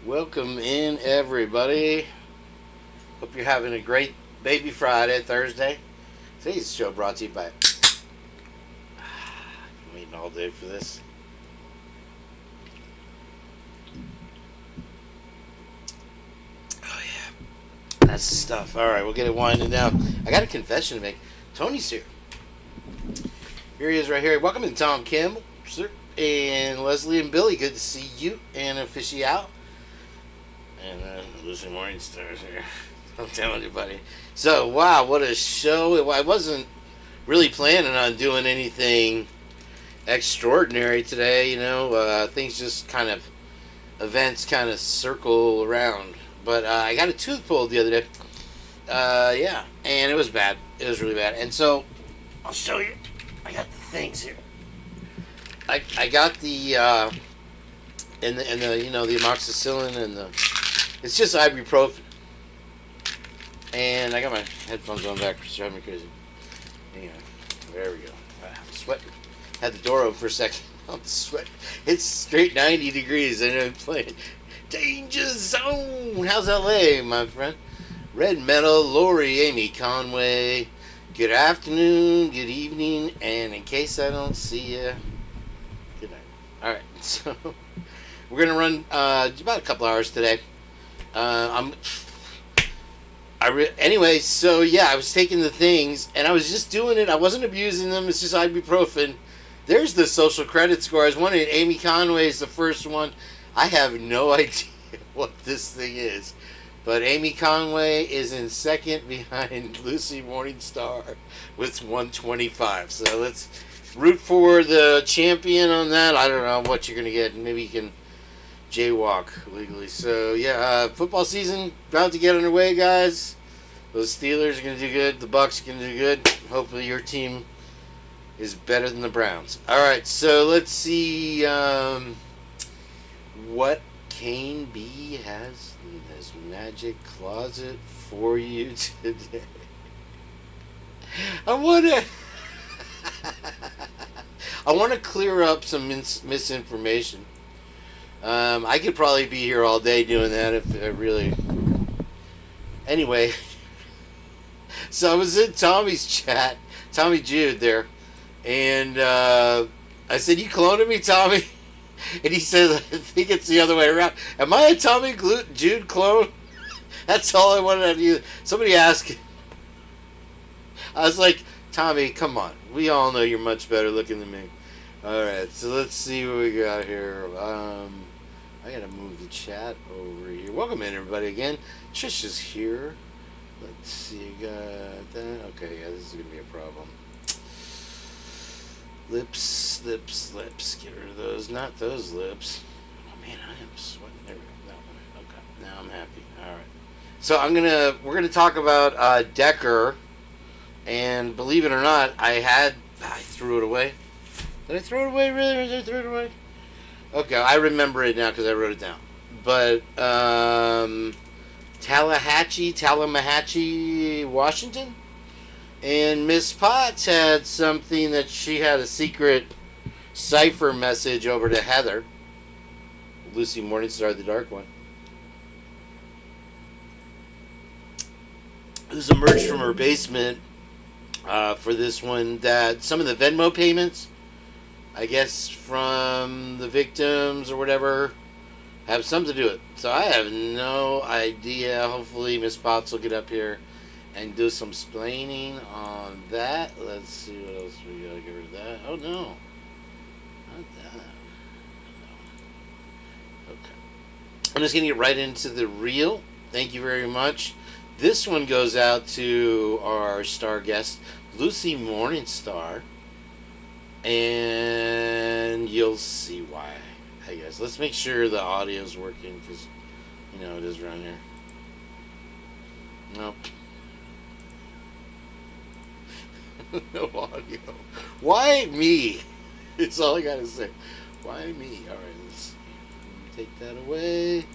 Welcome in, everybody. Hope you're having a great Baby Friday, Thursday. Today's show brought to you by. I'm waiting all day for this. Oh, yeah. That's the stuff. All right, we'll get it winding down. I got a confession to make. Tony's here. Here he is right here. Welcome in, Tom Campbell, sir. And Leslie and Billy. Good to see you. And Fishy out. And Elusive Morning Stars here. I'm telling you, buddy. So, wow, what a show. I wasn't really planning on doing anything extraordinary today, things just events kind of circle around. But I got a tooth pulled the other day. Yeah, and it was bad. It was really bad. And so, I'll show you. I got the things here. I got the, and the the amoxicillin and the, it's just ibuprofen. And I got my headphones on back, it's driving me crazy. Hang on. There we go. I'm sweating. Had the door open for a second. I'm sweating. It's straight 90 degrees and I'm playing Danger Zone. How's LA, my friend? Red Metal, Lori, Amy Conway. Good afternoon, good evening, and in case I don't see you, good night. Alright, so we're going to run about a couple hours today. Anyway, so yeah, I was taking the things and I was just doing it. I wasn't abusing them. It's just ibuprofen. There's the social credit score. I was wondering, Amy Conway is the first one. I have no idea what this thing is. But Amy Conway is in second behind Lucy Morningstar with 125. So let's root for the champion on that. I don't know what you're going to get. Maybe you can jaywalk legally. So yeah, football season about to get underway, guys. Those Steelers are going to do good. The Bucs are going to do good. Hopefully your team is better than the Browns. All right, so let's see what Kane B has in his magic closet for you today. I want to clear up some misinformation. I could probably be here all day doing that if I really. Anyway, so I was in Tommy's chat, Tommy Jude there, and I said, "You cloning me, Tommy?" And he says, "I think it's the other way around." Am I a Tommy Jude clone? That's all I wanted to do. Somebody asked. I was like, "Tommy, come on. We all know you're much better looking than me." All right, so let's see what we got here. I gotta move the chat over here. Welcome in, everybody, again. Trish is here. Let's see, got that. Okay, yeah, this is gonna be a problem. Lips. Get rid of those. Not those lips. Oh man, I am sweating. There we go. That one. Okay, now I'm happy. All right. So we're gonna talk about Decker, and believe it or not, I threw it away. Did I throw it away? Really? Or did I throw it away? Okay, I remember it now because I wrote it down. But Tallahatchie, Washington, and Miss Potts had something that she had a secret cipher message over to Heather, Lucy Morningstar, the dark one, who's emerged from her basement for this one, that some of the Venmo payments, I guess from the victims or whatever, have something to do with it. So I have no idea. Hopefully Miss Potts will get up here and do some splaining on that. Let's see what else we gotta get rid of that. Oh no. Not that. No. Okay. I'm just gonna get right into the reel. Thank you very much. This one goes out to our star guest, Lucy Morningstar. And you'll see why, I guess. Let's make sure the audio's working, because, it is around here. Nope. No audio. Why me? It's all I gotta say. Why me? Alright, let's take that away.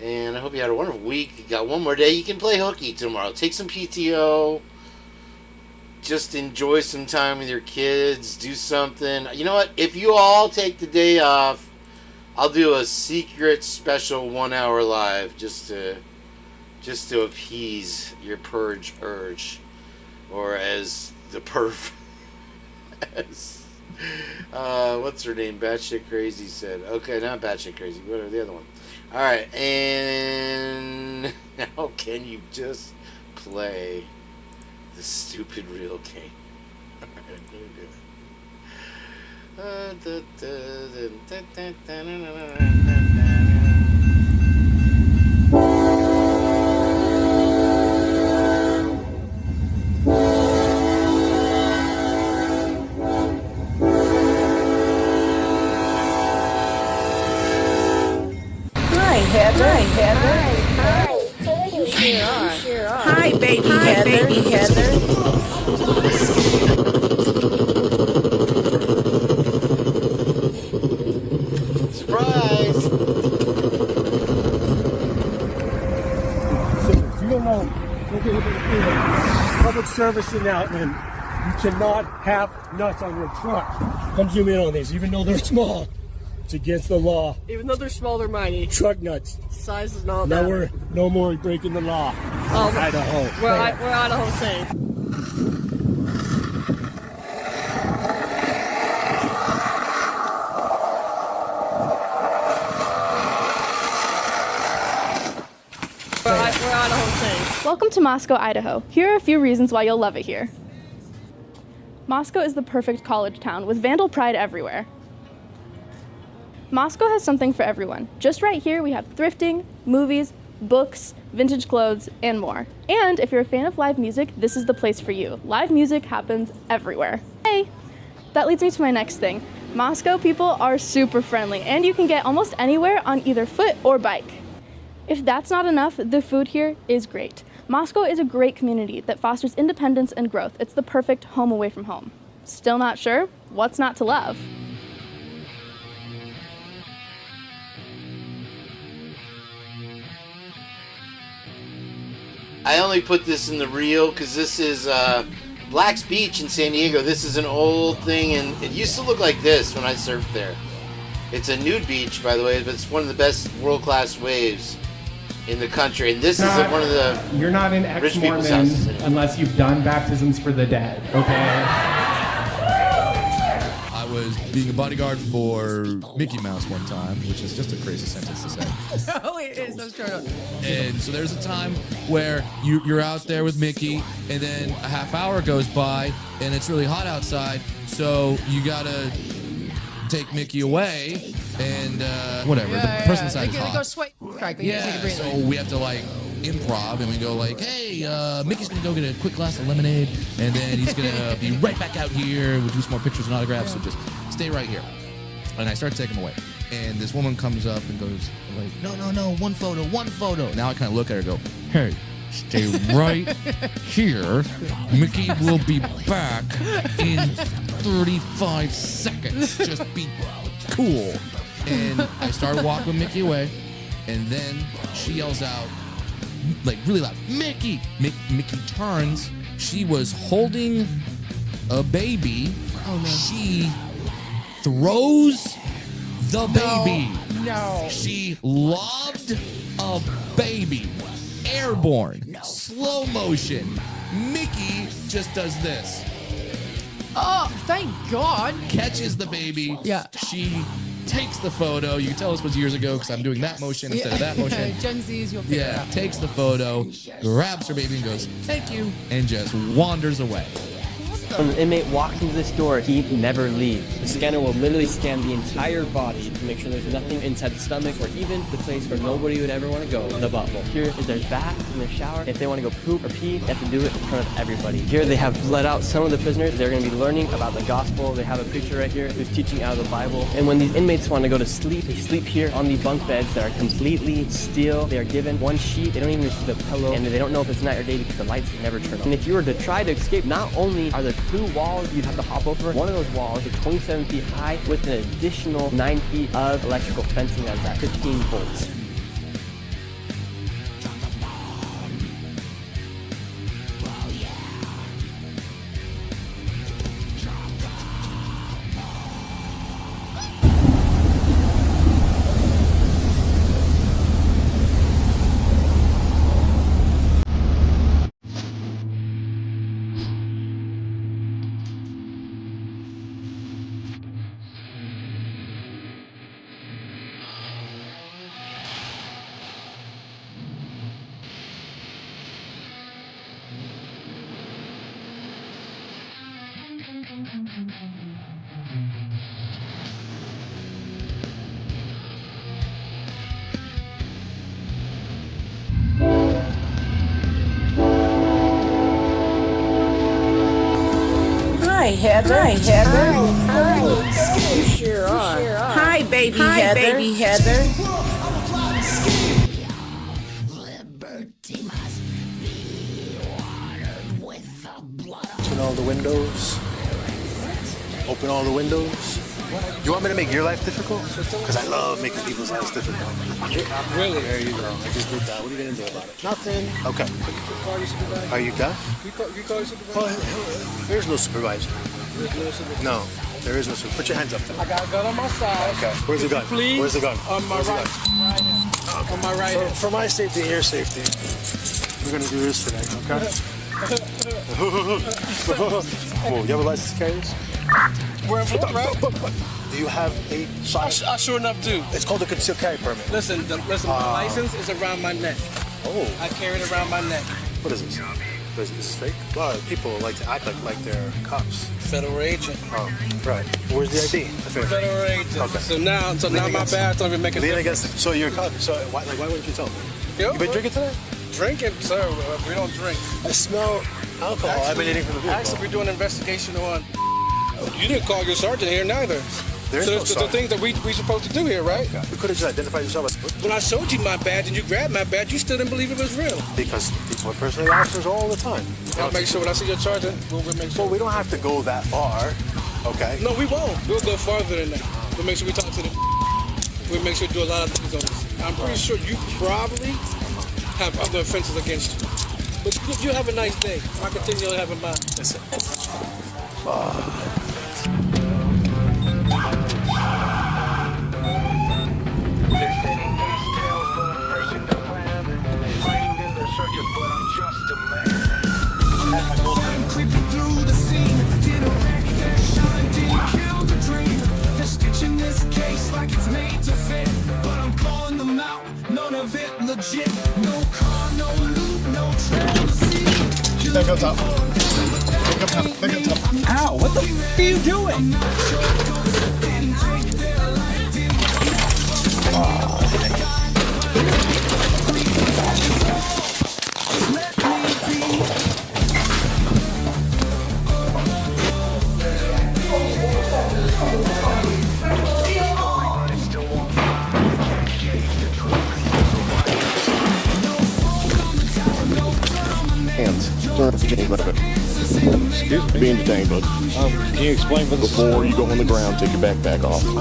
And I hope you had a wonderful week. You got one more day. You can play hooky tomorrow. Take some PTO. Just enjoy some time with your kids. Do something. You know what? If you all take the day off, I'll do a secret special 1 hour live just to appease your purge urge, or as the perf as what's her name, batshit crazy said. Okay, not batshit crazy. What are the other one? All right, and now can you just play the stupid real Kane? All right, I'm gonna do it. Hi, Heather. Hi. You sure are. Hi, baby Heather. Surprise! So if you don't know, public service announcement, you cannot have nuts on your truck. Come zoom in on this, even though they're small. It's against the law. Even though they're small, they're mighty. Truck nuts. Size is not that. No more breaking the law. Idaho. We're Idaho safe. We're Idaho safe. Welcome to Moscow, Idaho. Here are a few reasons why you'll love it here. Moscow is the perfect college town with vandal pride everywhere. Moscow has something for everyone. Just right here, we have thrifting, movies, books, vintage clothes, and more. And if you're a fan of live music, this is the place for you. Live music happens everywhere. Hey, that leads me to my next thing. Moscow people are super friendly, and you can get almost anywhere on either foot or bike. If that's not enough, the food here is great. Moscow is a great community that fosters independence and growth. It's the perfect home away from home. Still not sure? What's not to love? I only put this in the reel because this is Black's Beach in San Diego. This is an old thing, and it used to look like this when I surfed there. It's a nude beach, by the way, but it's one of the best world-class waves in the country. And this is one of the You're not an rich people's ex-Mormon houses. unless you've done baptisms for the dead, okay? I was being a bodyguard for Mickey Mouse one time, which is just a crazy sentence to say. Oh, it is. That's true. And so there's a time where you're out there with Mickey, and then a half hour goes by, and it's really hot outside, so you gotta take Mickey away, and whatever. The person inside is hot. So we have to like improv, and we go like, hey, Mickey's gonna go get a quick glass of lemonade, and then he's gonna be right back out here. We'll do some more pictures and autographs, so just stay right here. And I start taking him away, and this woman comes up and goes like, no, one photo. Now I kind of look at her and go, hey, stay right here. Mickey will be back in 35 seconds. Just be cool. And I start walking Mickey away, and then she yells out, like really loud, Mickey! Mickey turns. She was holding a baby. Oh no. She throws the baby. No. She lobbed a baby. Airborne. Slow motion. Mickey just does this. Oh, thank God. Catches the baby. Yeah. She takes the photo. You can tell this was years ago because I'm doing that motion instead of that motion. Gen Z's, you'll figure it Yeah, out. takes the photo, grabs her baby and goes, thank you, and just wanders away. When an inmate walks into this door, he never leaves. The scanner will literally scan the entire body to make sure there's nothing inside the stomach or even the place where nobody would ever want to go, the butthole. Here is their bath and their shower. If they want to go poop or pee, they have to do it in front of everybody. Here they have let out some of the prisoners. They're going to be learning about the gospel. They have a picture right here who's teaching out of the Bible. And when these inmates want to go to sleep, they sleep here on the bunk beds that are completely steel. They are given one sheet. They don't even receive a pillow, and they don't know if it's night or day because the lights never turn on. And if you were to try to escape, not only are there 2 walls you'd have to hop over, one of those walls is 27 feet high with an additional 9 feet of electrical fencing that's at 15 volts. Heather. Hi, Heather. Hi. You sure are. Hi, baby Heather. Baby Heather. Open all the windows. Open all the windows. You want me to make your life difficult? Because I love making people's lives difficult. Really? There you go. I just did that. What are you going to do about it? Nothing. Okay. Are you deaf? You call your supervisor? There's no supervisor. No, there is no supervisor. Put your hands up there. I got a gun on my side. Okay. Where's the gun? Please. Where's the gun? On my right. On my right. For my safety and your safety, we're going to do this today, okay? Whoa, you have a license to carry this? We're in Florida, right? Do you have a shotgun? I sure enough do. It's called a concealed carry permit. Listen, my license is around my neck. Oh. I carry it around my neck. What is this? Is this fake? A lot of people like to act like they're cops. Federal agent. Oh, right. Where's the ID? Federal agent. Okay. So now my badge don't even make a Lean difference. against it. So you're a cop. So why wouldn't you tell me? Yo, You been drinking today? Drinking, sir. We don't drink. I smell alcohol emanating from the vehicle. Actually, we're doing an investigation on. You didn't call your sergeant here neither. There's So no there's the sergeant. things that we supposed to do here, right? We could have just identified yourself as When I showed you my badge and you grabbed my badge, you still didn't believe it was real. because people impersonate officers all the time. I'll make sure when I see your sergeant, we'll make sure. Well, we don't have to go that far, okay? No, we won't. We'll go farther than that. We'll make sure we talk to them. We'll make sure we do a lot of things on this. I'm pretty sure you probably have other offenses against you. But you have a nice day. I continue to have a mine. Listen. Back up top. Back up top. Back up top. Ow, what the f are you doing? Hands. Turn up the chain a bit. Excuse me? Being detained, bud. Can you explain for Before you go on the ground, take your backpack off. I'm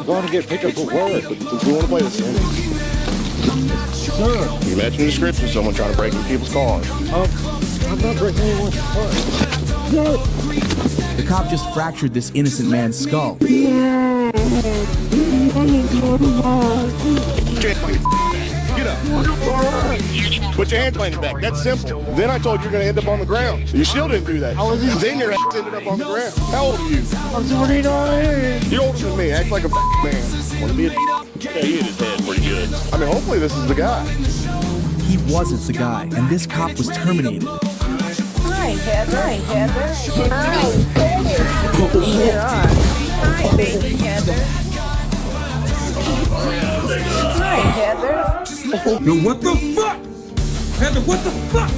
going to get picked up for work. Since we want to play this game. Sir, You match the description of someone trying to break into people's cars. I'm not breaking anyone's car. No. The cop just fractured this innocent man's skull. Get up. Put your hands behind your back. That's simple. Then I told you you're going to end up on the ground. You still didn't do that. Then your ass ended up on the ground. How old are you? I'm 29. You're older than me. Act like a man. Want to be a yeah, he hit his head pretty good. I mean, hopefully this is the guy. He wasn't the guy, and this cop was terminated. Hi, Heather. Hi, Heather. Hi. You sure are. Hi, baby Heather. Hi, Heather. No, what the fuck? Heather, what the fuck?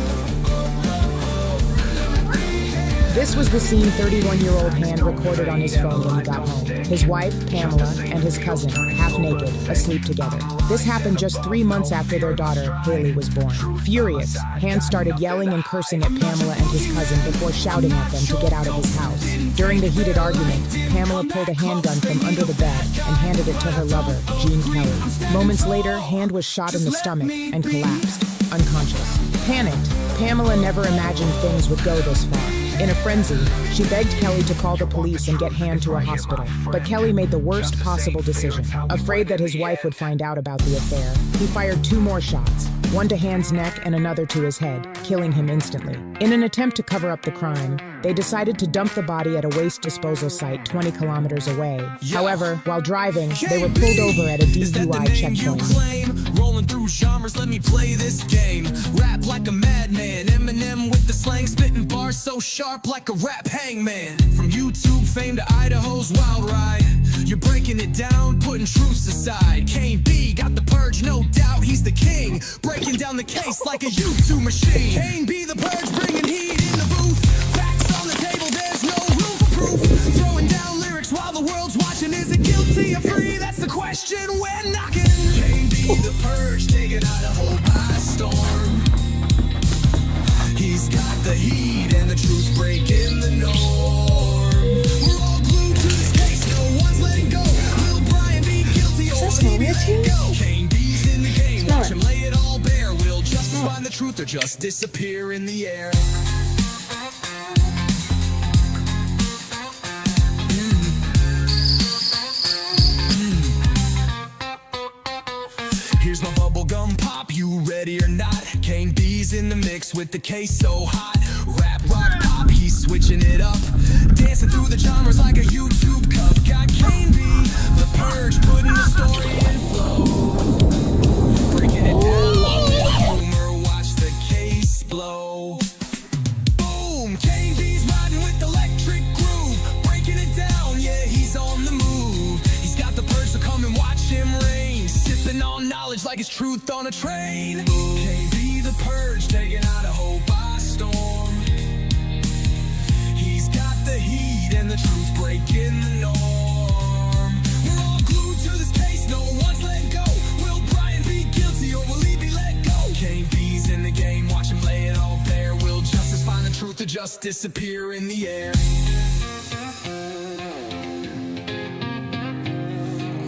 This was the scene 31-year-old Hand recorded on his phone when he got home. His wife, Pamela, and his cousin, half naked, asleep together. This happened just 3 months after their daughter, Haley, was born. Furious, Hand started yelling and cursing at Pamela and his cousin before shouting at them to get out of his house. During the heated argument, Pamela pulled a handgun from under the bed and handed it to her lover, Gene Kelly. Moments later, Hand was shot in the stomach and collapsed, unconscious. Panicked, Pamela never imagined things would go this far. In a frenzy, she begged Kelly to call the police and get Hand to a hospital. But Kelly made the worst possible decision. Afraid that his wife would find out about the affair, he fired 2 more shots, one to Hand's neck and another to his head, killing him instantly. In an attempt to cover up the crime, they decided to dump the body at a waste disposal site 20 kilometers away. However, while driving, they were pulled over at a DUI checkpoint. Rolling through genres, let me play this game. Rap like a madman, Eminem with the slang, spitting bars so sharp like a rap hangman. From YouTube fame to Idaho's wild ride, you're breaking it down, putting truths aside. Kane B got the purge, no doubt he's the king, breaking down the case like a YouTube machine. Kane B the purge, bringing heat in the booth. Facts on the table, there's no room for proof. the world's watching, is it guilty or free? That's the question we're knocking. Kane be the purge, taking Idaho by storm. He's got the heat and the truth breaking the norm. We're all glued to this case, no one's letting go. Will Brian be guilty or will he be let go? Kane B's in the game, watch him lay it all bare. Will justice find the truth or just disappear in the air? Here's my bubblegum pop, you ready or not? Kane B's in the mix with the case so hot. Rap, rock, pop, he's switching it up. Dancing through the genres like a YouTube cup. Got Kane B, the purge, putting the story in flow. Breaking it down with humor, watch the case blow. Boom, Kane B's riding with electric groove. Breaking it down, yeah, he's on the move. He's got the purge, so come and watch him reign. Sipping on knowledge like it's truth on a train. Kane B the purge, taking Idaho by storm. He's got the heat and the truth breaking the norm. We're all glued to this case, no one's let go. Will Brian be guilty or will he be let go? Kane B's in the game, watch him lay it all bare. Will justice find the truth or just disappear in the air?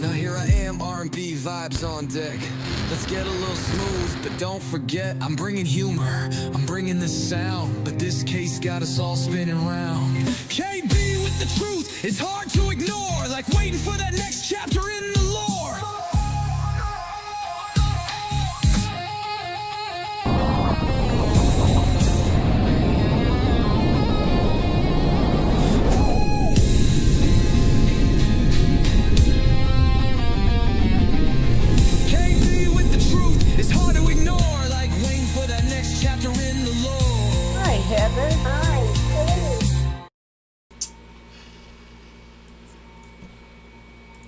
Now here I am, R&B vibes on deck. Let's get a little smooth, but don't forget, I'm bringing humor, I'm bringing the sound, but this case got us all spinning round. KB with the truth, it's hard to ignore, like waiting for that next chapter in the lore.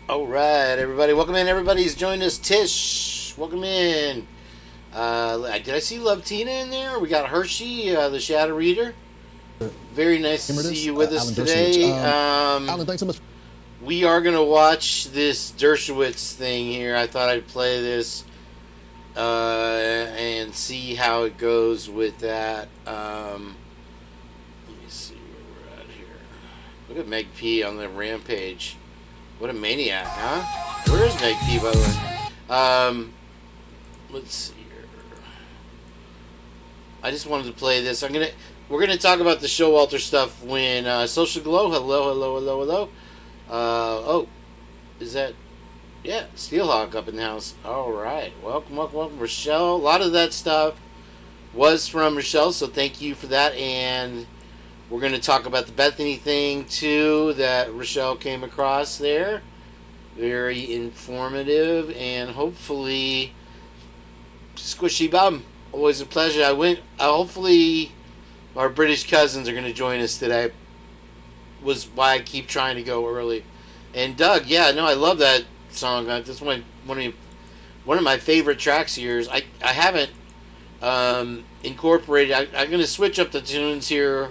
All right, everybody. Welcome in. Everybody's joined us. Tish, welcome in. Did I see Love Tina in there? We got Hershey, the Shadow Reader. Very nice to see you with us today. Alan, thanks so much. We are going to watch this Dershowitz thing here. I thought I'd play this and see how it goes with that. Let me see where we're at here. Look at Meg P on the rampage. What a maniac, huh? Where is Meg P, by the way? Let's see here. I just wanted to play this. We're gonna talk about the Showalter stuff when Social Glow. Hello. Oh, is that? Yeah, Steelhawk up in the house. All right, welcome, Rochelle. A lot of that stuff was from Rochelle, so thank you for that. And we're going to talk about the Bethany thing, too, that Rochelle came across there. Very informative and hopefully squishy bum. Always a pleasure. Hopefully our British cousins are going to join us today. Was why I keep trying to go early. And Doug, yeah, no, I love that song. That's one of my favorite tracks here. I haven't incorporated. I'm going to switch up the tunes here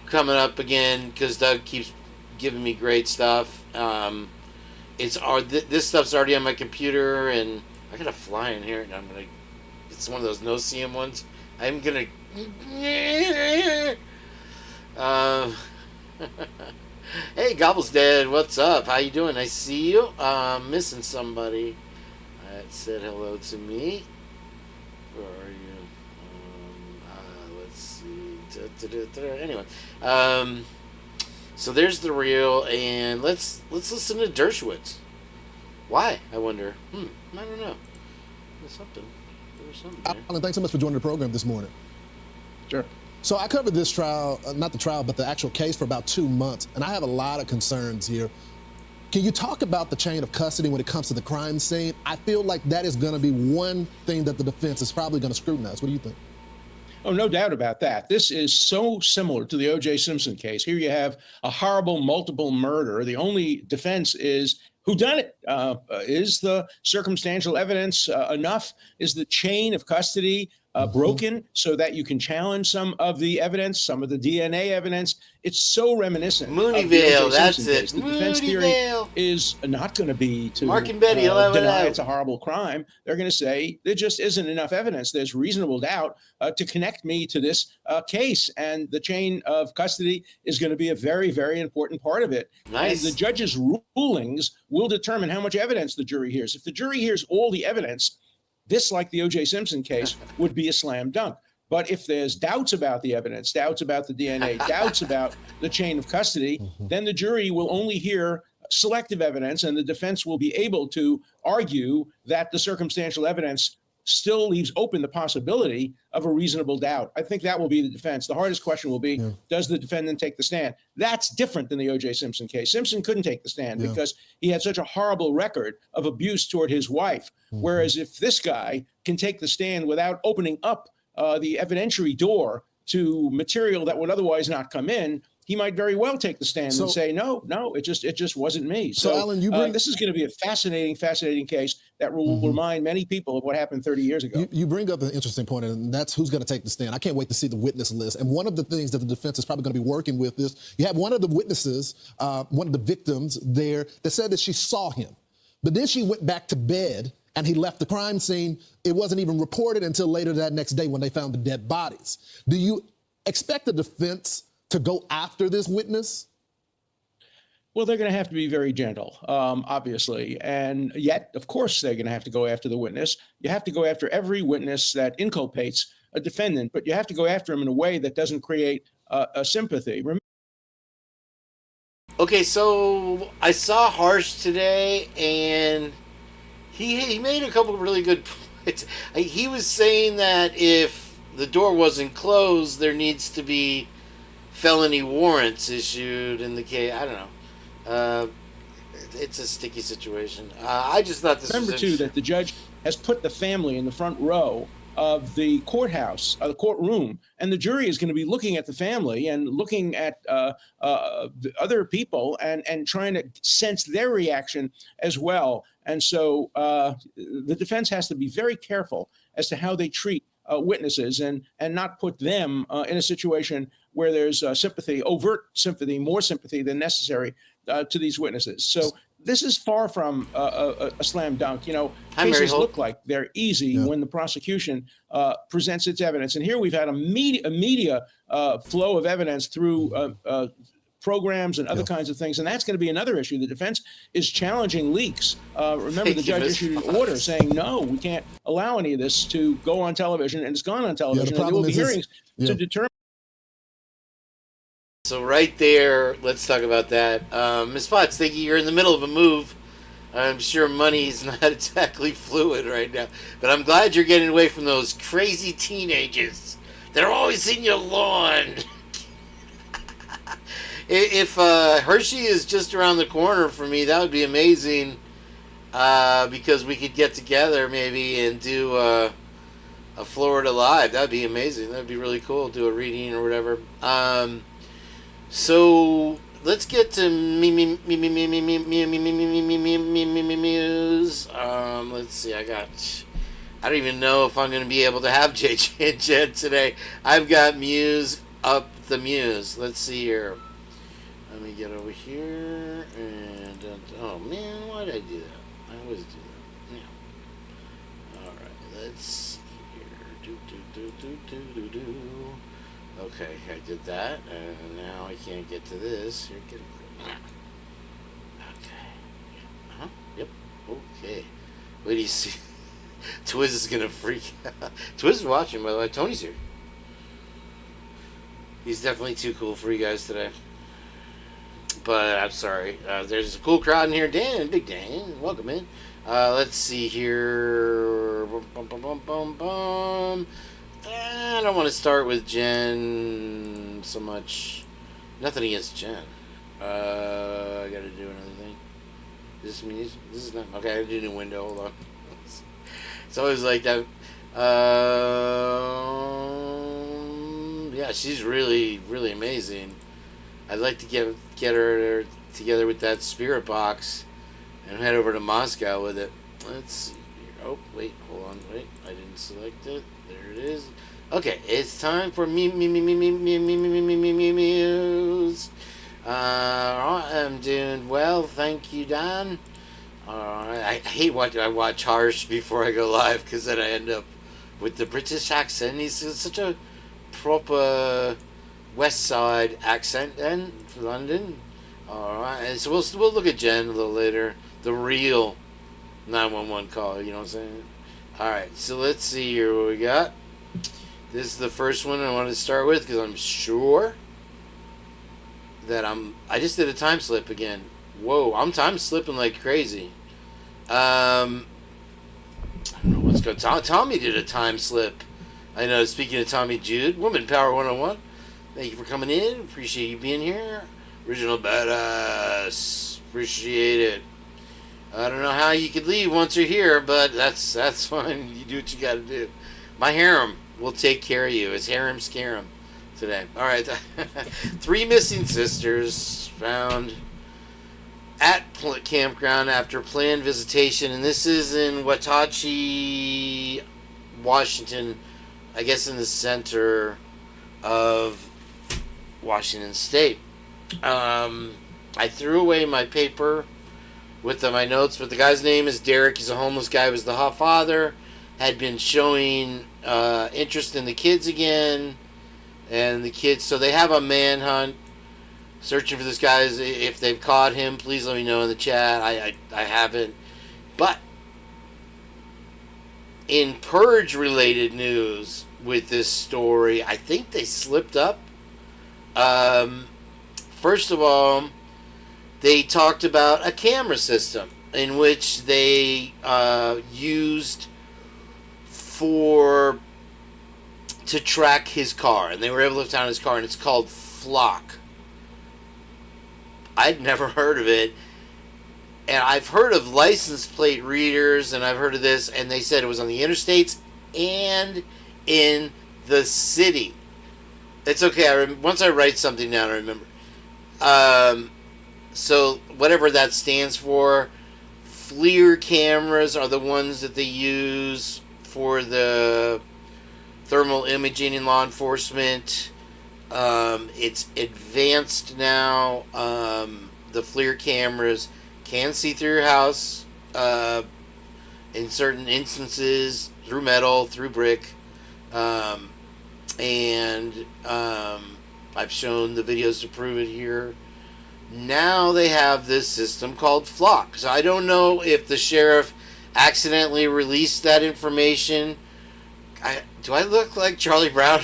coming up again because Doug keeps giving me great stuff. This stuff's already on my computer, and I got a fly in here, and it's one of those no-see-em ones. I'm gonna. Hey, Gobble's Dead, what's up? How you doing? I see you. Missing somebody that said hello to me. Where are you? Let's see. Anyway, so there's the reel, and let's listen to Dershowitz. Why? I wonder. I don't know. There's something. Alan, thanks so much for joining the program this morning. Sure. So I covered this trial, not the trial, but the actual case for about 2 months, and I have a lot of concerns here. Can you talk about the chain of custody when it comes to the crime scene? I feel like that is going to be one thing that the defense is probably going to scrutinize. What do you think? Oh, no doubt about that. This is so similar to the O.J. Simpson case. Here you have a horrible multiple murder. The only defense is whodunit. Is the circumstantial evidence enough? Is the chain of custody broken so that you can challenge some of the evidence, some of the DNA evidence. It's so reminiscent. Mooneyvale, that's it. Case. The defense theory is not going to be to Mark and Betty, deny it's a horrible crime. They're going to say there just isn't enough evidence. There's reasonable doubt to connect me to this case, and the chain of custody is going to be a very, very important part of it. Nice. And the judge's rulings will determine how much evidence the jury hears. If the jury hears all the evidence, this, like the O.J. Simpson case, would be a slam dunk. But if there's doubts about the evidence, doubts about the DNA, doubts about the chain of custody, then the jury will only hear selective evidence, and the defense will be able to argue that the circumstantial evidence still leaves open the possibility of a reasonable doubt. I think that will be the defense. The hardest question will be, does the defendant take the stand? That's different than the O.J. Simpson case. Simpson couldn't take the stand because he had such a horrible record of abuse toward his wife. Whereas if this guy can take the stand without opening up the evidentiary door to material that would otherwise not come in, he might very well take the stand and say, no, it just wasn't me. So Alan, this is going to be a fascinating case that will remind many people of what happened 30 years ago. You bring up an interesting point, and that's who's going to take the stand. I can't wait to see the witness list. And one of the things that the defense is probably going to be working with is you have one of the witnesses, one of the victims there, that said that she saw him. But then she went back to bed and he left the crime scene. It wasn't even reported until later that next day when they found the dead bodies. Do you expect the defense to go after this witness? Well, they're going to have to be very gentle, obviously. And yet, of course, they're going to have to go after the witness. You have to go after every witness that inculpates a defendant, but you have to go after him in a way that doesn't create a sympathy. Okay, so I saw Harsh today, and he made a couple of really good points. He was saying that if the door wasn't closed, there needs to be felony warrants issued in the case. I don't know. It's a sticky situation. I just thought this Remember, was too, that the judge has put the family in the front row of the courthouse, the courtroom, and the jury is going to be looking at the family and looking at the other people and trying to sense their reaction as well. And so the defense has to be very careful as to how they treat witnesses and not put them in a situation where there's sympathy, overt sympathy, more sympathy than necessary to these witnesses. So this is far from a slam dunk. You know, cases look like they're easy when the prosecution presents its evidence. And here we've had a media flow of evidence through programs and other kinds of things. And that's going to be another issue. The defense is challenging leaks. Remember, the judge issued an order saying, no, we can't allow any of this to go on television, and it's gone on television. And there will be hearings to determine. So right there, let's talk about that. Ms. Potts, thinking you're in the middle of a move. I'm sure money's not exactly fluid right now, but I'm glad you're getting away from those crazy teenagers. They're always in your lawn. If Hershey is just around the corner for me, that would be amazing, because we could get together maybe and do a Florida Live. That would be amazing. That would be really cool. Do a reading or whatever. So let's get to Mews. Let's see. I don't even know if I'm going to be able to have JJ and Jenn today. I've got Mews up the Mews. Let's see here. Let me get over here and oh man, why did I do that? I always do that. Yeah. All right. Let's see here. Do. Okay, I did that, and now I can't get to this. You're getting okay. Yep. Okay. Wait, do you see? Twiz is gonna freak out. Twiz is watching, by the way. Tony's here. He's definitely too cool for you guys today. But I'm sorry. There's a cool crowd in here. Dan, Big Dan, welcome in. Let's see here. I don't want to start with Jenn so much. Nothing against Jenn. I gotta do another thing. This is not okay. I gotta do a new window. Hold on. It's always like that. Yeah, she's really, really amazing. I'd like to get her together with that spirit box and head over to Moscow with it. Let's see. Oh, wait, hold on, wait. I didn't select it. There it is. Okay, it's time for Mews. I'm doing well, thank you, Don. I hate watching. I watch Harsh before I go live because then I end up with the British accent. He's such a proper West Side accent then for London. Alright, and so we'll look at Jenn a little later. The real 911 call, you know what I'm saying? Alright, so let's see here what we got. This is the first one I want to start with because I'm sure that I just did a time slip again. Whoa, I'm time slipping like crazy. I don't know what's going on. Tommy did a time slip. I know, speaking of Tommy Jude, Woman Power 101. Thank you for coming in. Appreciate you being here. Original Badass. Appreciate it. I don't know how you could leave once you're here, but that's fine. You do what you got to do. My harem will take care of you. It's harem scarum today. All right. 3 missing sisters found at campground after planned visitation, and this is in Wenatchee, Washington, I guess in the center of Washington State. I threw away my paper with my notes, but the guy's name is Derek. He's a homeless guy. He was the hot father, had been showing interest in the kids again, and the kids, so they have a manhunt searching for this guy. If they've caught him, please let me know in the chat. I haven't. But in Purge related news with this story, I think they slipped up. First of all, they talked about a camera system in which they used to track his car, and they were able to find his car, and it's called Flock. I'd never heard of it, and I've heard of license plate readers, and I've heard of this, and they said it was on the interstates and in the city. It's okay. Once I write something down, I remember. So whatever that stands for, FLIR cameras are the ones that they use for the thermal imaging in law enforcement. It's advanced now. The FLIR cameras can see through your house in certain instances, through metal, through brick. And I've shown the videos to prove it here. Now they have this system called Flock. So I don't know if the sheriff accidentally released that information. Do I look like Charlie Brown?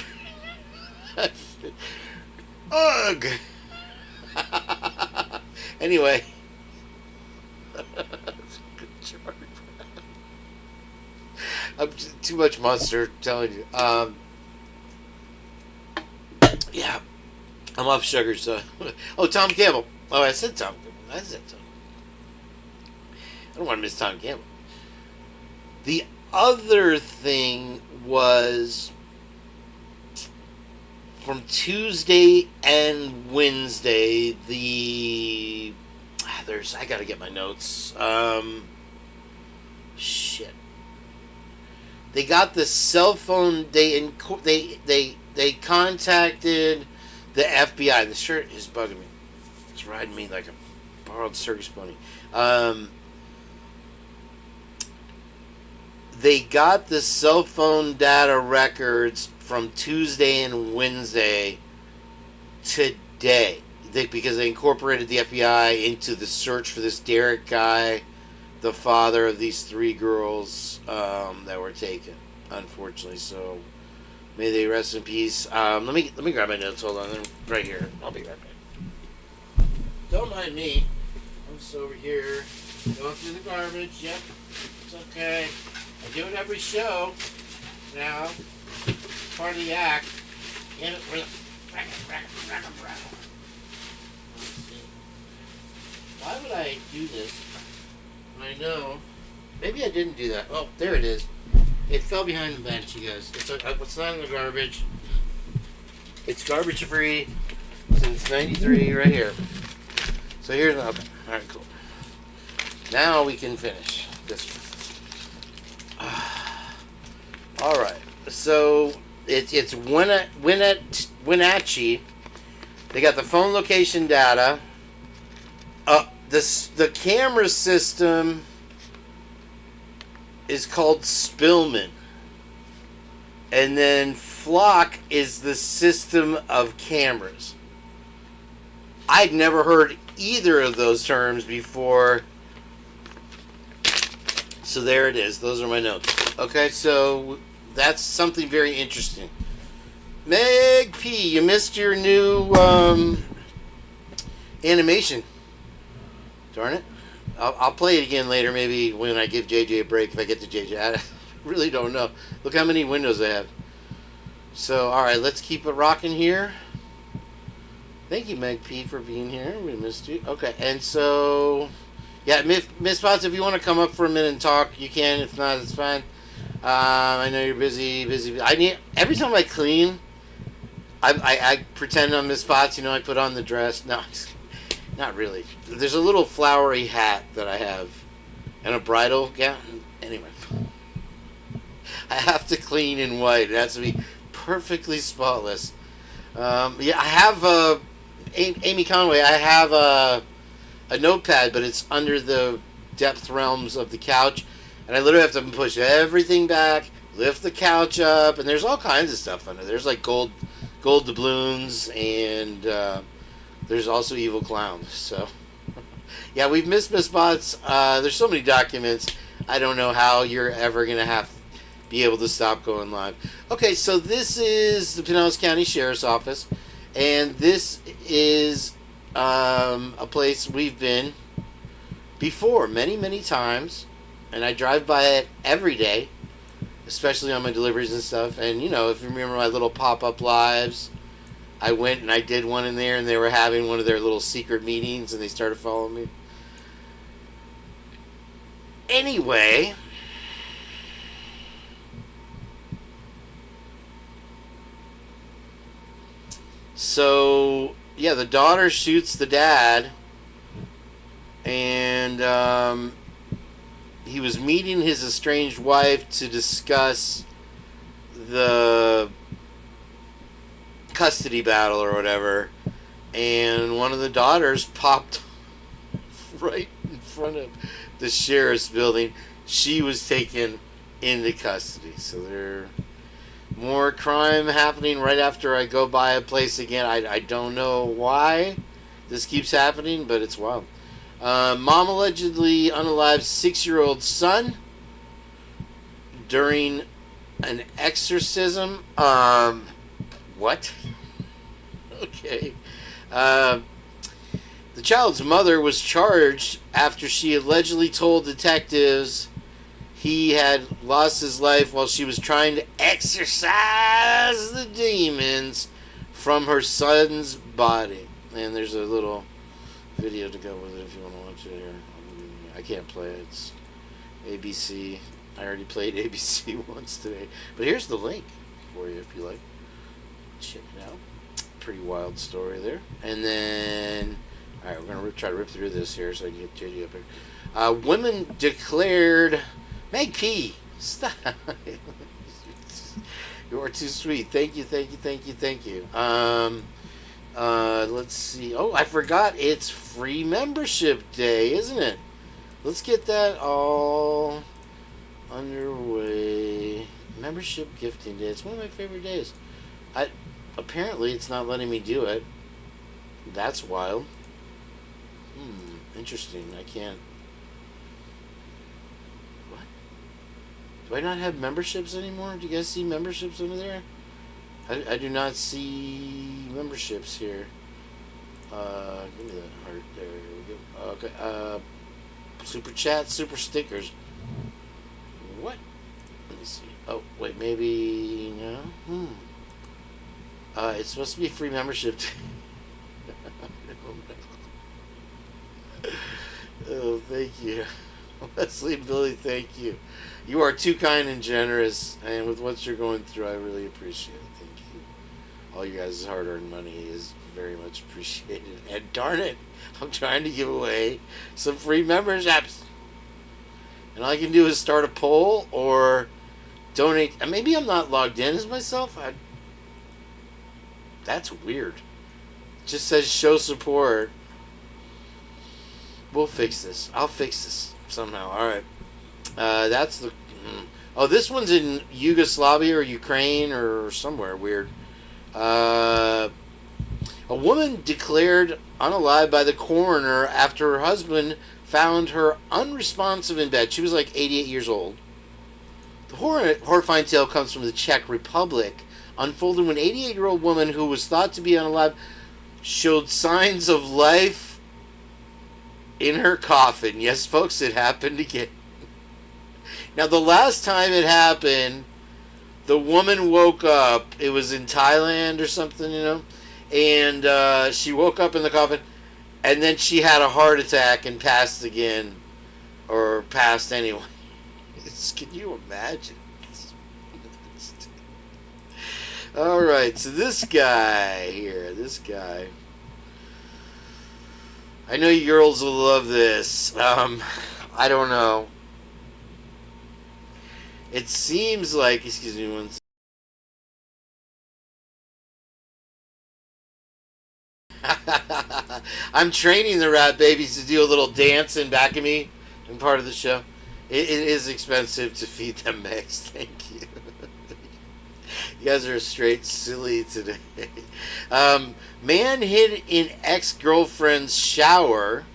Ugh. Anyway. I'm too much monster, I'm telling you. Yeah. I'm off sugar, so. Oh, Tom Campbell. Oh, I said Tom Campbell. I don't want to miss Tom Campbell. The other thing was from Tuesday and Wednesday, I gotta get my notes. Shit. They got the cell phone. They contacted the FBI. The shirt is bugging me. It's riding me like a borrowed circus pony. They got the cell phone data records from Tuesday and Wednesday today. Because they incorporated the FBI into the search for this Derek guy, the father of these 3 girls that were taken, unfortunately. So may they rest in peace. Let me grab my notes. Hold on, right here. I'll be right back. Don't mind me. I'm just over here going through the garbage. Yep, it's okay. I do it every show now. Part of the act. Get it? Why would I do this? I know. Maybe I didn't do that. Oh, there it is. It fell behind the bench, you guys. It's not in the garbage. It's garbage free since '93, right here. So here's okay. All right, cool. Now we can finish this one. All right. So it's Wenatchee. They got the phone location data. The camera system is called Spillman. And then Flock is the system of cameras. I'd never heard either of those terms before. So there it is. Those are my notes. Okay, so that's something very interesting. Meg P, you missed your new animation. Darn it. I'll play it again later, maybe when I give JJ a break, if I get to JJ. I really don't know. Look how many windows I have. So, alright, let's keep it rocking here. Thank you, Meg P, for being here. We missed you. Okay, and so... Yeah, Miss Potts, if you want to come up for a minute and talk, you can. If not, it's fine. I know you're busy. Every time I clean, I pretend I'm Miss Potts. You know, I put on the dress. No, not really. There's a little flowery hat that I have, and a bridal gown. Anyway, I have to clean in white. It has to be perfectly spotless. Yeah, I have Amy Conway. I have a notepad, but it's under the depth realms of the couch, and I literally have to push everything back, lift the couch up, and there's all kinds of stuff under there. There's like gold doubloons, and there's also evil clowns. So yeah, we've missed Miss Bots. There's so many documents. I don't know how you're ever gonna be able to stop going live. Okay, so this is the Pinellas County Sheriff's Office, and this is a place we've been before many times, and I drive by it every day, especially on my deliveries and stuff. And you know, if you remember my little pop-up lives, I went and I did one in there, and they were having one of their little secret meetings, and they started following me. Anyway, so yeah, the daughter shoots the dad, and he was meeting his estranged wife to discuss the custody battle or whatever, and one of the daughters popped right in front of the sheriff's building. She was taken into custody. So there more crime happening right after I go by a place again. I don't know why this keeps happening, but it's wild. Mom allegedly unalived 6-year-old son during an exorcism. What? Okay. The child's mother was charged after she allegedly told detectives he had lost his life while she was trying to exorcise the demons from her son's body. And there's a little video to go with it if you want to watch it here. I can't play it. It's ABC. I already played ABC once today. But here's the link for you if you like. Check it out. Pretty wild story there. And then, alright, we're going to try to rip through this here so I can get JD up here. Women declared... Meg P, stop. You are too sweet. Thank you. Let's see. Oh, I forgot. It's free membership day, isn't it? Let's get that all underway. Membership gifting day. It's one of my favorite days. Apparently, it's not letting me do it. That's wild. Interesting. I can't. What? Do I not have memberships anymore? Do you guys see memberships under there? I do not see memberships here. Give me that heart. There we go. Okay. Super chat, super stickers. What? Let me see. Oh, wait, maybe no. It's supposed to be free membership. Oh, thank you. Leslie and Billy, thank you. You are too kind and generous, and with what you're going through, I really appreciate it. Thank you. All you guys' hard-earned money is very much appreciated. And darn it, I'm trying to give away some free memberships. And and all I can do is start a poll or donate. And maybe I'm not logged in as myself. That's weird. It just says show support. We'll fix this. I'll fix this somehow. All right. That's the. Oh, this one's in Yugoslavia or Ukraine or somewhere weird. A woman declared unalive by the coroner after her husband found her unresponsive in bed. She was like 88 years old. The horrifying tale comes from the Czech Republic, unfolding when an 88-year-old woman who was thought to be unalive showed signs of life in her coffin. Yes, folks, it happened again. Now, the last time it happened, the woman woke up. It was in Thailand or something, you know, and she woke up in the coffin, and then she had a heart attack and passed again, or passed anyway. Can you imagine? All right, so this guy here, I know you girls will love this. I don't know. It seems like, excuse me one second. I'm training the rat babies to do a little dancing back of me in part of the show. It is expensive to feed them mix. Thank you. You guys are straight silly today. Man hid in ex-girlfriend's shower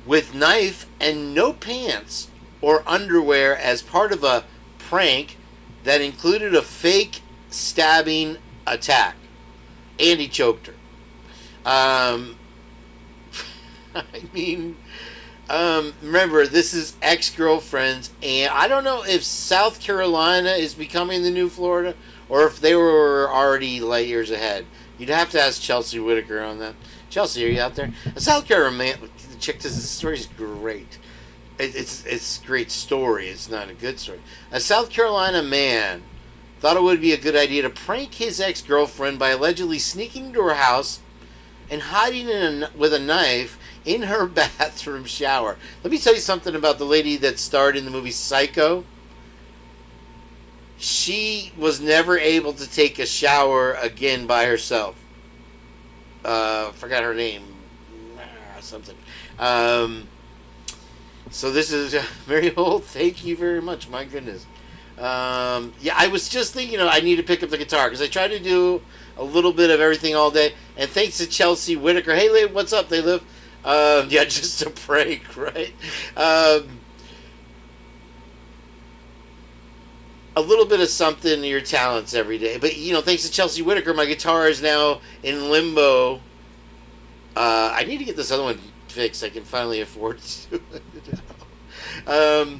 with knife and no pants or underwear as part of a prank that included a fake stabbing attack. And he choked her. I mean, remember, this is ex-girlfriends, and I don't know if South Carolina is becoming the new Florida, or if they were already light years ahead. You'd have to ask Chelsea Whitaker on that. Chelsea, are you out there? A South Carolina man, check this story is great. It's a great story. It's not a good story. A South Carolina man thought it would be a good idea to prank his ex-girlfriend by allegedly sneaking into her house and hiding with a knife in her bathroom shower. Let me tell you something about the lady that starred in the movie Psycho. She was never able to take a shower again by herself. Forgot her name. Something. So this is Mary Holt. Thank you very much. My goodness. Yeah, I was just thinking, I need to pick up the guitar because I try to do a little bit of everything all day. And thanks to Chelsea Whitaker. Hey, Liv, what's up? They live. Yeah, just a prank, right? A little bit of something in your talents every day. But, thanks to Chelsea Whitaker, my guitar is now in limbo. I need to get this other one fixed. I can finally afford to do it now.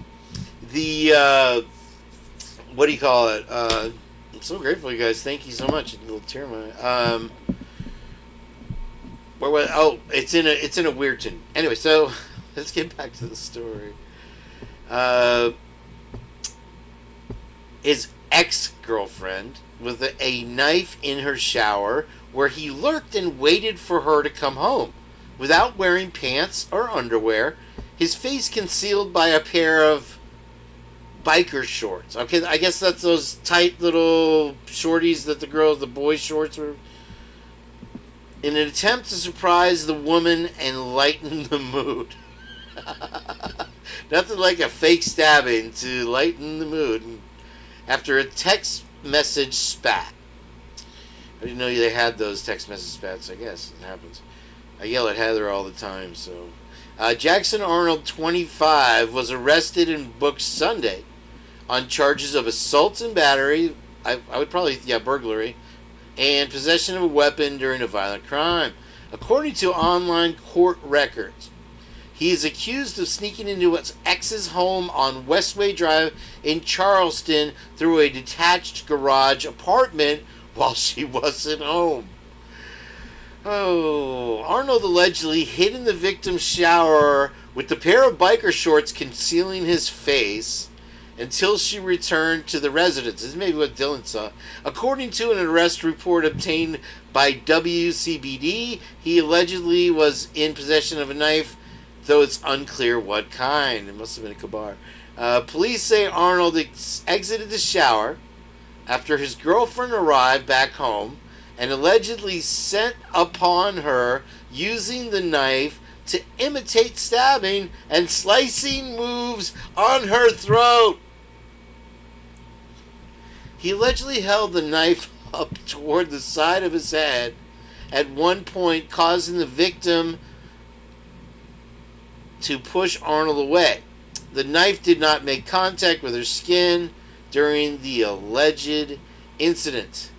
What do you call it? I'm so grateful, you guys. Thank you so much. A little tear in my eye. It's in a weird tune. Anyway, so let's get back to the story. His ex-girlfriend with a knife in her shower where he lurked and waited for her to come home without wearing pants or underwear, his face concealed by a pair of biker shorts. Okay, I guess that's those tight little shorties that the boys' shorts were. In an attempt to surprise the woman and lighten the mood. Nothing like a fake stabbing to lighten the mood. After a text message spat. I didn't know they had those text message spats. I guess it happens. I yell at Heather all the time. So, Jackson Arnold, 25, was arrested and booked Sunday on charges of assault and battery. I would probably, burglary. And possession of a weapon during a violent crime. According to online court records, he is accused of sneaking into his ex's home on Westway Drive in Charleston through a detached garage apartment while she wasn't home. Oh, Arnold allegedly hid in the victim's shower with the pair of biker shorts concealing his face until she returned to the residence. This is maybe what Dylan saw. According to an arrest report obtained by WCBD, he allegedly was in possession of a knife though it's unclear what kind. It must have been a kabar. Police say Arnold exited the shower after his girlfriend arrived back home and allegedly set upon her using the knife to imitate stabbing and slicing moves on her throat. He allegedly held the knife up toward the side of his head at one point, causing the victim to push Arnold away. The knife did not make contact with her skin during the alleged incident.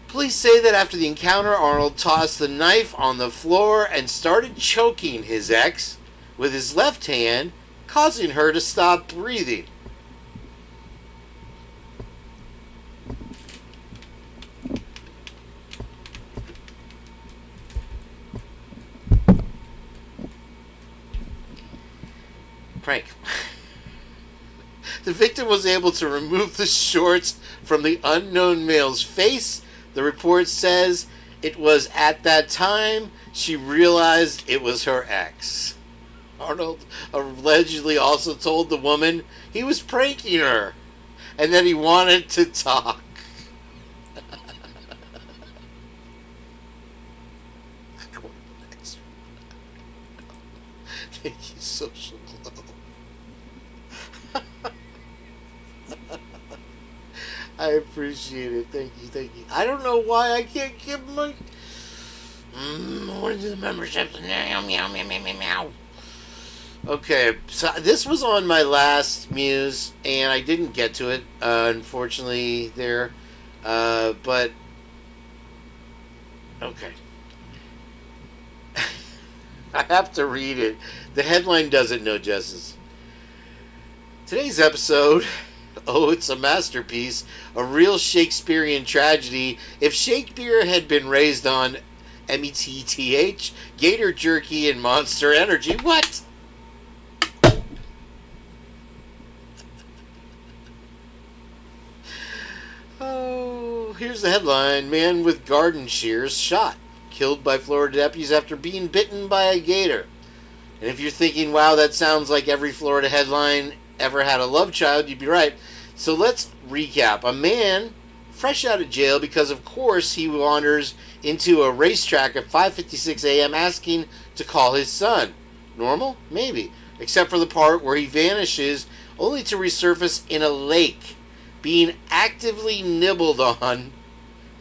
Police say that after the encounter, Arnold tossed the knife on the floor and started choking his ex with his left hand, causing her to stop breathing. Prank. The victim was able to remove the shorts from the unknown male's face. The report says it was at that time she realized it was her ex. Arnold allegedly also told the woman he was pranking her and that he wanted to talk. Thank you, Social Glow. I appreciate it. Thank you, thank you. I don't know why I can't give my... what is the memberships? Meow, meow, meow, meow, meow, meow. Okay, so this was on my last Mews, and I didn't get to it, unfortunately, there. But... okay. I have to read it. The headline doesn't know justice. Today's episode... oh, it's a masterpiece, a real Shakespearean tragedy. If Shakespeare had been raised on METTH, Gator Jerky, and Monster Energy, what? Oh, here's the headline. Man with garden shears shot, killed by Florida deputies after being bitten by a gator. And if you're thinking, wow, that sounds like every Florida headline ever had a love child, you'd be right. So let's recap. A man fresh out of jail because, of course, he wanders into a racetrack at 5:56 a.m. asking to call his son. Normal? Maybe. Except for the part where he vanishes only to resurface in a lake, being actively nibbled on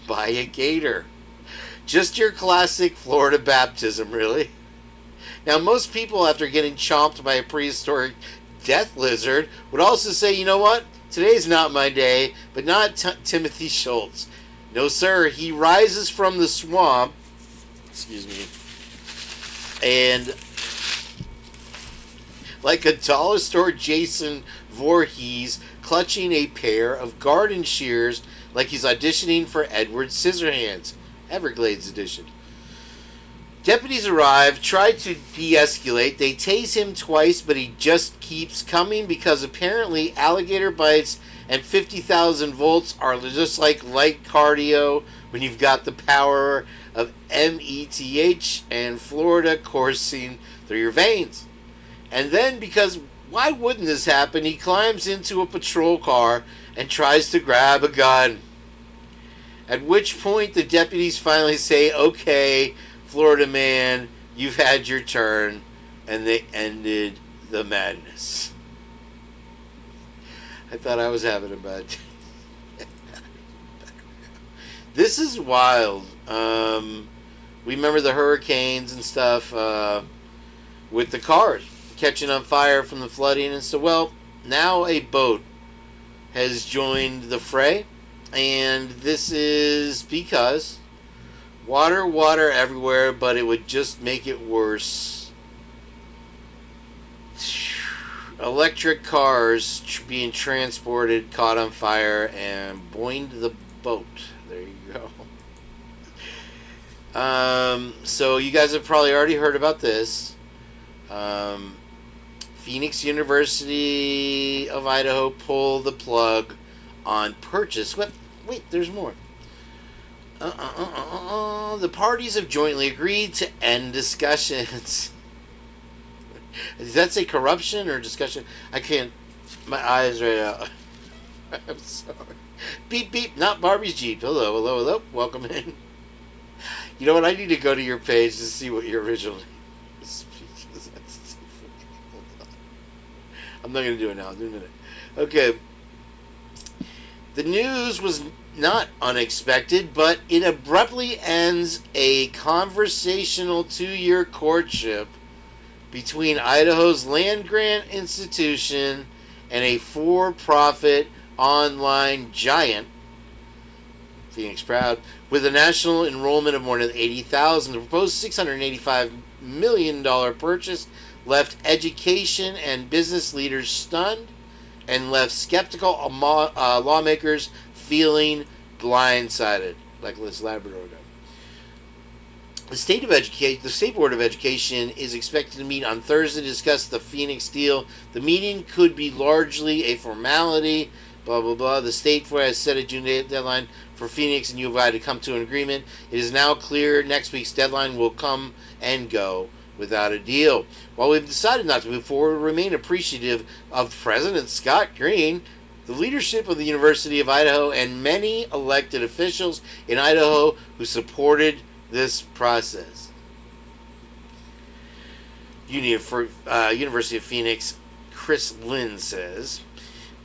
by a gator. Just your classic Florida baptism, really. Now, most people, after getting chomped by a prehistoric death lizard, would also say, you know what? Today's not my day, but not Timothy Schultz. No, sir. He rises from the swamp, excuse me, and like a dollar store Jason Voorhees, clutching a pair of garden shears like he's auditioning for Edward Scissorhands, Everglades edition. Deputies arrive, try to de-escalate. They tase him twice, but he just keeps coming because apparently alligator bites and 50,000 volts are just like light cardio when you've got the power of METH and Florida coursing through your veins. And then, because why wouldn't this happen, he climbs into a patrol car and tries to grab a gun. At which point the deputies finally say, okay, Florida man, you've had your turn, and they ended the madness. I thought I was having a bad day. This is wild. We remember the hurricanes and stuff with the cars catching on fire from the flooding and so, well, now a boat has joined the fray, and this is because water everywhere, but it would just make it worse. Electric cars being transported caught on fire and boinged the boat. There you go. So you guys have probably already heard about this. Phoenix University of Idaho pulled the plug on purchase. What? Wait, there's more. The parties have jointly agreed to end discussions. Does that say corruption or discussion? I can't. My eyes right out. I'm sorry. Beep beep. Not Barbie's Jeep. Hello, hello, hello. Welcome in. You know what? I need to go to your page to see what your original is. I'm not going to do it now. I'll do it in a minute. Okay. The news was not unexpected, but it abruptly ends a conversational 2-year courtship between Idaho's land-grant institution and a for-profit online giant, Phoenix Proud, with a national enrollment of more than 80,000. The proposed $685 million purchase left education and business leaders stunned and left skeptical lawmakers feeling blindsided, like this Labrador guy. The State Board of Education is expected to meet on Thursday to discuss the Phoenix deal. The meeting could be largely a formality. Blah blah blah. The state has set a June deadline for Phoenix and U of I to come to an agreement. It is now clear next week's deadline will come and go without a deal. While we've decided not to move forward, we remain appreciative of President Scott Green, the leadership of the University of Idaho, and many elected officials in Idaho who supported this process. University of Phoenix, Chris Lynn says,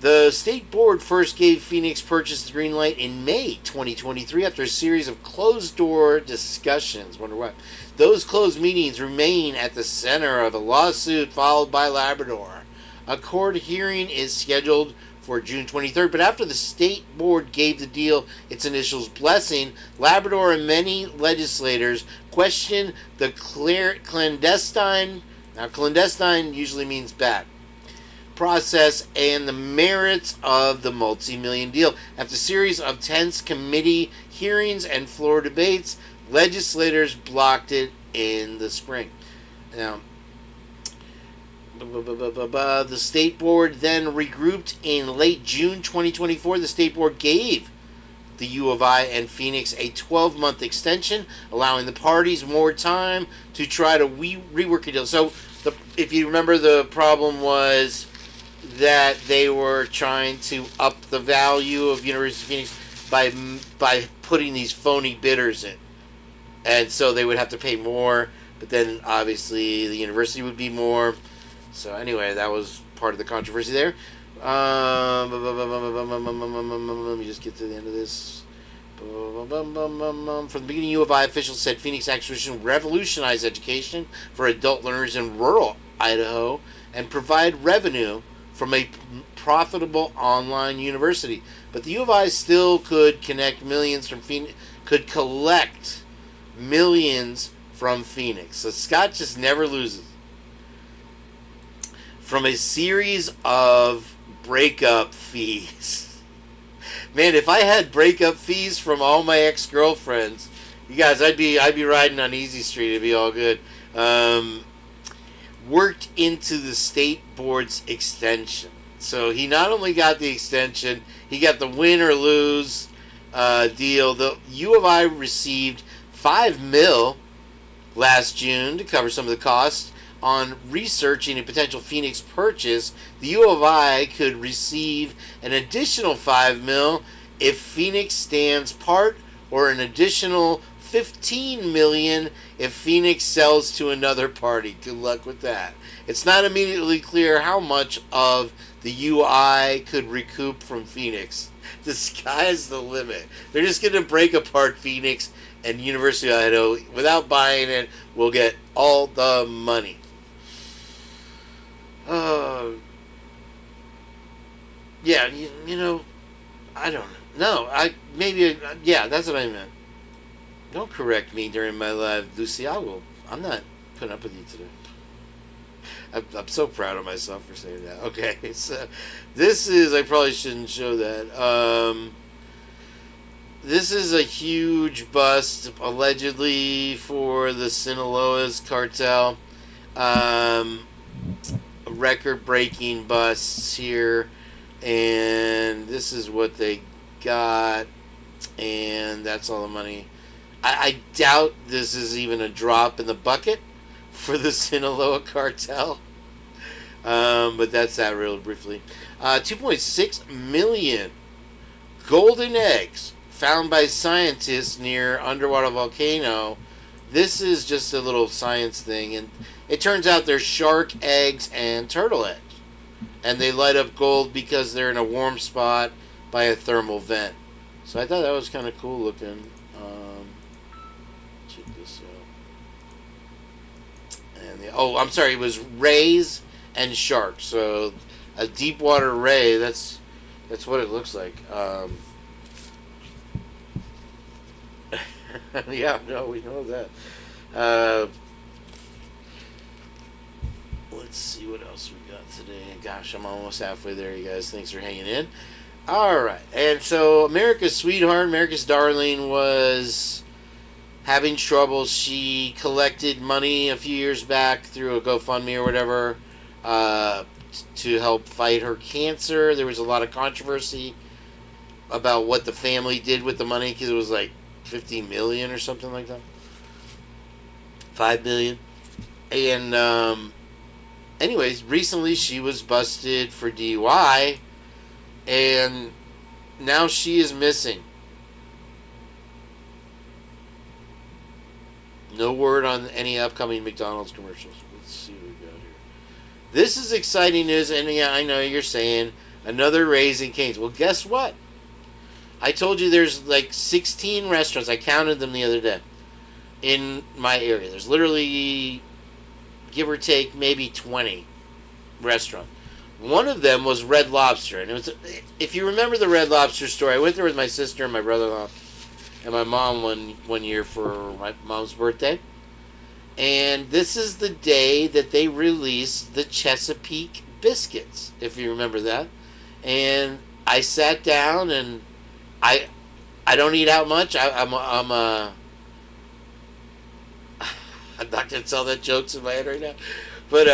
the state board first gave Phoenix Purchase the green light in May 2023 after a series of closed-door discussions. Wonder why. Those closed meetings remain at the center of a lawsuit filed by Labrador. A court hearing is scheduled for June 23rd, but after the state board gave the deal its initial blessing, Labrador and many legislators questioned the clandestine, now clandestine usually means bad, process and the merits of the multi-million deal. After a series of tense committee hearings and floor debates, legislators blocked it in the spring. Now, the state board then regrouped in late June 2024. The state board gave the U of I and Phoenix a 12-month extension, allowing the parties more time to try to rework a deal. So, if you remember, the problem was that they were trying to up the value of University of Phoenix by putting these phony bidders in. And so they would have to pay more, but then obviously the university would be more. So anyway, that was part of the controversy there. Let me just get to the end of this. From the beginning, U of I officials said Phoenix acquisition revolutionized education for adult learners in rural Idaho and provide revenue from a profitable online university. But the U of I still could collect millions from Phoenix. So Scott just never loses. From a series of breakup fees. Man, if I had breakup fees from all my ex-girlfriends, you guys, I'd be riding on Easy Street. It'd be all good. Worked into the state board's extension. So he not only got the extension, he got the win or lose deal. The U of I received $5 million last June to cover some of the costs on researching a potential Phoenix purchase. The U of I could receive an additional $5 million if Phoenix stands part, or an additional $15 million if Phoenix sells to another party. Good luck with that. It's not immediately clear how much of the UI could recoup from Phoenix. The sky's the limit. They're just going to break apart Phoenix, and University of Idaho, without buying it, will get all the money. Yeah, you know, I don't know. Yeah, that's what I meant. Don't correct me during my live, Lucy. I'm not putting up with you today. I'm so proud of myself for saying that. Okay, so this is, I probably shouldn't show that. This is a huge bust, allegedly, for the Sinaloa's cartel. Record-breaking busts here, and this is what they got, and that's all the money. I doubt this is even a drop in the bucket for the Sinaloa cartel. But that's that real briefly. 2.6 million golden eggs found by scientists near underwater volcano. This is just a little science thing, and it turns out they're shark eggs and turtle eggs. And they light up gold because they're in a warm spot by a thermal vent. So I thought that was kind of cool looking. Check this out. And I'm sorry, it was rays and sharks. So a deep water ray, that's what it looks like. Yeah, no, we know that. Let's see what else we got today. Gosh, I'm almost halfway there, you guys. Thanks for hanging in. All right. And so America's sweetheart, America's darling, was having trouble. She collected money a few years back through a GoFundMe or whatever to help fight her cancer. There was a lot of controversy about what the family did with the money because it was like $50 million or something like that. $5 million. And anyways, recently she was busted for DUI, and now she is missing. No word on any upcoming McDonald's commercials. Let's see what we got here. This is exciting news, and yeah, I know you're saying another raise in Kane's. Well, guess what? I told you there's like 16 restaurants. I counted them the other day in my area. There's literally, give or take, maybe 20 restaurants. One of them was Red Lobster, and it was. If you remember the Red Lobster story, I went there with my sister and my brother-in-law and my mom one year for my mom's birthday. And this is the day that they released the Chesapeake biscuits, if you remember that. And I sat down, and I don't eat out much. I'm not gonna tell that jokes in my head right now, but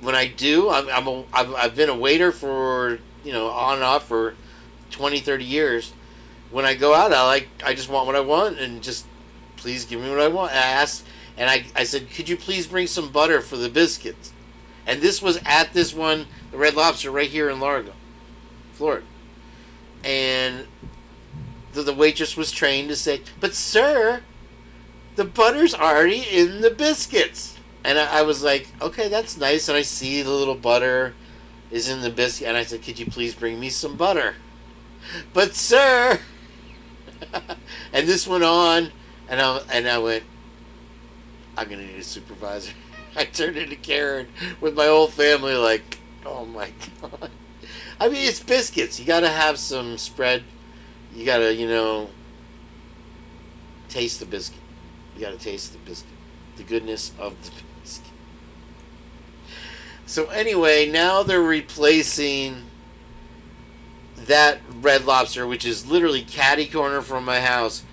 when I do, I've been a waiter for on and off for 20, 30 years. When I go out, I just want what I want, and just please give me what I want. And I asked, and I said, could you please bring some butter for the biscuits? And this was at this one, the Red Lobster, right here in Largo, Florida. And the waitress was trained to say, but sir, the butter's already in the biscuits. And I was like, okay, that's nice. And I see the little butter is in the biscuit. And I said, could you please bring me some butter? But sir. And this went on. And I went, I'm going to need a supervisor. I turned into Karen with my whole family like, oh my God. I mean, it's biscuits. You got to have some spread. You got to, taste the biscuit. You got to taste the biscuit. The goodness of the biscuit. So anyway, now they're replacing that Red Lobster, which is literally catty corner from my house,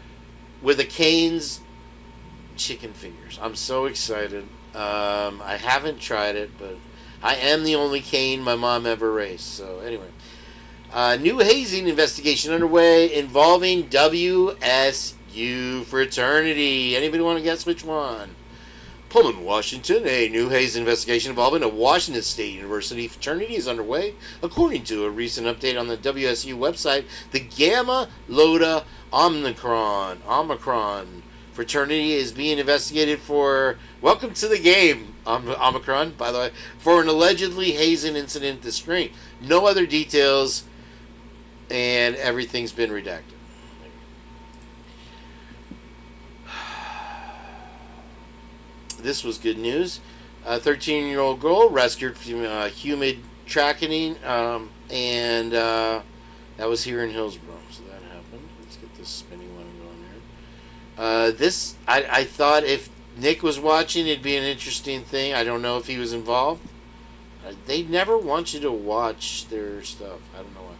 with a Kane's chicken fingers. I'm so excited. I haven't tried it, but I am the only Kane my mom ever raised. So anyway, new hazing investigation underway involving WSU fraternity. Anybody want to guess which one? Pullman, Washington. A new hazing investigation involving a Washington State University fraternity is underway. According to a recent update on the WSU website, the Gamma Lambda Omicron fraternity is being investigated for, welcome to the game, Omicron, by the way, for an allegedly hazing incident at the string. No other details, and everything's been redacted. This was good news. A 13-year-old girl rescued from humid tracking, and that was here in Hillsborough, so that happened. Let's get this spinning one going here. This, I thought if Nick was watching, it'd be an interesting thing. I don't know if he was involved. They never want you to watch their stuff. I don't know why.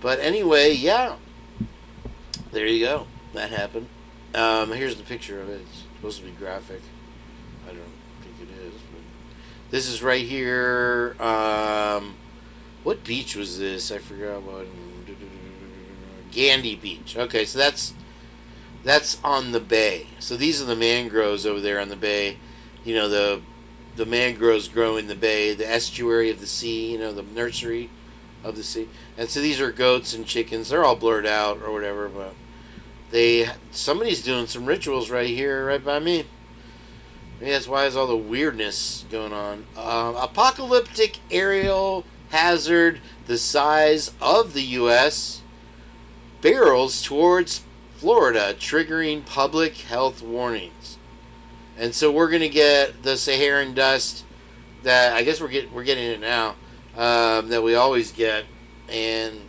But anyway, yeah. There you go. That happened. Here's the picture of it. It's supposed to be graphic. I don't think it is. But this is right here. What beach was this? I forgot what. Gandy Beach. Okay, so that's on the bay. So these are the mangroves over there on the bay. The the mangroves grow in the bay, the estuary of the sea, the nursery of the sea. And so these are goats and chickens. They're all blurred out or whatever, but somebody's doing some rituals right here, right by me. Maybe that's why there's all the weirdness going on. Apocalyptic aerial hazard the size of the U.S. barrels towards Florida, triggering public health warnings. And so we're going to get the Saharan dust that I guess we're getting it now, that we always get, and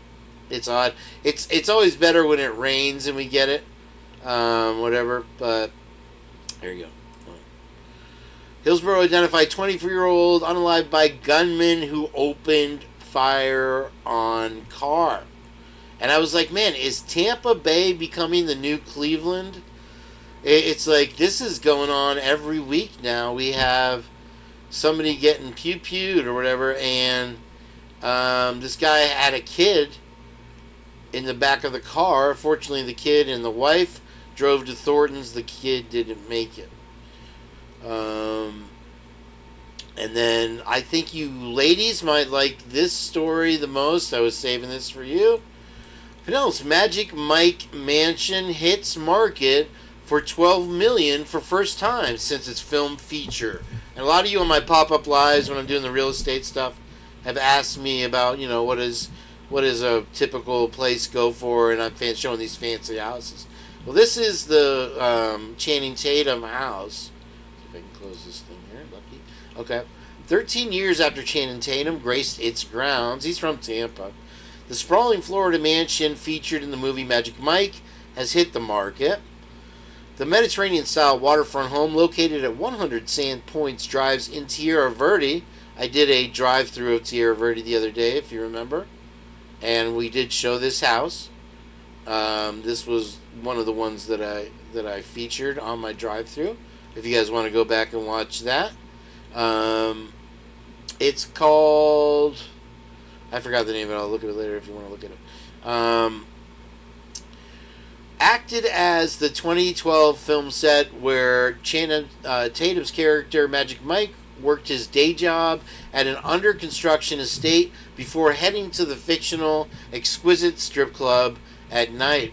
it's odd. It's always better when it rains and we get it, whatever. But there you go. Hillsborough identified 24-year-old unalived by gunman who opened fire on car. And I was like, man, is Tampa Bay becoming the new Cleveland? It's like this is going on every week now. We have somebody getting pew-pewed or whatever, and this guy had a kid in the back of the car. Fortunately, the kid and the wife drove to Thornton's. The kid didn't make it. And then I think you ladies might like this story the most. I was saving this for you. Pinellas Magic Mike Mansion hits market for $12 million for first time since its film feature. And a lot of you on my pop-up lives when I'm doing the real estate stuff have asked me about, what is a typical place go for, and I'm showing these fancy houses. Well, this is the Channing Tatum house. I can close this thing here. Lucky. Okay. 13 years after Channing Tatum graced its grounds, he's from Tampa. The sprawling Florida mansion featured in the movie Magic Mike has hit the market. The Mediterranean-style waterfront home located at 100 Sand Points Drives in Tierra Verde. I did a drive-through of Tierra Verde the other day, if you remember. And we did show this house. This was one of the ones that I featured on my drive-through. If you guys want to go back and watch that. It's called... I forgot the name of it. I'll look at it later if you want to look at it. Acted as the 2012 film set where Channing Tatum's character, Magic Mike, worked his day job at an under-construction estate before heading to the fictional Exquisite strip club at night.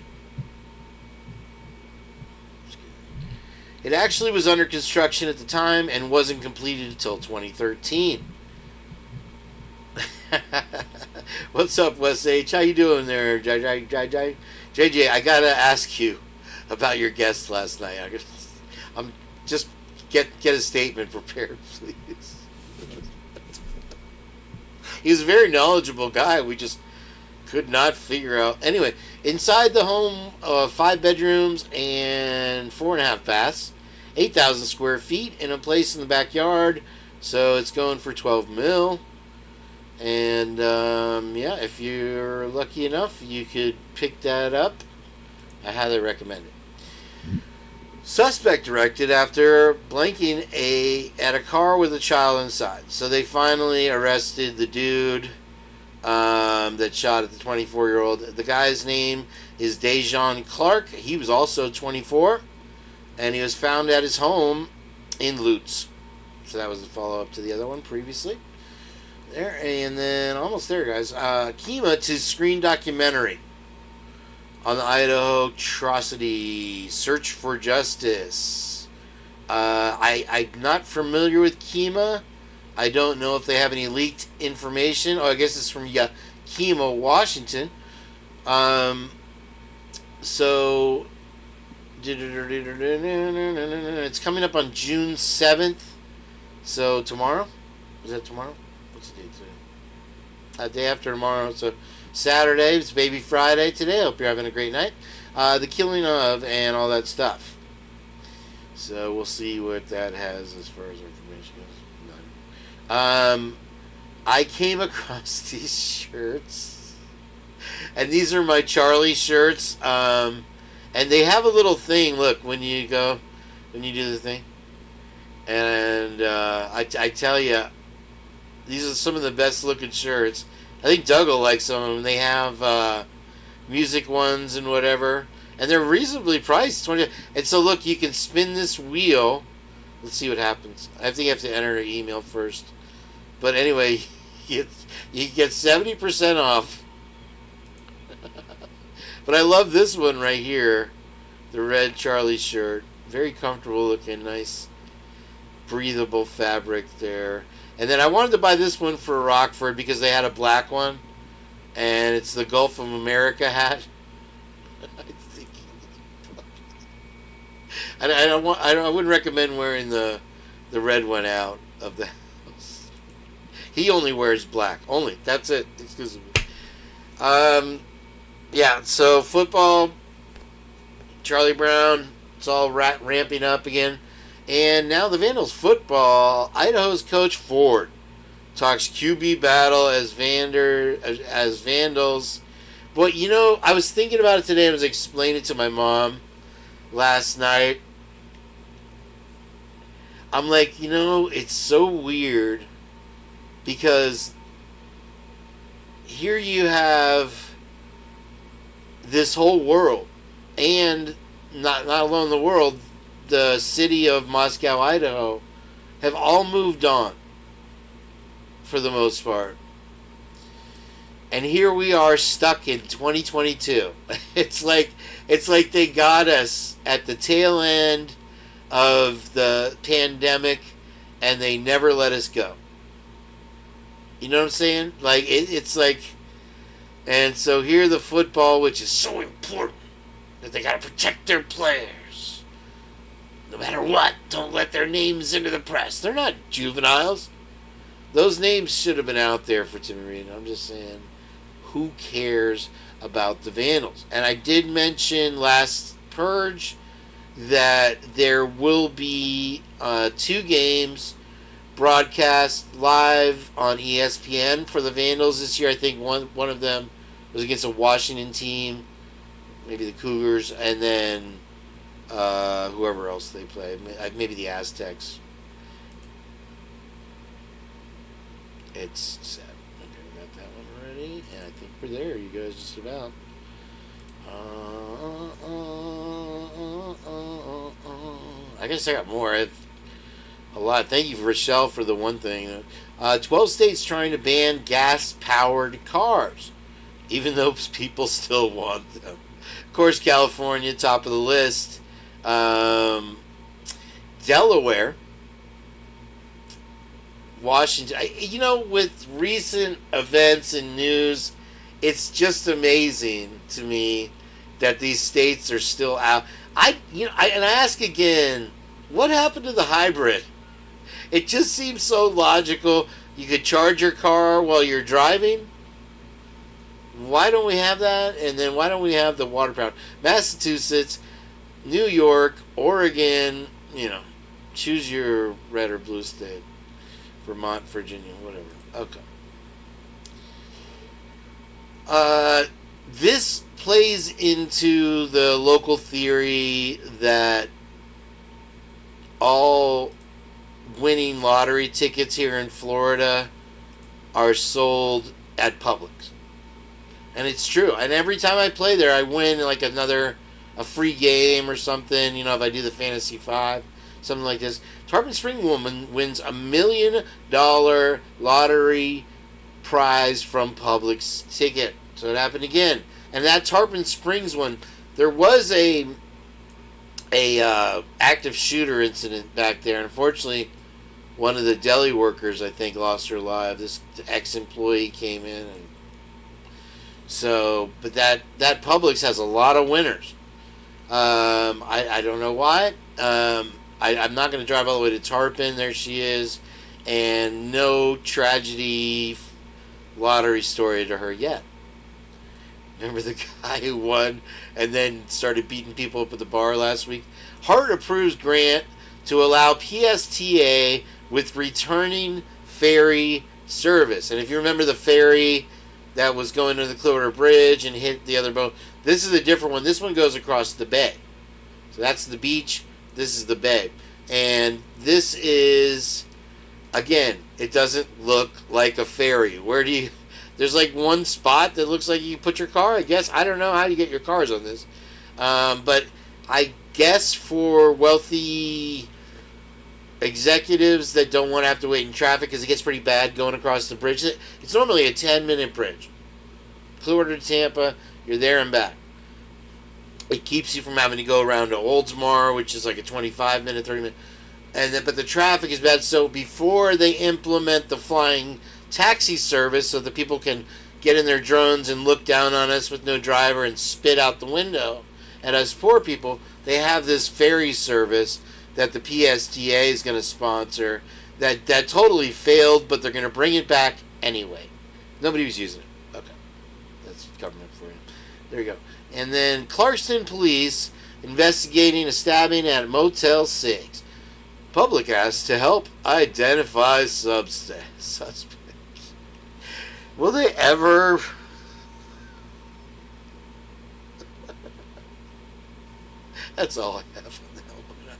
It actually was under construction at the time and wasn't completed until 2013. What's up, Wes H? How you doing there, JJ? I gotta ask you about your guest last night. I'm just get a statement prepared, please. He's a very knowledgeable guy. We just could not figure out. Anyway, inside the home, 5 bedrooms and 4.5 baths, 8,000 square feet, and a place in the backyard. So it's going for $12 million. And yeah, if you're lucky enough, you could pick that up. I highly recommend it. Suspect arrested after blanking at a car with a child inside. So they finally arrested the dude that shot at the 24-year-old. The guy's name is Dejon Clark. He was also 24, and he was found at his home in Lutz. So that was the follow-up to the other one previously. There, and then almost there, guys. Kima to screen documentary on the Idaho atrocity Search for Justice. I'm not familiar with Kima. I don't know if they have any leaked information. Oh, I guess it's from Yakima, Washington. So it's coming up on June 7th. So tomorrow? Is that tomorrow? What's the date today? Day after tomorrow. So Saturday. It's Baby Friday today. I hope you're having a great night. The killing of and all that stuff. So we'll see what that has as far as information goes. None. I came across these shirts. And these are my Charlie shirts. And they have a little thing. Look, when you do the thing. And I tell you, these are some of the best looking shirts. I think Doug will like some of them. They have music ones and whatever, and they're reasonably priced. And so look, you can spin this wheel Let's see what happens. I think you have to enter an email first. But anyway, you get 70% off. But I love this one right here. The red Charlie shirt. Very comfortable looking. Nice breathable fabric there. And then I wanted to buy this one for Rockford because they had a black one. And it's the Gulf of America hat. I wouldn't recommend wearing the red one out of the house. He only wears black. Only. That's it. Excuse me. Yeah, so football, Charlie Brown, it's all ramping up again. And now the Vandals football, Idaho's Coach Ford talks QB battle as Vandals. But, you know, I was thinking about it today. I was explaining it to my mom last night. I'm like, you know, it's so weird because here you have this whole world, and not alone the world, the city of Moscow, Idaho, have all moved on for the most part. And here we are stuck in 2022. It's like they got us at the tail end of the pandemic and they never let us go. You know what I'm saying? Like it's like, and so here the football, which is so important that they got to protect their players. No matter what, don't let their names into the press. They're not juveniles. Those names should have been out there for Timmy Reed. I'm just saying, who cares about the Vandals? And I did mention last Purge that there will be 2 games broadcast live on ESPN for the Vandals this year. I think one of them was against a Washington team, maybe the Cougars, and then whoever else they play, maybe the Aztecs. It's sad. Okay, we got that one already, and I think we're there, you guys, just about. I guess I got more. A lot. Thank you, Rochelle, for the one thing. 12 states trying to ban gas-powered cars, even though people still want them. Of course, California, top of the list. Delaware. Washington. You know, with recent events and news, it's just amazing to me that these states are still out. And I ask again, what happened to the hybrid? It just seems so logical. You could charge your car while you're driving. Why don't we have that? And then why don't we have the water power? Massachusetts, New York, Oregon, you know, choose your red or blue state. Vermont, Virginia, whatever. Okay. This plays into the local theory that all winning lottery tickets here in Florida are sold at Publix. And it's true. And every time I play there, I win like a free game or something. You know, if I do the Fantasy 5, something like this. Tarpon Spring woman wins $1 million lottery prize from Publix ticket. So it happened again. And that Tarpon Springs one, there was a active shooter incident back there. Unfortunately, one of the deli workers, I think, lost her life. This ex-employee came in, and so, but that Publix has a lot of winners. I don't know why. I'm not going to drive all the way to Tarpon. There she is. And no tragedy lottery story to her yet. Remember the guy who won and then started beating people up at the bar last week? Hart approves grant to allow PSTA with returning ferry service. And if you remember the ferry that was going under the Clearwater Bridge and hit the other boat, this is a different one. This one goes across the bay. So that's the beach. This is the bay. And this is, again, it doesn't look like a ferry. There's like one spot that looks like you put your car, I guess. I don't know how you get your cars on this. But I guess for wealthy executives that don't want to have to wait in traffic because it gets pretty bad going across the bridge. It's normally a 10-minute bridge. Clearwater to Tampa, you're there and back. It keeps you from having to go around to Oldsmar, which is like a 25-minute, 30-minute. But the traffic is bad. So before they implement the flying taxi service so that people can get in their drones and look down on us with no driver and spit out the window at us poor people, they have this ferry service that the PSTA is going to sponsor that totally failed, but they're going to bring it back anyway. Nobody was using it. Okay. That's government for you. There you go. And then Clarkston police investigating a stabbing at Motel 6. Public asked to help identify suspects. Will they ever... That's all I have on that one.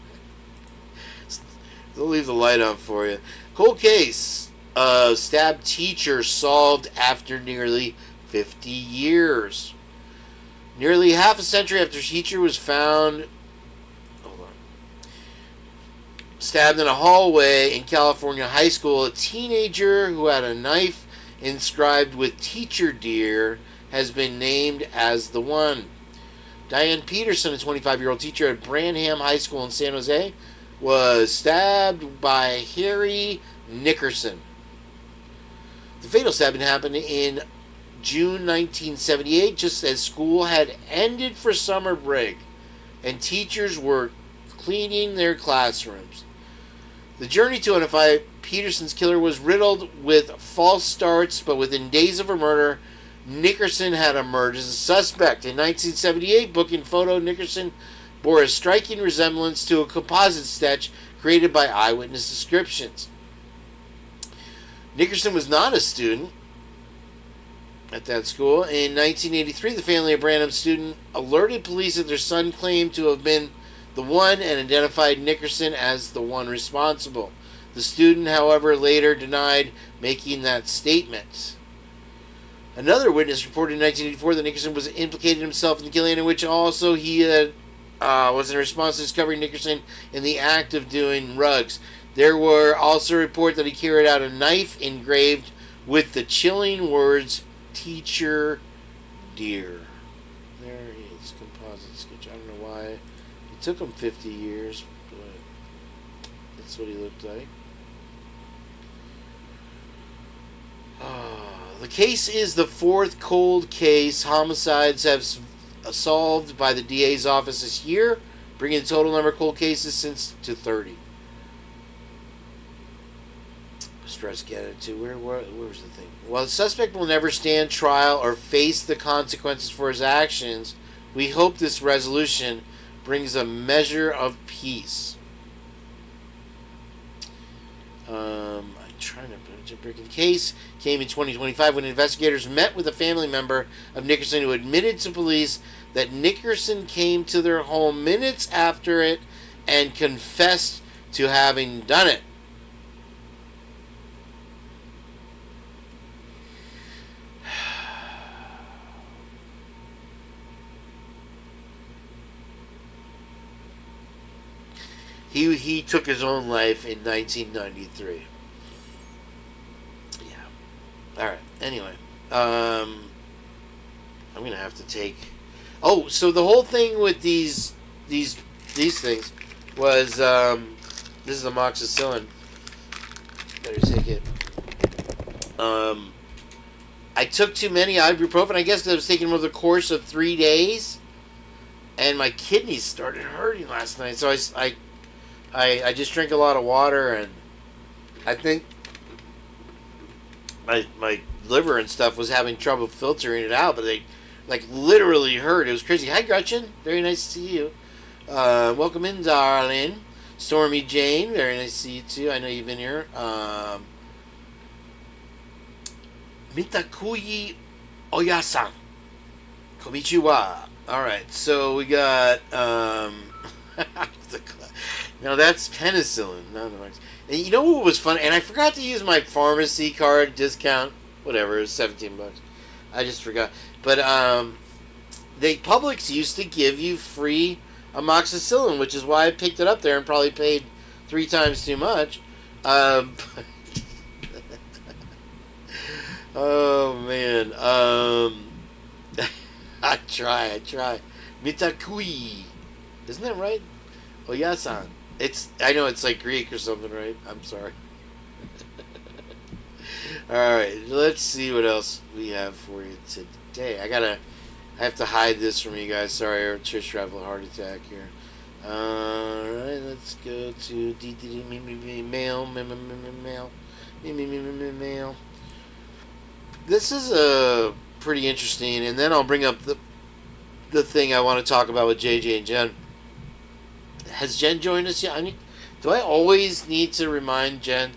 They'll leave the light on for you. Cold case. Stabbed teacher solved after nearly 50 years. Nearly half a century after teacher was found... Hold on. Stabbed in a hallway in California high school, a teenager who had a knife inscribed with teacher dear has been named as the one. Diane Peterson, a 25-year-old teacher at Branham High School in San Jose, was stabbed by Harry Nickerson. The fatal stabbing happened in June 1978, just as school had ended for summer break and teachers were cleaning their classrooms. The journey to identify Peterson's killer was riddled with false starts, but within days of her murder, Nickerson had emerged as a suspect. In 1978, book and photo Nickerson bore a striking resemblance to a composite sketch created by eyewitness descriptions. Nickerson was not a student at that school. In 1983, the family of Branham's student alerted police that their son claimed to have been the one and identified Nickerson as the one responsible. The student, however, later denied making that statement. Another witness reported in 1984 that Nickerson was implicated himself in the killing, in which also he was in response to discovering Nickerson in the act of doing rugs. There were also reports that he carried out a knife engraved with the chilling words, "Teacher dear." There he is, composite sketch. I don't know why it took him 50 years, but that's what he looked like. The case is the fourth cold case homicides have solved by the DA's office this year, bringing the total number of cold cases since to 30. Stress get it to where was the thing? While the suspect will never stand trial or face the consequences for his actions, we hope this resolution brings a measure of peace. I'm trying to break the case came in 2025 when investigators met with a family member of Nickerson who admitted to police that Nickerson came to their home minutes after it and confessed to having done it. He took his own life in 1993. Yeah. All right. Anyway, I'm gonna have to take. Oh, so the whole thing with these things was this is amoxicillin. Better take it. I took too many ibuprofen. I guess because I was taking them over the course of 3 days, and my kidneys started hurting last night. So I just drank a lot of water, and I think my liver and stuff was having trouble filtering it out, but they literally hurt. It was crazy. Hi, Gretchen. Very nice to see you. Welcome in, darling. Stormy Jane. Very nice to see you too. I know you've been here. Mitakuyi Oyasan. Konnichiwa. Alright, so we got now that's penicillin. And you know what was fun? And I forgot to use my pharmacy card discount. Whatever, it was $17. I just forgot. But Publix used to give you free amoxicillin, which is why I picked it up there and probably paid 3 times too much. Oh man. I try. Mitakui. Isn't that right? Oyasan. I know it's like Greek or something, right? I'm sorry. Alright, let's see what else we have for you today. I have to hide this from you guys. Sorry, our Trish travel heart attack here. Alright, let's go to mail. This is pretty interesting, and then I'll bring up the thing I want to talk about with JJ and Jen. Has Jen joined us yet? Do I always need to remind Jen?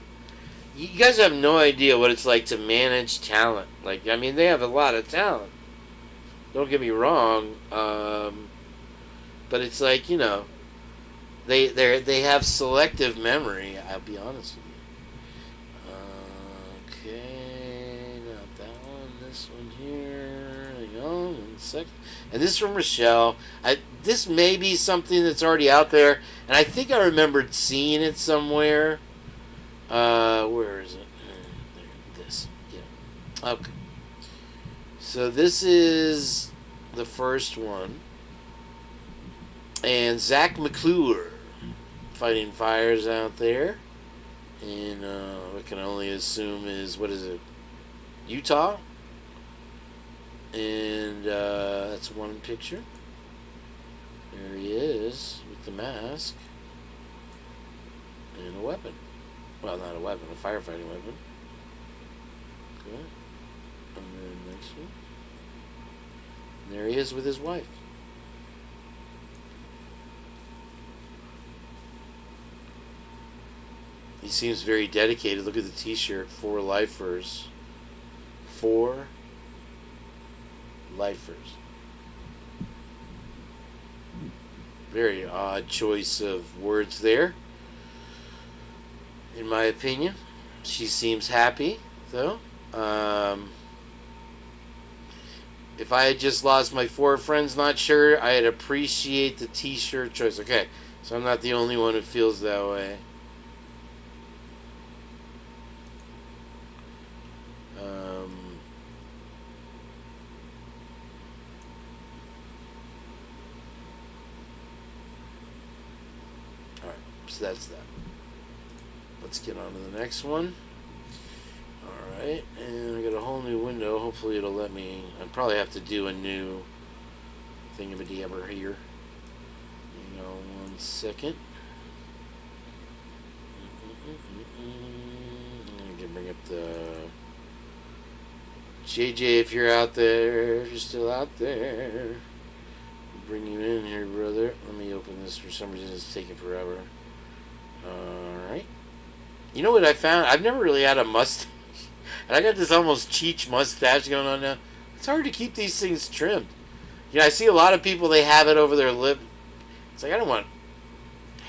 You guys have no idea what it's like to manage talent. Like, I mean, they have a lot of talent. Don't get me wrong, but it's like, you know, they have selective memory. I'll be honest with you. Okay, not that one. This one here. Hang on 1 second. And this is from Rochelle. This may be something that's already out there, and I think I remembered seeing it somewhere. Where is it? This. Yeah. Okay. So this is the first one. And Zach McClure fighting fires out there. And we can only assume is, what is it? Utah? And that's one picture. There he is with the mask. And a weapon. Well, not a weapon, a firefighting weapon. Okay. And then next one. And there he is with his wife. He seems very dedicated. Look at the t-shirt. 4 lifers. 4 lifers. Very odd choice of words there, in my opinion. She seems happy, though. If I had just lost my 4 friends, not sure I'd appreciate the t-shirt choice. Okay, so I'm not the only one who feels that way. Alright, so that's that. Let's get on to the next one. Alright, and I got a whole new window. Hopefully it'll let me. I'll probably have to do a new thingamadabber here. Hang on 1 second. I can bring up the JJ, if you're out there, if you're still out there. Bring you in here, brother. Let me open this. For some reason it's taking forever. Alright. You know what I found? I've never really had a mustache. And I got this almost Cheech mustache going on now. It's hard to keep these things trimmed. You know, I see a lot of people, they have it over their lip. It's like, I don't want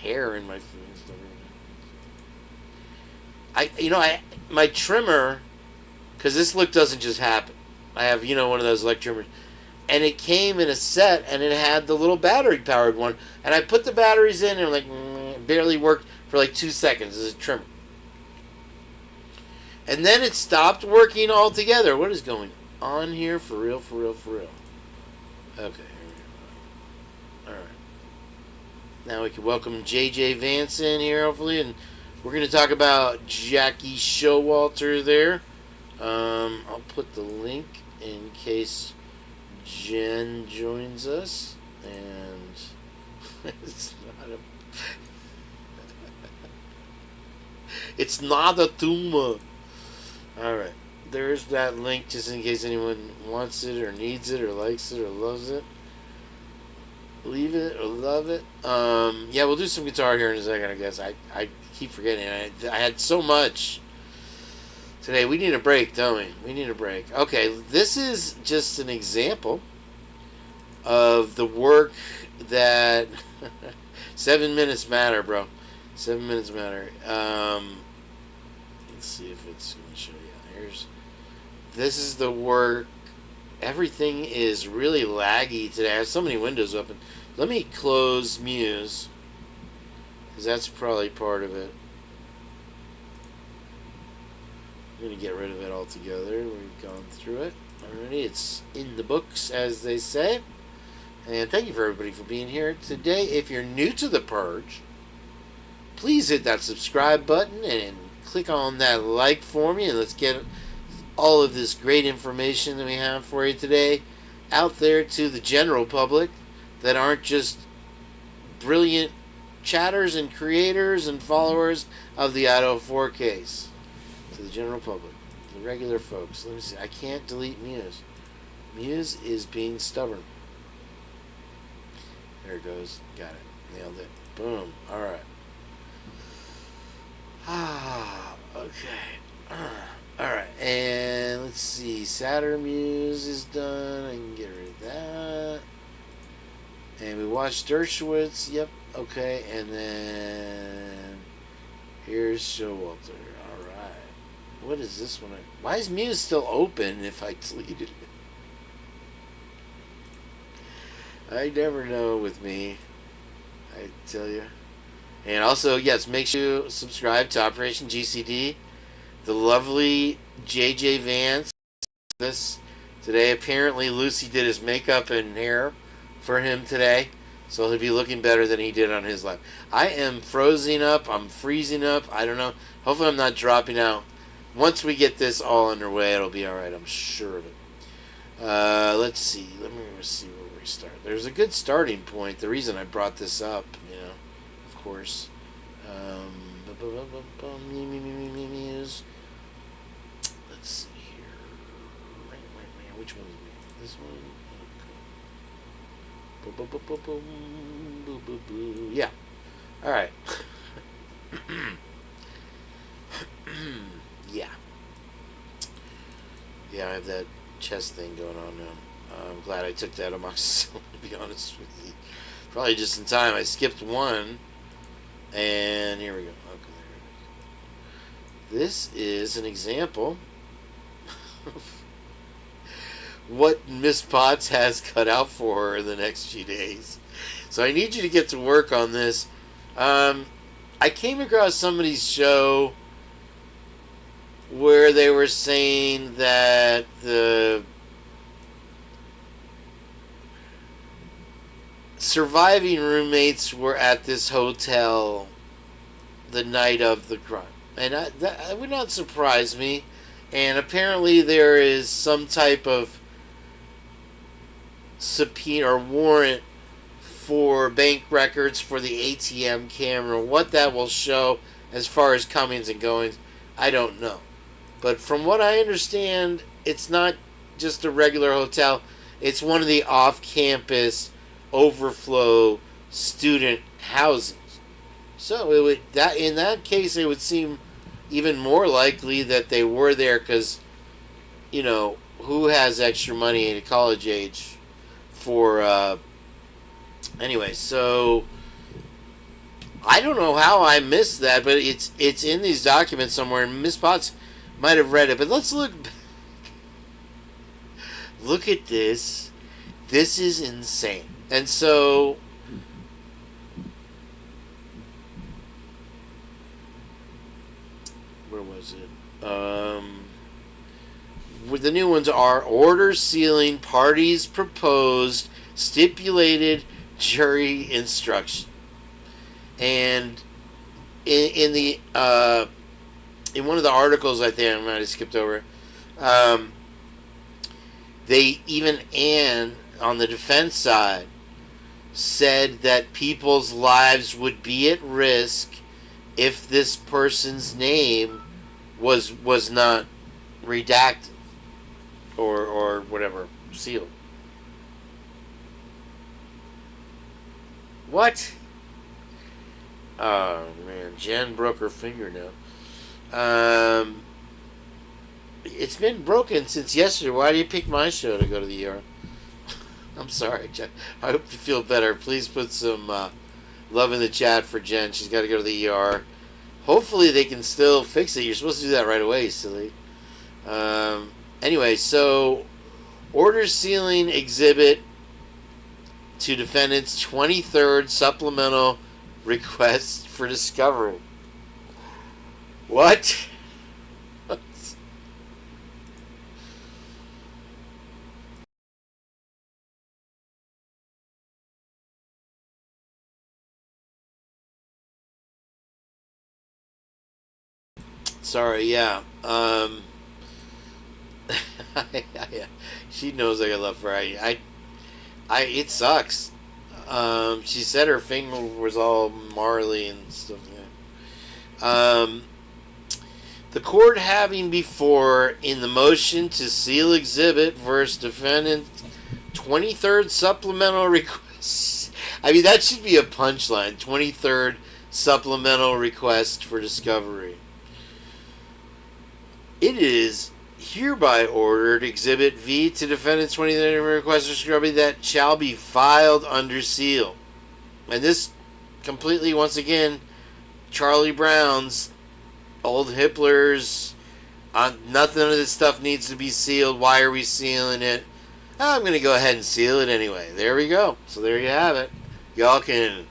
hair in my food and stuff. My trimmer, because this look doesn't just happen. I have, one of those electric trimmers. And it came in a set, and it had the little battery-powered one. And I put the batteries in, and it barely worked for like 2 seconds as a trimmer. And then it stopped working altogether. What is going on here? For real, for real, for real. Okay, here we go. Alright. Now we can welcome JJ Vance in here, hopefully. And we're going to talk about Jackie Showalter there. I'll put the link in case Jen joins us. And it's not a... It's not a tumor. Alright, there's that link just in case anyone wants it or needs it or likes it or loves it. Leave it or love it. Yeah, we'll do some guitar here in a second, I guess. I keep forgetting. I had so much today. We need a break, don't we? We need a break. Okay, this is just an example of the work that... 7 minutes matter, bro. 7 minutes matter. Let's see if it's going to show you. This is the work. Everything is really laggy today. I have so many windows open. Let me close Mews. because that's probably part of it. I'm going to get rid of it altogether. We've gone through it already. It's in the books, as they say. And thank you for everybody for being here today. If you're new to the Purge, please hit that subscribe button and click on that like for me, and let's get all of this great information that we have for you today out there to the general public that aren't just brilliant chatters and creators and followers of the Idaho4 case. To the general public, the regular folks. Let me see. I can't delete Mews. Mews is being stubborn. There it goes. Got it. Nailed it. Boom. All right. Okay. All right. And let's see. Saturn Mews is done. I can get rid of that. And we watched Dershowitz. Yep. Okay. And then here's Showalter. All right. What is this one? Why is Mews still open if I deleted it? I never know with me. I tell you. And also, yes, make sure you subscribe to Operation GCD. The lovely JJ Vance. This today. Apparently, Lucy did his makeup and hair for him today, so he'll be looking better than he did on his live. I am frozen up. I'm freezing up. I don't know. Hopefully, I'm not dropping out. Once we get this all underway, it'll be all right. I'm sure of it. Let's see. Let me see where we start. There's a good starting point. The reason I brought this up, of course. Mews. Let's see here. Which one is it? This one? Yeah. All right. Yeah. Yeah, I have that chest thing going on now. I'm glad I took that amoxicillin, to be honest with you. Probably just in time. I skipped one. And here we go. Okay, there it is. This is an example of what Miss Potts has cut out for her in the next few days. So I need you to get to work on this. I came across somebody's show where they were saying that the surviving roommates were at this hotel the night of the crime. And that would not surprise me. And apparently there is some type of subpoena or warrant for bank records for the ATM camera. What that will show as far as comings and goings, I don't know. But from what I understand, it's not just a regular hotel. It's one of the off-campus overflow student housings. So it would in that case, it would seem even more likely that they were there because, who has extra money at college age for anyway, so I don't know how I missed that, but it's in these documents somewhere, and Miss Potts might have read it. But let's look at this. This is insane. And so where was it? The new ones are orders sealing parties proposed stipulated jury instruction. And in one of the articles, I think I might have skipped over, they even, and on the defense side, said that people's lives would be at risk if this person's name was not redacted or whatever, sealed. What? Oh man, Jenn broke her finger now. It's been broken since yesterday. Why do you pick my show to go to the ER? I'm sorry, Jenn. I hope you feel better. Please put some love in the chat for Jenn. She's got to go to the ER. Hopefully they can still fix it. You're supposed to do that right away, silly. Anyway, so order sealing exhibit to defendant's 23rd supplemental request for discovery. What? Sorry, yeah. She knows I got love for her. It sucks. She said her finger was all marly and stuff. The court having before in the motion to seal exhibit versus defendant 23rd supplemental request. I mean, that should be a punchline. 23rd supplemental request for discovery. It is hereby ordered Exhibit V to defendant's 23rd request for discovery that shall be filed under seal. And this completely, once again, Charlie Brown's, old Hitler's, nothing of this stuff needs to be sealed. Why are we sealing it? I'm going to go ahead and seal it anyway. There we go. So there you have it. Y'all can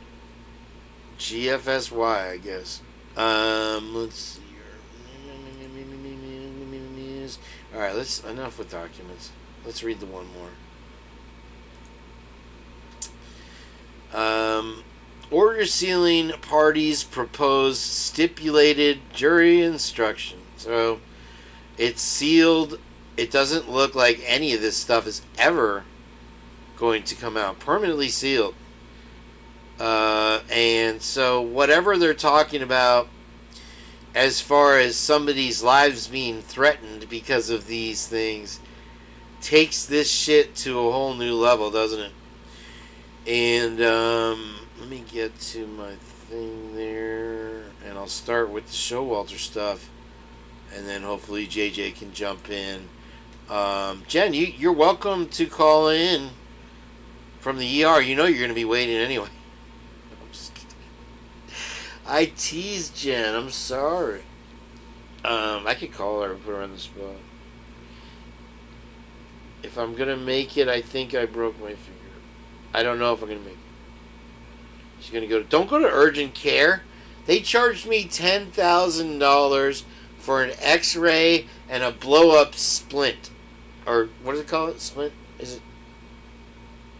GFSY, I guess. Let's see here. Alright, enough with documents. Let's read the one more. Order sealing parties proposed stipulated jury instruction. So it's sealed. It doesn't look like any of this stuff is ever going to come out. Permanently sealed. And so whatever they're talking about as far as somebody's lives being threatened because of these things takes this shit to a whole new level, doesn't it? And let me get to my thing there, and I'll start with the Showalter stuff, and then hopefully JJ can jump in. Jen, you're welcome to call in from the ER. You know you're going to be waiting anyway. I'm just kidding. I teased Jen. I'm sorry. I could call her and put her on the spot. If I'm going to make it, I think I broke my finger. I don't know if I'm going to make it. She's going to go to... Don't go to urgent care. They charged me $10,000 for an x-ray and a blow-up splint. Or, what does it call it? Splint? Is it...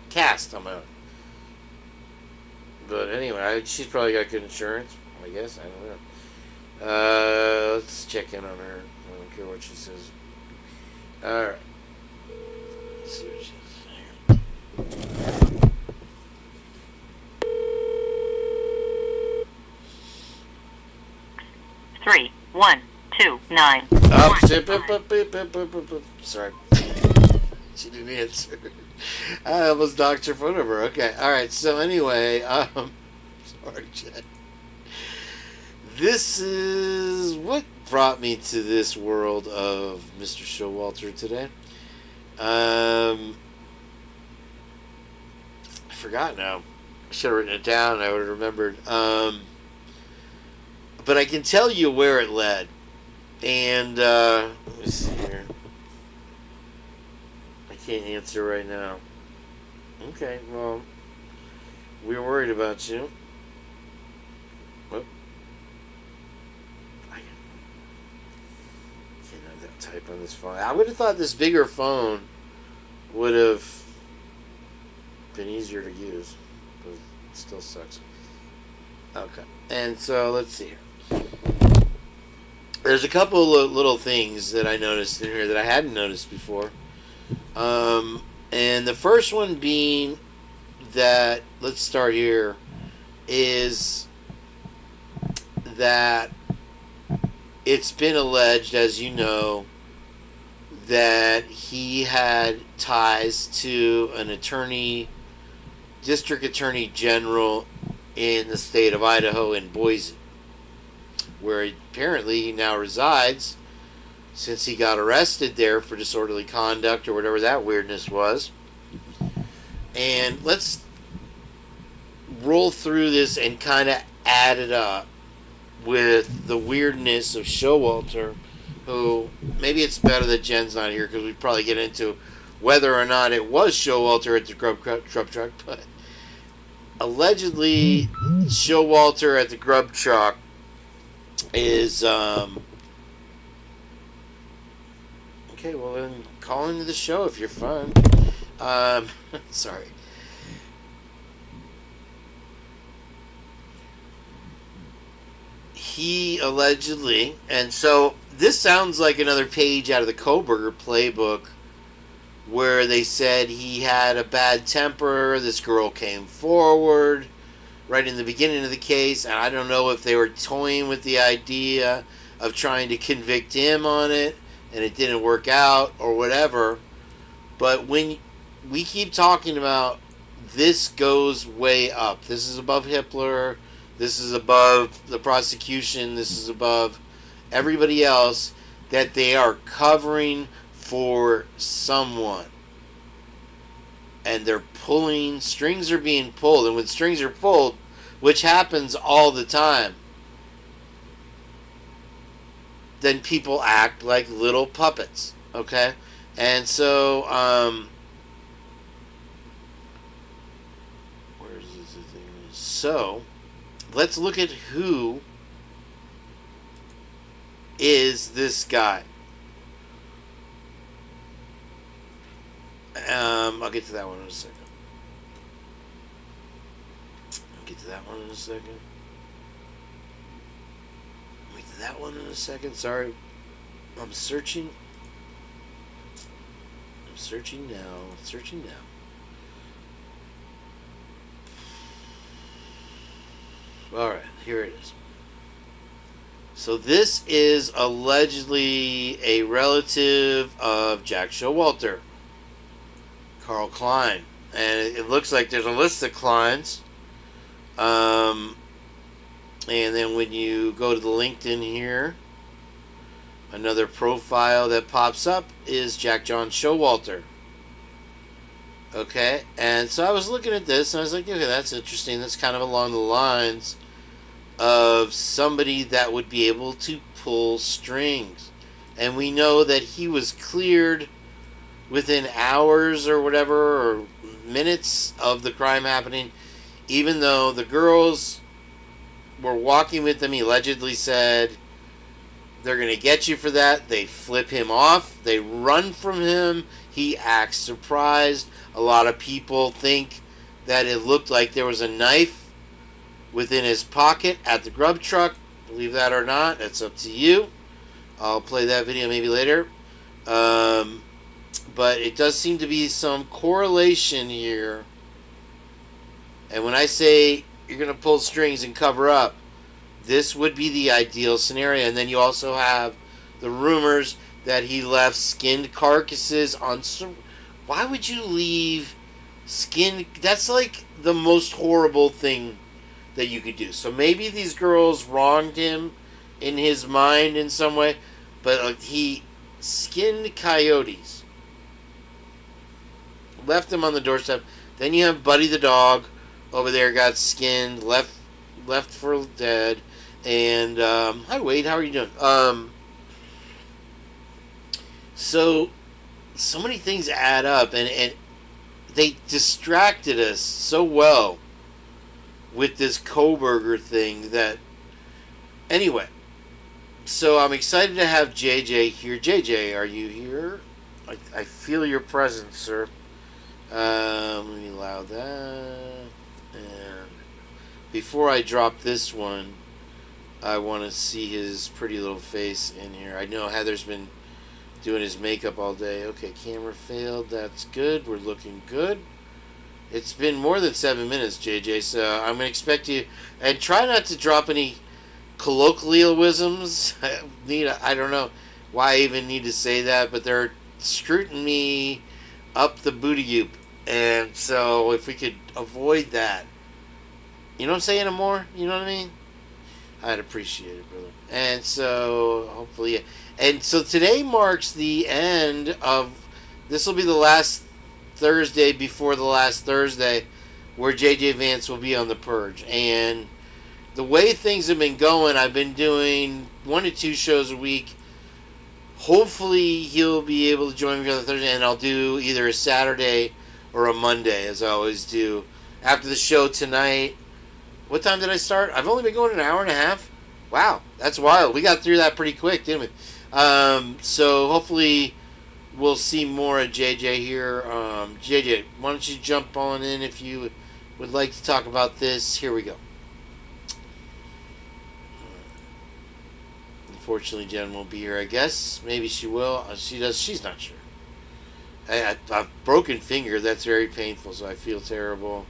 Cast on my own. But anyway, she's probably got good insurance, I guess. I don't know. Let's check in on her. I don't care what she says. Alright. Let's see what she says. 3, 1, 2, 9. Sorry. She didn't answer. I almost knocked her phone over. Okay. Alright, so anyway, sorry, Jen. This is what brought me to this world of Mr. Showalter today. I forgot now. I should have written it down. I would have remembered. But I can tell you where it led. And, let me see here. I can't answer right now. Okay, well, we were worried about you. Whoop. I can't type on this phone. I would have thought this bigger phone would have been easier to use. But it still sucks. Okay, and so let's see here. There's a couple of little things that I noticed in here that I hadn't noticed before. And the first one being that, let's start here, is that it's been alleged, as you know, that he had ties to an district attorney general in the state of Idaho in Boise, where apparently he now resides since he got arrested there for disorderly conduct or whatever that weirdness was. And let's roll through this and kind of add it up with the weirdness of Showalter, who, maybe it's better that Jen's not here because we'd probably get into whether or not it was Showalter at the Grub Truck, but allegedly, Showalter at the grub truck is okay. Well, then call into the show if you're fun. Sorry. He allegedly, and so this sounds like another page out of the Koberger playbook, where they said he had a bad temper. This girl came forward right in the beginning of the case, and I don't know if they were toying with the idea of trying to convict him on it, and it didn't work out or whatever. But when we keep talking about this goes way up, this is above Hitler, this is above the prosecution, this is above everybody else, that they are covering for someone. And they're pulling, strings are being pulled. And when strings are pulled, which happens all the time, then people act like little puppets. Okay? And so, where's this thing? So, let's look at who is this guy. I'll get to that one in a second. I'll get to that one in a second. I'll get to that one in a second. Sorry. I'm searching. I'm searching now. Searching now. Alright, here it is. So this is allegedly a relative of Jack Showalter, Carl Klein. And it looks like there's a list of Kleins. And then when you go to the LinkedIn here, another profile that pops up is Jack John Showalter. Okay, and so I was looking at this and I was like, okay, that's interesting. That's kind of along the lines of somebody that would be able to pull strings. And we know that he was cleared within hours or whatever, or minutes of the crime happening, even though the girls were walking with him. He allegedly said, they're going to get you for that. They flip him off. They run from him. He acts surprised. A lot of people think that it looked like there was a knife within his pocket at the grub truck. Believe that or not, that's up to you. I'll play that video maybe later. But it does seem to be some correlation here. And when I say you're going to pull strings and cover up, this would be the ideal scenario. And then you also have the rumors that he left skinned carcasses on some... Why would you leave skinned... That's like the most horrible thing that you could do. So maybe these girls wronged him in his mind in some way, but he skinned coyotes, left them on the doorstep. Then you have Buddy the dog over there, got skinned, left for dead. And hi Wade, how are you doing? So many things add up, and they distracted us so well with this Koberger thing that... Anyway, so I'm excited to have JJ here. JJ, are you here? I feel your presence, sir. Let me allow that. And before I drop this one, I want to see his pretty little face in here. I know Heather's been doing his makeup all day. Okay, camera failed. That's good. We're looking good. It's been more than 7 minutes, JJ, so I'm going to expect you... And try not to drop any colloquialisms. I don't know why I even need to say that, but they're scrutiny me up the booty-oop. And so if we could avoid that... You know what I'm saying, Amor? You know what I mean? I'd appreciate it, brother. And so, hopefully... And so today marks the end of... This will be the last Thursday before the last Thursday where JJ Vance will be on the Purge. And the way things have been going, I've been doing 1 to 2 shows a week. Hopefully he'll be able to join me on the Thursday, and I'll do either a Saturday or a Monday, as I always do. after the show tonight. What time did I start? I've only been going an hour and a half. Wow, that's wild. We got through that pretty quick, didn't we? So hopefully we'll see more of JJ here. JJ, why don't you jump on in if you would like to talk about this? Here we go. Unfortunately, Jen won't be here, I guess. Maybe she will. She does. She's not sure. I've broken finger. That's very painful, so I feel terrible.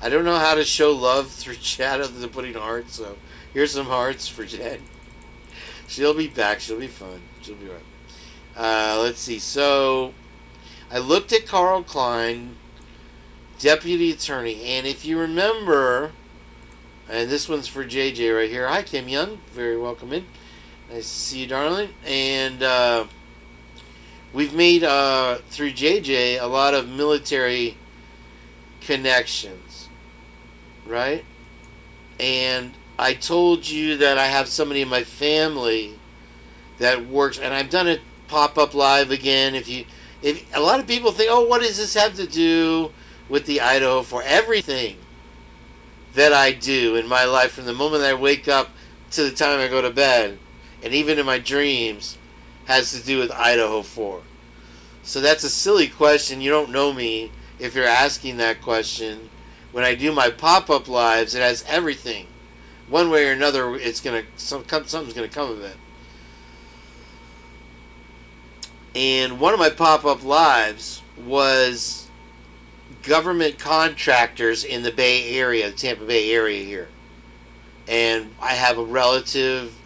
I don't know how to show love through chat other than putting hearts, so here's some hearts for Jen. She'll be back. She'll be fun. She'll be right. Let's see. So, I looked at Carl Klein, deputy attorney, and if you remember, and this one's for JJ right here. Hi, Kim Young. Very welcome in. Nice to see you, darling. And we've made, through JJ, a lot of military connections, right? And I told you that I have somebody in my family that works, and I've done it pop-up live again. If a lot of people think, oh, what does this have to do with the Idaho4? Everything that I do in my life, from the moment I wake up to the time I go to bed, and even in my dreams, has to do with Idaho4. So that's a silly question. You don't know me if you're asking that question. When I do my pop-up lives, it has everything. One way or another, it's something's gonna come of it. And one of my pop-up lives was government contractors in the Bay Area, the Tampa Bay area here. And I have a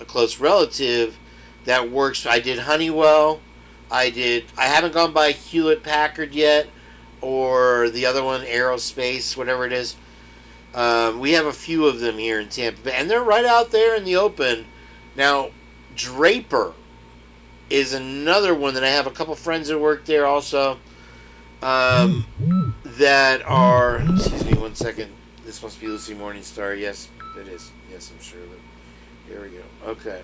close relative that works. I did Honeywell. I haven't gone by Hewlett Packard yet, or the other one, Aerospace, whatever it is. We have a few of them here in Tampa Bay, and they're right out there in the open. Now, Draper is another one that I have a couple friends that work there also, that are, excuse me one second, this must be Lucy Morningstar. Yes, it is. Yes, I'm sure of it. Here we go. Okay.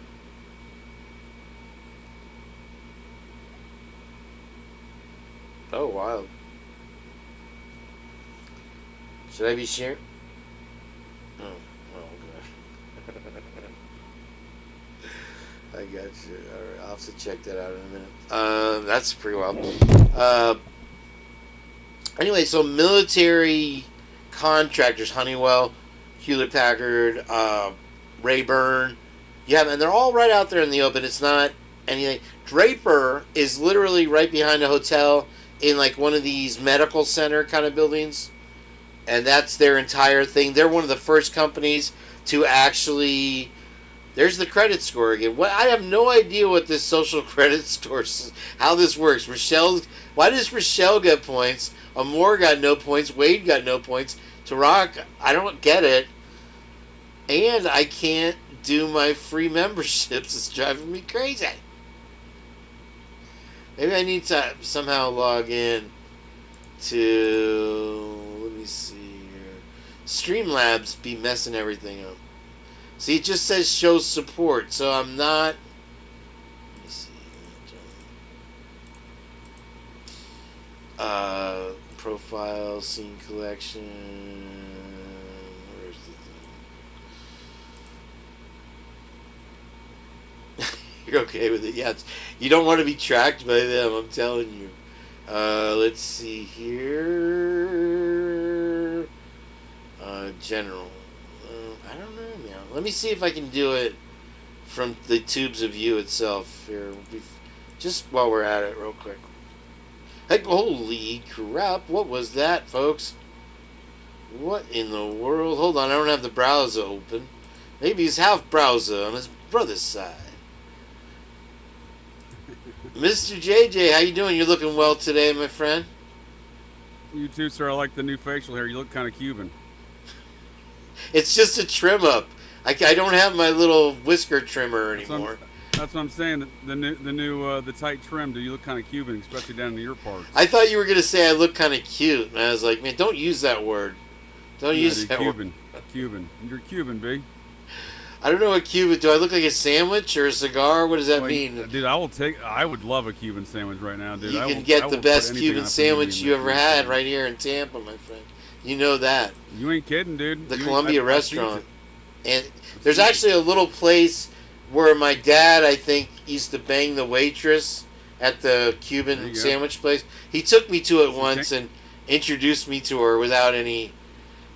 Oh, wild. Should I be sharing? Oh, good. I got you. Alright, I'll have to check that out in a minute. That's pretty wild. Anyway, so military contractors, Honeywell, Hewlett Packard, Rayburn, and they're all right out there in the open. It's not anything. Draper is literally right behind a hotel in like one of these medical center kind of buildings, and that's their entire thing. They're one of the first companies to actually, there's the credit score again. I have no idea what this social credit score is, how this works. Why does Rochelle get points? Amor got no points. Wade got no points. Tarak, I don't get it. And I can't do my free memberships. It's driving me crazy. Maybe I need to somehow log in to, let me see here. Streamlabs be messing everything up. See, it just says show support, so I'm not. Let me see. Profile, scene collection. Where's the thing? You're okay with it? Yeah, you don't want to be tracked by them, I'm telling you. Let's see here. General. I don't know, man. Let me see if I can do it from the tubes of you itself here. Just while we're at it, real quick. Hey, holy crap! What was that, folks? What in the world? Hold on, I don't have the browser open. Maybe he's half browser on his brother's side. Mr. JJ, how you doing? You're looking well today, my friend. You too, sir. I like the new facial hair. You look kind of Cuban. It's just a trim up. I don't have my little whisker trimmer anymore. That's what I'm saying. The tight trim. Do you look kind of Cuban, especially down in the ear parts? I thought you were gonna say I look kind of cute, and I was like, man, don't use that word. Don't use that Cuban. word. Cuban. You're Cuban, B. I don't know what Cuban. Do I look like a sandwich or a cigar? What does that mean? Dude, I would love a Cuban sandwich right now, dude. You I can will- get I the will best put anything Cuban on a sandwich Cuban you ever sandwich. had right here in Tampa, my friend. You know that. You ain't kidding, dude. The You Columbia ain't- I've seen restaurant. it. And there's actually a little place where my dad, I think, used to bang the waitress at the There Cuban you go. sandwich place. He took me to it once and introduced me to her without any,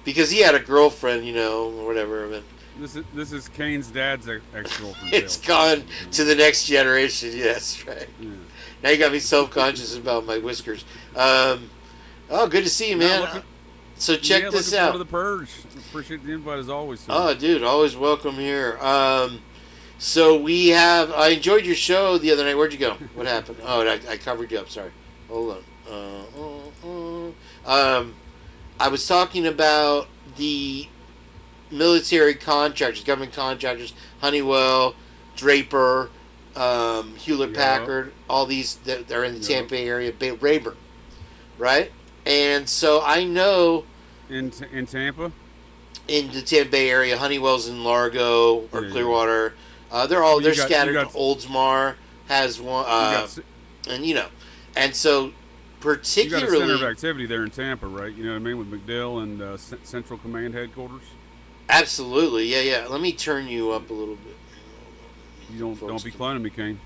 because he had a girlfriend, you know, or whatever. But This is Kane's dad's ex-girlfriend. it's gone to the next generation. Yes, right. Yeah. Now you got me self-conscious about my whiskers. Oh, good to see you, man. So check this out. To the Purge. Appreciate the invite as always. Sir. Oh, dude, always welcome here. So we have. I enjoyed your show the other night. Where'd you go? What happened? Oh, I covered you up. Sorry. Hold on. I was talking about the military contractors, government contractors, Honeywell, Draper, Hewlett Packard, all these that are in the Tampa Bay area, Rayburn, right? And so I know in Tampa, in the Tampa Bay area, Honeywell's in Largo or Clearwater. They're scattered. Oldsmar has one, and and so particularly you got a center of activity there in Tampa, right? You know what I mean, with MacDill and Central Command headquarters. Absolutely, yeah. Let me turn you up a little bit. You don't be cloning me, Kane.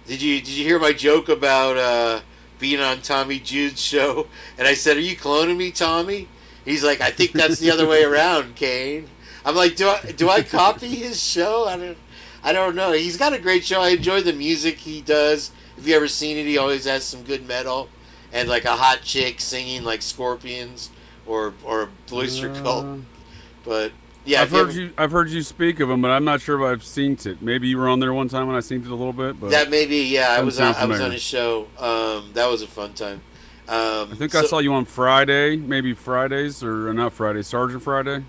Did you hear my joke about being on Tommy Jude's show? And I said, "Are you cloning me, Tommy?" He's like, "I think that's the other way around, Kane." I'm like, "Do I copy his show? I don't know. He's got a great show. I enjoy the music he does. If you ever seen it, he always has some good metal and like a hot chick singing like Scorpions or Oyster Cult. But yeah, I've heard you speak of him, but I'm not sure if I've seen it. Maybe you were on there one time when I seen it a little bit. But that may be, yeah. I was on familiar. his show. That was a fun time. I think I saw you on Friday, maybe Fridays or not Friday, Sergeant Friday.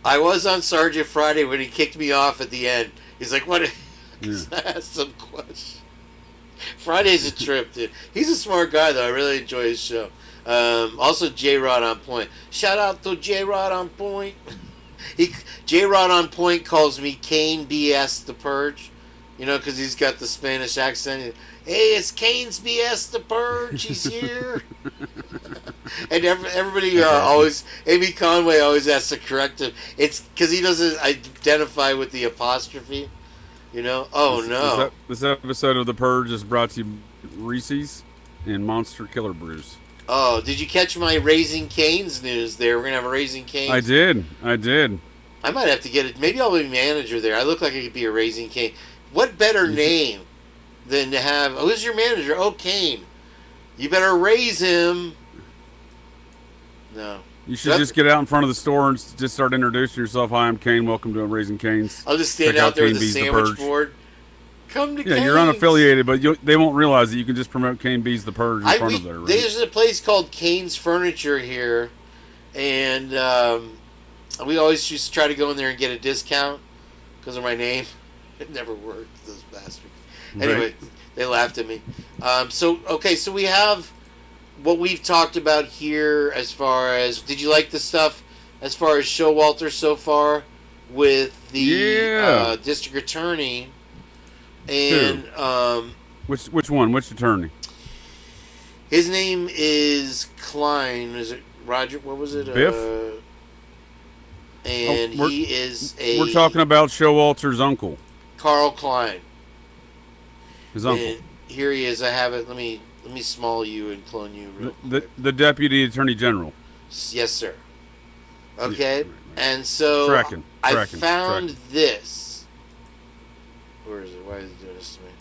I was on Sergeant Friday when he kicked me off at the end. He's like, "What?" I asked some question. Friday's a trip, dude. He's a smart guy, though. I really enjoy his show. Also, J-Rod on Point. Shout out to J-Rod on Point. J-Rod on Point calls me Kane BS the Purge. You know, because he's got the Spanish accent. Hey, it's Kane's BS the Purge. He's here. And everybody always, Amy Conway always has to correct him. It's because he doesn't identify with the apostrophe. You know? Oh, no. This episode of The Purge is brought to you by Reese's and Monster Killer Brews. Oh, did you catch my Raising Cane's news there? We're going to have a Raising Cane's. I did. I might have to get it. Maybe I'll be manager there. I look like I could be a Raising Cane. What better name than to have, who's your manager? Oh, Kane. You better raise him. No. You should just get out in front of the store and just start introducing yourself. Hi, I'm Kane. Welcome to Raising Cane's. I'll just stand out there with a sandwich board. Come to Cane's. You're unaffiliated, but they won't realize that you can just promote Kane B's The Purge in front of there. Right? There's a place called Kane's Furniture here, and we always used to try to go in there and get a discount because of my name. It never worked, those bastards. Anyway, they laughed at me. So we have what we've talked about here as far as, did you like the stuff as far as Showalter so far with the district attorney? And which one? Which attorney? His name is Klein. Is it Roger? What was it? Biff. And he is a. We're talking about Showalter's uncle, Carl Klein. His uncle. And here he is. I have it. Let me small you and clone you. Real the deputy attorney general. Yes, sir. Okay, and so I found this. Where is it? Why is it doing this to me?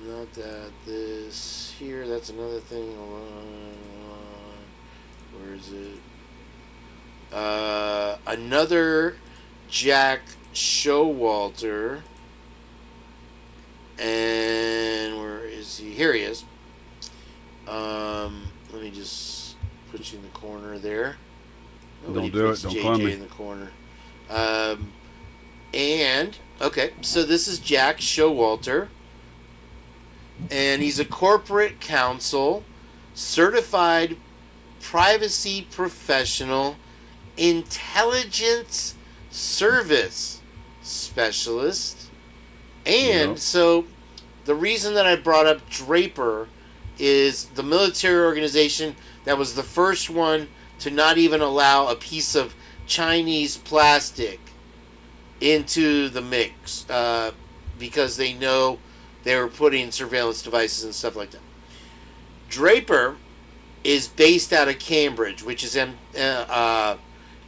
Not that. This here. That's another thing. Hold on. Where is it? Another Jack Showalter. And where is he? Here he is. Let me just put you in the corner there. Nobody Don't do it. puts Don't JJ clone me. in the corner. And okay, so this is Jack Showalter, and he's a corporate counsel, certified privacy professional, intelligence service specialist. And so the reason that I brought up Draper is the military organization that was the first one to not even allow a piece of Chinese plastic into the mix because they know they were putting surveillance devices and stuff like that. Draper is based out of Cambridge, which is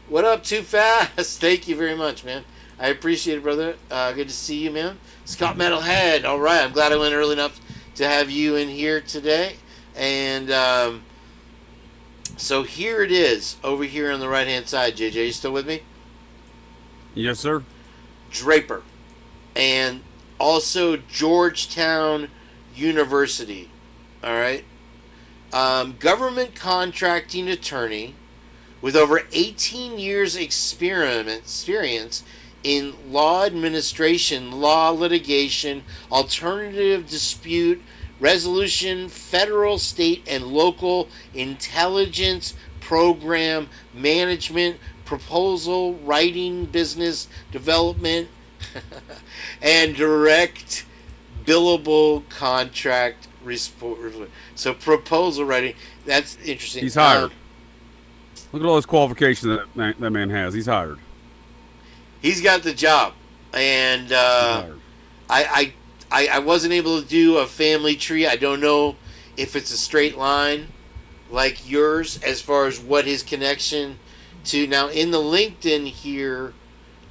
what up, Too Fast? Thank you very much, man. I appreciate it, brother. Good to see you, man. Scott Metalhead. All right, I'm glad I went early enough to have you in here today. And so here it is, over here on the right-hand side. JJ, you still with me? Yes, sir. Draper. And also Georgetown University. All right? Government contracting attorney with over 18 years experience in law administration, law litigation, alternative dispute resolution, federal, state, and local intelligence program management, proposal writing, business development, and direct billable contract report. So proposal writing, that's interesting. He's hired. Look at all those qualifications that man has. He's hired. He's got the job. And I wasn't able to do a family tree. I don't know if it's a straight line like yours as far as what his connection to. Now, in the LinkedIn here,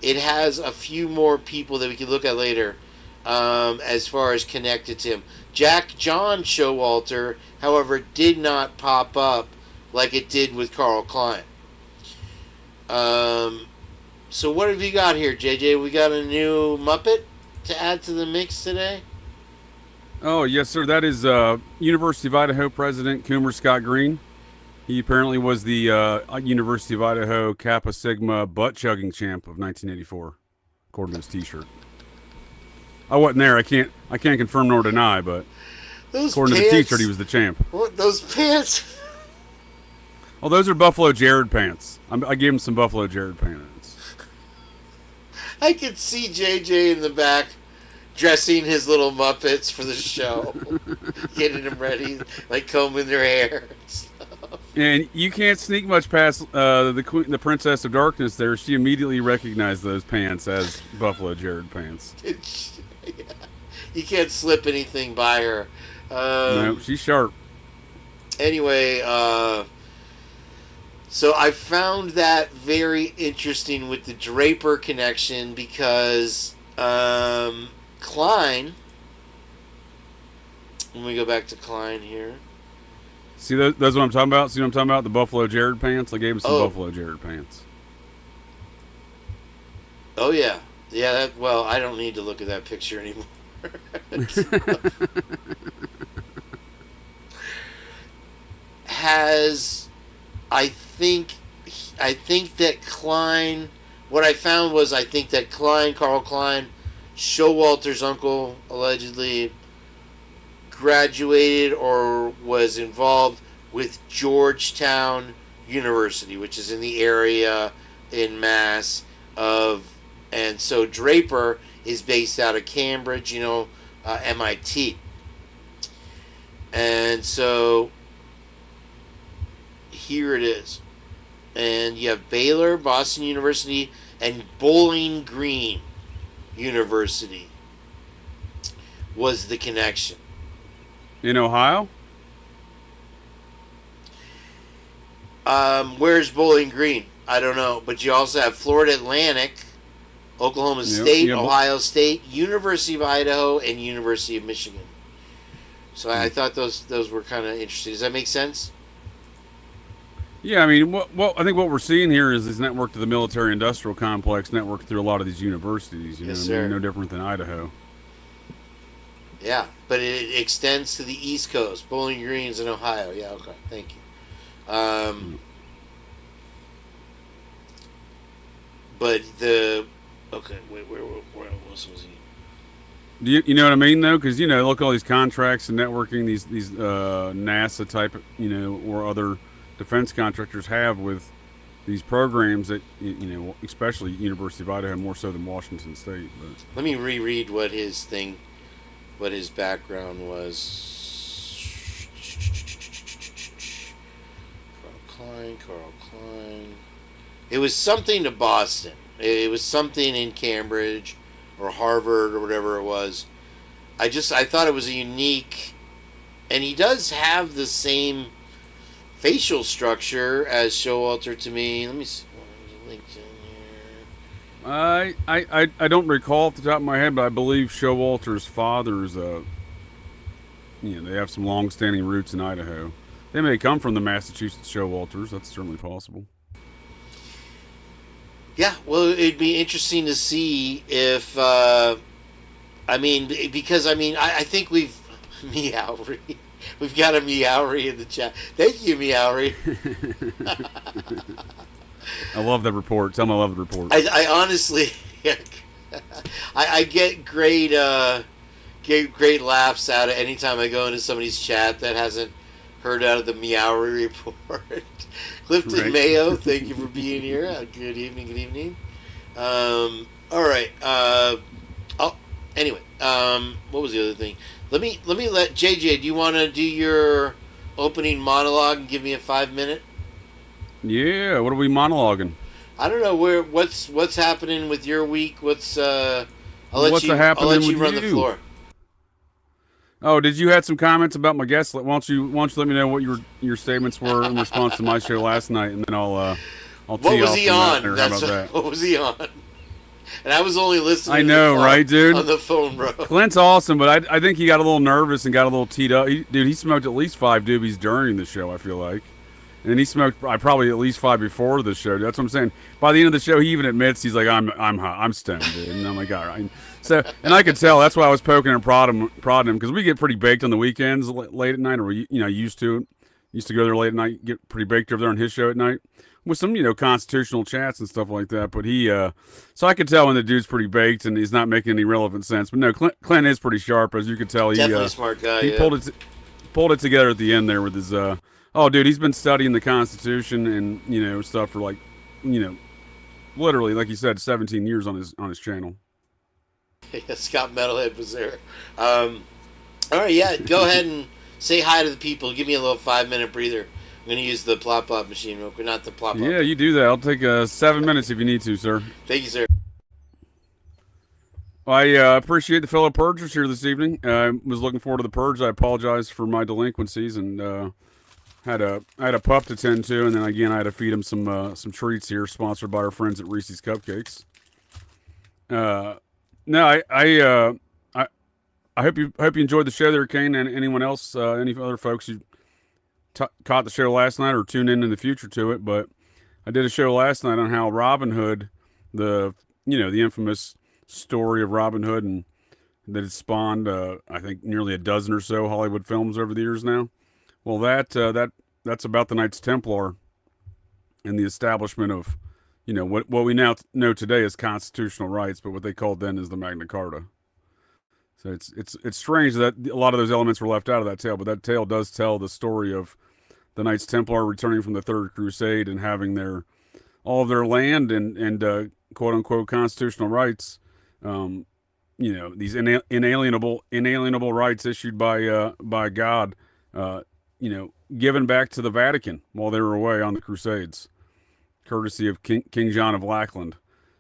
it has a few more people that we can look at later as far as connected to him. Jack John Showalter, however, did not pop up like it did with Carl Klein. So what have you got here, JJ? We got a new Muppet to add to the mix today? Oh, yes, sir. That is University of Idaho President Coomer Scott Green. He apparently was the University of Idaho Kappa Sigma butt-chugging champ of 1984, according to his T-shirt. I wasn't there. I can't confirm nor deny, but those according pants, to the T-shirt, he was the champ. What, those pants? Oh, those are Buffalo Jared pants. I gave him some Buffalo Jared pants. I could see JJ in the back dressing his little Muppets for the show, getting them ready, like combing their hair and stuff. And you can't sneak much past the Princess of Darkness there. She immediately recognized those pants as Buffalo Jared pants. Yeah. You can't slip anything by her. No, she's sharp. Anyway, so I found that very interesting with the Draper connection because Klein, let me go back to Klein here. See, that's what I'm talking about? See what I'm talking about? The Buffalo Jared pants? I gave him some Buffalo Jared pants. Oh, yeah. Yeah, well, I don't need to look at that picture anymore. I think that Klein, what I found was I think that Carl Klein, Showalter's uncle, allegedly graduated or was involved with Georgetown University, which is in the area in Mass and so Draper is based out of Cambridge, MIT. And so here it is. And you have Baylor, Boston University, and Bowling Green University was the connection. In Ohio? Where's Bowling Green? I don't know. But you also have Florida Atlantic, Oklahoma State, Ohio State, University of Idaho, and University of Michigan. So I thought those were kind of interesting. Does that make sense? Yeah, I mean, I think what we're seeing here is this network to the military-industrial complex network through a lot of these universities. Yes, sir. No different than Idaho. Yeah, but it extends to the East Coast. Bowling Green's in Ohio. Yeah, okay. Thank you. But where else was he? Do you know what I mean, though? Because, look at all these contracts and networking these NASA type, or other defense contractors have with these programs that especially University of Idaho more so than Washington State. But let me reread what his background was. Carl Klein. It was something to Boston. It was something in Cambridge or Harvard or whatever it was. I thought it was a unique, and he does have the same facial structure as Showalter to me. Let me see. I don't recall off the top of my head, but I believe Showalter's father's they have some long-standing roots in Idaho. They may come from the Massachusetts Showalters. That's certainly possible. Yeah, well, it'd be interesting to see if, because I think we've, Meowry. We've got a Meowry in the chat. Thank you, Meowry. I love the report. Tell me I love the report. I honestly, I get great laughs out of anytime I go into somebody's chat that hasn't heard out of the Meowry report. Clifton Right. Mayo, thank you for being here. Good evening. All right. Anyway, what was the other thing? Let me let JJ. Do you want to do your opening monologue and give me a 5-minute? Yeah. What are we monologuing? I don't know what's happening with your week. I'll let What's you happening run with the you? floor. Oh, did you have some comments about my guest? Why don't you let me know what your statements were in response to my show last night, and then I'll What tee was off he from on? there. How about that? What was he on? And I was only listening. I know, right, dude? On the phone, bro. Clint's awesome, but I think he got a little nervous and got a little teed up. He smoked at least 5 doobies during the show, I feel like. And then he smoked probably at least 5 before the show. That's what I'm saying. By the end of the show, he even admits, he's like, I'm stoned, dude. And I'm like, all right. So, and I could tell, that's why I was poking and prodding him, because we get pretty baked on the weekends late at night, or used to go there late at night, get pretty baked over there on his show at night with some, constitutional chats and stuff like that. But so I could tell when the dude's pretty baked and he's not making any relevant sense. But no, Clint is pretty sharp, as you could tell. Definitely a smart guy. He pulled it together at the end there with his, oh, dude, he's been studying the Constitution and, stuff for literally, like you said, 17 years on his channel. Yeah, Scott Metalhead was there. All right, yeah, go ahead and say hi to the people. Give me a little 5-minute breather. I'm going to use the plop machine real quick. Not the plop. Yeah, you do that. I'll take 7 minutes if you need to, sir. Thank you, sir. I appreciate the fellow Purgers here this evening. I was looking forward to the Purge. I apologize for my delinquencies and I had a pup to tend to, and then again I had to feed him some treats here, sponsored by our friends at Reese's Cupcakes. No, I hope you enjoyed the show there, Kane, and anyone else, any other folks who caught the show last night or tune in the future to it. But I did a show last night on how Robin Hood, the infamous story of Robin Hood, and that has spawned I think nearly a dozen or so Hollywood films over the years now. Well, that's about the Knights Templar and the establishment of what we now know today as constitutional rights, but what they called then is the Magna Carta. So it's strange that a lot of those elements were left out of that tale, but that tale does tell the story of the Knights Templar returning from the Third Crusade and having all of their land and quote unquote constitutional rights, these inalienable rights issued by God, given back to the Vatican while they were away on the Crusades, courtesy of King John of Lackland.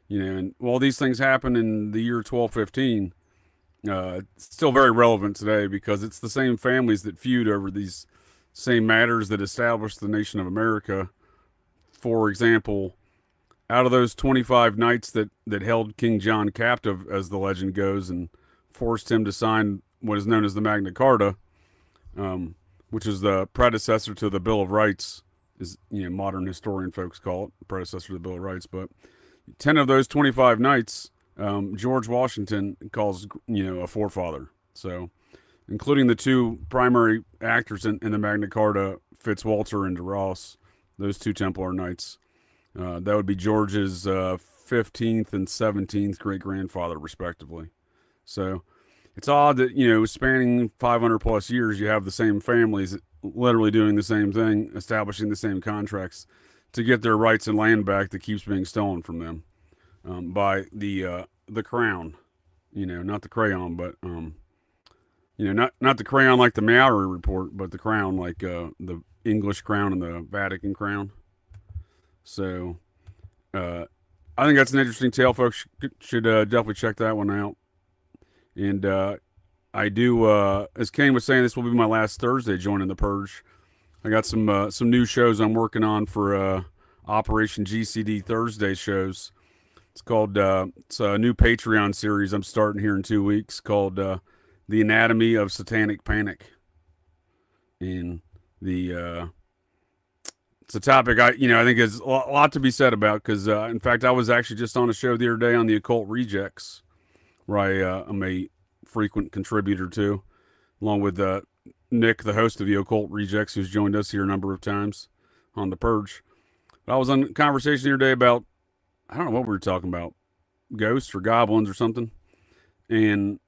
And while these things happened in the year 1215, it's still very relevant today because it's the same families that feud over these same matters that established the nation of America. For example, out of those 25 knights that held King John captive, as the legend goes, and forced him to sign what is known as the Magna Carta, which is the predecessor to the Bill of Rights, is modern historian folks call it, predecessor to the Bill of Rights. But 10 of those 25 knights, George Washington calls a forefather. So, including the two primary actors in the Magna Carta, Fitzwalter and de Ross, those two Templar knights, that would be George's 15th and 17th great grandfather, respectively. So, it's odd that spanning 500 plus years, you have the same families literally doing the same thing, establishing the same contracts, to get their rights and land back that keeps being stolen from them by the crown. Not the crayon, but not the crayon like the Maori report, but the crown like the English crown and the Vatican crown. So I think that's an interesting tale. Folks should definitely check that one out. And I do, as Kane was saying, this will be my last Thursday joining the Purge. I got some new shows I'm working on for Operation GCD Thursday shows. It's called it's a new Patreon series I'm starting here in 2 weeks called The Anatomy of Satanic Panic. And it's a topic I think is a lot to be said about because in fact I was actually just on a show the other day on the Occult Rejects, where I am a frequent contributor to, along with Nick, the host of the Occult Rejects, who's joined us here a number of times on the Purge. But I was on a conversation the other day about, I don't know what we were talking about, ghosts or goblins or something, and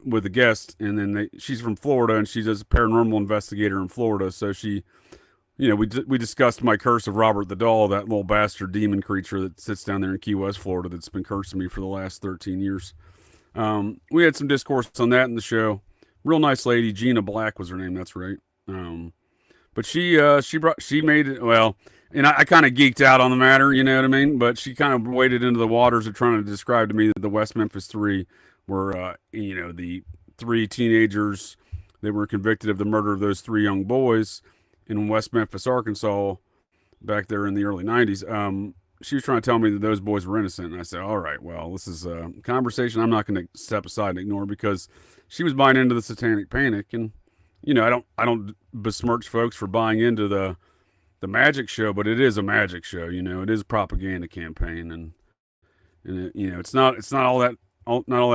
with a guest, and then she's from Florida and she does a paranormal investigator in Florida, so she, we discussed my curse of Robert the Doll, that little bastard demon creature that sits down there in Key West, Florida, that's been cursing me for the last 13 years. We had some discourse on that in the show. Real nice lady, Gina Black was her name. That's right. But she made it, well, and I kind of geeked out on the matter, you know what I mean? But she kind of waded into the waters of trying to describe to me that the West Memphis Three were, the three teenagers that were convicted of the murder of those three young boys in West Memphis, Arkansas, back there in the early 90s. She was trying to tell me that those boys were innocent. And I said, all right, well, this is a conversation I'm not going to step aside and ignore, because she was buying into the satanic panic. And, I don't besmirch folks for buying into the magic show, but it is a magic show. It is a propaganda campaign. And it's not all that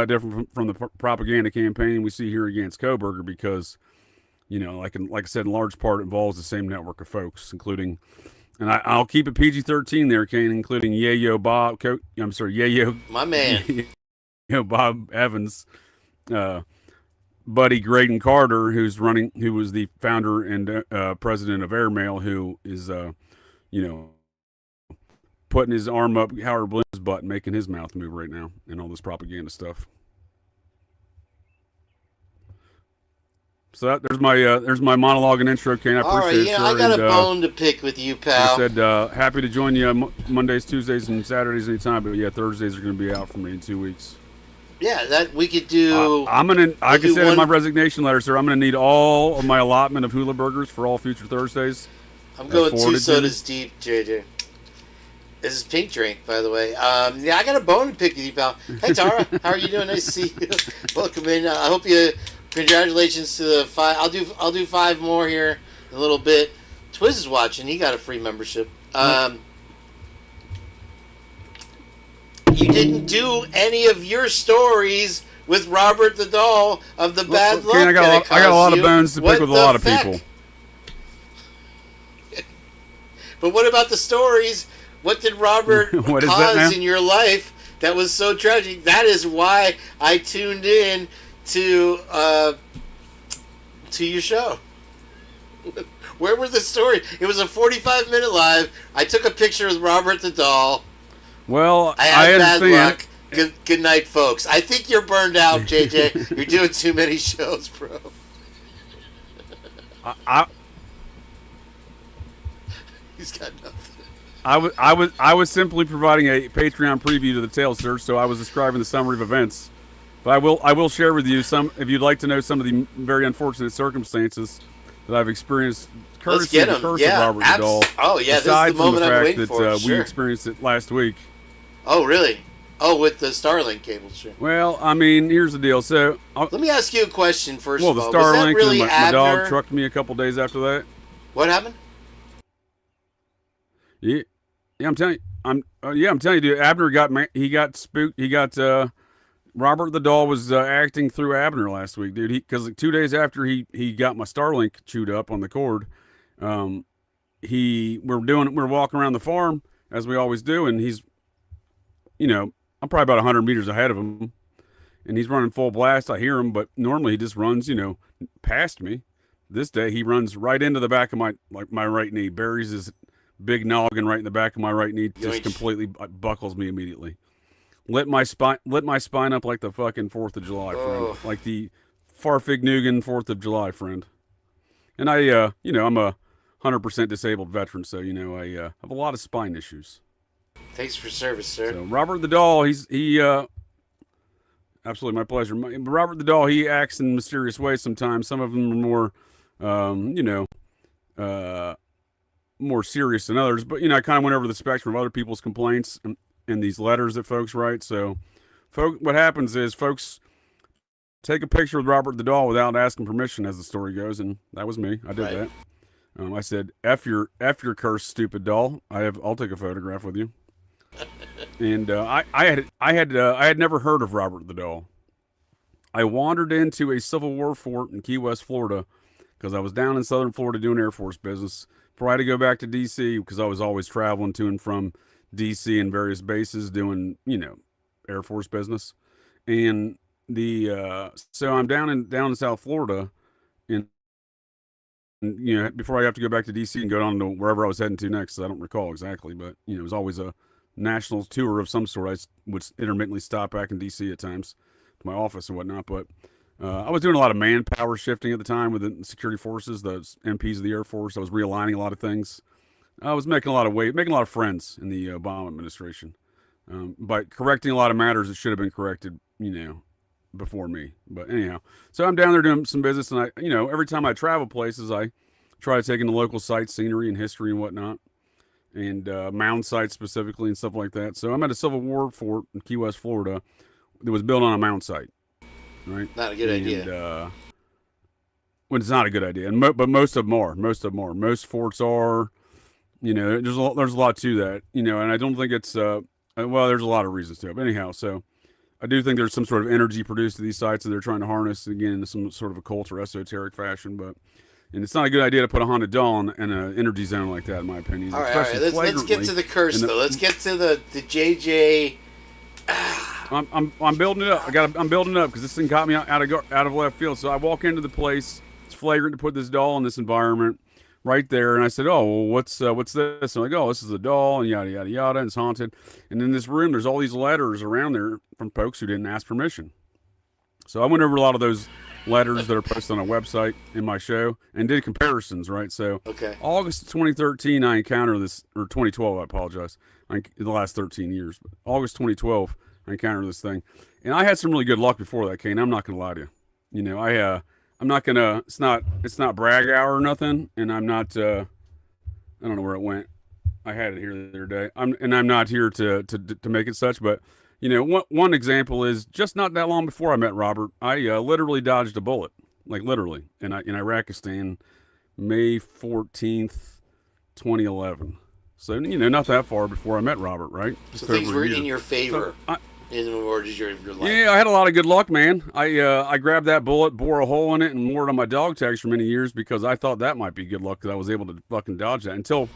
different from the propaganda campaign we see here against Koberger, because, like I said, in large part involves the same network of folks, including, and I'll keep it PG-13 there, Kane, including Yayo, my man, Bob Evans, Buddy Graydon Carter, who was the founder and president of Airmail, who is, putting his arm up Howard Bloom's butt and making his mouth move right now, and all this propaganda stuff. So there's my monologue and intro, Kane. I appreciate it, sir. I got a bone to pick with you, pal. Like I said, happy to join you Mondays, Tuesdays, and Saturdays anytime. But yeah, Thursdays are going to be out for me in 2 weeks. Yeah, that we could do. I'm gonna, like I said in my resignation letter, sir, I'm gonna need all of my allotment of hula burgers for all future Thursdays. I'm going 2 sodas deep, JJ. This is Pink Drink, by the way. Yeah, I got a bone to pick with you, pal. Hey, Tara, how are you doing? Nice to see you. Welcome in. I hope you. Congratulations to the 5. I'll do 5 more here in a little bit. Twiz is watching. He got a free membership. You didn't do any of your stories with Robert the Doll of the bad luck. I got a lot of bones to pick with a lot of people. But what about the stories? What did Robert cause in your life that was so tragic? That is why I tuned in to your show. Where were the stories? It was a 45-minute live. I took a picture with Robert the Doll. Well, I had bad understand. luck. Good night, folks. I think you're burned out, JJ. You're doing too many shows, bro. He's got nothing. I was simply providing a Patreon preview to the tale, sir. So I was describing the summary of events. But I will share with you some, if you'd like to know some of the very unfortunate circumstances that I've experienced courtesy of the curse of Robert the Doll. Oh yeah, this is the moment I'm waiting for. We experienced it last week. Oh really? Oh, with the Starlink cable, sure. Well, I mean, here's the deal. So let me ask you a question first. Well, the Starlink, really and my dog trucked me a couple days after that. What happened? Yeah, I'm telling you. I'm telling you, dude. Abner got spooked. He got Robert the Doll was acting through Abner last week, dude. Because 2 days after he got my Starlink chewed up on the cord, we're walking around the farm as we always do, and he's, I'm probably about 100 meters ahead of him, and he's running full blast. I hear him, but normally he just runs, past me. This day he runs right into the back of my right knee, buries his big noggin right in the back of my right knee just Yoink. completely buckles me immediately. Lit my spine up like the fucking 4th of July, friend. Like the Farfignugan 4th of July, friend. And I, I'm a 100% disabled veteran, so, I have a lot of spine issues. Thanks for service, sir. So Robert the Doll, he absolutely my pleasure. Robert the Doll, he acts in mysterious ways sometimes. Some of them are more, more serious than others. But, I kind of went over the spectrum of other people's complaints and these letters that folks write. So, what happens is folks take a picture with Robert the Doll without asking permission, as the story goes, and that was me. I did that. I said, "F your cursed stupid doll. I'll take a photograph with you." And I had never heard of Robert the Doll. I wandered into a Civil War fort in Key West, Florida, because I was down in Southern Florida doing Air Force business. Before I had to go back to D.C. because I was always traveling to and from D.C. and various bases doing, Air Force business. And so I'm down in South Florida, and before I have to go back to D.C. and go on to wherever I was heading to next, I don't recall exactly, but it was always a national tour of some sort. I would intermittently stop back in D.C. at times to my office and whatnot, but I was doing a lot of manpower shifting at the time with the security forces, the MPs of the Air Force. I was realigning a lot of things. I was making a lot of friends in the Obama administration by correcting a lot of matters that should have been corrected, before me. But anyhow, so I'm down there doing some business, and I, every time I travel places, I try to take in the local sites, scenery, and history and whatnot, and mound sites specifically and stuff like that. So I'm at a Civil War fort in Key West, Florida, that was built on a mound site. Right? Not a good idea. Well, it's not a good idea, but most of them are. Most forts are. There's a lot to that. And I don't think it's. Well, there's a lot of reasons to it. But anyhow, so I do think there's some sort of energy produced at these sites that they're trying to harness again in some sort of occult or esoteric fashion. And it's not a good idea to put a haunted doll in an energy zone like that, in my opinion. All right. Let's get to the curse though. Let's get to the JJ. I'm building it up. I'm building it up because this thing caught me out of left field. So I walk into the place. It's flagrant to put this doll in this environment right there. And I said, "Oh, well, what's this?" And I'm like, "Oh, this is a doll," and yada yada yada. And it's haunted. And in this room, there's all these letters around there from folks who didn't ask permission. So I went over a lot of those letters that are posted on a website in my show and did comparisons. Right. So August 2013, I encountered this, or 2012. I apologize. In the last 13 years, but August 2012. I encountered this thing, and I had some really good luck before that, Kane. I'm not gonna lie to you. I'm not gonna. It's not brag hour or nothing, and I'm not. I don't know where it went. I had it here the other day. I'm not here to make it such, but one example is just not that long before I met Robert, I literally dodged a bullet, like literally, in Iraqistan, May 14th, 2011. So not that far before I met Robert, right? So things were in your favor. In order to your life. Yeah, I had a lot of good luck, man. I grabbed that bullet, bore a hole in it, and wore it on my dog tags for many years because I thought that might be good luck because I was able to fucking dodge that until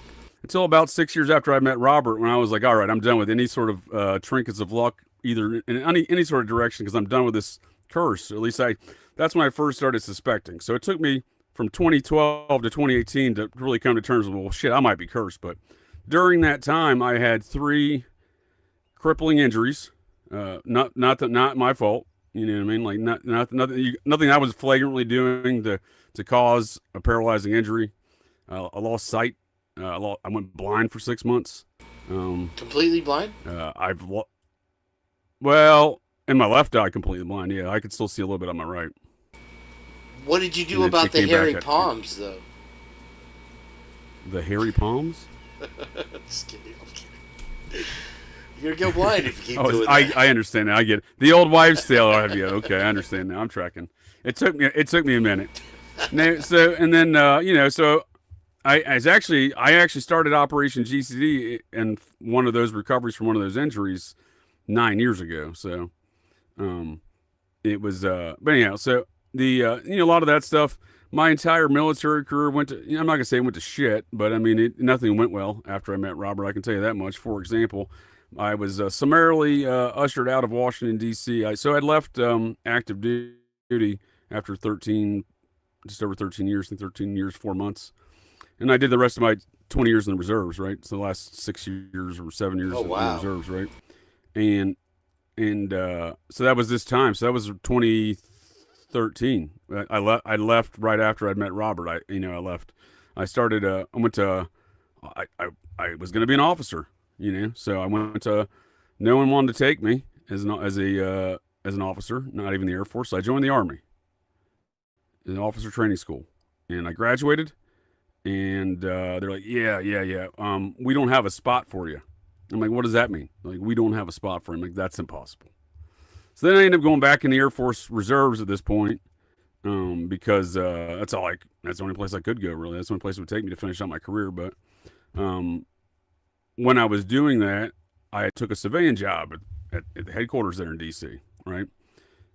about 6 years after I met Robert, when I was like, all right, I'm done with any sort of trinkets of luck, either in any sort of direction, because I'm done with this curse. At least that's when I first started suspecting. So it took me from 2012 to 2018 to really come to terms with, well, shit, I might be cursed. But during that time, I had 3 crippling injuries. Not my fault. You know what I mean? Like nothing I was flagrantly doing to cause a paralyzing injury. I lost sight. I went blind for 6 months. Completely blind? Well, in my left eye, completely blind. Yeah, I could still see a little bit on my right. What did you do about the hairy palms, though? The hairy palms? Just kidding. I'm kidding. You're gonna go blind if you keep doing that. I understand now. I get it. The old wives' tale. Okay, I understand now. I'm tracking. It took me a minute. So I actually started Operation GCD and one of those recoveries from one of those injuries 9 years ago. So, it was. But anyhow, so the a lot of that stuff. My entire military career went to. I'm not gonna say it went to shit, but I mean nothing went well after I met Robert. I can tell you that much. For example, I was summarily ushered out of Washington D.C. So I'd left active duty after just over 13 years, 4 months. and I did the rest of my 20 years in the reserves, right? So the last 6 years or 7 years in the reserves, right? And so that was this time. So that was 2013. I left right after I'd met Robert. I left. I started. I went to. I was going to be an officer, So I went to. No one wanted to take me as an officer, not even the Air Force. So I joined the Army, an officer training school, and I graduated. And they're like, yeah. We don't have a spot for you. I'm like, what does that mean? Like, we don't have a spot for him. Like, that's impossible. So then I ended up going back in the Air Force Reserves at this point, because that's the only place I could go, really. That's the only place it would take me to finish out my career. But when I was doing that, I took a surveying job at the headquarters there in D.C., right?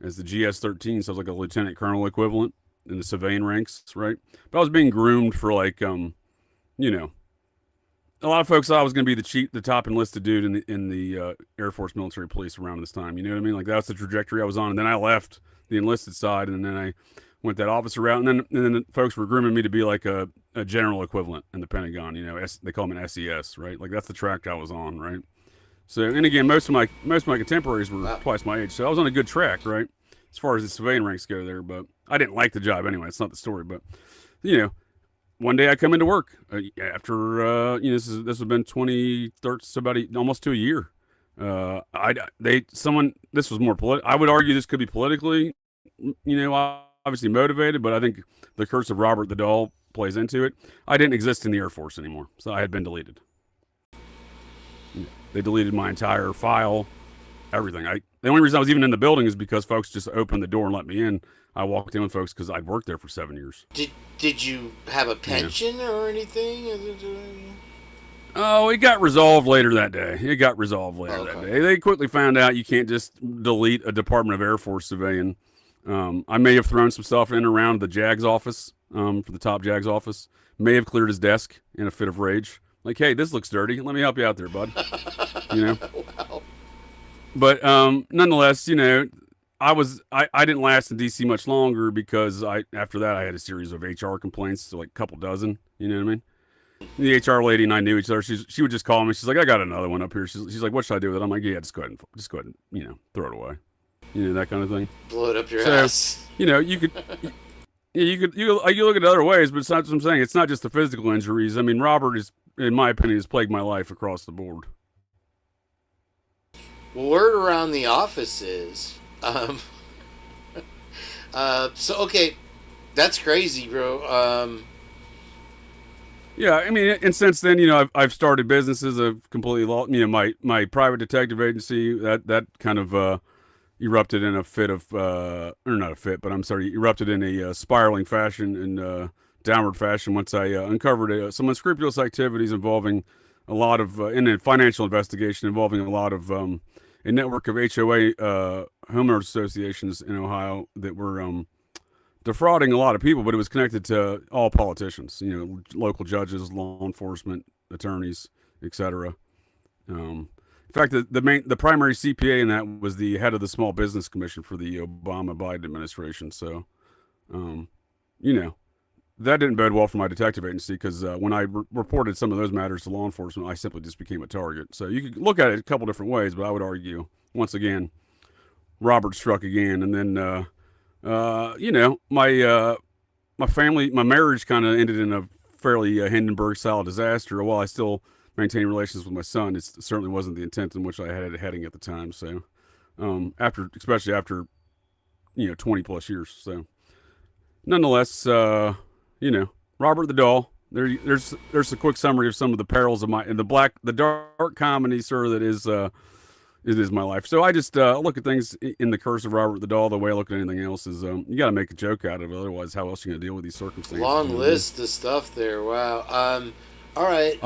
As the GS-13, so I was like a lieutenant colonel equivalent in the surveying ranks, right? But I was being groomed for a lot of folks thought I was going to be the top enlisted dude in the Air Force military police around this time. You know what I mean? Like, that's the trajectory I was on. And then I left the enlisted side, and then I went that officer route. And then folks were grooming me to be like a general equivalent in the Pentagon. They call them an SES, right? Like, that's the track I was on, right? So, and again, most of my contemporaries were twice my age, so I was on a good track, right? As far as the civilian ranks go there, but I didn't like the job anyway. It's not the story, but one day I come into work after this has been 2013, almost to a year. This was more political. I would argue this could be politically, obviously motivated, but I think the curse of Robert the Doll plays into it. I didn't exist in the Air Force anymore, so I had been deleted. They deleted my entire file, everything. The only reason I was even in the building is because folks just opened the door and let me in. I walked in with folks because I'd worked there for 7 years. Did you have a pension or anything? Oh, it got resolved later that day. That day. They quickly found out you can't just delete a Department of Air Force civilian. I may have thrown some stuff in and around the JAG's office, for the top JAG's office. May have cleared his desk in a fit of rage. Like, hey, this looks dirty. Let me help you out there, bud. Wow. But nonetheless, I didn't last in DC much longer because after that I had a series of HR complaints, so like a couple dozen. You know what I mean? The HR lady and I knew each other. She would just call me. She's like, I got another one up here. She's like, what should I do with it? I'm like, yeah, just go ahead and throw it away. That kind of thing. Blow it up your ass. You could. You look at it other ways, but it's not what I'm saying. It's not just the physical injuries. I mean, Robert in my opinion, has plagued my life across the board. Well, word around the office is, okay, that's crazy, bro. Yeah, I mean, and since then, I've started businesses. I've completely lost, my private detective agency that kind of erupted in a fit of, or not a fit, but I'm sorry, erupted in a spiraling fashion and downward fashion once I uncovered some unscrupulous activities involving a lot of, in a financial investigation involving a lot of, a network of HOA homeowners associations in Ohio that were defrauding a lot of people, but it was connected to all politicians, local judges, law enforcement, attorneys, etc. In fact, the primary CPA in that was the head of the Small Business Commission for the Obama-Biden administration. So, that didn't bode well for my detective agency because when I reported some of those matters to law enforcement, I simply just became a target. So you could look at it a couple different ways, but I would argue, once again, Robert struck again. And then, my family, my marriage kind of ended in a fairly Hindenburg-style disaster. While I still maintain relations with my son, it certainly wasn't the intent in which I had it heading at the time. So especially after 20 plus years. So nonetheless, Robert the Doll. There's a quick summary of some of the perils of the dark comedy, sir, that is my life. So I just look at things in the curse of Robert the Doll the way I look at anything else is you got to make a joke out of it. Otherwise, how else are you going to deal with these circumstances? Long list of stuff there. Wow. All right.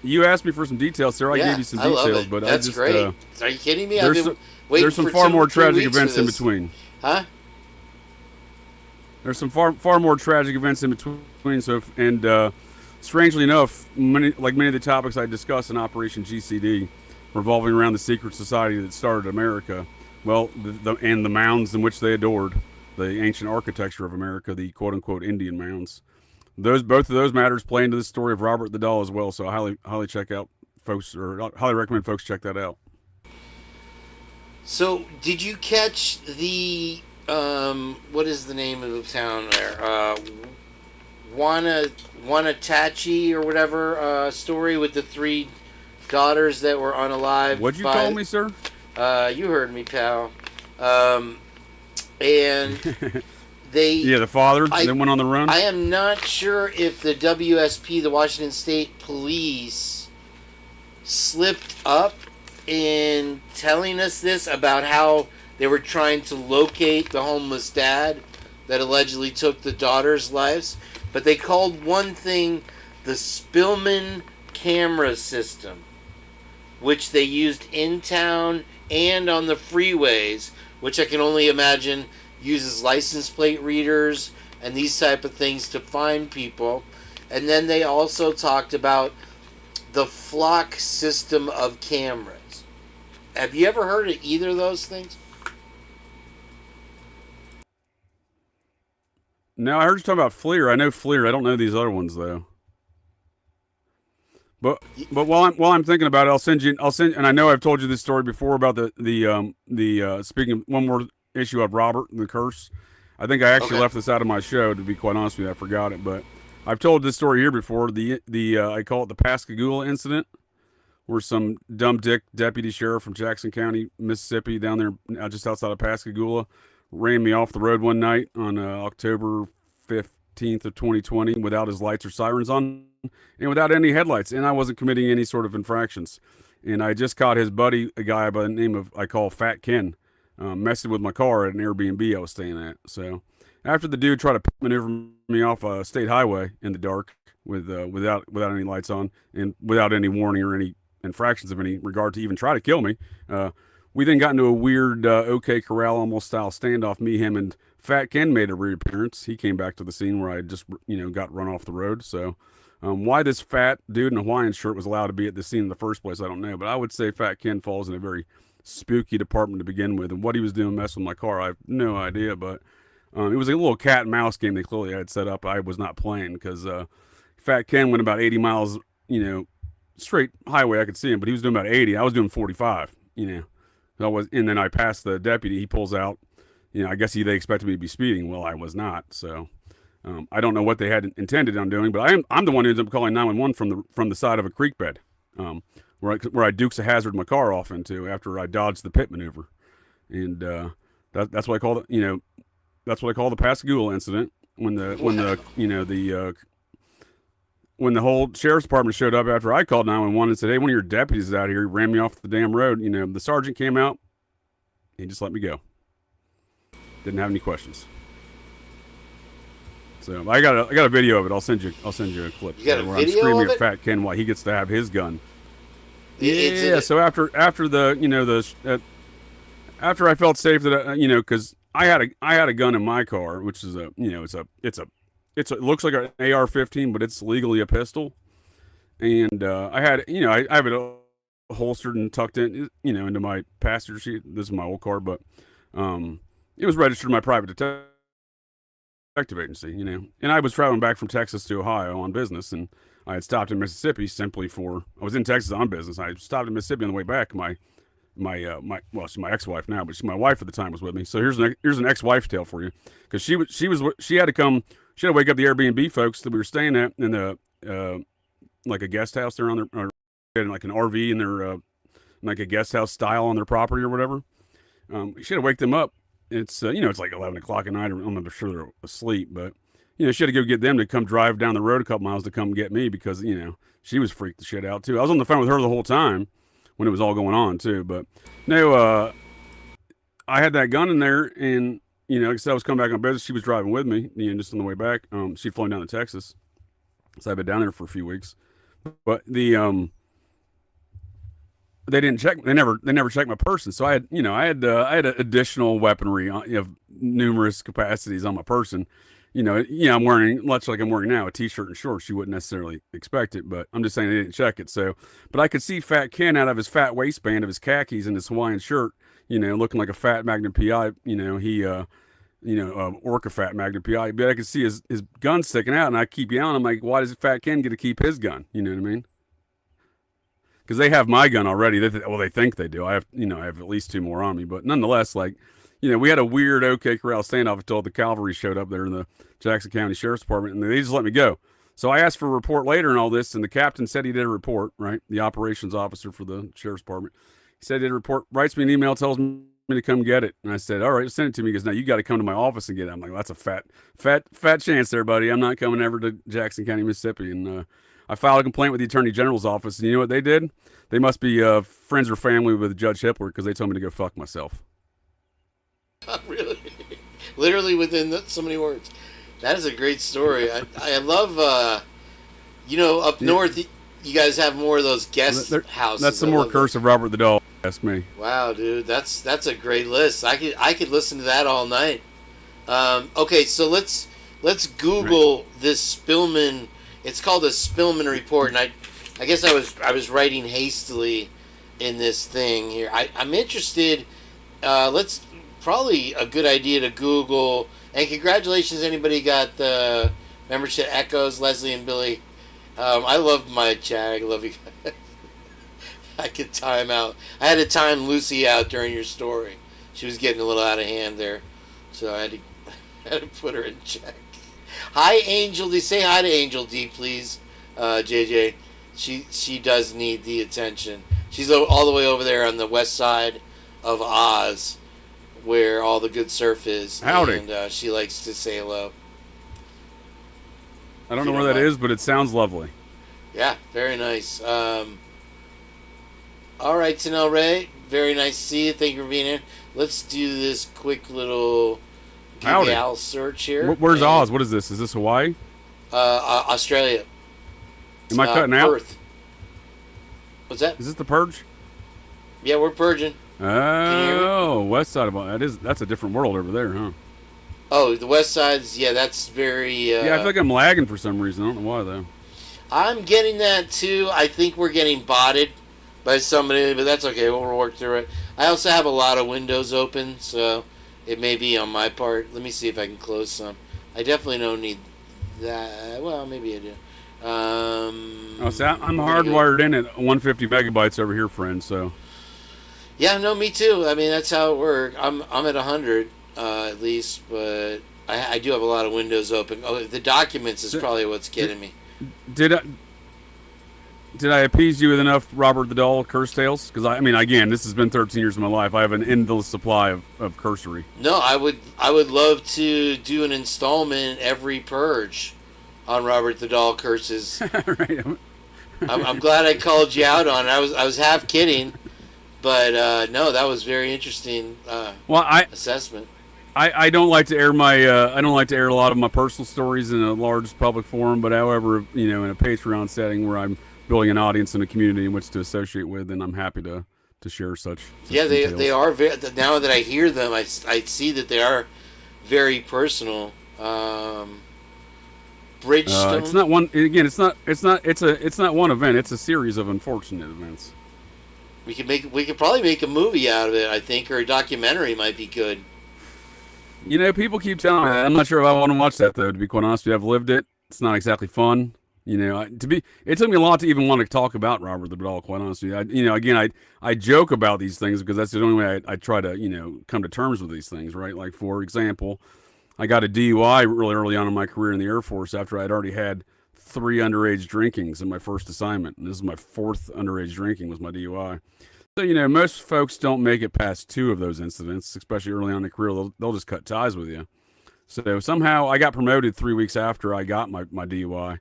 You asked me for some details, sir. I gave you some details, but that's great. Are you kidding me? There's some far more tragic events in between. Huh? There's some far more tragic events in between. So, strangely enough, many of the topics I discussed in Operation GCD, revolving around the secret society that started America, well, and the mounds in which they adored, the ancient architecture of America, the quote-unquote Indian mounds. both of those matters play into the story of Robert the Doll as well. So I highly check out folks, or I highly recommend folks check that out. So, did you catch the what is the name of the town there? Wenatchee or whatever story with the 3 daughters that were unalived. What'd you call me, sir? You heard me, pal. And yeah, the father that went on the run. I am not sure if the WSP, the Washington State Police, slipped up in telling us this about how they were trying to locate the homeless dad that allegedly took the daughters' lives. But they called one thing the Spillman camera system, which they used in town and on the freeways, which I can only imagine uses license plate readers and these type of things to find people. And then they also talked about the flock system of cameras. Have you ever heard of either of those things? No, I heard you talking about FLIR. I know FLIR. I don't know these other ones though. But while I'm thinking about it, I'll send. And I know I've told you this story before about the speaking of one more issue of Robert and the curse. I think I actually left this out of my show, to be quite honest with you. I forgot it, but I've told this story here before. I call it the Pascagoula incident, where some dumb dick deputy sheriff from Jackson County, Mississippi, down there just outside of Pascagoula, ran me off the road one night on October 15th of 2020 without his lights or sirens on and without any headlights, and I wasn't committing any sort of infractions. And I just caught his buddy, a guy by the name of, I call Fat Ken, messing with my car at an Airbnb I was staying at. So after the dude tried to maneuver me off a state highway in the dark without any lights on and without any warning or any infractions of any regard to even try to kill me, we then got into a weird OK Corral almost style standoff. Me, him, and Fat Ken made a reappearance. He came back to the scene where I just got run off the road. So why this fat dude in a Hawaiian shirt was allowed to be at the scene in the first place, I don't know. But I would say Fat Ken falls in a very spooky department to begin with, and what he was doing messing with my car, I have no idea. But it was a little cat and mouse game they clearly had set up. I was not playing because Fat Ken went about 80 miles, straight highway. I could see him, but he was doing about 80. I was doing 45. And then I passed the deputy. He pulls out. I guess they expected me to be speeding. Well, I was not. So I don't know what they had intended on doing, but I'm the one who ended up calling 911 from the side of a creek bed, where I Dukes a Hazzard my car off into after I dodged the pit maneuver, and that's what I call it. That's what I call the Pascagoula incident when the whole sheriff's department showed up after I called 911 and said, "Hey, one of your deputies is out here. He ran me off the damn road." The sergeant came out. He just let me go. Didn't have any questions. So I got a video of it. I'll send you a clip. You got a where video I'm screaming of at it? Fat Ken why he gets to have his gun. Yeah. So after after I felt safe that because I had a gun in my car, which is it looks like an AR-15, but it's legally a pistol. And I had I have it holstered and tucked in into my passenger seat. This is my old car, but it was registered to my private detective agency, and I was traveling back from Texas to Ohio on business, and I had stopped in Mississippi I was in Texas on business. I stopped in Mississippi on the way back. She's my ex-wife now, but my wife at the time was with me. So here's an ex-wife tale for you, because she had to wake up the Airbnb folks that we were staying at in the like a guest house there on their, or like an RV in their like a guest house style on their property or whatever. She had to wake them up. It's it's like 11 o'clock at night. I'm not sure they're asleep, but she had to go get them to come drive down the road a couple miles to come get me, because she was freaked the shit out too. I was on the phone with her the whole time when it was all going on too. But no, I had that gun in there, and like I said, I was coming back on business. She was driving with me, just on the way back. She'd flown down to Texas, so I've been down there for a few weeks. But they didn't check. They never checked my person. So I had additional weaponry of numerous capacities on my person. I'm wearing, much like I'm wearing now, a t-shirt and shorts. You wouldn't necessarily expect it, but I'm just saying they didn't check it. So, but I could see Fat Ken out of his fat waistband of his khakis and his Hawaiian shirt, looking like a fat Magnum PI. He Orca Fat Magnum PI, but I could see his gun sticking out, and I keep yelling. I'm like, why does Fat Ken get to keep his gun? You know what I mean? Because they have my gun already. They think they do. I have at least 2 more on me, but nonetheless, like, we had a weird OK Corral standoff until the cavalry showed up there in the Jackson County Sheriff's Department, and they just let me go. So I asked for a report later and all this, and the captain said he did a report, right? The operations officer for the Sheriff's Department. He said he did a report, writes me an email, tells me to come get it. And I said, all right, send it to me. He goes, now you got to come to my office and get it. I'm like, that's a fat chance there, buddy. I'm not coming ever to Jackson County, Mississippi. And I filed a complaint with the Attorney General's office. And you know what they did? They must be friends or family with Judge Hippler, because they told me to go fuck myself. Really? Literally within so many words. That is a great story. I love, up north, you guys have more of those guest houses. That's some more Curse of Robert the Doll. Ask me. Wow, dude, that's a great list. I could listen to that all night. Okay, so let's Google this Spillman. It's called a Spillman report, and I guess I was writing hastily in this thing here. I'm interested. Let's probably a good idea to Google. And congratulations, anybody got the membership Echoes, Leslie and Billy. I love my chat. I love you guys. I could time out. I had to time Lucy out during your story. She was getting a little out of hand there, so I had to put her in check. Hi, Angel D. Say hi to Angel D, please, JJ. She does need the attention. She's all the way over there on the west side of Oz, where all the good surf is. Howdy. And she likes to say hello. I don't know where that is, but it sounds lovely. Yeah, very nice. All right, Tanel Ray, very nice to see you. Thank you for being here. Let's do this quick little Google search here. Where's Oz? What is this? Is this Hawaii? Australia. Am I cutting out? Perth. What's that? Is this the Purge? Yeah, we're purging. Oh, west side of that's a different world over there, huh? Oh, the west side's, that's very... yeah, I feel like I'm lagging for some reason. I don't know why, though. I'm getting that, too. I think we're getting botted by somebody, but that's okay. We'll work through it. I also have a lot of windows open, so it may be on my part. Let me see if I can close some. I definitely don't need that. Well, maybe I do. So I'm hardwired in at 150 megabytes over here, friend, so... Yeah, no, me too. I mean, that's how it works. I'm at 100 at least, but I do have a lot of windows open. Oh, the documents is probably what's getting me. Did I appease you with enough Robert the Doll curse tales? Because I mean, again, this has been 13 years of my life. I have an endless supply of cursory. No, I would love to do an installment every Purge on Robert the Doll curses. Right. I'm glad I called you out on it. I was half kidding. But no, that was very interesting. Assessment. I don't like to air I don't like to air a lot of my personal stories in a large public forum. But however, in a Patreon setting where I'm building an audience and a community in which to associate with, then I'm happy to share such. Yeah, they are very. Now that I hear them, I see that they are very personal. Bridgestone. It's not one. Again, it's not one event. It's a series of unfortunate events. We could probably make a movie out of it, I think, or a documentary might be good. People keep telling me that. I'm not sure if I want to watch that, though, to be quite honest with you. I've lived it. It's not exactly fun. It took me a lot to even want to talk about Robert the Doll, quite honestly. Again, I joke about these things because that's the only way I try to, come to terms with these things, right? Like, for example, I got a DUI really early on in my career in the Air Force after I'd already had 3 underage drinkings in my first assignment. And this is my 4th underage drinking was my DUI. So, most folks don't make it past 2 of those incidents, especially early on in the career. They'll just cut ties with you. So somehow I got promoted 3 weeks after I got my DUI.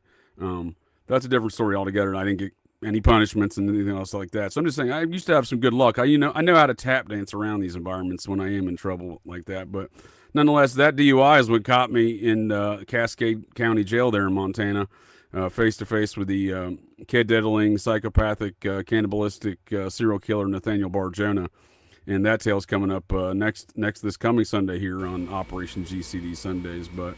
That's a different story altogether. And I didn't get any punishments and anything else like that. So I'm just saying I used to have some good luck. I know how to tap dance around these environments when I am in trouble like that. But nonetheless, that DUI is what caught me in Cascade County Jail there in Montana. Face to face with the kid-diddling, psychopathic, cannibalistic serial killer Nathaniel Barjona, and that tale's coming up next this coming Sunday here on Operation GCD Sundays. But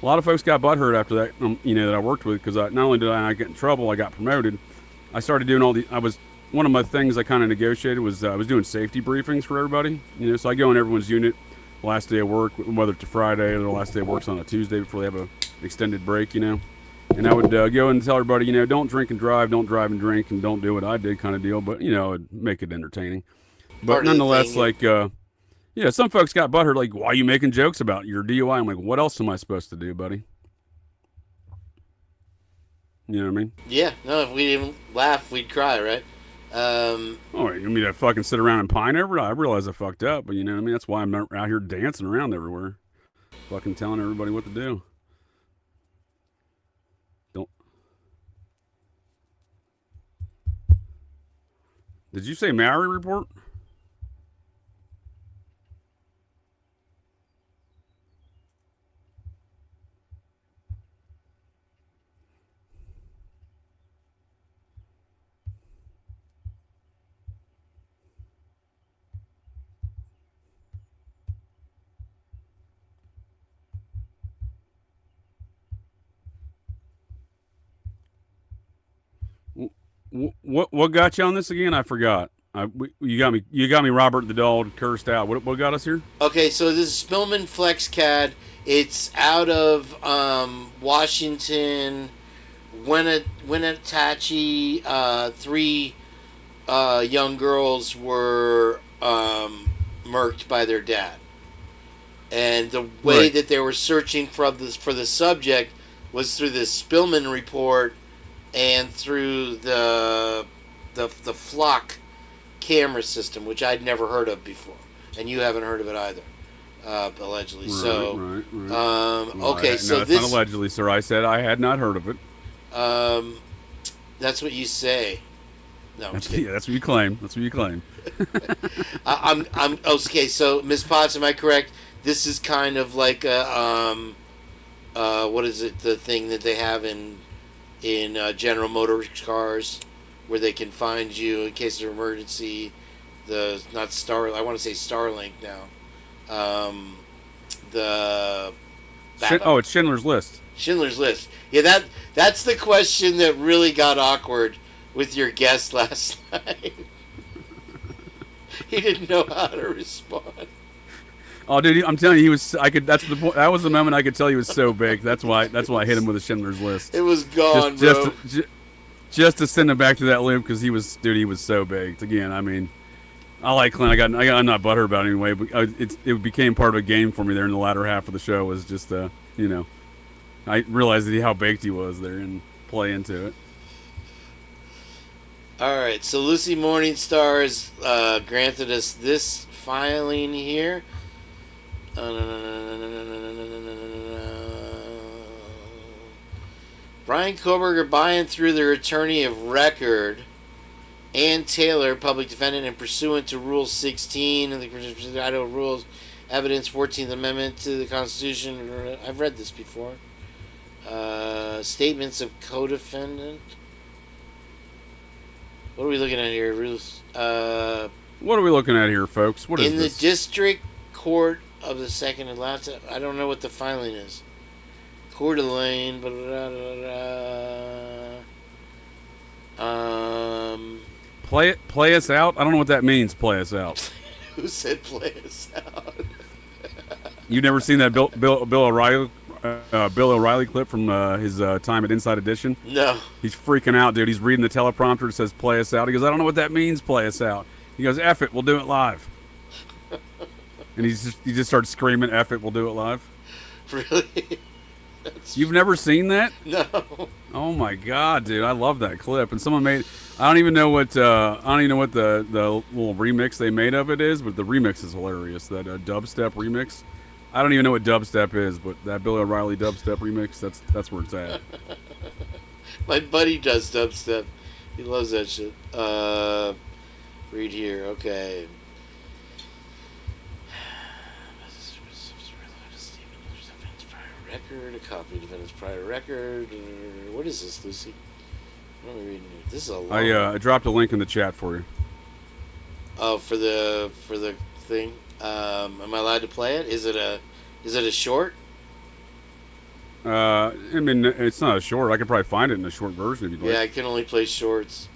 a lot of folks got butthurt after that, that I worked with, because not only did I not get in trouble, I got promoted. I started doing one of my things I kind of negotiated was I was doing safety briefings for everybody. So I go in everyone's unit, last day of work, whether it's a Friday or the last day of work's on a Tuesday before they have a extended break, you know. And I would go and tell everybody, you know, don't drink and drive, don't drive and drink, and don't do what I did kind of deal. But, you know, it'd make it entertaining. But nonetheless, like, yeah, some folks got butthurt, like, why are you making jokes about your DUI? I'm like, what else am I supposed to do, buddy? You know what I mean? Yeah, no, if we didn't laugh, we'd cry, right? Oh, you mean to fucking sit around and pine over it? I realize I fucked up, but you know what I mean? That's why I'm out here dancing around everywhere. Fucking telling everybody what to do. Did you say Maori report? What got you on this again? I forgot. You got me. Robert the doll cursed out. What got us here? Okay, so this is Spillman FlexCAD. It's out of Washington, Wenatchee. 3 young girls were murked by their dad, and the way that they were searching for the subject was through this Spillman report and through the flock camera system, which I'd never heard of before, and you haven't heard of it either, allegedly. Right. Okay, so that's not allegedly, sir. I said I had not heard of it. That's what you say. No, that's what you claim. That's what you claim. I'm okay. So, Ms. Potts, am I correct? This is kind of like a what is it? The thing that they have in General Motors cars, where they can find you in case of emergency. I want to say Starlink now. It's Schindler's List. Schindler's List. Yeah, that's the question that really got awkward with your guest last night. He didn't know how to respond. Oh, dude, I'm telling you, that's the point. That was the moment I could tell he was so big. That's why I hit him with a Schindler's List. It was gone, bro. Just to send him back to that loop, because he was so big. Again, I mean, I like Clint. I'm not butthurt about it anyway, but it became part of a game for me there in the latter half of the show. Was just you know, I realized how baked he was there and play into it. All right, so Lucy Morningstar has granted us this filing here. Brian Koberger buying through their attorney of record, Ann Taylor, public defendant, and pursuant to Rule 16 of the Idaho Rules, evidence 14th Amendment to the Constitution. I've read this before. Statements of co-defendant. What are we looking at here, Ruth? What are we looking at here, folks? What is in this? The District Court of the Second and Last. I don't know what the filing is. Coeur d'Alene. Play us out. I don't know what that means. Play us out. Who said play us out? You've never seen that Bill O'Reilly clip from his time at Inside Edition? No. He's freaking out, dude. He's reading the teleprompter. It says play us out. He goes, I don't know what that means. Play us out. He goes, F it. We'll do it live. And he just starts screaming, F it. We'll do it live. Really? You've never seen that? No. Oh my god, dude! I love that clip. And someone made. I don't even know what the little remix they made of it is, but the remix is hilarious. That dubstep remix. I don't even know what dubstep is, but that Bill O'Reilly dubstep remix. That's where it's at. My buddy does dubstep. He loves that shit. Read here. Okay. Record, a copy of defendant's prior record. What is this, Lucy? What am I reading here? This is a long. I dropped a link in the chat for you. Oh, for the thing. Am I allowed to play it? Is it a short? I mean, it's not a short. I could probably find it in a short version if you'd like. Yeah, I can only play shorts.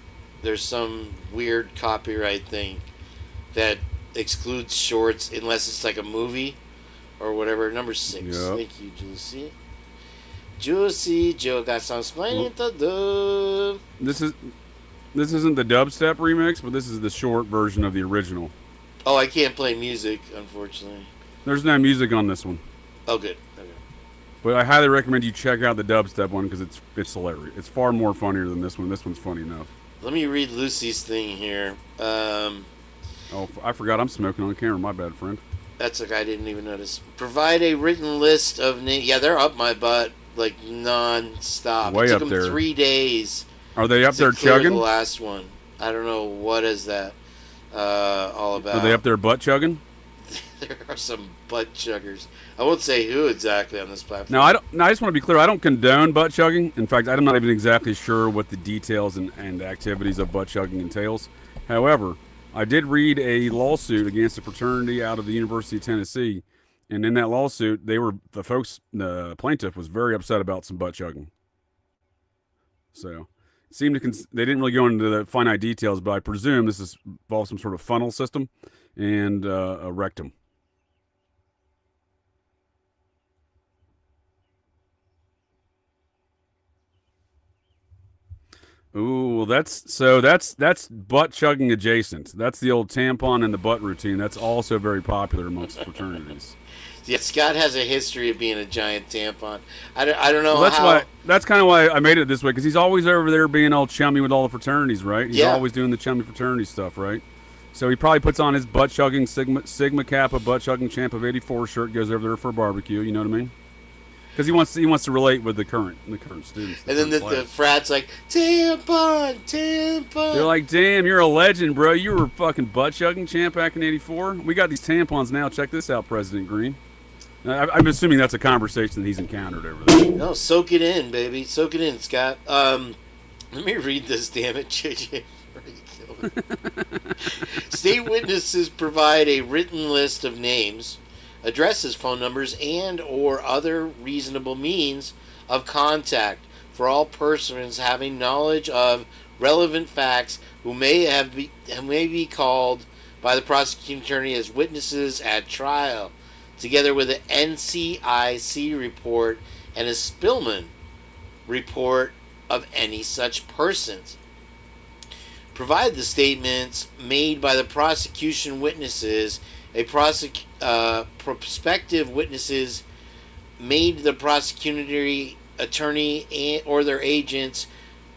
There's some weird copyright thing that excludes shorts unless it's like a movie. or whatever. Number 6. Yep. Thank you, Juicy. Juicy Joe got some explaining to do. This isn't the dubstep remix, but this is the short version of the original. Oh, I can't play music, unfortunately. There's no music on this one. Oh, good. Okay. But I highly recommend you check out the dubstep one because it's hilarious. It's far more funnier than this one. This one's funny enough. Let me read Lucy's thing here. Oh, I forgot I'm smoking on camera. My bad, friend. That's like I didn't even notice. Provide a written list of names. Yeah, they're up my butt like non-stop. Way it took up them there. 3 days. Are they up to there clear chugging? The last one. I don't know what is that all about. Are they up there butt chugging? There are some butt chuggers. I won't say who exactly on this platform. No, I don't. No, I just want to be clear. I don't condone butt chugging. In fact, I'm not even exactly sure what the details and activities of butt chugging entails. However, I did read a lawsuit against a fraternity out of the University of Tennessee, and in that lawsuit, the plaintiff was very upset about some butt chugging. So, it seemed they didn't really go into the finite details, but I presume this involves some sort of funnel system and a rectum. Ooh, well, that's butt chugging adjacent. That's the old tampon and the butt routine. That's also very popular amongst fraternities. Yeah, Scott has a history of being a giant tampon. I don't know Well, that's kind of why I made it this way, because he's always over there being all chummy with all the fraternities, right? He's always doing the chummy fraternity stuff, right? So he probably puts on his butt chugging Sigma Kappa butt chugging champ of '84 shirt, goes over there for a barbecue. You know what I mean? Because he wants to relate with the current students. And then the frat's like, tampon. They're like, damn, you're a legend, bro. You were fucking butt chugging champ back in '84. We got these tampons now. Check this out, President Green. I'm assuming that's a conversation that he's encountered over there. No, soak it in, baby. Soak it in, Scott. Let me read this, damn it, JJ. State witnesses provide a written list of names, addresses, phone numbers, and or other reasonable means of contact for all persons having knowledge of relevant facts who may be called by the prosecuting attorney as witnesses at trial, together with an NCIC report and a Spillman report of any such persons. Provide the statements made by the prosecution witnesses, prospective witnesses made to the prosecuting attorney or their agents,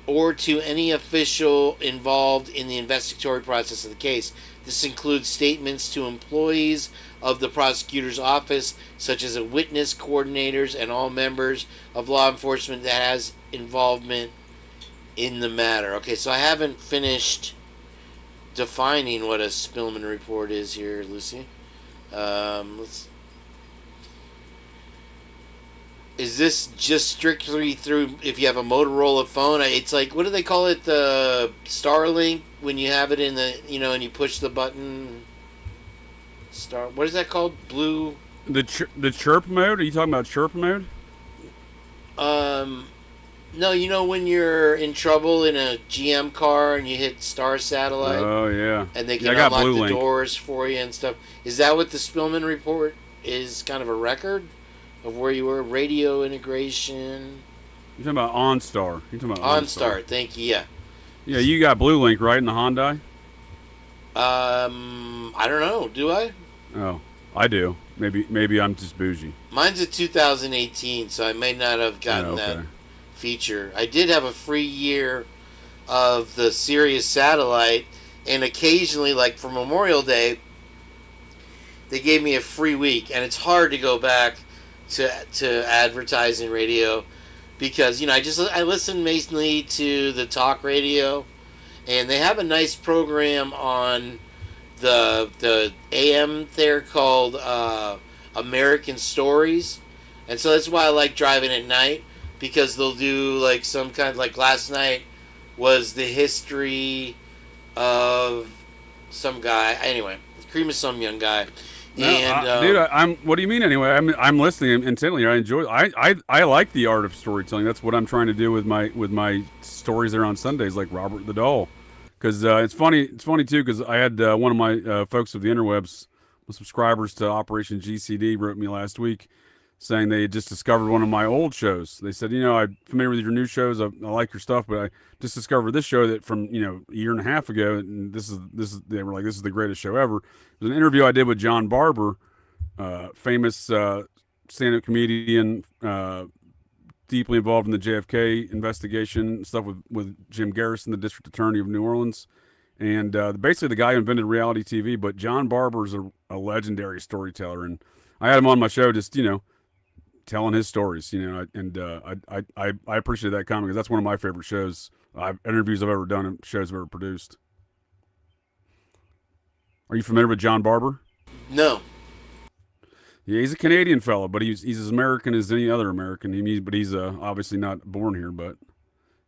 or to any official involved in the investigatory process of the case. This includes statements to employees of the prosecutor's office, such as witness coordinators and all members of law enforcement that has involvement in the matter. Okay, so I haven't finished defining what a Spillman report is here, Lucy. Is this just strictly through if you have a Motorola phone? It's like, what do they call it? The Starlink, when you have it in the, and you push the button. What is that called? Blue. The chirp mode? Are you talking about chirp mode? No, when you're in trouble in a GM car and you hit Star Satellite. Oh, yeah. And they can unlock the doors for you and stuff. Is that what the Spillman report is, kind of a record of where you were? Radio integration. You're talking about OnStar. OnStar, thank you, yeah. Yeah, you got Blue Link, right, in the Hyundai? I don't know. Do I? Oh, I do. Maybe I'm just bougie. Mine's a 2018, so I may not have gotten that feature. I did have a free year of the Sirius satellite, and occasionally, like for Memorial Day, they gave me a free week, and it's hard to go back to advertising radio because I listen mainly to the talk radio, and they have a nice program on the AM there called American Stories, and so that's why I like driving at night, because they'll do like some kind of, like last night was the history of some guy. Anyway, cream of some young guy. No, dude, what do you mean anyway? I'm listening intently. I enjoy. I like the art of storytelling. That's what I'm trying to do with my stories there on Sundays, like Robert the Doll. Because it's funny too. Because I had one of my folks of the interwebs subscribers to Operation GCD wrote me last week saying they had just discovered one of my old shows. They said, I'm familiar with your new shows. I like your stuff, but I just discovered this show that from, a year and a half ago. And they were like, this is the greatest show ever. There's an interview I did with John Barber, famous stand-up comedian, deeply involved in the JFK investigation, stuff with Jim Garrison, the district attorney of New Orleans. And basically the guy who invented reality TV, but John Barber's a legendary storyteller. And I had him on my show just, telling his stories, I appreciate that comment because that's one of my favorite shows, interviews I've ever done and shows I've ever produced. Are you familiar with John Barber? No. Yeah, he's a Canadian fellow, but he's as American as any other American. But he's obviously not born here, but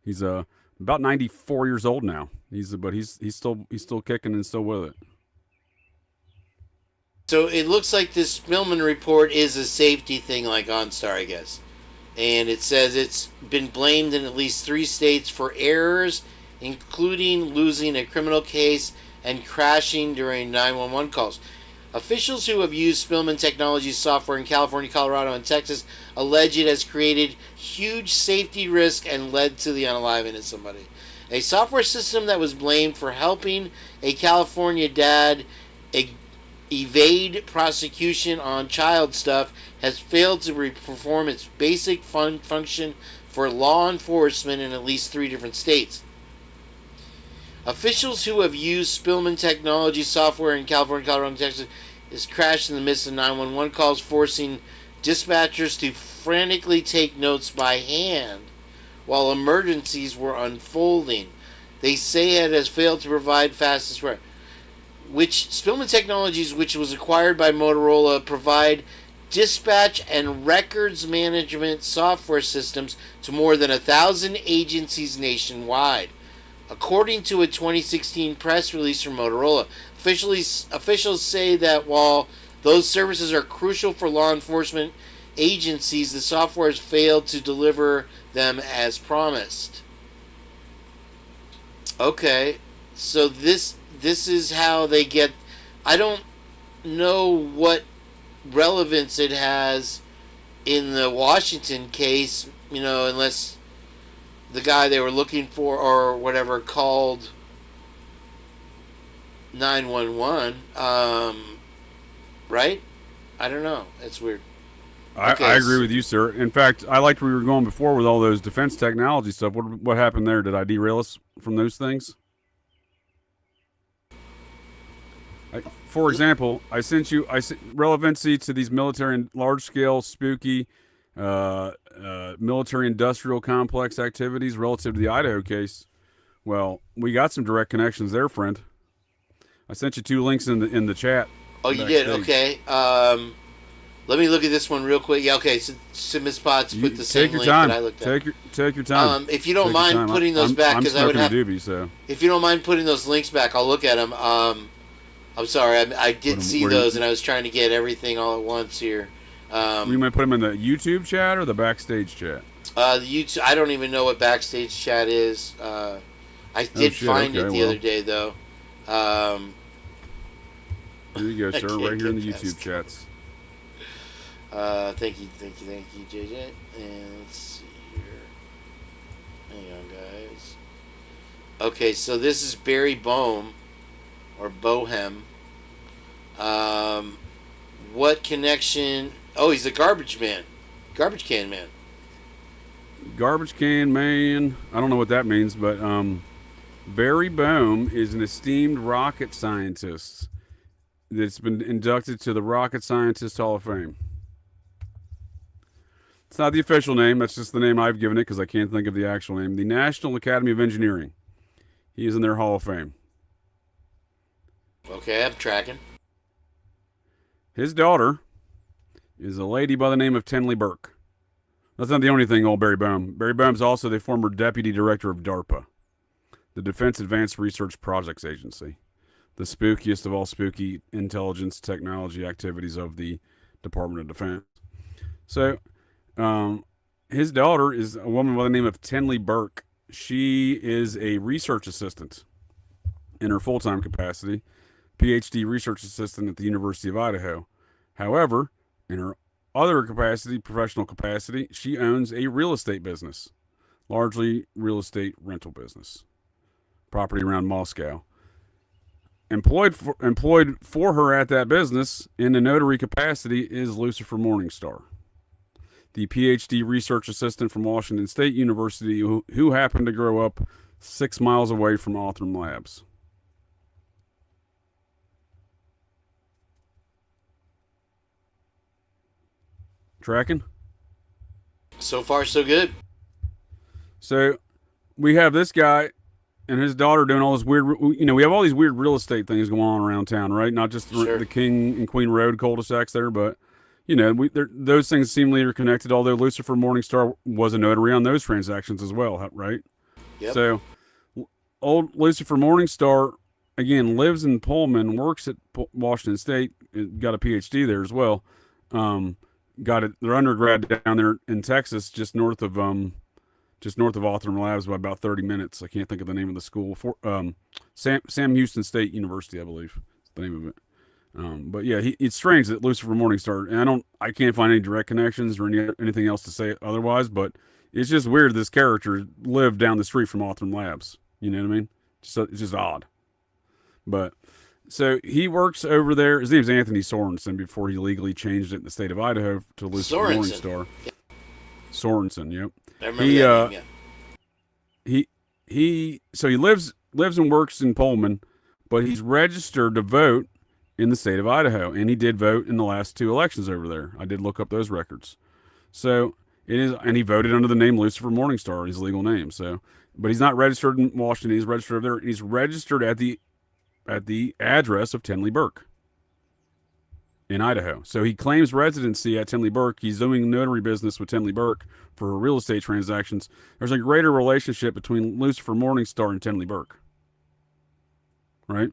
he's about 94 years old now. He's still kicking and still with it. So it looks like this Spillman report is a safety thing like OnStar, I guess. And it says it's been blamed in at least 3 states for errors, including losing a criminal case and crashing during 911 calls. Officials who have used Spillman Technologies software in California, Colorado, and Texas allege it has created huge safety risk and led to the unaliving of somebody. A software system that was blamed for helping a California dad evade prosecution on child stuff has failed to perform its basic function for law enforcement in at least 3 different states. Officials who have used Spillman Technology software in California, Colorado, and Texas is crashed in the midst of 911 calls, forcing dispatchers to frantically take notes by hand while emergencies were unfolding. They say it has failed to provide fastest response. Which Spillman Technologies, which was acquired by Motorola, provide dispatch and records management software systems to more than 1,000 agencies nationwide. According to a 2016 press release from Motorola, officials say that while those services are crucial for law enforcement agencies, the software has failed to deliver them as promised. Okay, so this is how they get. I don't know what relevance it has in the Washington case, unless the guy they were looking for or whatever called 911. Right? I don't know. It's weird. Okay, I agree with you, sir. In fact, I liked where we were going before with all those defense technology stuff. What happened there? Did I derail us from those things? For example, I sent relevancy to these military and large-scale, spooky, military-industrial complex activities relative to the Idaho case. Well, we got some direct connections there, friend. I sent you 2 links in the chat. Oh, you did? Okay. Let me look at this one real quick. Yeah, okay. So Miss Potts put the same link that I looked at. Take your time. If you don't mind putting those back, because I would have. Doobie, so. If you don't mind putting those links back, I'll look at them. I'm sorry, I did see those, and I was trying to get everything all at once here. You might put them in the YouTube chat or the backstage chat? The YouTube. I don't even know what backstage chat is. I did find it the other day, though. Here you go, sir. Right here in the YouTube chats. Thank you, JJ. And let's see here. Hang on, guys. Okay, so this is Barry Boehm, or Bohem. What connection? Oh, he's a garbage man. Garbage can man. Garbage can man. I don't know what that means, but Barry Boehm is an esteemed rocket scientist that's been inducted to the Rocket Scientist Hall of Fame. It's not the official name. That's just the name I've given it because I can't think of the actual name. The National Academy of Engineering. He is in their Hall of Fame. Okay, I'm tracking. His daughter is a lady by the name of Tenley Burke. That's not the only thing old Barry Boehm. Barry Boehm's also the former deputy director of DARPA, the Defense Advanced Research Projects Agency, the spookiest of all spooky intelligence technology activities of the Department of Defense. So, his daughter is a woman by the name of Tenley Burke. She is a research assistant in her full-time capacity, PhD research assistant at the University of Idaho. However, in her other capacity, professional capacity, she owns a real estate business, largely real estate rental business, property around Moscow. Employed for her at that business in a notary capacity is Lucifer Morningstar, the PhD research assistant from Washington State University who happened to grow up 6 miles away from Othram Labs. Tracking? So far, so good. So we have this guy and his daughter doing all this weird, we have all these weird real estate things going on around town, right? Not just the King and Queen Road cul-de-sacs there, but, those things seemingly are connected, although Lucifer Morningstar was a notary on those transactions as well, right? Yep. So old Lucifer Morningstar, again, lives in Pullman, works at Washington State, got a PhD there as well. Got their undergrad down there in Texas, just north of Othram Labs by about 30 minutes. I can't think of the name of the school. Sam Houston State University, I believe, is the name of it. But yeah, it's strange that Lucifer Morningstar, and I can't find any direct connections or anything else to say otherwise, but it's just weird this character lived down the street from Othram Labs. You know what I mean? It's just odd. But so he works over there. His name's Anthony Sorensen before he legally changed it in the state of Idaho to Lucifer Morningstar. Yep. Sorensen, yep. I remember that name, yeah. So he lives and works in Pullman, but he's registered to vote in the state of Idaho, and he did vote in the last 2 elections over there. I did look up those records. So it is, and he voted under the name Lucifer Morningstar, his legal name. So, but he's not registered in Washington. He's registered over there. And he's registered at the address of Tenley Burke in Idaho. So he claims residency at Tenley Burke. He's doing notary business with Tenley Burke for real estate transactions. There's a greater relationship between Lucifer Morningstar and Tenley Burke. Right?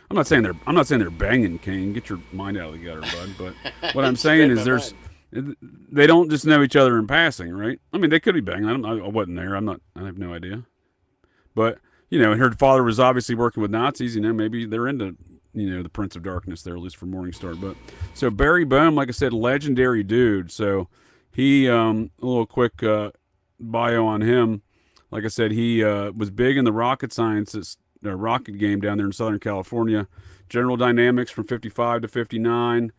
I'm not saying they're banging, Kane. Get your mind out of the gutter, bud. But what I'm saying is they don't just know each other in passing, right? I mean, they could be banging. I wasn't there. I have no idea. But, and her father was obviously working with Nazis. Maybe they're into, the Prince of Darkness there, at least for Morningstar. But so Barry Boehm, like I said, legendary dude. So he, a little quick bio on him. Like I said, he was big in the rocket sciences, rocket game down there in Southern California. General Dynamics from 55 to 59.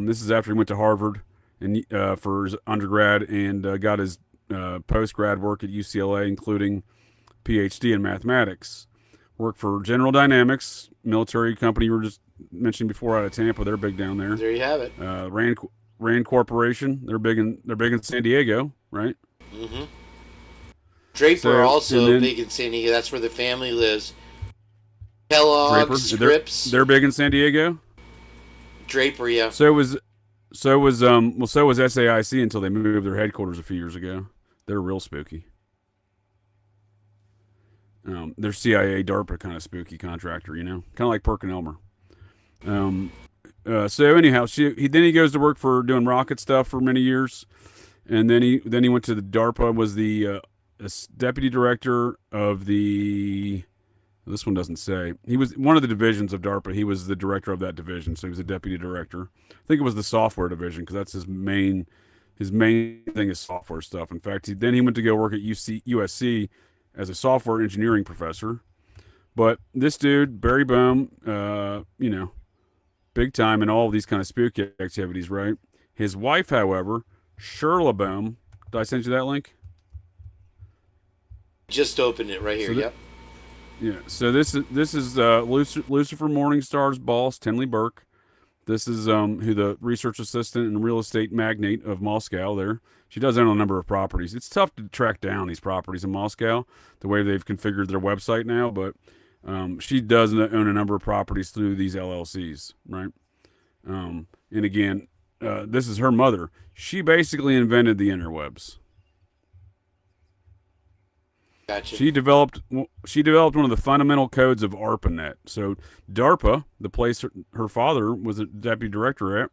This is after he went to Harvard and for his undergrad and got his post-grad work at UCLA, including PhD in mathematics. Worked for General Dynamics, military company you were just mentioning before out of Tampa. They're big down there. There you have it. Rand Corporation. They're big in San Diego, right? Mm-hmm. Draper also big in San Diego. That's where the family lives. Kellogg, Scripps. They're big in San Diego. Draper, yeah. So was SAIC until they moved their headquarters a few years ago. They're real spooky. They're CIA, DARPA kind of spooky contractor, kind of like PerkinElmer. So anyhow, he goes to work for doing rocket stuff for many years, and then he went to the DARPA, was the deputy director of the. This one doesn't say. He was one of the divisions of DARPA. He was the director of that division, so he was a deputy director. I think it was the software division because that's his main thing is software stuff. In fact, then he went to go work at USC as a software engineering professor. But this dude, Barry Boehm, big time in all of these kind of spooky activities, right? His wife, however, Shirla Boehm. Did I send you that link? Just opened it right here. Yep. Yeah, so this is Lucifer Morningstar's boss, Tenley Burke. This is who the research assistant and real estate magnate of Moscow there. She does own a number of properties. It's tough to track down these properties in Moscow, the way they've configured their website now, but she does own a number of properties through these LLCs, right? And again, this is her mother. She basically invented the interwebs. Gotcha. She developed one of the fundamental codes of ARPANET. So DARPA, the place her father was a deputy director at,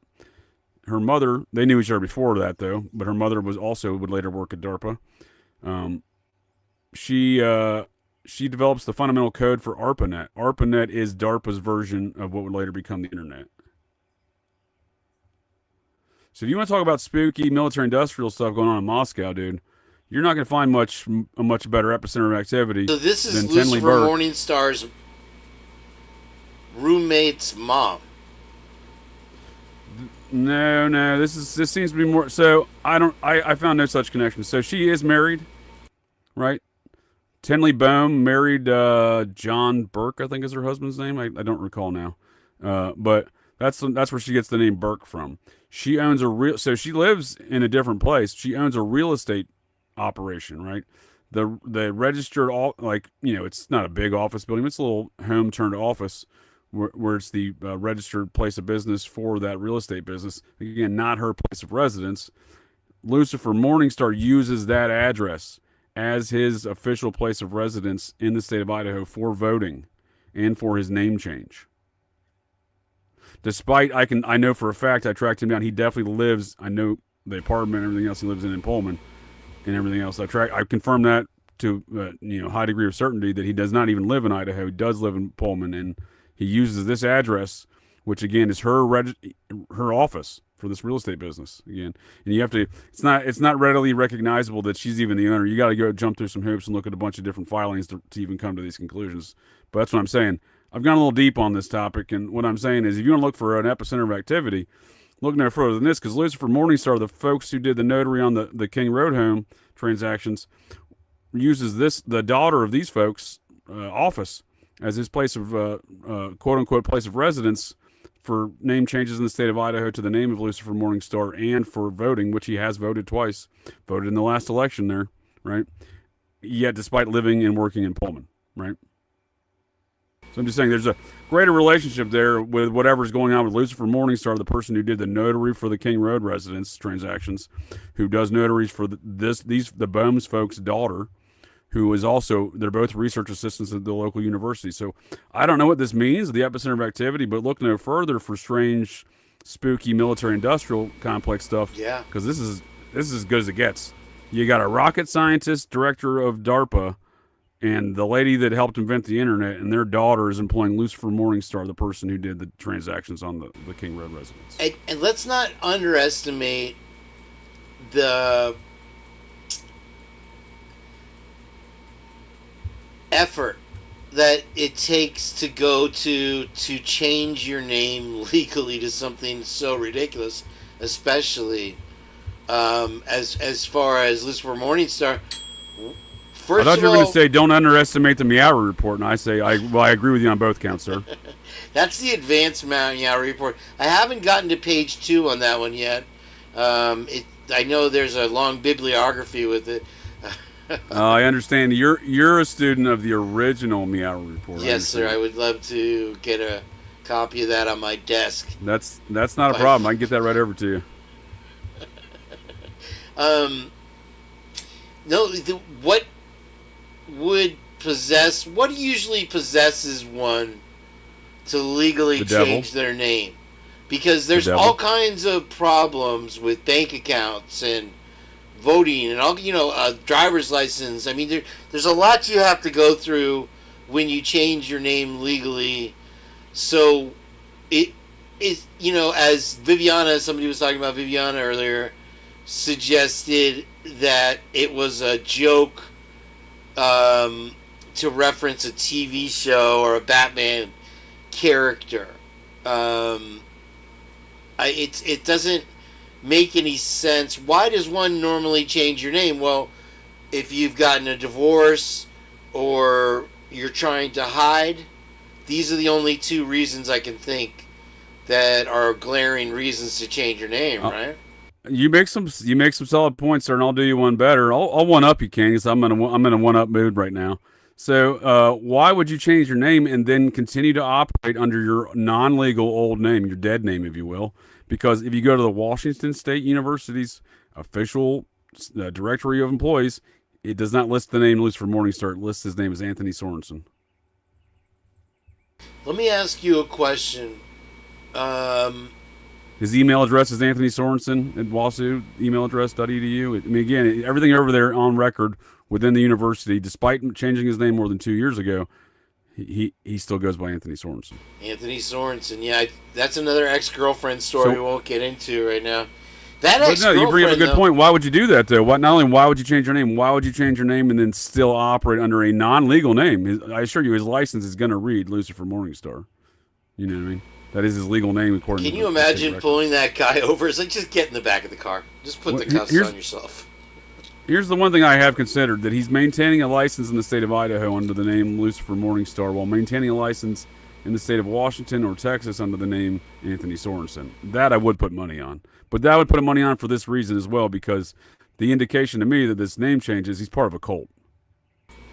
her mother, they knew each other before that though, but her mother would later work at DARPA. She she develops the fundamental code for ARPANET. ARPANET is DARPA's version of what would later become the internet. So if you want to talk about spooky military-industrial stuff going on in Moscow, dude, you're not going to find a much better epicenter of activity. So this is than Tenley Lucifer Burke. Morningstar's roommate's mom. No. This seems to be more. So I found no such connection. So she is married, right? Tenley Bohm married John Burke, I think is her husband's name. I don't recall now, but that's where she gets the name Burke from. She owns so she lives in a different place. She owns a real estate operation, right? The registered it's not a big office building. It's a little home turned office where it's the registered place of business for that real estate business. Again, not her place of residence. Lucifer Morningstar uses that address as his official place of residence in the state of Idaho for voting and for his name change. Despite, I know for a fact, I tracked him down. He definitely lives, I know the apartment and everything else he lives in Pullman and everything else. I confirmed that to high degree of certainty that he does not even live in Idaho. He does live in Pullman, and he uses this address, which again is her office for this real estate business again. And you have to, it's not readily recognizable that she's even the owner. You got to go jump through some hoops and look at a bunch of different filings to even come to these conclusions. But that's what I'm saying. I've gone a little deep on this topic, and what I'm saying is if you want to look for an epicenter of activity, look no further than this, because Lucifer Morningstar, the folks who did the notary on the King Road home transactions, uses the daughter of these folks' office as his place of quote-unquote place of residence for name changes in the state of Idaho to the name of Lucifer Morningstar, and for voting, which he has voted twice, voted in the last election there, right? Yet despite living and working in Pullman, right? So I'm just saying there's a greater relationship there with whatever's going on with Lucifer Morningstar, the person who did the notary for the King Road residence transactions, who does notaries for the Bohms folks' daughter, who is also, they're both research assistants at the local university. So I don't know what this means, the epicenter of activity, but look no further for strange, spooky military-industrial complex stuff. Yeah. Because this is as good as it gets. You got a rocket scientist, director of DARPA, and the lady that helped invent the internet, and their daughter is employing Lucifer Morningstar, the person who did the transactions on the King Road residence. And let's not underestimate the effort that it takes to go to change your name legally to something so ridiculous, especially as far as Lucifer Morningstar. I thought you were going to say, don't underestimate the Meow report, and I say, I agree with you on both counts, sir. That's the advanced Meow report. I haven't gotten to page 2 on that one yet. I know there's a long bibliography with it. I understand. You're a student of the original Meow report. Yes, sir. I would love to get a copy of that on my desk. That's not a problem. I can get that right over to you. What usually possesses one to legally change their name? Because there's all kinds of problems with bank accounts and voting and all, driver's license. I mean, there's a lot you have to go through when you change your name legally. So it is, as Viviana, somebody was talking about Viviana earlier, suggested that it was a joke to reference a TV show or a Batman character. It doesn't make any sense. Why does one normally change your name? Well, if you've gotten a divorce or you're trying to hide, these are the only 2 reasons I can think that are glaring reasons to change your name, right? You make some solid points, sir, and I'll do you one better. I'll one up you, Kane, because I'm in a one up mood right now. So why would you change your name and then continue to operate under your non-legal old name, your dead name, if you will? Because if you go to the Washington State University's official directory of employees, it does not list the name Lucifer Morningstar. It lists his name as Anthony Sorensen. Let me ask you a question. His email address is Anthony Sorensen at Wasu, email address.edu. I mean, again, everything over there on record within the university, despite changing his name more than 2 years ago. He still goes by Anthony Sorensen. Anthony Sorensen, yeah, that's another ex-girlfriend story we won't get into right now. That But no, ex-girlfriend, you bring up a good though, point. Why would you do that, though? Not only why would you change your name, why would you change your name and then still operate under a non-legal name? I assure you, his license is going to read Lucifer Morningstar. You know what I mean? That is his legal name according to Can you imagine pulling that guy over? It's like, just get in the back of the car. Just put the cuffs on yourself. Here's the one thing I have considered, that he's maintaining a license in the state of Idaho under the name Lucifer Morningstar while maintaining a license in the state of Washington or Texas under the name Anthony Sorensen. That I would put money on. But that would put money on for this reason as well, because the indication to me that this name change is he's part of a cult.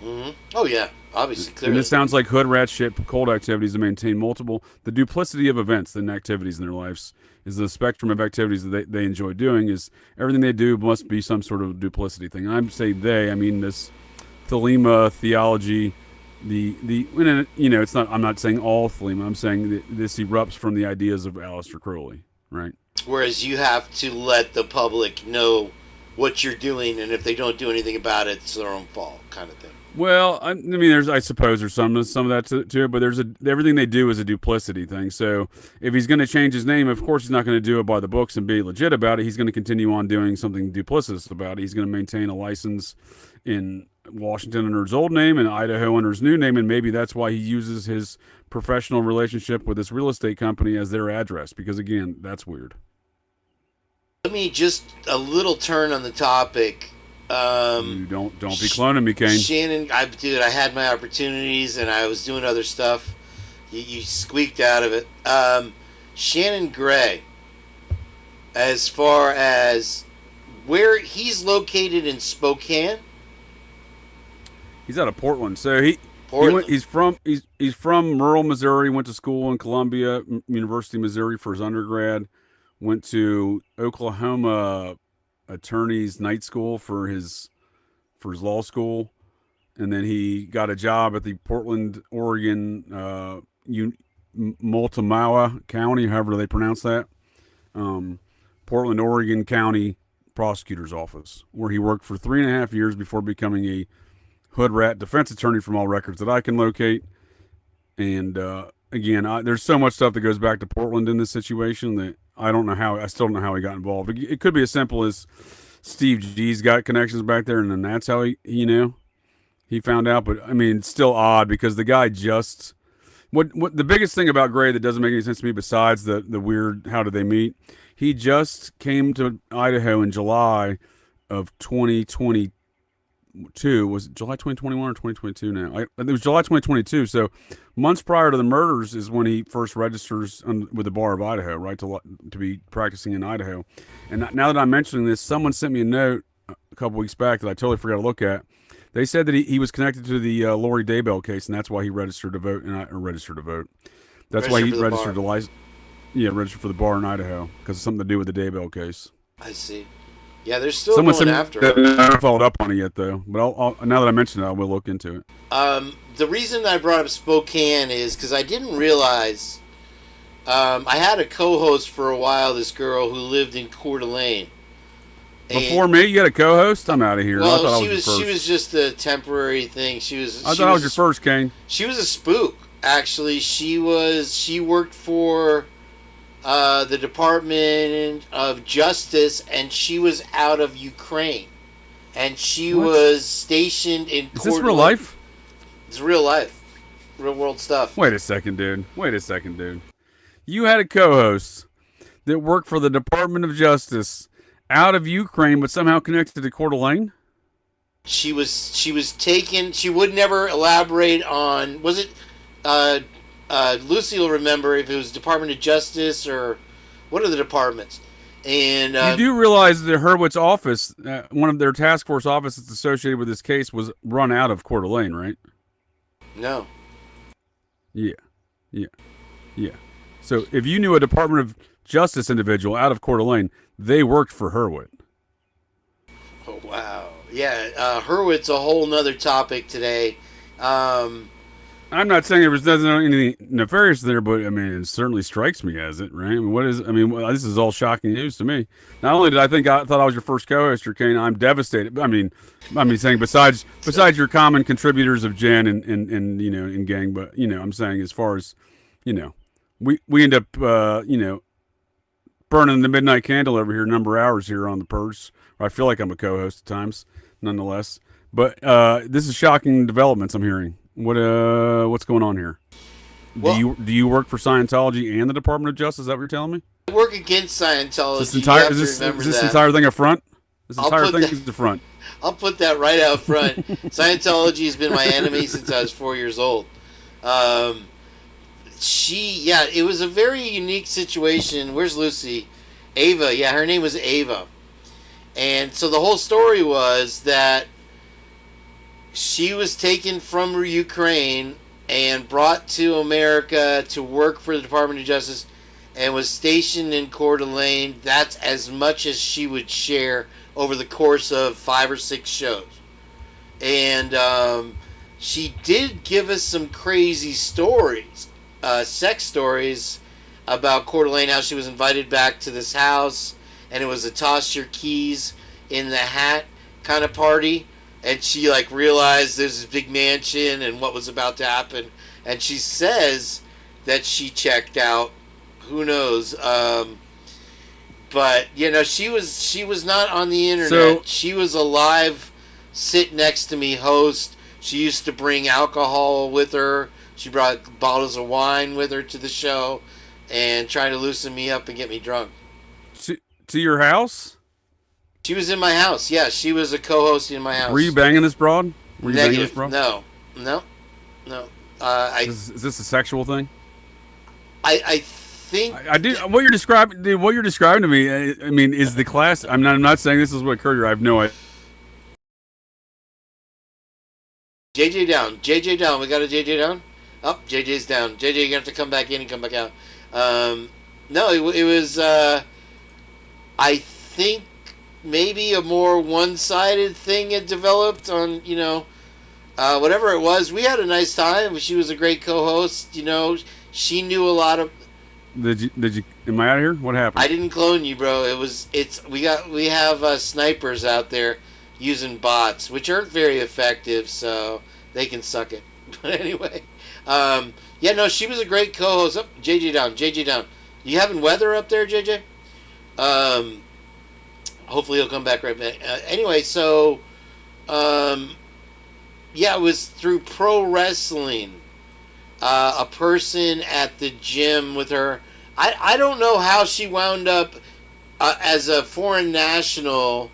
Mm-hmm. Oh, yeah. Obviously, clearly. And this sounds like hood rat shit, cult activities to maintain the duplicity of events and activities in their lives is the spectrum of activities that they enjoy doing. Is everything they do must be some sort of duplicity thing. And I'm saying I mean this Thelema theology, it's not, I'm not saying all Thelema, I'm saying that this erupts from the ideas of Aleister Crowley, right? Whereas you have to let the public know what you're doing, and if they don't do anything about it, it's their own fault, kind of thing. Well, I mean, I suppose there's some of that to it, but everything they do is a duplicity thing. So if he's going to change his name, of course he's not going to do it by the books and be legit about it. He's going to continue on doing something duplicitous about it. He's going to maintain a license in Washington under his old name and Idaho under his new name, and maybe that's why he uses his professional relationship with this real estate company as their address, because, again, that's weird. Let me just a little turn on the topic. Don't be cloning me, Kane. Shannon, I had my opportunities and I was doing other stuff. You squeaked out of it. Shannon Gray, as far as where he's located in Spokane. He's out of Portland, so he's from rural Missouri. Went to school in Columbia University, Missouri for his undergrad. Went to Oklahoma attorney's night school for his law school, and then he got a job at the Portland, Oregon, Multnomah County, however they pronounce that, Portland, Oregon County Prosecutor's Office, where he worked for 3.5 years before becoming a hood rat defense attorney from all records that I can locate. And again, there's so much stuff that goes back to Portland in this situation that I still don't know how he got involved. It could be as simple as Steve G's got connections back there, and then that's how he found out. But I mean, it's still odd because the guy just what the biggest thing about Gray that doesn't make any sense to me, besides the weird how did they meet? He just came to Idaho in July of 2022. Was it July 2021 or 2022 now? It was July 2022. So months prior to the murders is when he first registers with the Bar of Idaho, right, to be practicing in Idaho. And now that I'm mentioning this, someone sent me a note a couple weeks back that I totally forgot to look at. They said that he was connected to the Lori Daybell case, and that's why he registered to vote. That's why he registered to license. Yeah, registered for the bar in Idaho because it's something to do with the Daybell case. I see. Yeah, they're still going after him. I haven't followed up on it yet, though. But I'll now that I mentioned it, I will look into it. The reason I brought up Spokane is because I didn't realize I had a co-host for a while, this girl who lived in Coeur d'Alene. Before me, you had a co-host? I'm out of here. Well, I thought she was just a temporary thing. I thought I was your first, Kane. She was a spook, actually. She worked for the Department of Justice, and she was out of Ukraine, and she was stationed in. Is this real life? It's real life, real world stuff. Wait a second, dude. You had a co-host that worked for the Department of Justice out of Ukraine, but somehow connected to Coeur d'Alene? She was taken. She would never elaborate on. Was it? Lucy will remember if it was Department of Justice or what are the departments. And you do realize the Hurwitz office, one of their task force offices associated with this case, was run out of Coeur d'Alene, right? No. Yeah. So if you knew a Department of Justice individual out of Coeur d'Alene, they worked for Hurwitz. Oh, wow. Yeah, Hurwitz, a whole nother topic today. I'm not saying there was doesn't anything nefarious there, but I mean, it certainly strikes me as it, right? I mean, this is all shocking news to me. Not only did I thought I was your first co-host, Kane, I'm devastated. I mean saying besides your common contributors of Jenn and in gang, but I'm saying as far as, we end up burning the midnight candle over here a number of hours here on the Purge. I feel like I'm a co-host at times, nonetheless. But this is shocking developments I'm hearing. What's going on here? Well, do you work for Scientology and the Department of Justice? Is that what you're telling me? I work against Scientology. Is this entire thing a front? This entire thing is the front. I'll put that right out front. Scientology has been my enemy since I was 4 years old. It was a very unique situation. Where's Lucy? Ava. Yeah, her name was Ava. And so the whole story was that she was taken from Ukraine and brought to America to work for the Department of Justice and was stationed in Coeur d'Alene. That's as much as she would share over the course of 5 or 6 shows. And she did give us some crazy stories, sex stories about Coeur d'Alene, how she was invited back to this house and it was a toss your keys in the hat kind of party. And she realized there's this big mansion and what was about to happen. And she says that she checked out. Who knows? But she was not on the internet. So, she was a live, sit next to me host. She used to bring alcohol with her. She brought bottles of wine with her to the show, and trying to loosen me up and get me drunk. To your house? She was in my house. Yeah, she was a co-host in my house. Were you banging this broad? Negative. No. Is this a sexual thing? I think I do. What you're describing to me, I mean, is the class. I'm not saying this is what occurred here. I have no idea. JJ down. We got a JJ down. Oh, JJ's down. JJ, you're gonna have to come back in and come back out. No, it was. I think maybe a more one-sided thing had developed on, whatever it was. We had a nice time. She was a great co-host. She knew a lot of. Did you? Am I out of here? What happened? I didn't clone you, bro. We have snipers out there using bots, which aren't very effective, so they can suck it. But anyway, she was a great co-host. Oh, JJ down. You having weather up there, JJ? Hopefully he'll come back right back. Anyway, so, it was through pro wrestling. A person at the gym with her. I don't know how she wound up as a foreign national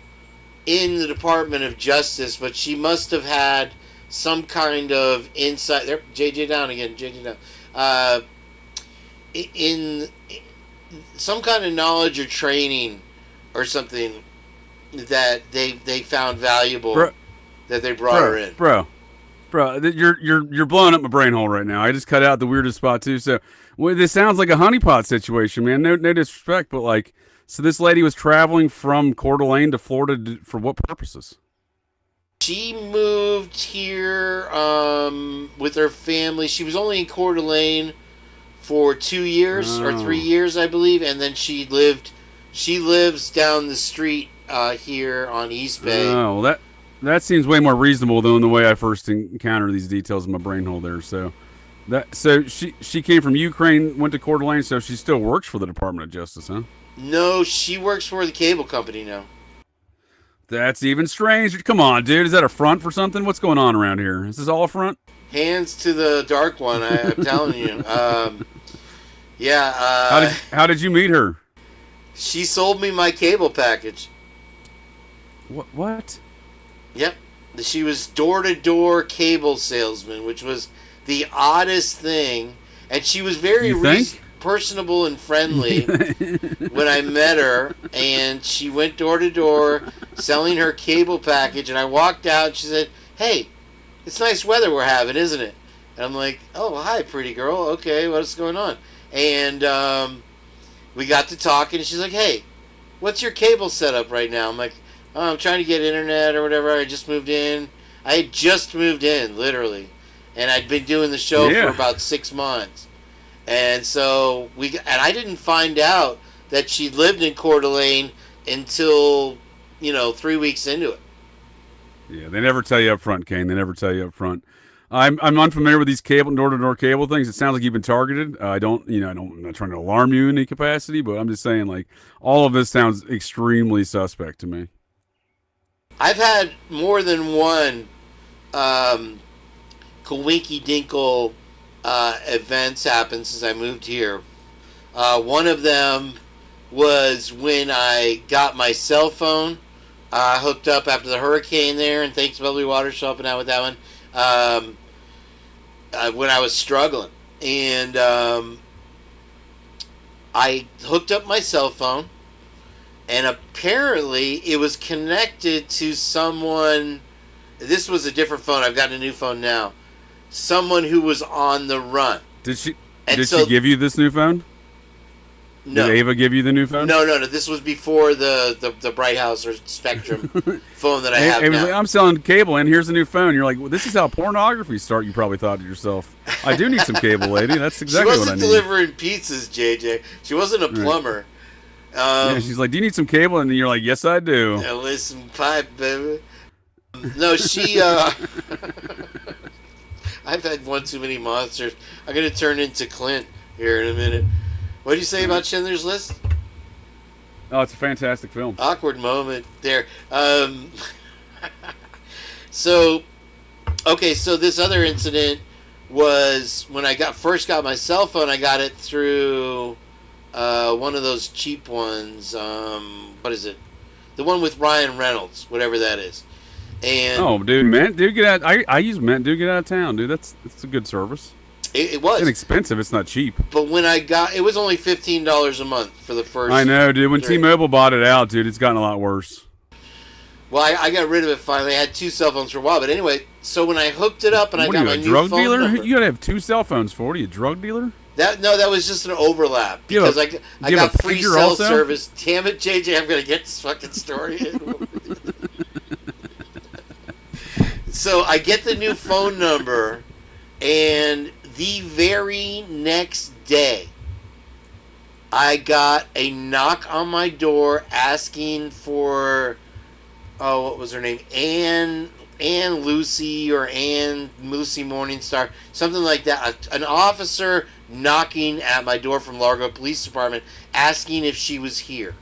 in the Department of Justice, but she must have had some kind of insight. There, JJ down again. JJ down. In some kind of knowledge or training or something that they found valuable, that they brought her in. Bro, you're blowing up my brain hole right now. I just cut out the weirdest spot too. So this sounds like a honeypot situation, man. No disrespect, but so this lady was traveling from Coeur d'Alene to Florida for what purposes? She moved here with her family. She was only in Coeur d'Alene for 2 years or 3 years, I believe, and then she lives down the street here on East Bay. Oh, well, that seems way more reasonable than the way I first encountered these details in my brain hole there. So she came from Ukraine, went to Coeur d'Alene, so she still works for the Department of Justice, huh? No, she works for the cable company now. That's even strange. Come on, dude. Is that a front for something? What's going on around here? Is this all a front? Hands to the dark one, I'm telling you. How did you meet her? She sold me my cable package. What? Yep. She was door-to-door cable salesman, which was the oddest thing. And she was very personable and friendly when I met her. And she went door-to-door selling her cable package. And I walked out and she said, "Hey, it's nice weather we're having, isn't it?" And I'm like, "Oh, hi, pretty girl. Okay, what's going on?" And we got to talking. And she's like, "Hey, what's your cable setup right now?" I'm like, "Oh, I'm trying to get internet or whatever. I just moved in." I had just moved in, literally. and I'd been doing the show Yeah. for about 6 months, and so I didn't find out that she lived in Coeur d'Alene until 3 weeks into it. Yeah, they never tell you up front, Kane. They never tell you up front. I'm unfamiliar with these door-to-door cable things. It sounds like you've been targeted. I'm not trying to alarm you in any capacity, but I'm just saying, like, all of this sounds extremely suspect to me. I've had more than one coinky-dinkle events happen since I moved here. One of them was when I got my cell phone hooked up after the hurricane there, and thanks to Bubbly Water for helping out with that one. When I was struggling, and I hooked up my cell phone, and apparently it was connected to someone. This was a different phone. I've got a new phone now. Someone who was on the run. Did she so- give you this new phone? No. Did Ava give you the new phone? No. This was before the Bright House or Spectrum phone that I have Ava's now. like, I'm selling cable, and here's a new phone. You're like, well, this is how pornography start. You probably thought to yourself, I do need some cable, lady. That's exactly She what I wasn't need. delivering pizzas, JJ. She wasn't a plumber. Yeah, she's like, do you need some cable? And you're like, yes, I do. Now listen, pipe, baby. No, she. I've had one too many monsters. I'm gonna turn into Clint here in a minute. What did you say about Schindler's List? Oh, it's a fantastic film. Awkward moment there. So this other incident was when I first got my cell phone. I got it through one of those cheap ones. What is it? The one with Ryan Reynolds, whatever that is. And Mint, dude, get out. I use Mint, dude, get out of town, dude. That's a good service. It was inexpensive. It's not cheap. But when I got it, was only $15 a month for the first. I know, dude. When 3. T-Mobile bought it out, dude, it's gotten a lot worse. Well, I got rid of it finally. I had 2 cell phones for a while, but anyway. So when I hooked it up and I got my new phone drug dealer? number, You gotta have 2 cell phones for it. Are you a drug dealer? that was just an overlap You have because I you have got a free pager cell also? service. Damn it, JJ! I'm gonna get this fucking story in. So I get the new phone number, and the very next day, I got a knock on my door asking for, what was her name? Ann Lucy or Ann Lucy Morningstar, something like that. An officer knocking at my door from Largo Police Department asking if she was here.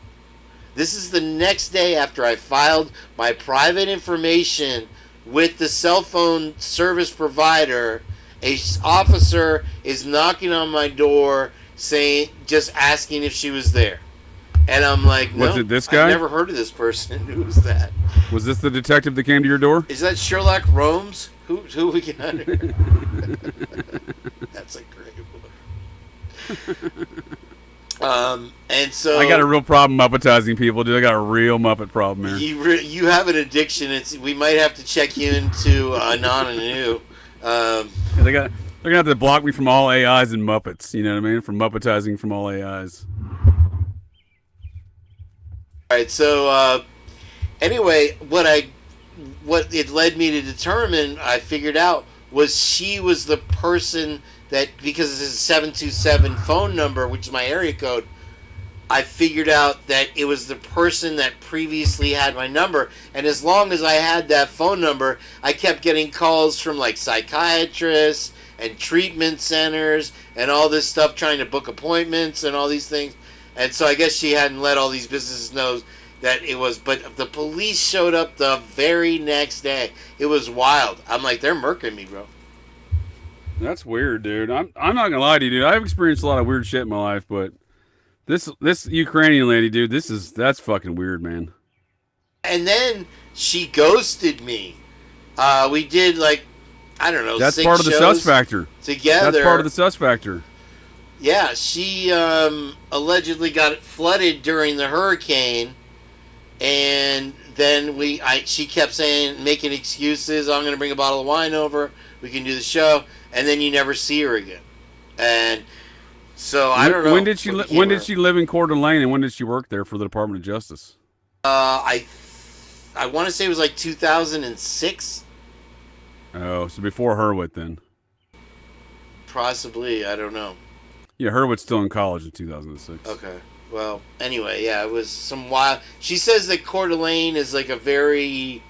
This is the next day after I filed my private information with the cell phone service provider. A officer is knocking on my door just asking if she was there. And I'm like, no, Was it this guy? I've never heard of this person. Who was that? Was this the detective that came to your door? Is that Sherlock Holmes? Who we got here? That's a great one. And so I got a real problem Muppetizing people, dude. I got a real Muppet problem here. you have an addiction. We might have to check you into Anon and New. They're gonna have to block me from all AIs and Muppets. You know what I mean? From Muppetizing from all AIs. All right. So anyway, what it led me to determine, I figured out, was she was the person that, because it's a 727 phone number, which is my area code, I figured out that it was the person that previously had my number. And as long as I had that phone number, I kept getting calls from like psychiatrists and treatment centers and all this stuff, trying to book appointments and all these things. And so I guess she hadn't let all these businesses know that it was, but the police showed up the very next day. It was wild. I'm like, they're murking me, bro. That's weird, dude. I'm not gonna lie to you, dude. I've experienced a lot of weird shit in my life, but this Ukrainian lady, dude, that's fucking weird, man. And then she ghosted me. We did like, I don't know, That's 6 part of the shows sus factor. together. That's part of the sus factor. Yeah, she allegedly got flooded during the hurricane, and then she kept saying, making excuses. I'm going to bring a bottle of wine over. We can do the show, and then you never see her again. And so I don't know. When did she live in Coeur d'Alene, and when did she work there for the Department of Justice? I want to say it was like 2006. Oh, so before Hurwitz then. Possibly, I don't know. Yeah, Hurwitz's still in college in 2006. Okay. Well, anyway, yeah, it was some wild. She says that Coeur d'Alene is like a very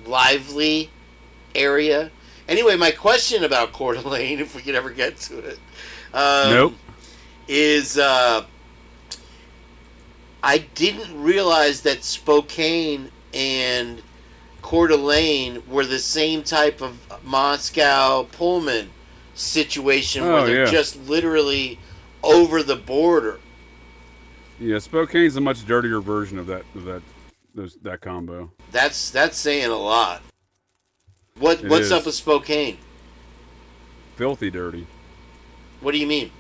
lively area. Anyway, my question about Coeur d'Alene, if we could ever get to it, Nope. is I didn't realize that Spokane and Coeur d'Alene were the same type of Moscow Pullman situation where they're just literally over the border. Yeah, Spokane's a much dirtier version of that combo. That's saying a lot. What's up with Spokane? Filthy dirty. What do you mean?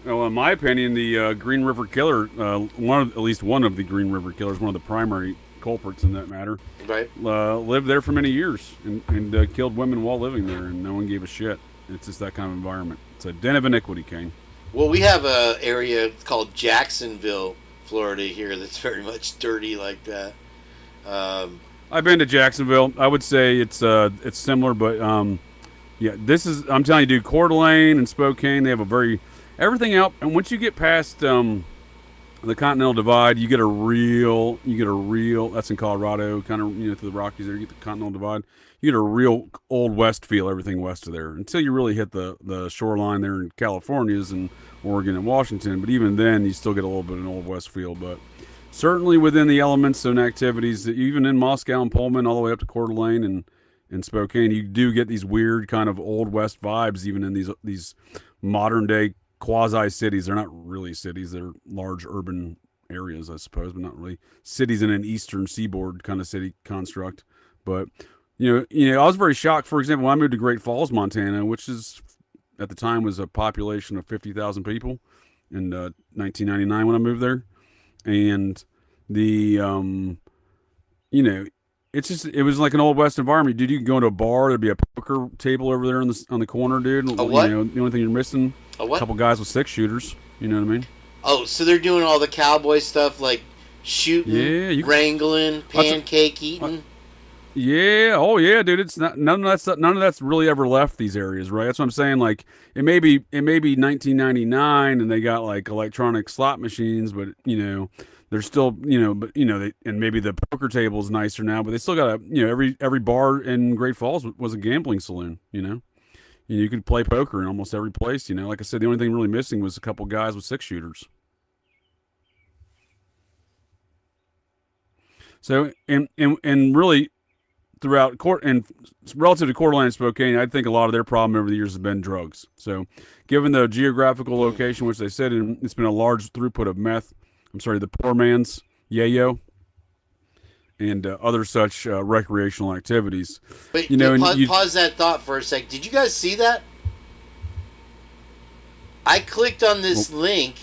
Well, in my opinion, the Green River Killer, at least one of the Green River Killers, one of the primary culprits in that matter, right? Lived there for many years and killed women while living there, and no one gave a shit. It's just that kind of environment. It's a den of iniquity, Kane. Well, we have a area called Jacksonville, Florida here that's very much dirty like that. I've been to Jacksonville. I would say it's similar, but yeah, I'm telling you, dude, Coeur d'Alene and Spokane, they have everything out. And once you get past the Continental Divide, you get a real. That's in Colorado, kind of through the Rockies there. You get the Continental Divide. You get a real old West feel. Everything west of there, until you really hit the shoreline there in California's and Oregon and Washington. But even then, you still get a little bit of an old West feel. But certainly within the elements and activities, even in Moscow and Pullman, all the way up to Coeur d'Alene and Spokane, you do get these weird kind of old West vibes, even in these modern day quasi cities. They're not really cities; they're large urban areas, I suppose, but not really cities in an eastern seaboard kind of city construct. But I was very shocked. For example, when I moved to Great Falls, Montana, which is at the time was a population of 50,000 people in 1999 when I moved there, and it was like an old West environment. Dude, you could go into a bar, there'd be a poker table over there on the corner, dude. A what? The only thing you're missing, a what? Couple guys with 6-shooters. You know what I mean? Oh, so they're doing all the cowboy stuff like shooting, wrangling, pancake eating. Yeah, oh yeah, dude. It's not none of that's really ever left these areas, right? That's what I'm saying. Like it may be 1999 and they got like electronic slot machines, but they're still and maybe the poker table is nicer now, but they still got every bar in Great Falls was a gambling saloon. You could play poker in almost every place. Like I said, the only thing really missing was a couple guys with 6-shooters. So and really. Throughout court and relative to Coeur d'Alene and Spokane, I think a lot of their problem over the years has been drugs. So, given the geographical location, which they said it's been a large throughput of meth. The poor man's yayo, and other such recreational activities. Wait, pause that thought for a sec. Did you guys see that? I clicked on this link.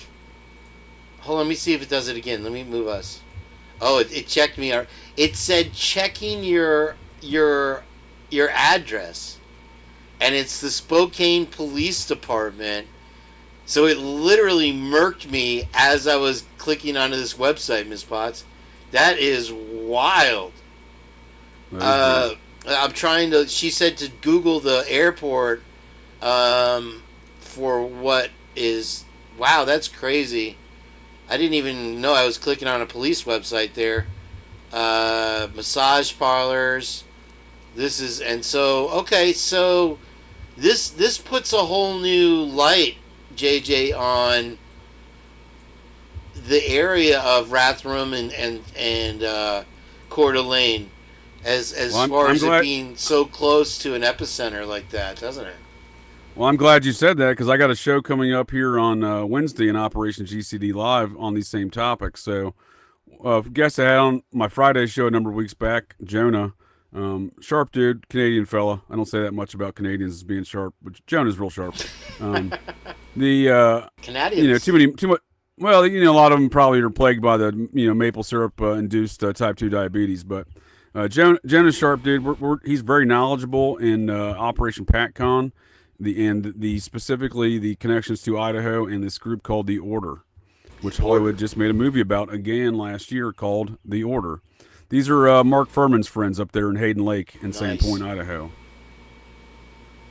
Hold on, let me see if it does it again. Let me move us. Oh, it checked me out. It said checking your address, and it's the Spokane Police Department. So it literally murked me as I was clicking onto this website, Ms. Potts. That is wild. I'm trying to. She said to Google the airport for what is. Wow, that's crazy. I didn't even know I was clicking on a police website there. Massage parlors. So this puts a whole new light, JJ, on the area of Rathdrum and Coeur d'Alene as far as it being so close to an epicenter like that, doesn't it? Well, I'm glad you said that because I got a show coming up here on Wednesday in Operation GCD Live on these same topics. So, guest I had on my Friday show a number of weeks back, Jonah, sharp dude, Canadian fella. I don't say that much about Canadians as being sharp, but Jonah's real sharp. Canadians, too much. Well, a lot of them probably are plagued by the maple syrup induced type 2 diabetes, but. Jenn is sharp, dude. He's very knowledgeable in Operation PatCon, specifically the connections to Idaho and this group called The Order, which Hollywood just made a movie about again last year called The Order. These are Mark Furman's friends up there in Hayden Lake in Sandpoint, Idaho.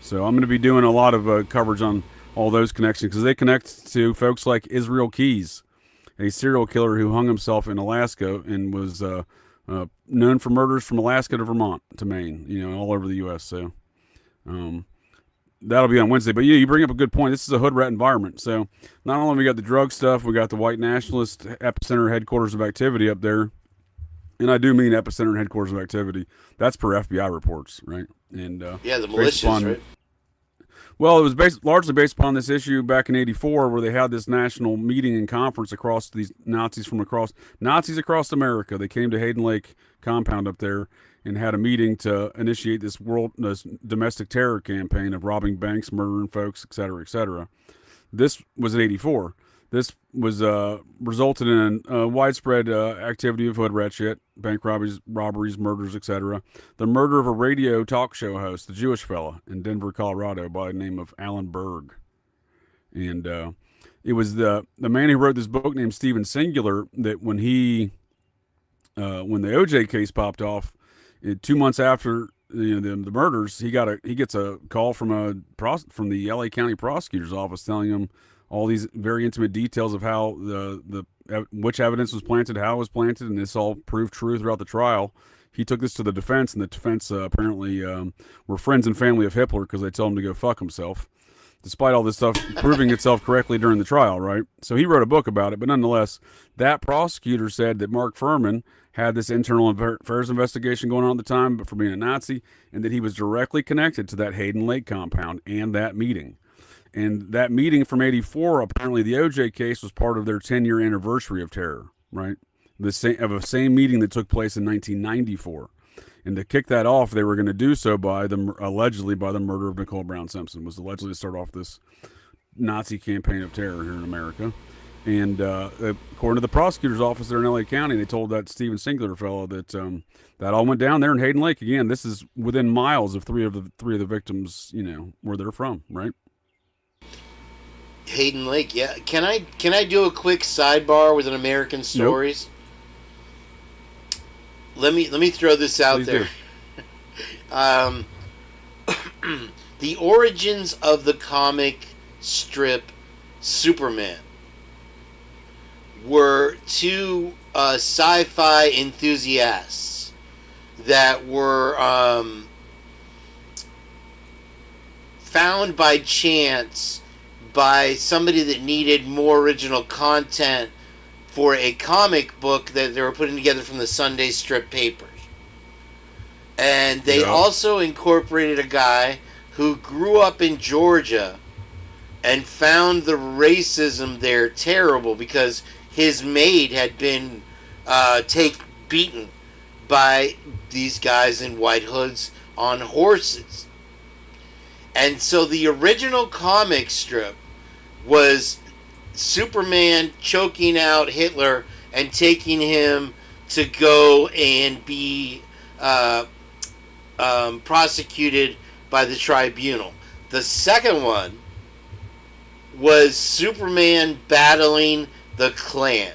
So I'm going to be doing a lot of coverage on all those connections because they connect to folks like Israel Keys, a serial killer who hung himself in Alaska and was known for murders from Alaska to Vermont to Maine, all over the U.S. So that'll be on Wednesday. But yeah, you bring up a good point. This is a hood rat environment. So not only we got the drug stuff, we got the white nationalist epicenter headquarters of activity up there. And I do mean epicenter and headquarters of activity. That's per FBI reports, right? And the militias, right? Well, it was largely based upon this issue back in '84, where they had this national meeting and conference across these Nazis across America. They came to Hayden Lake compound up there and had a meeting to initiate this domestic terror campaign of robbing banks, murdering folks, et cetera, et cetera. This was in '84. This was resulted in widespread activity of hood rat shit, bank robberies, murders, etc. The murder of a radio talk show host, the Jewish fella in Denver, Colorado, by the name of Alan Berg. And it was the man who wrote this book named Steven Singular that when the OJ case popped off, 2 months after the murders, he gets a call from the LA County prosecutor's office telling him all these very intimate details of how which evidence was planted, how it was planted, and this all proved true throughout the trial. He took this to the defense, and the defense apparently were friends and family of Hitler because they told him to go fuck himself, despite all this stuff proving itself correctly during the trial, right? So he wrote a book about it, but nonetheless, that prosecutor said that Mark Furman had this internal affairs investigation going on at the time for being a Nazi, and that he was directly connected to that Hayden Lake compound and that meeting. And that meeting from '84, apparently the OJ case was part of their 10-year anniversary of terror, right? The same meeting that took place in 1994. And to kick that off, they were going to do so allegedly by the murder of Nicole Brown Simpson, was allegedly to start off this Nazi campaign of terror here in America. And according to the prosecutor's office there in LA County, they told that Steven Singular fellow that that all went down there in Hayden Lake. Again, this is within miles of three of the victims, where they're from, right? Hayden Lake, yeah. Can I do a quick sidebar with an American Stories? Nope. Let me throw this out Please there. The origins of the comic strip Superman were two sci-fi enthusiasts that were found by chance by somebody that needed more original content for a comic book that they were putting together from the Sunday strip papers. And they also incorporated a guy who grew up in Georgia and found the racism there terrible because his maid had been beaten by these guys in white hoods on horses. And so the original comic strip was Superman choking out Hitler and taking him to go and be prosecuted by the tribunal. The second one was Superman battling the Klan.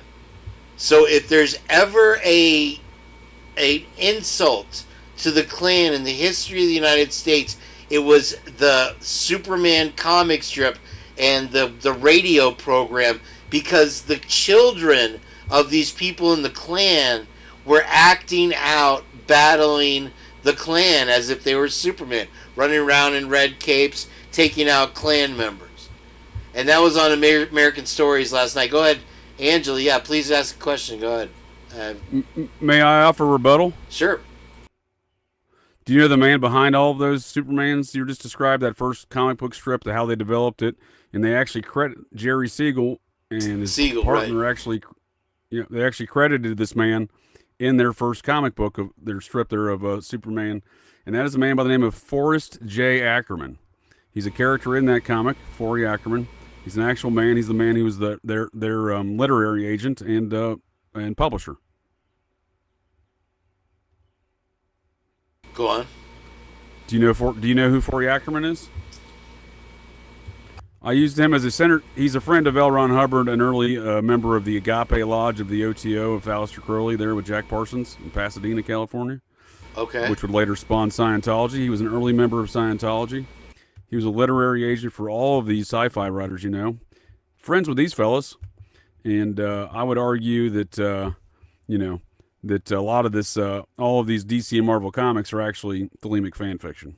So if there's ever an insult to the Klan in the history of the United States, it was the Superman comic strip and the radio program, because the children of these people in the Klan were acting out battling the Klan as if they were Superman, running around in red capes, taking out Klan members. And that was on American Stories last night. Go ahead, Angela. Yeah, please ask a question. Go ahead. May I offer rebuttal? Sure. Do you know the man behind all of those Supermans you just described, that first comic book strip, how they developed it? And they actually credit Jerry Siegel and his partner, right. They actually credited this man in their first comic book of their strip there of Superman. And that is a man by the name of Forrest J. Ackerman. He's a character in that comic, Forrest Ackerman. He's an actual man. He's the man who was their literary agent and publisher. Go on. Do you know who Forrest Ackerman is? I used him as a center. He's a friend of L. Ron Hubbard, an early member of the Agape Lodge of the OTO of Aleister Crowley there with Jack Parsons in Pasadena, California. Okay. Which would later spawn Scientology. He was an early member of Scientology. He was a literary agent for all of these sci-fi writers, friends with these fellas. And I would argue that, that a lot of this, all of these DC and Marvel comics are actually Thelemic fan fiction.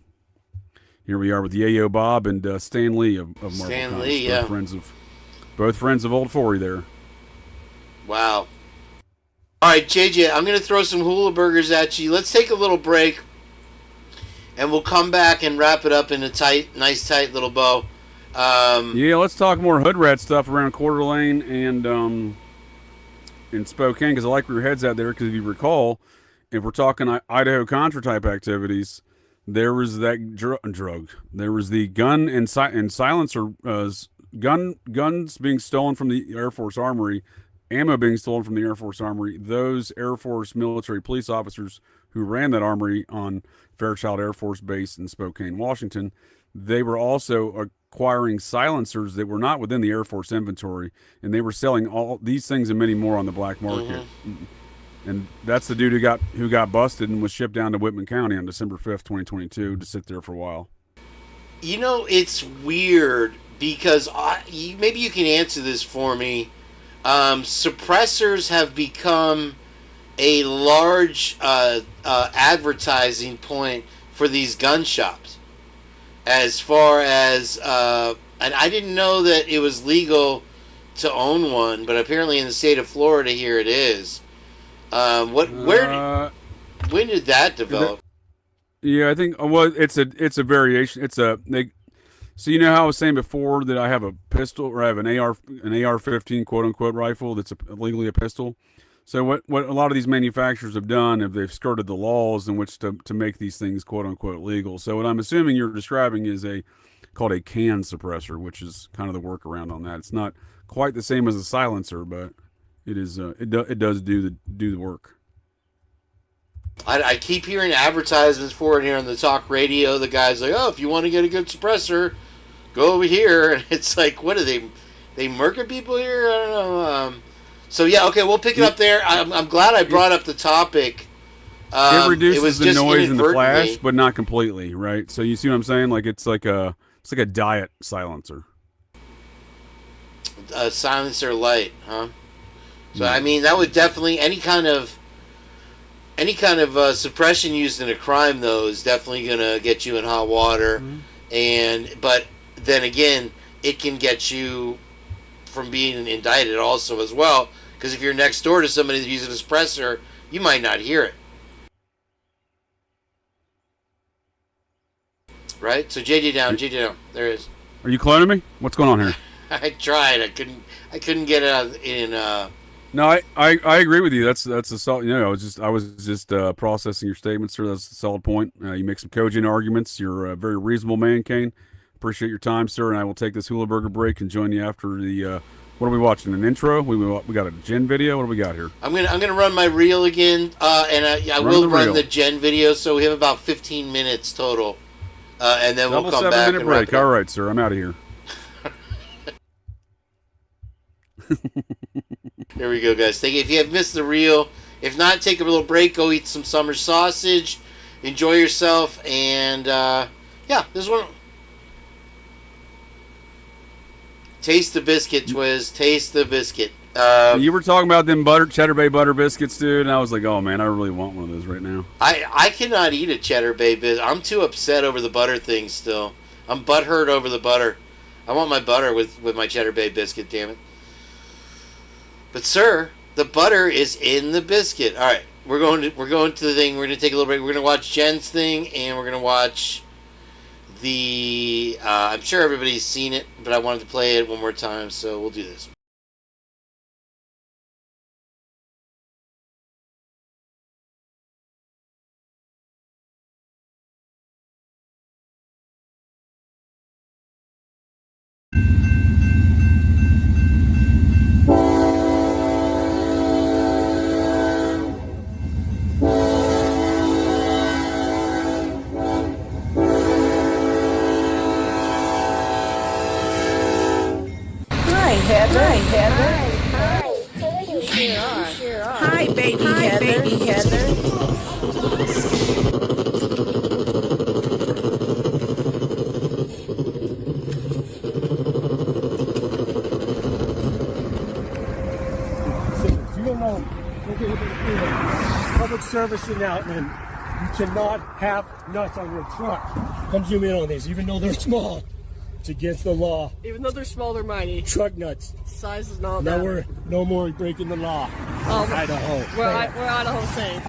Here we are with Yayo Bob and Stan Lee of Marvel Stan Comics, Lee, yeah. Both friends of old Forey there. Wow. All right, JJ, I'm going to throw some hula burgers at you. Let's take a little break, and we'll come back and wrap it up in a nice tight little bow. Yeah, let's talk more hood rat stuff around Coeur d'Alene and in Spokane, because I like where your head's at there, because if you recall, if we're talking Idaho Contra type activities, there was that drug. There was the gun and silencer, guns being stolen from the Air Force Armory, ammo being stolen from the Air Force Armory. Those Air Force military police officers who ran that armory on Fairchild Air Force Base in Spokane, Washington, they were also acquiring silencers that were not within the Air Force inventory, and they were selling all these things and many more on the black market. Mm-hmm. And that's the dude who got busted and was shipped down to Whitman County on December 5th, 2022 to sit there for a while. It's weird because maybe you can answer this for me. Suppressors have become a large advertising point for these gun shops. As far as, and I didn't know that it was legal to own one, but apparently in the state of Florida here it is. When did that develop? Yeah, I think it's a variation. So you know how I was saying before that I have a pistol, or I have an AR-15 quote unquote rifle that's legally a pistol. So what a lot of these manufacturers have done is they've skirted the laws in which to make these things quote unquote legal. So what I'm assuming you're describing is called a can suppressor, which is kind of the workaround on that. It's not quite the same as a silencer, but it is it does do the work. I keep hearing advertisements for it here on the talk radio. The guy's like, "Oh, if you want to get a good suppressor, go over here." And it's like, what are they murking people here? I don't know. So yeah, okay, we'll pick it up there. I'm glad I brought up the topic. It reduces was the just noise and the flash, inadvertently. but not completely, right? So you see what I'm saying? Like it's like a diet silencer. A silencer light, huh? So I mean, that would definitely any kind of suppression used in a crime, though, is definitely gonna get you in hot water. Mm-hmm. But then again, it can get you from being indicted also as well. Because if you're next door to somebody that uses a suppressor, you might not hear it. Right? So JD down. There it is. Are you cloning me? What's going on here? I tried. I couldn't get it out in. No, I agree with you. That's a solid. I was just processing your statements, sir. That's a solid point. You make some cogent arguments. You're a very reasonable man, Kane. Appreciate your time, sir. And I will take this hula burger break and join you after the. What are we watching? An intro? We got a Jenn video. What do we got here? I'm gonna run my reel again, and I will run the Jenn video. So we have about 15 minutes total, and then we'll come back. 7-minute break. All right, sir. I'm out of here. There we go, guys. If you have missed the reel, if not, take a little break. Go eat some summer sausage. Enjoy yourself, and yeah, this one. Taste the biscuit, Twiz. Taste the biscuit. You were talking about them Cheddar Bay butter biscuits, dude, and I was like, oh man, I really want one of those right now. I cannot eat a Cheddar Bay biscuit. I'm too upset over the butter thing still. I'm butthurt over the butter. I want my butter with my Cheddar Bay biscuit, damn it. But sir, the butter is in the biscuit. All right, we're going to the thing. We're going to take a little break. We're going to watch Jenn's thing, and we're going to watch the. I'm sure everybody's seen it, but I wanted to play it one more time, so we'll do this. Hi, baby Heather. servicing out, and you cannot have nuts on your truck. Come zoom in on these, even though they're small. It's against the law. Even though they're small, they're mighty. Truck nuts. Size is not Now matter. no more breaking the law. Idaho. We're Idaho safe.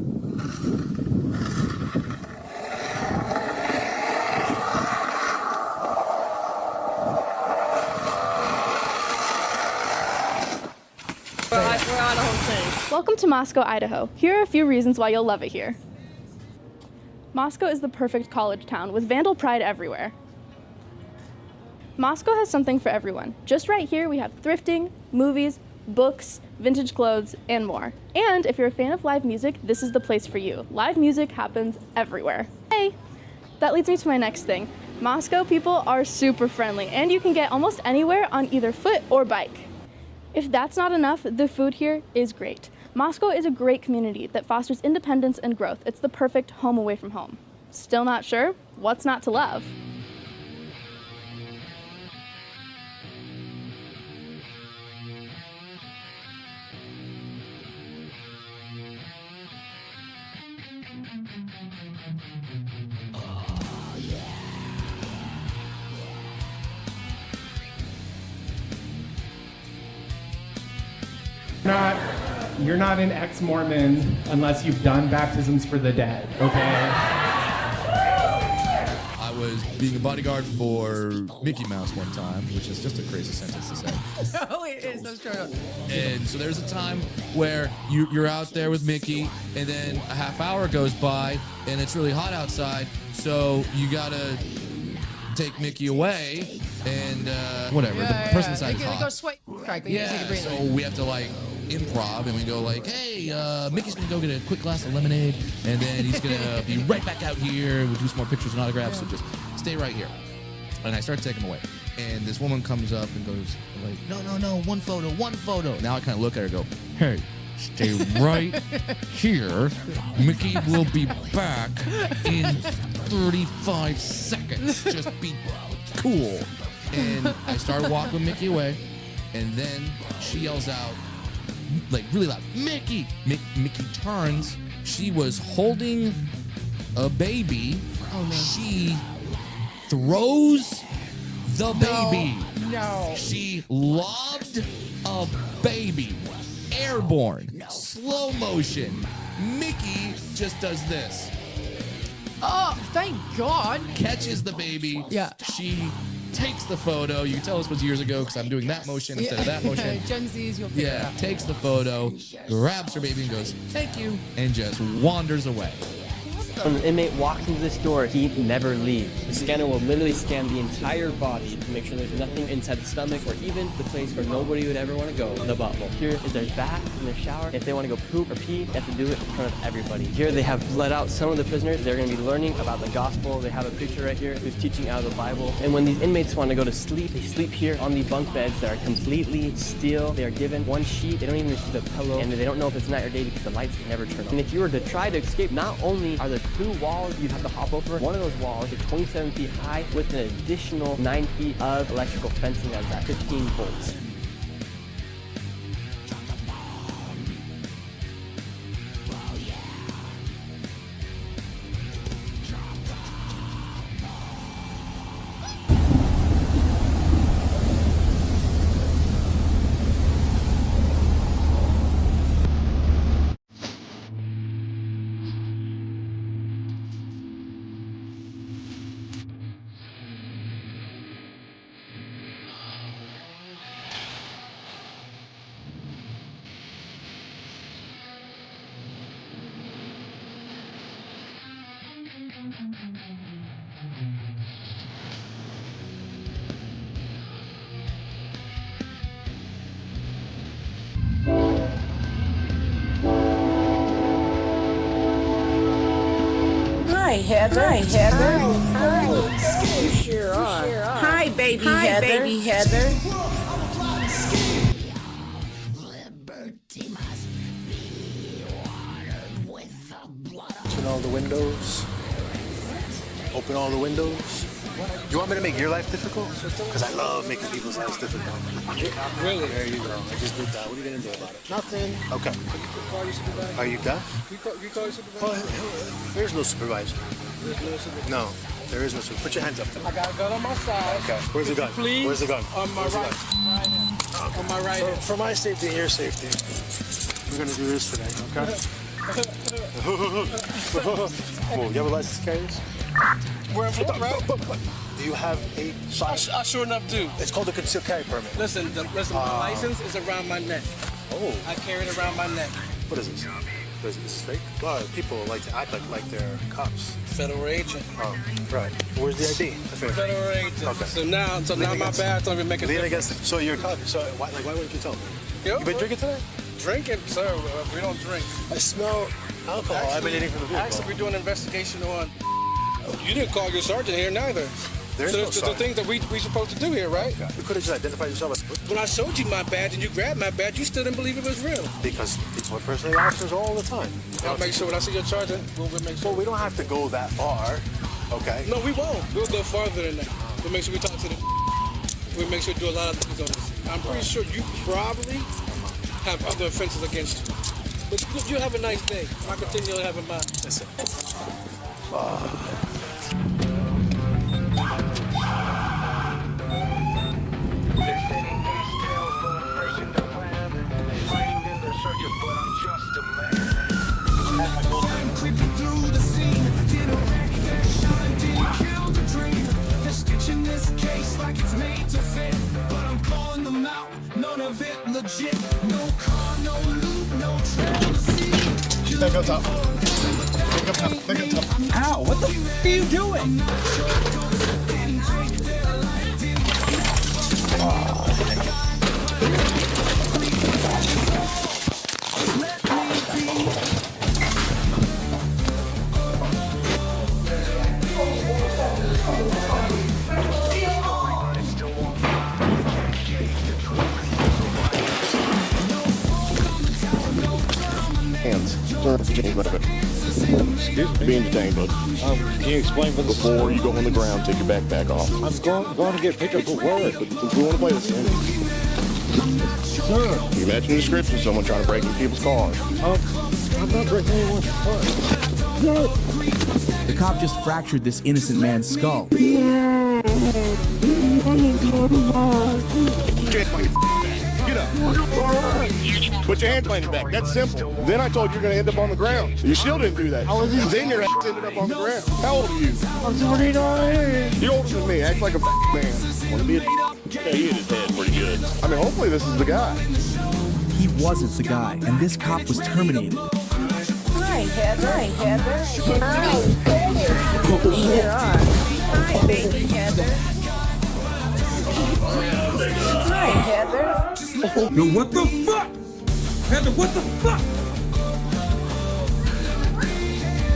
We're Idaho safe. Welcome to Moscow, Idaho. Here are a few reasons why you'll love it here. Moscow is the perfect college town with vandal pride everywhere. Moscow has something for everyone. Just right here, we have thrifting, movies, books, vintage clothes, and more. And if you're a fan of live music, this is the place for you. Live music happens everywhere. Hey, that leads me to my next thing. Moscow people are super friendly, and you can get almost anywhere on either foot or bike. If that's not enough, the food here is great. Moscow is a great community that fosters independence and growth. It's the perfect home away from home. Still not sure? What's not to love? You're not an ex-Mormon unless you've done baptisms for the dead, okay? I was being a bodyguard for Mickey Mouse one time, which is just a crazy sentence to say. No, it is. That's true. And so there's a time where you're out there with Mickey, and then a half hour goes by, and it's really hot outside, so you gotta take Mickey away, and whatever. The person inside is They go hot. sweat. Crack, but Yeah, so we have to like improv, and we go like, hey, Mickey's gonna go get a quick glass of lemonade, and then he's gonna be right back out here. We'll do some more pictures and autographs, so just stay right here. And I start to take him away, and this woman comes up and goes like, no, one photo. Now I kind of look at her and go, hey, stay right here. Mickey will be back in 35 seconds. Just be cool. And I start walking Mickey away, and then she yells out, like really loud, Mickey! Mickey turns. She was holding a baby. Oh no. She throws the baby. No. She lobbed a baby. Airborne. Slow motion. Mickey just does this. Oh, thank God. Catches the baby. Yeah. She takes the photo. You can tell this was years ago because I'm doing that motion instead of that motion. Gen Z's, you'll figure it Yeah, out. takes the photo, grabs her baby and goes, thank you, and just wanders away. When an inmate walks into this door, he never leaves. The scanner will literally scan the entire body to make sure there's nothing inside the stomach or even the place where nobody would ever want to go, the butthole. Here is their bath and their shower. If they want to go poop or pee, they have to do it in front of everybody. Here they have let out some of the prisoners. They're going to be learning about the gospel. They have a picture right here who's teaching out of the Bible. And when these inmates want to go to sleep, they sleep here on the bunk beds that are completely steel. They are given one sheet. They don't even receive a pillow. And they don't know if it's night or day because the lights never turn on. And if you were to try to escape, not only are there 2 walls you'd have to hop over, one of those walls is 27 feet high with an additional 9 feet of electrical fencing that's at 15 volts. Hi, Heather. Hi, Heather. Hi. You sure are. Hi, baby Heather. Hi, baby Heather. Turn all the windows. Open all the windows. You want me to make your life difficult? Because I love making people's lives difficult. Really? There you go. I just did that. What are you going to do about it? Nothing. Okay. Are you deaf? You call your supervisor? There's no supervisor. There's no supervisor. No, there is no supervisor. Put your hands up there. I got a gun on my side. Okay. Where's the gun? Please. Where's the gun? On my Where's the right. gun? On my right. For my safety and your safety, we're going to do this today, okay? Whoa, you have a license to carry this? We're in Florida, right? Do you have a shotgun? I sure enough do. It's called a concealed carry permit. Listen, my license is around my neck. Oh. I carry it around my neck. What is this? Is this fake? A lot of people like to act like they're cops. Federal agent. Oh, right. Where's the ID? Federal agent. Okay. So now my badge don't even make a difference. So you're a cop. So why wouldn't you tell me? Yo, You been drinking today? Drinking, sir. We don't drink. I smell alcohol emanating from the vehicle. Actually, we're doing an investigation on. You didn't call your sergeant here neither. There's so no there's the sergeant. things that we supposed to do here, right? Okay. You could have just identified yourself as... When I showed you my badge and you grabbed my badge, you still didn't believe it was real. Because people impersonate officers all the time. I'll make sure when I see your sergeant, we'll make sure. Well, we don't have to go that far, okay? No, we won't. We'll go farther than that. We'll make sure we talk to the. We'll make sure we do a lot of things on this. I'm pretty sure you probably have other offenses against you. But you have a nice day. I continue having mine. Listen. Creeping through the scene, didn't wreck the shine, didn't kill the dream. They're stitching this case like it's made to fit, but I'm calling them out, none of it legit. No car, no loot, no trail to see. Think up top. Think up top. Think up top. Ow, what the f are you doing? Hands. Excuse me. Being detained, bud. Can you explain for the Before you go on the ground, take your backpack off. I'm going to get picked up for work. We want to play this game. Sir, You matching the description of someone trying to break into people's cars. I'm not breaking anyone's car. The cop just fractured this innocent man's skull. Get up. Put your hands behind your back. That's simple. Then I told you you're going to end up on the ground. You still didn't do that. Then your ass ended up on the ground. How old are you? I'm 49. You're older than me. Act like a man. Want to be a Yeah, he hit his head pretty good. I mean, hopefully this is the guy. He wasn't the guy, and this cop was terminated. Hi, Heather. Hi, Heather. Hi, baby Heather. Hi, Heather. Yo, what the fuck? Heather, what the fuck?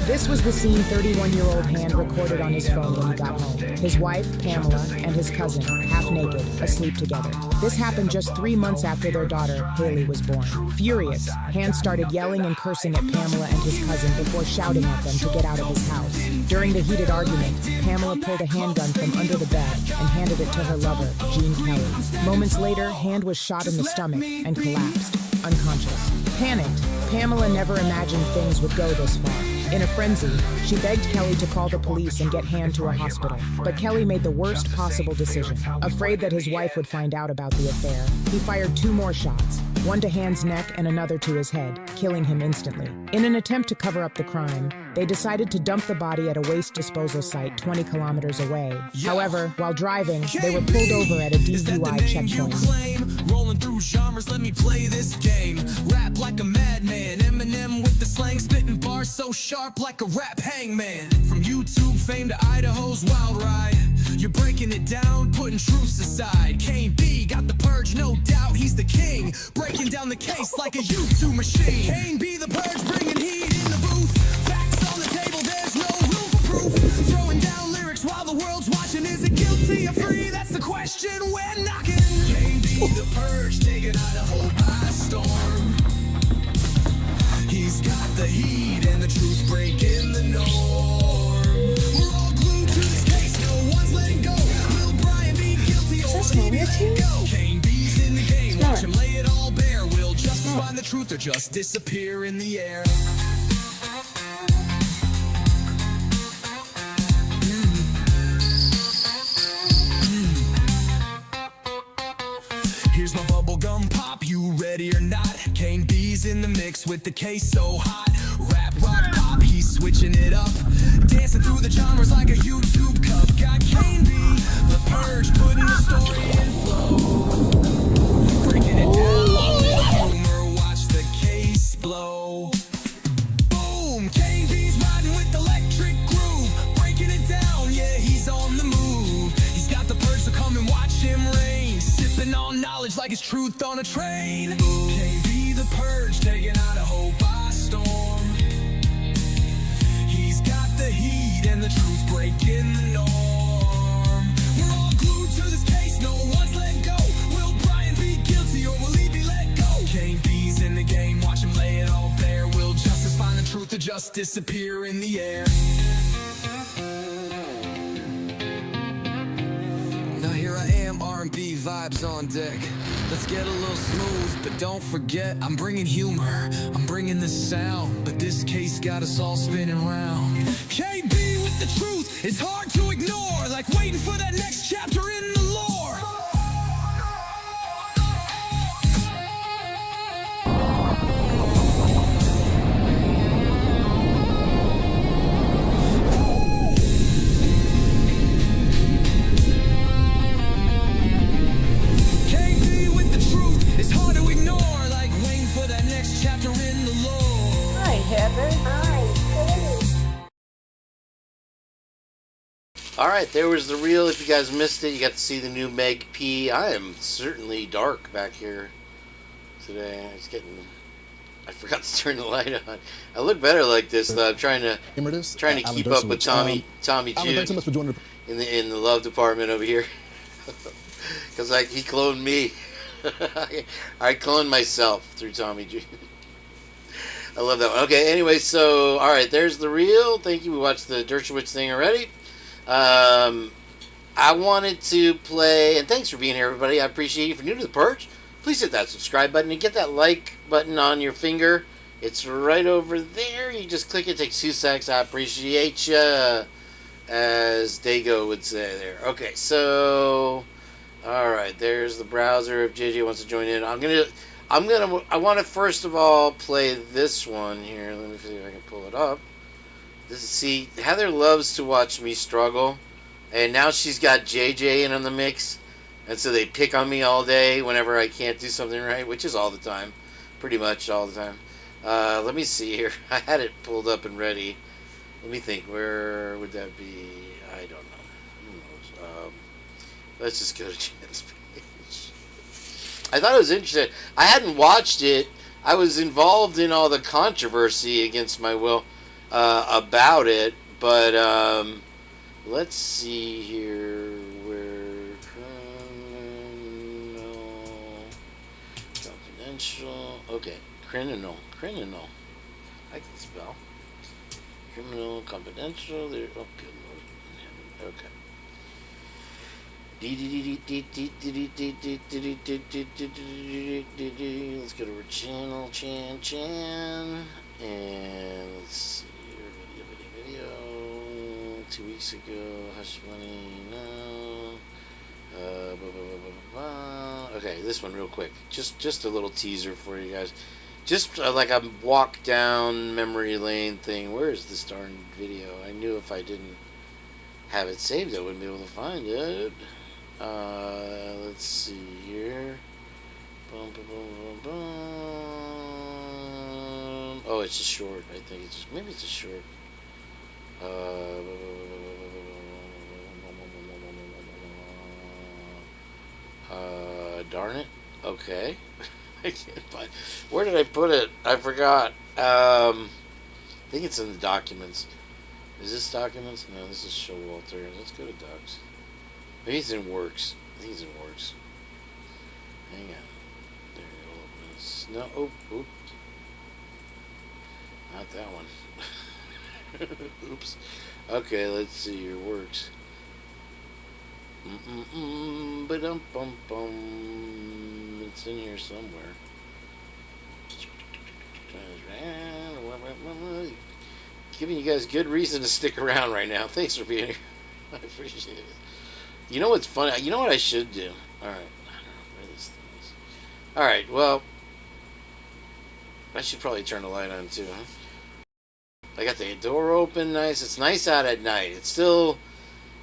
This was the scene 31-year-old Hand recorded on his phone when he got home. His wife, Pamela, and his cousin, half naked, asleep together. This happened just 3 months after their daughter, Haley, was born. Furious, Hand started yelling and cursing at Pamela and his cousin before shouting at them to get out of his house. During the heated argument, Pamela pulled a handgun from under the bed and handed it to her lover, Gene Kelly. Moments later, Hand was shot in the stomach and collapsed, unconscious. Panicked, Pamela never imagined things would go this far. In a frenzy, she begged Kelly to call the police and get Hand to a hospital. But Kelly made the worst possible decision. Afraid that his wife would find out about the affair, he fired 2 more shots, one to Hand's neck and another to his head, killing him instantly. In an attempt to cover up the crime, they decided to dump the body at a waste disposal site 20 kilometers away. However, while driving, they were pulled over at a DUI checkpoint. Rolling through genres, let me play this game. Rap like a madman, Eminem with the slang, spitting bars so sharp like a rap hangman. From YouTube fame to Idaho's wild ride, you're breaking it down, putting truths aside. Kane B got the purge, no doubt he's the king, breaking down the case like a YouTube machine. Kane B the purge, bringing heat in the booth. Facts on the table, there's no room for proof. Throwing down lyrics while the world's watching. Is it guilty or free? That's the question we're knocking. Kane B the purge, taking Idaho by storm. He's got the heat and the truth breaking the norm. We're all glued to just disappear in the air. Here's my bubblegum pop, you ready or not? Kane B's in the mix with the case so hot. Rap, rock, pop, he's switching it up. Dancing through the genres like a YouTube cup. Got Kane B, the Purge, putting the story in flow. Breaking it down with humor, watch the case blow. Boom, Kane B's riding with electric groove. Breaking it down, yeah, he's on the move. He's got the Purge, so come and watch him reign. Sipping on knowledge like it's truth on a train. Kane B, the Purge, taking Idaho by storm. He's got the heat and the truth breaking the norm. We're all glued to this case, no one's let go. Will Brian be guilty or will he be let go? Kane B's in the game, watch him lay it all bare. Will justice find the truth or just disappear in the air? Now here I am, R&B vibes on deck. Let's get a little smooth, but don't forget, I'm bringing humor, I'm bringing the sound, but this case got us all spinning round. KB with the truth, it's hard to ignore, like waiting for that next chapter in the lore. It's hard to ignore, like waiting for that next chapter in the lore. Hi, Heather. Hi, All right, there was the reel. If you guys missed it, you got to see the new Meg P. I am certainly dark back here today. I forgot to turn the light on. I look better like this, though. I'm trying to keep up with Tommy Alan, Jude thanks so much for joining in the love department over here, because he cloned me. I cloned myself through Tommy Jude. I love that one. Okay, anyway, so, all right, there's the reel. Thank you. We watched the Dershowitz thing already. I wanted to play, and thanks for being here, everybody. I appreciate you. If you're new to the Purge, please hit that subscribe button and get that like button on your finger. It's right over there. You just click it. It takes 2 seconds. I appreciate you, as Dago would say there. Okay, so... all right, there's the browser. If JJ wants to join in, I want to first of all play this one here. Let me see if I can pull it up. See, Heather loves to watch me struggle, and now she's got JJ in on the mix, and so they pick on me all day whenever I can't do something right, which is all the time, pretty much all the time. Let me see here. I had it pulled up and ready. Let me think. Where would that be? I don't know. Who knows? Let's just go to Jenn's page. I thought it was interesting. I hadn't watched it. I was involved in all the controversy against my will about it, but let's see here. Where confidential? Okay, criminal. I can spell criminal confidential. There. Oh, good Lord. Okay. Let's go to our channel, Chan, and let's see here, video. 2 weeks ago, hush money, no. Okay, this one real quick. Just a little teaser for you guys. Just like a walk down memory lane thing. Where is this darn video? I knew if I didn't have it saved, I wouldn't be able to find it. Let's see here. Boom, boom, boom, boom, boom. Oh, it's a short. I think it's just, maybe it's a short. Darn it. Okay. I can't find. Where did I put it? I forgot. I think it's in the documents. Is this documents? No, this is Showalter. Let's go to docs. Maybe it's in works. I think it's in works. Hang on. There you go. No. Oh. Oop. Not that one. Oops. Okay, let's see your works. Ba-dum-bum-bum. It's in here somewhere. Giving you guys good reason to stick around right now. Thanks for being here. I appreciate it. You know what's funny? You know what I should do? All right. I don't know where this thing is. All right. Well, I should probably turn the light on too, huh? I got the door open. Nice. It's nice out at night. It still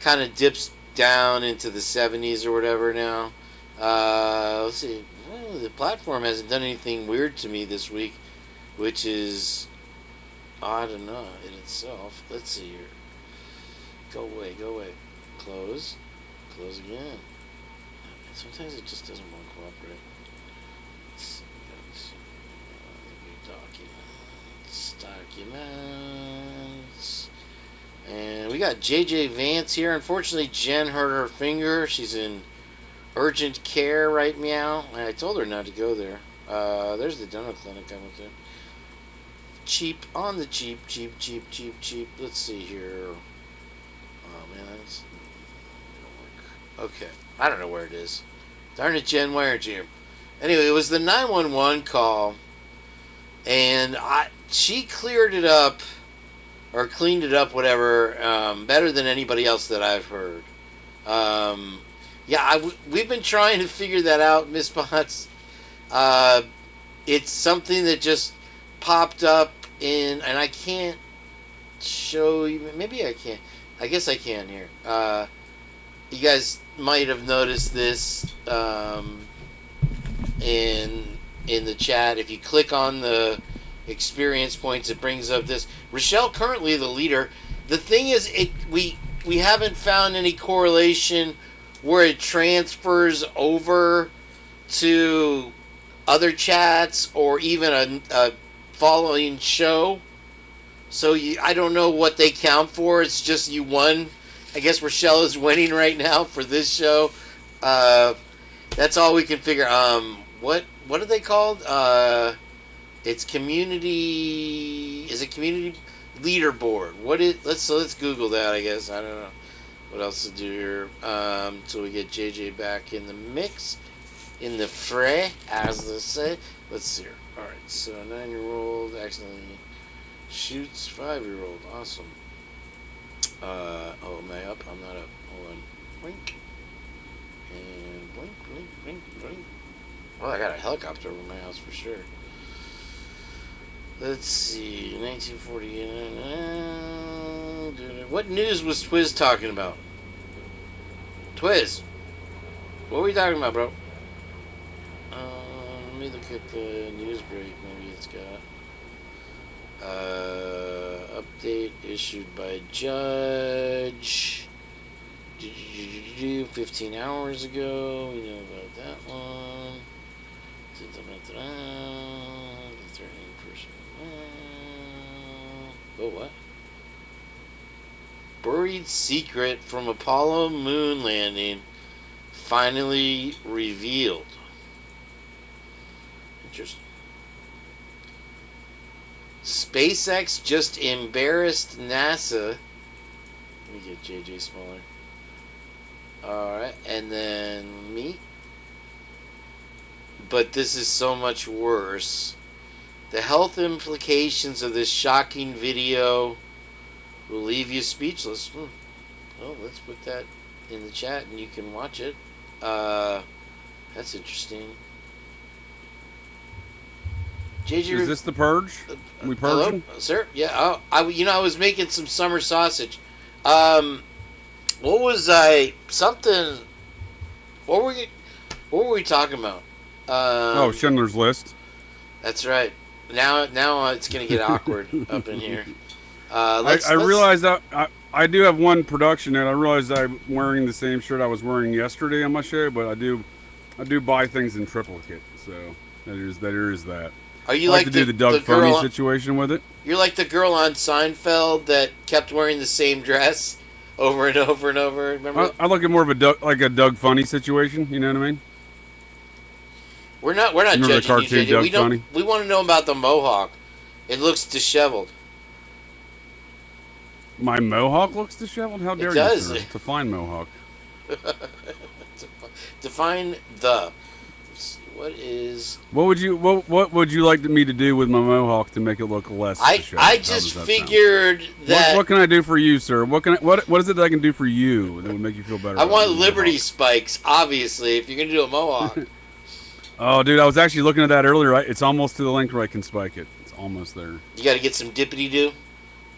kind of dips down into the 70s or whatever now. Let's see. Well, the platform hasn't done anything weird to me this week, which is odd enough in itself. Let's see here. Go away, go away. Close. Close again. Sometimes it just doesn't want to cooperate. Let's see. Documents. And we got JJ Vance here. Unfortunately, Jen hurt her finger. She's in urgent care right meow. I told her not to go there. There's the dental clinic I went to. Cheap on the cheap. Let's see here. Oh man, that's don't work. Okay, I don't know where it is. Darn it, Jen, why aren't you here? Anyway, it was the 911 call, and she cleared it up, or cleaned it up, whatever, better than anybody else that I've heard. Yeah, we've been trying to figure that out, Miss Potts. It's something that just popped up and I can't show you. Maybe I can. I guess I can here. You guys might have noticed this in the chat. If you click on the experience points, it brings up this. Rochelle currently the leader. The thing is, we haven't found any correlation where it transfers over to other chats or even a following show. So I don't know what they count for. It's just you won. I guess Rochelle is winning right now for this show. That's all we can figure. What are they called? It's community. Is it community leaderboard? Let's Google that. I guess I don't know what else to do here. Until we get JJ back in the mix, in the fray, as they say. Let's see here. All right. So 9-year-old accidentally shoots 5-year-old. Awesome. Oh, am I up? I'm not up. Hold on. Blink. And blink. Oh, I got a helicopter over my house for sure. Let's see. 1948. What news was Twiz talking about? Twiz, what were we talking about, bro? Let me look at the news break. Maybe it's got update issued by judge 15 hours ago. We know about that one. The 13 person. Oh, what? Buried secret from Apollo moon landing finally revealed. Interesting. SpaceX just embarrassed NASA. Let me get JJ smaller. Alright, and then me. But this is so much worse. The health implications of this shocking video will leave you speechless. Well, let's put that in the chat and you can watch it. That's interesting. JJ, is this the Purge? We purging? Hello, sir? Yeah. I was making some summer sausage. What was something? What were we talking about? Schindler's List. That's right. Now it's gonna get awkward up in here. I realized that I do have one production note. I realized I'm wearing the same shirt I was wearing yesterday on my show, but I do buy things in triplicate. So there is that. Are you like to do the Doug Funny situation with it? You're like the girl on Seinfeld that kept wearing the same dress over and over and over. Remember? I look at more of a Doug Funny situation. You know what I mean? We're not judging you, JJ. We want to know about the mohawk. It looks disheveled. My mohawk looks disheveled? How dare you, sir? Define mohawk. Define the. What is? What would you like me to do with my mohawk to make it look less? I just figured that. What can I do for you, sir? What is it that I can do for you that would make you feel better? I want Liberty spikes, obviously. If you're gonna do a mohawk. Oh, dude, I was actually looking at that earlier. It's almost to the length where I can spike it. It's almost there. You got to get some dippity doo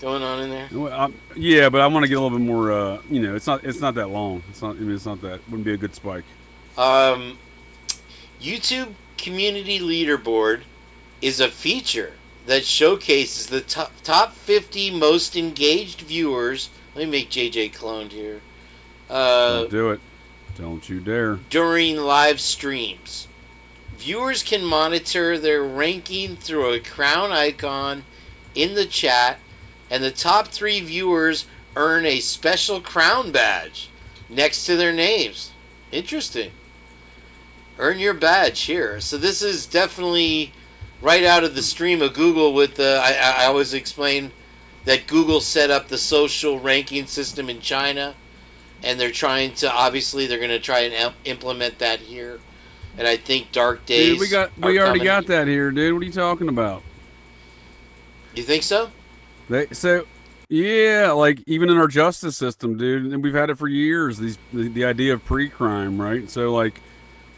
going on in there. Well, yeah, but I want to get a little bit more. It's not that long. It's not that. Wouldn't be a good spike. YouTube Community Leaderboard is a feature that showcases the top 50 most engaged viewers. Let me make JJ cloned here. Don't do it. Don't you dare. During live streams. Viewers can monitor their ranking through a crown icon in the chat, and the top 3 viewers earn a special crown badge next to their names. Interesting. Earn your badge here. So this is definitely right out of the stream of Google with the... I always explain that Google set up the social ranking system in China, and they're trying to... Obviously, they're going to try and implement that here. And I think Dark Days... Dude, we already got that here, dude. What are you talking about? You think so? Yeah, like even in our justice system, dude, and we've had it for years. The idea of pre-crime, right? So like,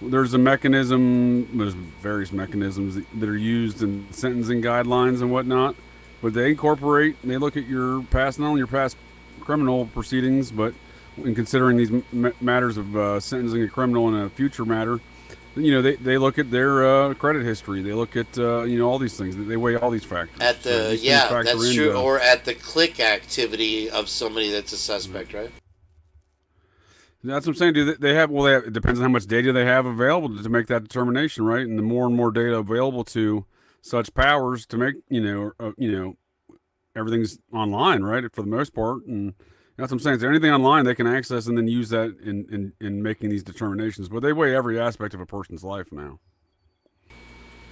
there's various mechanisms that are used in sentencing guidelines and whatnot, but they look at your past, not only your past criminal proceedings, but in considering these matters of sentencing a criminal in a future matter. They look at their credit history. They look at all these things. They weigh all these factors. That's true. Or at the click activity of somebody that's a suspect, right? That's what I'm saying. Do they have? Well, it depends on how much data they have available to make that determination, right? And the more and more data available to such powers to make, everything's online, right? For the most part, and that's what I'm saying. Is there anything online they can access and then use that in making these determinations? But they weigh every aspect of a person's life now.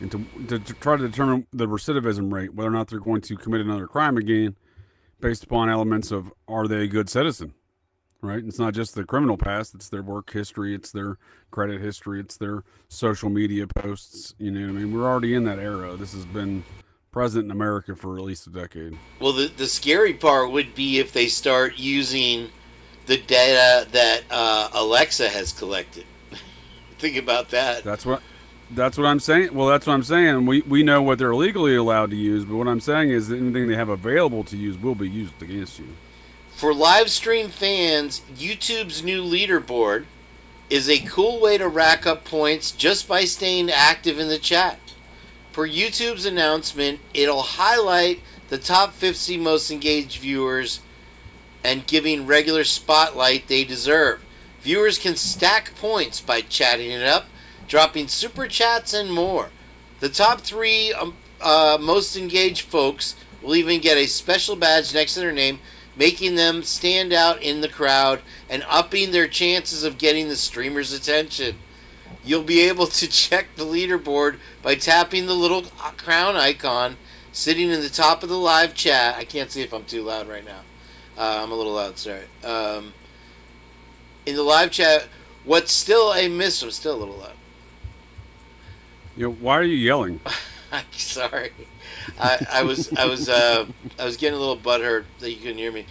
And to try to determine the recidivism rate, whether or not they're going to commit another crime again, based upon elements of, are they a good citizen? Right? It's not just the criminal past, it's their work history, it's their credit history, it's their social media posts. You know what I mean? We're already in that era. This has been present in America for at least a decade. Well, the scary part would be if they start using the data that Alexa has collected. Think about that. That's what I'm saying. Well, that's what I'm saying. We know what they're legally allowed to use, but what I'm saying is that anything they have available to use will be used against you. For live stream fans, YouTube's new leaderboard is a cool way to rack up points just by staying active in the chat. Per YouTube's announcement, it'll highlight the top 50 most engaged viewers and giving regular spotlight they deserve. Viewers can stack points by chatting it up, dropping super chats, and more. The top 3 most engaged folks will even get a special badge next to their name, making them stand out in the crowd and upping their chances of getting the streamer's attention. You'll be able to check the leaderboard by tapping the little crown icon sitting in the top of the live chat. I can't see if I'm too loud right now. I'm a little loud, sorry. In the live chat, what's still a miss? I'm still a little loud. Why are you yelling? I'm sorry. I was getting a little butthurt that you couldn't hear me.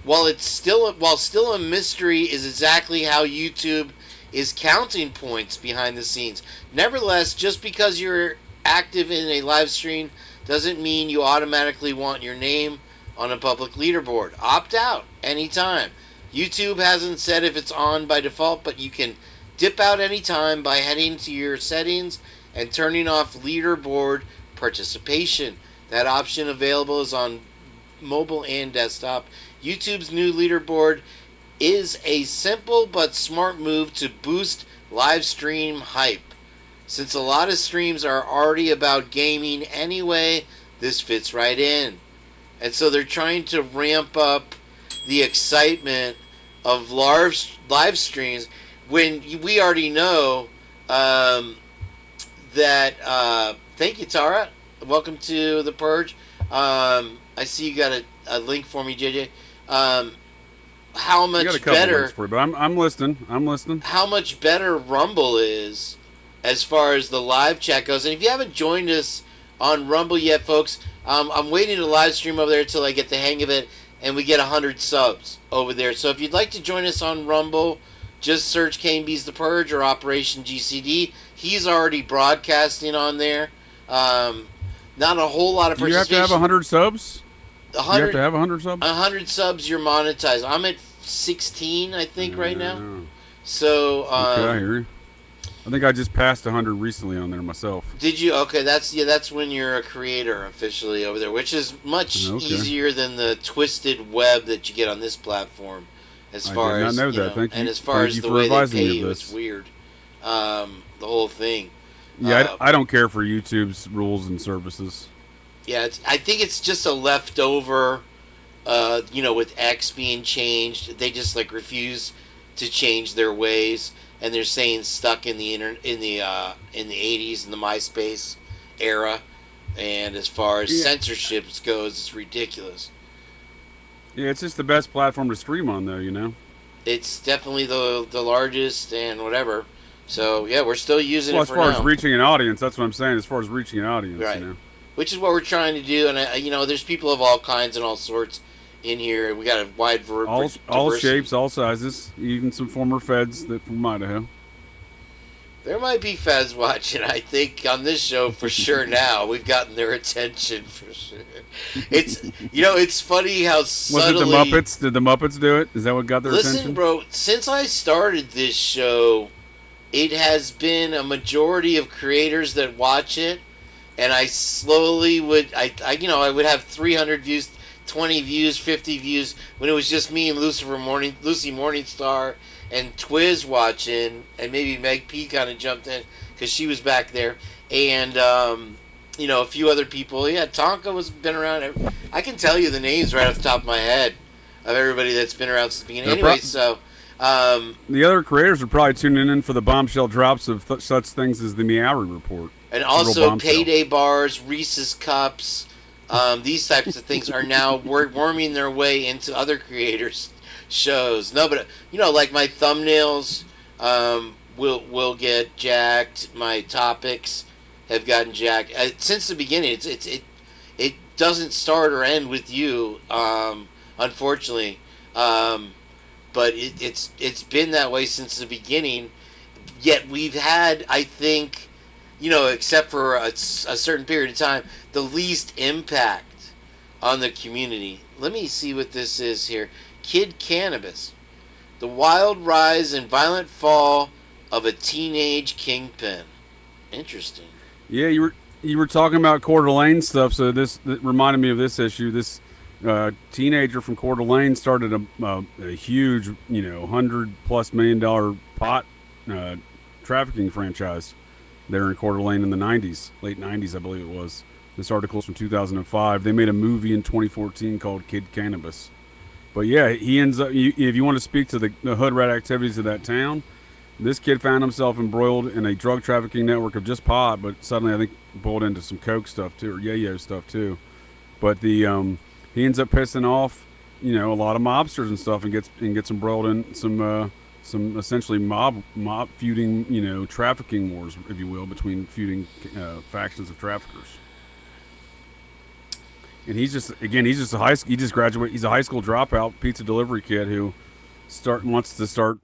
While still a mystery is exactly how YouTube is counting points behind the scenes. Nevertheless, just because you're active in a live stream doesn't mean you automatically want your name on a public leaderboard. Opt out anytime. YouTube hasn't said if it's on by default, but you can dip out anytime by heading to your settings and turning off leaderboard participation. That option available is on mobile and desktop. YouTube's new leaderboard is a simple but smart move to boost live stream hype. Since a lot of streams are already about gaming anyway, this fits right in. And so they're trying to ramp up the excitement of live streams when we already know that thank you, Tara. Welcome to the Purge. I see you got a link for me, JJ. How much got a couple better links for you, but I'm listening. How much better Rumble is as far as the live chat goes. And if you haven't joined us on Rumble yet, folks, I'm waiting to live stream over there until I get the hang of it and we get 100 subs over there. So if you'd like to join us on Rumble, just search Kane Bees the Purge or Operation GCD. He's already broadcasting on there. Not a whole lot of Do you have to have 100 subs? You have to have 100 subs? 100 subs, you're monetized. I'm at 16, I think, right now. So, okay, I hear you. I think I just passed 100 recently on there myself. Did you? Okay, that's when you're a creator officially over there, which is much easier than the twisted web that you get on this platform. As far I did as not know that. Thank you. And as far as the way they pay you, it's weird. The whole thing. Yeah, I don't care for YouTube's rules and services. Yeah, I think it's just a leftover. With X being changed, they just like refuse to change their ways, and they're saying stuck in the in the 80s in the MySpace era. And as far as censorship goes, it's ridiculous. Yeah, it's just the best platform to stream on, though. You know, it's definitely the largest and whatever. So yeah, we're still using it for now. As far as reaching an audience, that's what I'm saying. As far as reaching an audience, right? You know? Which is what we're trying to do, and there's people of all kinds and all sorts in here. We got a wide variety, all shapes, all sizes, even some former feds that from Idaho. There might be feds watching, I think, on this show for sure. Now we've gotten their attention for sure. It's funny how subtly. Was it the Muppets? Did the Muppets do it? Is that what got their attention? Listen, bro. Since I started this show, it has been a majority of creators that watch it, and I slowly would. I would have 300 views, 20 views, 50 views when it was just me and Lucy Morningstar and Twiz watching, and maybe Meg P kind of jumped in because she was back there, and a few other people. Yeah, Tonka was been around. I can tell you the names right off the top of my head of everybody that's been around since the beginning. Anyway, so the other creators are probably tuning in for the bombshell drops of such things as the Meowie Report, and also payday bars, Reese's cups. These types of things are now worming their way into other creators' shows. No, but like my thumbnails will get jacked. My topics have gotten jacked since the beginning. It doesn't start or end with you, unfortunately. But it's been that way since the beginning. Yet we've had, I think, except for a certain period of time, the least impact on the community. Let me see what this is here. Kid Cannabis. The wild rise and violent fall of a teenage kingpin. Interesting. Yeah, you were talking about Coeur d'Alene stuff, so that reminded me of this issue. This teenager from Coeur d'Alene started a huge, $100+ million pot trafficking franchise there in Coeur d'Alene in the 90s, late 90s, I believe it was. This article's from 2005. They made a movie in 2014 called Kid Cannabis. But yeah, he ends up, if you want to speak to the hood rat activities of that town, this kid found himself embroiled in a drug trafficking network of just pot, but suddenly I think boiled into some coke stuff too, or yayo stuff too. But he ends up pissing off, a lot of mobsters and stuff, and gets embroiled in some essentially mob feuding, trafficking wars, if you will, between feuding factions of traffickers. And he just graduated. He's a high school dropout pizza delivery kid who wants to start,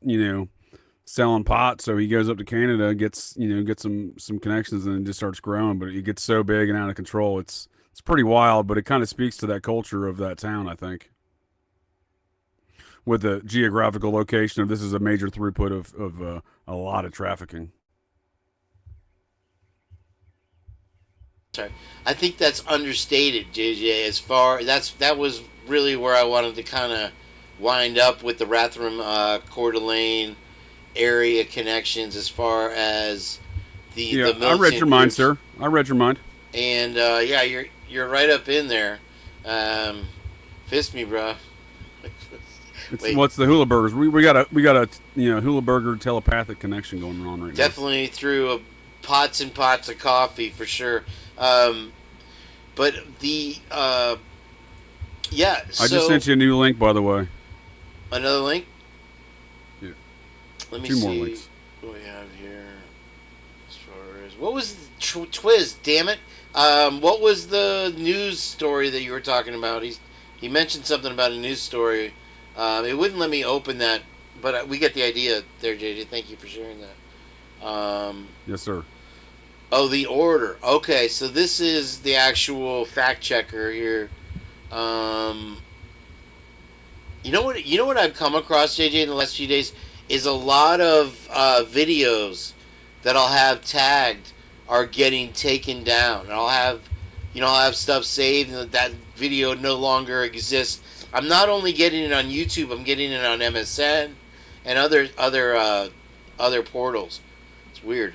selling pot. So he goes up to Canada, gets some connections, and then just starts growing. But it gets so big and out of control. It's pretty wild, but it kind of speaks to that culture of that town, I think. With the geographical location of this is a major throughput of a lot of trafficking. I think that's understated, JJ. That was really where I wanted to kind of wind up with the Rathdrum, Coeur d'Alene area connections as far as the militant I read your mind, groups. sir. I read your mind. And you're right up in there. Fist me, bro. What's the hula burgers? We got a hula burger telepathic connection going on right now. Definitely through pots and pots of coffee for sure. But the I just sent you a new link, by the way. Another link? Yeah. Let me see more links. What we have here as far What was Twiz? Damn it! What was the news story that you were talking about? He mentioned something about a news story. It wouldn't let me open that, but we get the idea there, JJ. Thank you for sharing that. Yes, sir. Oh, the order. Okay, so this is the actual fact checker here. You know what I've come across, JJ, in the last few days is a lot of videos that I'll have tagged are getting taken down. And I'll have stuff saved and that video no longer exists. I'm not only getting it on YouTube, I'm getting it on MSN and other portals. It's weird.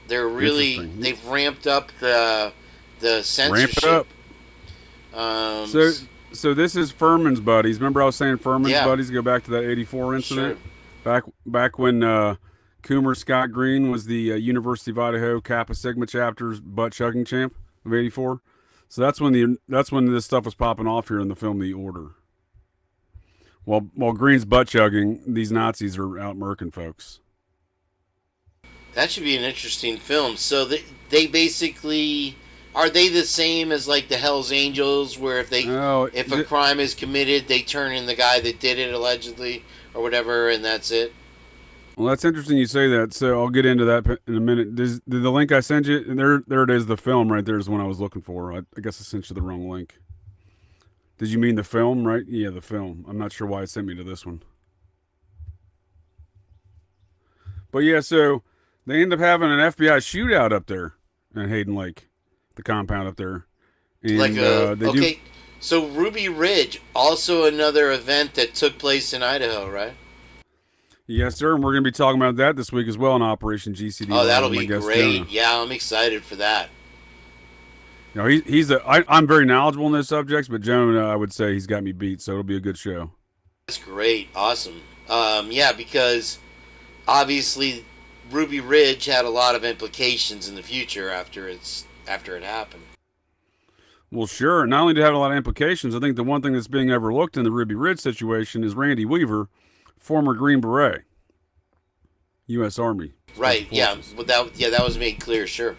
They've ramped up the censorship. Ramp it up. So this is Furman's buddies. Remember I was saying Furman's buddies go back to that 84 incident? Sure. Back when Coomer Scott Green was the University of Idaho Kappa Sigma chapter's butt chugging champ of 84. So that's when this stuff was popping off here in the film The Order. While Green's butt chugging, these Nazis are out murking folks. That should be an interesting film. So they basically, are they the same as like the Hell's Angels, where if a crime is committed, they turn in the guy that did it allegedly or whatever, and that's it? Well, that's interesting you say that. So I'll get into that in a minute. Did the link I sent you? There it is. The film right there is the one I was looking for. I guess I sent you the wrong link. Did you mean the film, right? Yeah, the film. I'm not sure why it sent me to this one. But yeah, so they end up having an FBI shootout up there in Hayden Lake, the compound up there. And, so Ruby Ridge, also another event that took place in Idaho, right? Yes, sir. And we're going to be talking about that this week as well in Operation GCD. Oh, that'll be great. Jonah. Yeah, I'm excited for that. You know, I'm very knowledgeable in those subjects, but Jonah, I would say he's got me beat, so it'll be a good show. That's great. Awesome. Yeah, because obviously Ruby Ridge had a lot of implications in the future after it happened. Well, sure. Not only did it have a lot of implications, I think the one thing that's being overlooked in the Ruby Ridge situation is Randy Weaver, former Green Beret, U.S. Army. Right, yeah. But that was made clear, sure.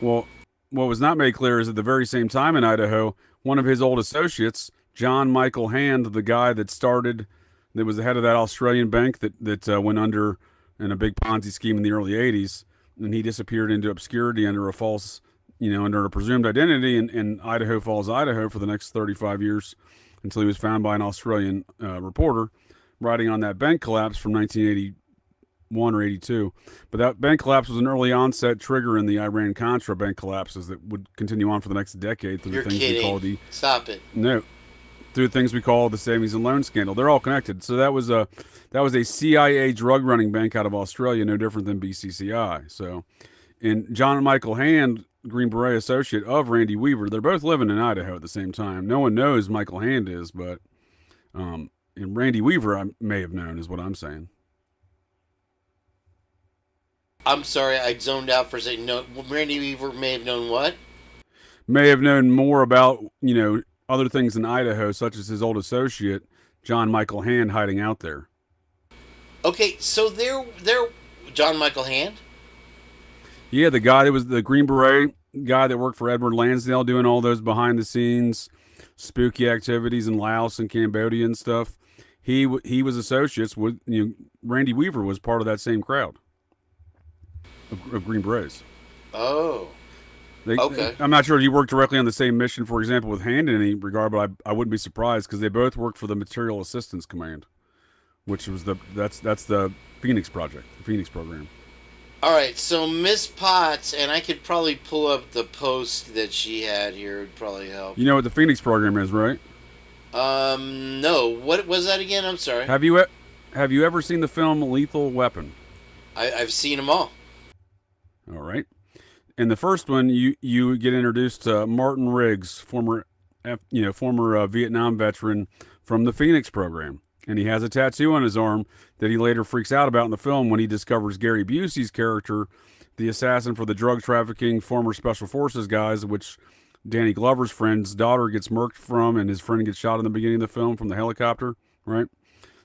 Well, what was not made clear is at the very same time in Idaho, one of his old associates, John Michael Hand, the guy that was the head of that Australian bank that went under in a big Ponzi scheme in the early 80s, and he disappeared into obscurity under a presumed identity in Idaho Falls, Idaho for the next 35 years until he was found by an Australian reporter writing on that bank collapse from 1981 or 82. But that bank collapse was an early onset trigger in the Iran-Contra bank collapses that would continue on for the next decade through Stop it. No. Through things we call the savings and loan scandal. They're all connected. So that was a CIA drug running bank out of Australia, no different than BCCI. So, and John Michael Hand, Green Beret associate of Randy Weaver, they're both living in Idaho at the same time. No one knows Michael Hand is, but and Randy Weaver I may have known is what I'm saying. I'm sorry, I zoned out for a second. No, Randy Weaver may have known what? May have known more about, other things in Idaho, such as his old associate, John Michael Hand, hiding out there. Okay, so they're John Michael Hand? Yeah, the guy that was the Green Beret guy that worked for Edward Lansdale doing all those behind-the-scenes spooky activities in Laos and Cambodia and stuff. He was associates with, Randy Weaver was part of that same crowd of Green Berets. Oh. Okay. I'm not sure if he worked directly on the same mission, for example, with Hand in any regard, but I wouldn't be surprised because they both worked for the Material Assistance Command, which was that's the Phoenix Project, the Phoenix program. All right, so Miss Potts, and I could probably pull up the post that she had here. It would probably help. You know what the Phoenix program is, right? No. What was that again? I'm sorry. Have you ever seen the film Lethal Weapon? I've seen them all. All right. In the first one, you get introduced to Martin Riggs, former Vietnam veteran from the Phoenix program, and he has a tattoo on his arm that he later freaks out about in the film when he discovers Gary Busey's character, the assassin for the drug trafficking former Special Forces guys, which Danny Glover's friend's daughter gets murked from, and his friend gets shot in the beginning of the film from the helicopter, right?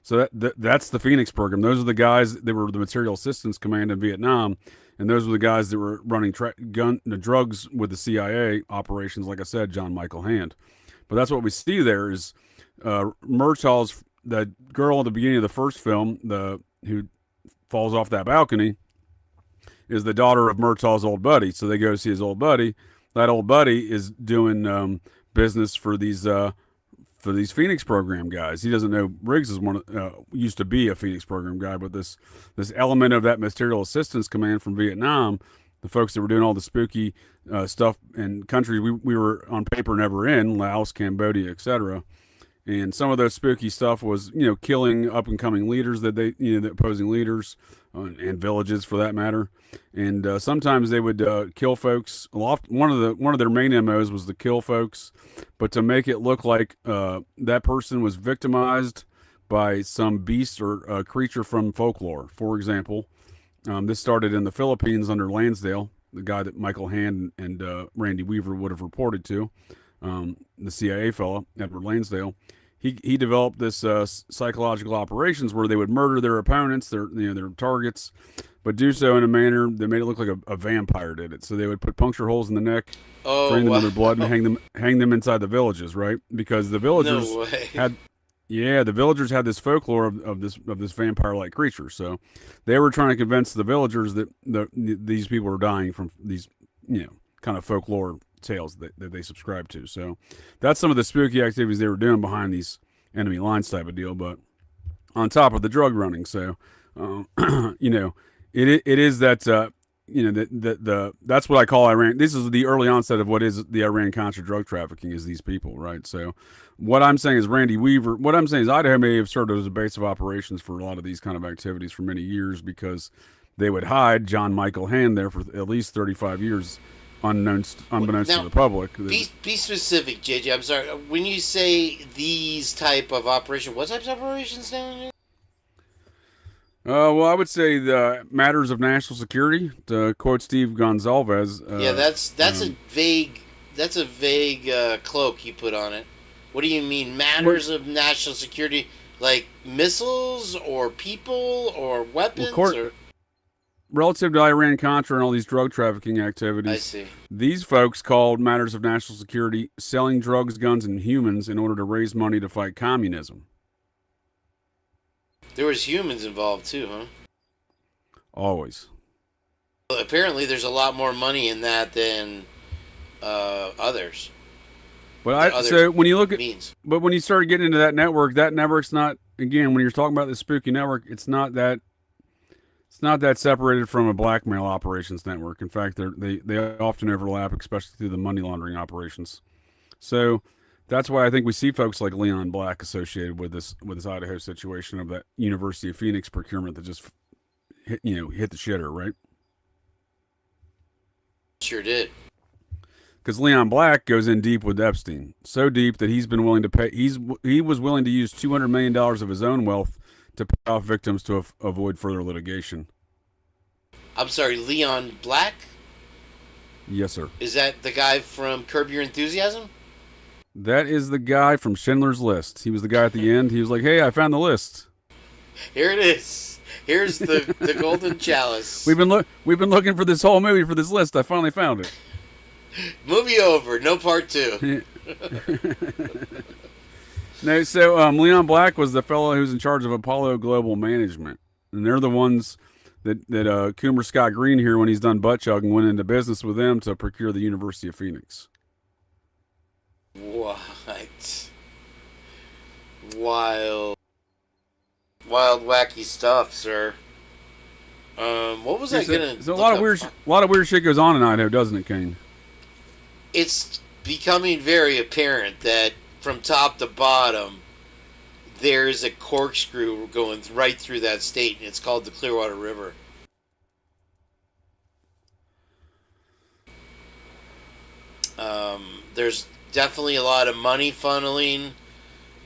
So that's the Phoenix program. Those are the guys that were the Material Assistance Command in Vietnam. And those were the guys that were running the drugs with the CIA operations, like I said, John Michael Hand. But that's what we see there is Murtaugh's, the girl at the beginning of the first film, who falls off that balcony, is the daughter of Murtaugh's old buddy. So they go see his old buddy. That old buddy is doing business for these Phoenix program guys. He doesn't know Riggs is used to be a Phoenix program guy, but this element of that Material Assistance Command from Vietnam, the folks that were doing all the spooky stuff in countries we were on paper never in, Laos, Cambodia, etc. And some of those spooky stuff was, killing up and coming leaders the opposing leaders and villages for that matter. And sometimes they would kill folks. One of their main MOs was to kill folks, but to make it look like that person was victimized by some beast or creature from folklore. For example, this started in the Philippines under Lansdale, the guy that Michael Hand and Randy Weaver would have reported to, the CIA fellow, Edward Lansdale. He developed this psychological operations where they would murder their opponents, their targets, but do so in a manner that made it look like a vampire did it. So they would put puncture holes in the neck, drain them of their blood, and hang them inside the villages, right? Because the villagers the villagers had this folklore of this vampire-like creature. So they were trying to convince the villagers that these people were dying from these kind of folklore tales that they subscribe to. So that's some of the spooky activities they were doing behind these enemy lines type of deal, but on top of the drug running. So it is that that's what I call Iran. This is the early onset of what is the Iran-Contra drug trafficking, is these people, right? So what I'm saying is Idaho may have served as a base of operations for a lot of these kind of activities for many years, because they would hide John Michael Hand there for at least 35 years unbeknownst to the public. Be specific, JJ. I'm sorry. When you say these type of operation, what types of operations down here? Well, I would say the matters of national security, to quote Steve Gonzalez. That's a vague cloak you put on it. What do you mean, matters of national security? Like missiles or people or weapons? Relative to Iran-Contra and all these drug trafficking activities, I see. These folks called matters of national security selling drugs, guns, and humans in order to raise money to fight communism. There was humans involved too, huh? Always. Well, apparently, there's a lot more money in that than others. But when you start getting into that network's not, again, when you're talking about the spooky network, it's not that separated from a blackmail operations network. In fact, they often overlap, especially through the money laundering operations. So that's why I think we see folks like Leon Black associated with this Idaho situation of that University of Phoenix procurement that just hit the shitter, right? Sure did. Because Leon Black goes in deep with Epstein, so deep that he's been willing to pay. He was willing to use $200 million of his own wealth to pay off victims to avoid further litigation. I'm sorry, Leon Black? Yes, sir. Is that the guy from Curb Your Enthusiasm? That is the guy from Schindler's List. He was the guy at the end. He was like, "Hey, I found the list. Here it is. Here's the golden chalice. We've been looking for this whole movie for this list. I finally found it." Movie over. No part 2. No, so Leon Black was the fellow who's in charge of Apollo Global Management, and they're the ones that Coomer Scott Green here, when he's done butt chugging, went into business with them to procure the University of Phoenix. What? Wild, wacky stuff, sir. What was I gonna? So a lot of weird shit goes on in Idaho, doesn't it, Kane? It's becoming very apparent that from top to bottom, there's a corkscrew going right through that state, and it's called the Clearwater River. There's definitely a lot of money funneling.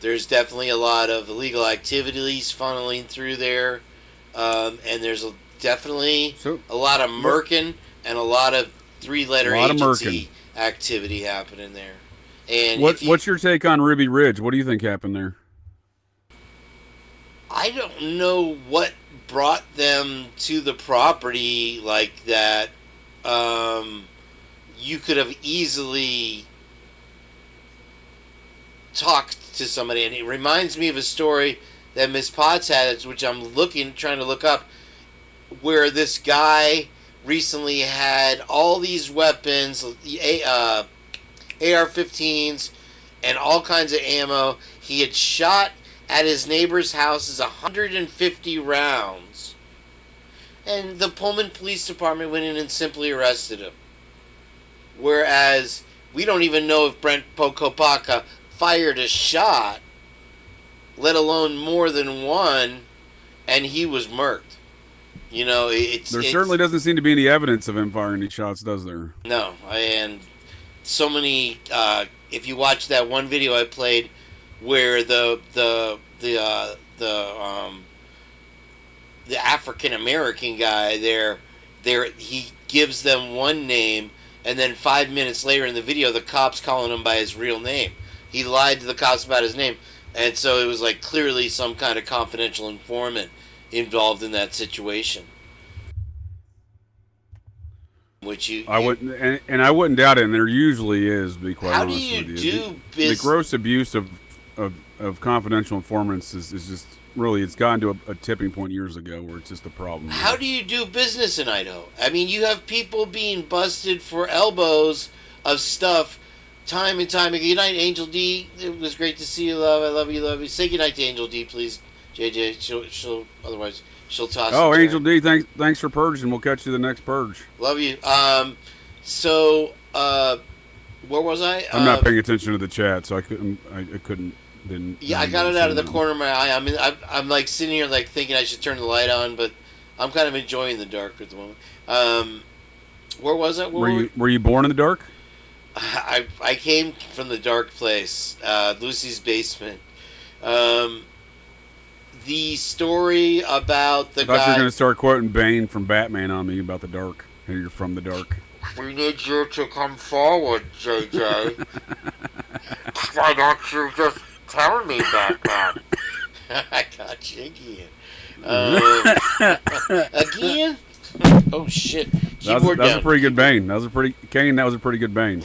There's definitely a lot of illegal activities funneling through there. And there's definitely a lot of murking and a lot of three-letter agency activity happening there. And what's your take on Ruby Ridge? What do you think happened there? I don't know what brought them to the property like that. You could have easily talked to somebody, and it reminds me of a story that Miss Potts had, which I'm trying to look up, where this guy recently had all these weapons, AR-15s, and all kinds of ammo. He had shot at his neighbor's houses 150 rounds, and the Pullman Police Department went in and simply arrested him. Whereas we don't even know if Brent Pokopaka fired a shot, let alone more than one, and he was murked. You know, there certainly doesn't seem to be any evidence of him firing any shots, does there? No, and so many. If you watch that one video I played, where the African American guy there, he gives them one name, and then 5 minutes later in the video, the cops calling him by his real name. He lied to the cops about his name, and so it was like clearly some kind of confidential informant involved in that situation. Which I wouldn't, and I wouldn't doubt it. And there usually is, to be quite honest with you. How do you do the business? gross abuse of confidential informants is just really, it's gotten to a tipping point years ago where it's just a problem. How do you do business in Idaho? I mean, you have people being busted for elbows of stuff time and time again. Good night, Angel D. It was great to see you, love. I love you, love you. Say good night to Angel D, please. JJ, she'll otherwise she'll toss. Oh, Angel D, thanks for purging. We'll catch you the next purge. Love you. Where was I? I'm not paying attention to the chat, so I couldn't. Yeah, I got it out of the corner of my eye. I'm like sitting here like thinking I should turn the light on, but I'm kind of enjoying the dark at the moment. Where was I? Were you born in the dark? I came from the dark place, Lucy's basement. The story about the I thought guy. you were going to start quoting Bane from Batman on me about the dark. Hey, you're from the dark. We need you to come forward, JJ. Why don't you just tell me that? I got you again. Again? Oh shit! That was a pretty good Bane. Kane. That was a pretty good Bane.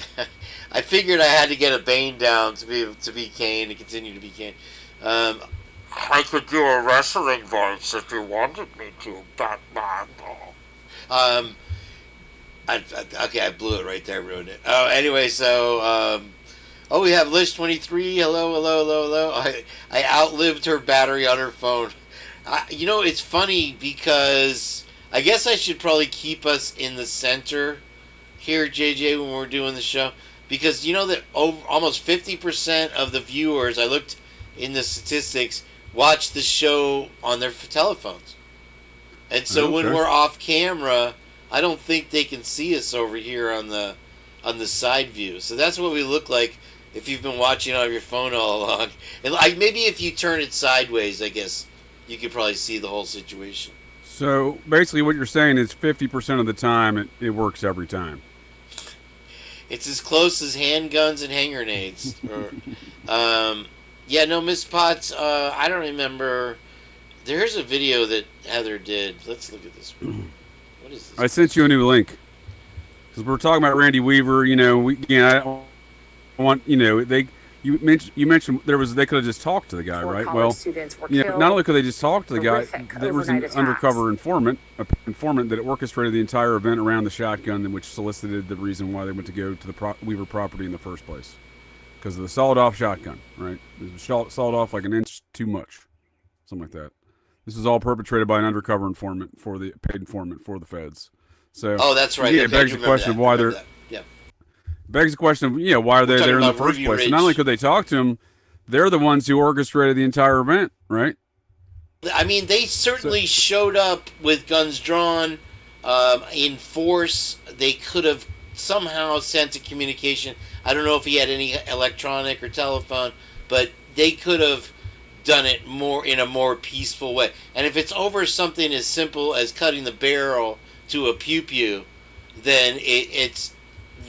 I figured I had to get a Bane down to be Kane, to continue to be Kane. I could do a wrestling voice if you wanted me to, Batman. Okay, I blew it right there, ruined it. Oh, anyway, so we have Lish23. Hello. I outlived her battery on her phone. It's funny because I guess I should probably keep us in the center here, JJ, when we're doing the show, because you know that almost 50% of the viewers, I looked in the statistics, watch the show on their telephones. And so when we're off camera, I don't think they can see us over here on the side view. So that's what we look like if you've been watching on your phone all along. And maybe if you turn it sideways, I guess you could probably see the whole situation. So basically what you're saying is 50% of the time it works every time. It's as close as handguns and hand grenades. Yeah, no, Miss Potts, I don't remember. There's a video that Heather did. Let's look at this. What is this? I sent you a new link. Because we're talking about Randy Weaver, I want, you mentioned they could have just talked to the guy, right? Well, not only could they just talk to the guy, there was an undercover informant that orchestrated the entire event around the shotgun, which solicited the reason why they went to go to the Weaver property in the first place. Because of the sawed-off shotgun, right? It was sawed off like an inch too much. Something like that. This was all perpetrated by an undercover informant paid informant for the feds. So, that's right. Yeah, it begs the question of why they're... Yeah. Begs the question of, why are they there in the first place? And not only could they talk to him, they're the ones who orchestrated the entire event, right? I mean, they certainly showed up with guns drawn, in force. They could have somehow sent a communication. I don't know if he had any electronic or telephone, but they could have done it in a more peaceful way. And if it's over something as simple as cutting the barrel to a pew-pew, then it's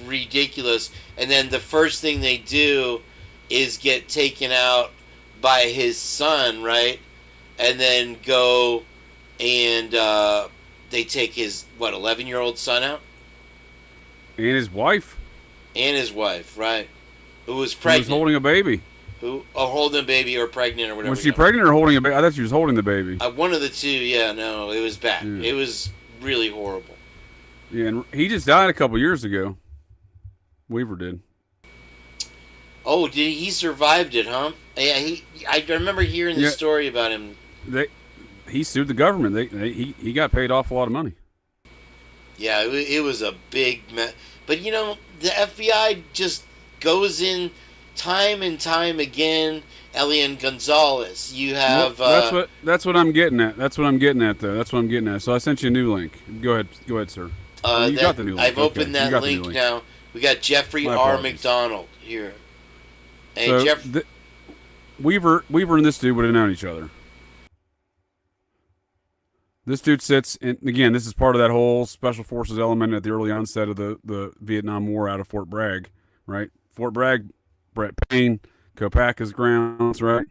ridiculous. And then the first thing they do is get taken out by his son, right? and then go and they take his 11-year-old son out And his wife. and his wife, right? Who was Who pregnant? was holding a baby. Holding a baby or pregnant or whatever. Was she pregnant or holding a baby? I thought she was holding the baby. One of the two. Yeah, no, it was bad. Yeah. It was really horrible. Yeah, and he just died a couple years ago. Weaver did. Oh, he survived it, huh? Yeah, I remember hearing the story about him. He sued the government. He got paid off a lot of money. Yeah, it was a big mess. But you know, the FBI just goes in time and time again. Elian Gonzalez, you have. That's what I'm getting at. That's what I'm getting at, though. That's what I'm getting at. So I sent you a new link. Go ahead, sir. You got the new link. I've opened that link now. We got Jeffrey R. McDonald here. And so Weaver and this dude would have known each other. This dude sits, and again, this is part of that whole special forces element at the early onset of the Vietnam War out of Fort Bragg, right? Fort Bragg, Brett Payne, Kopaka's grounds, right?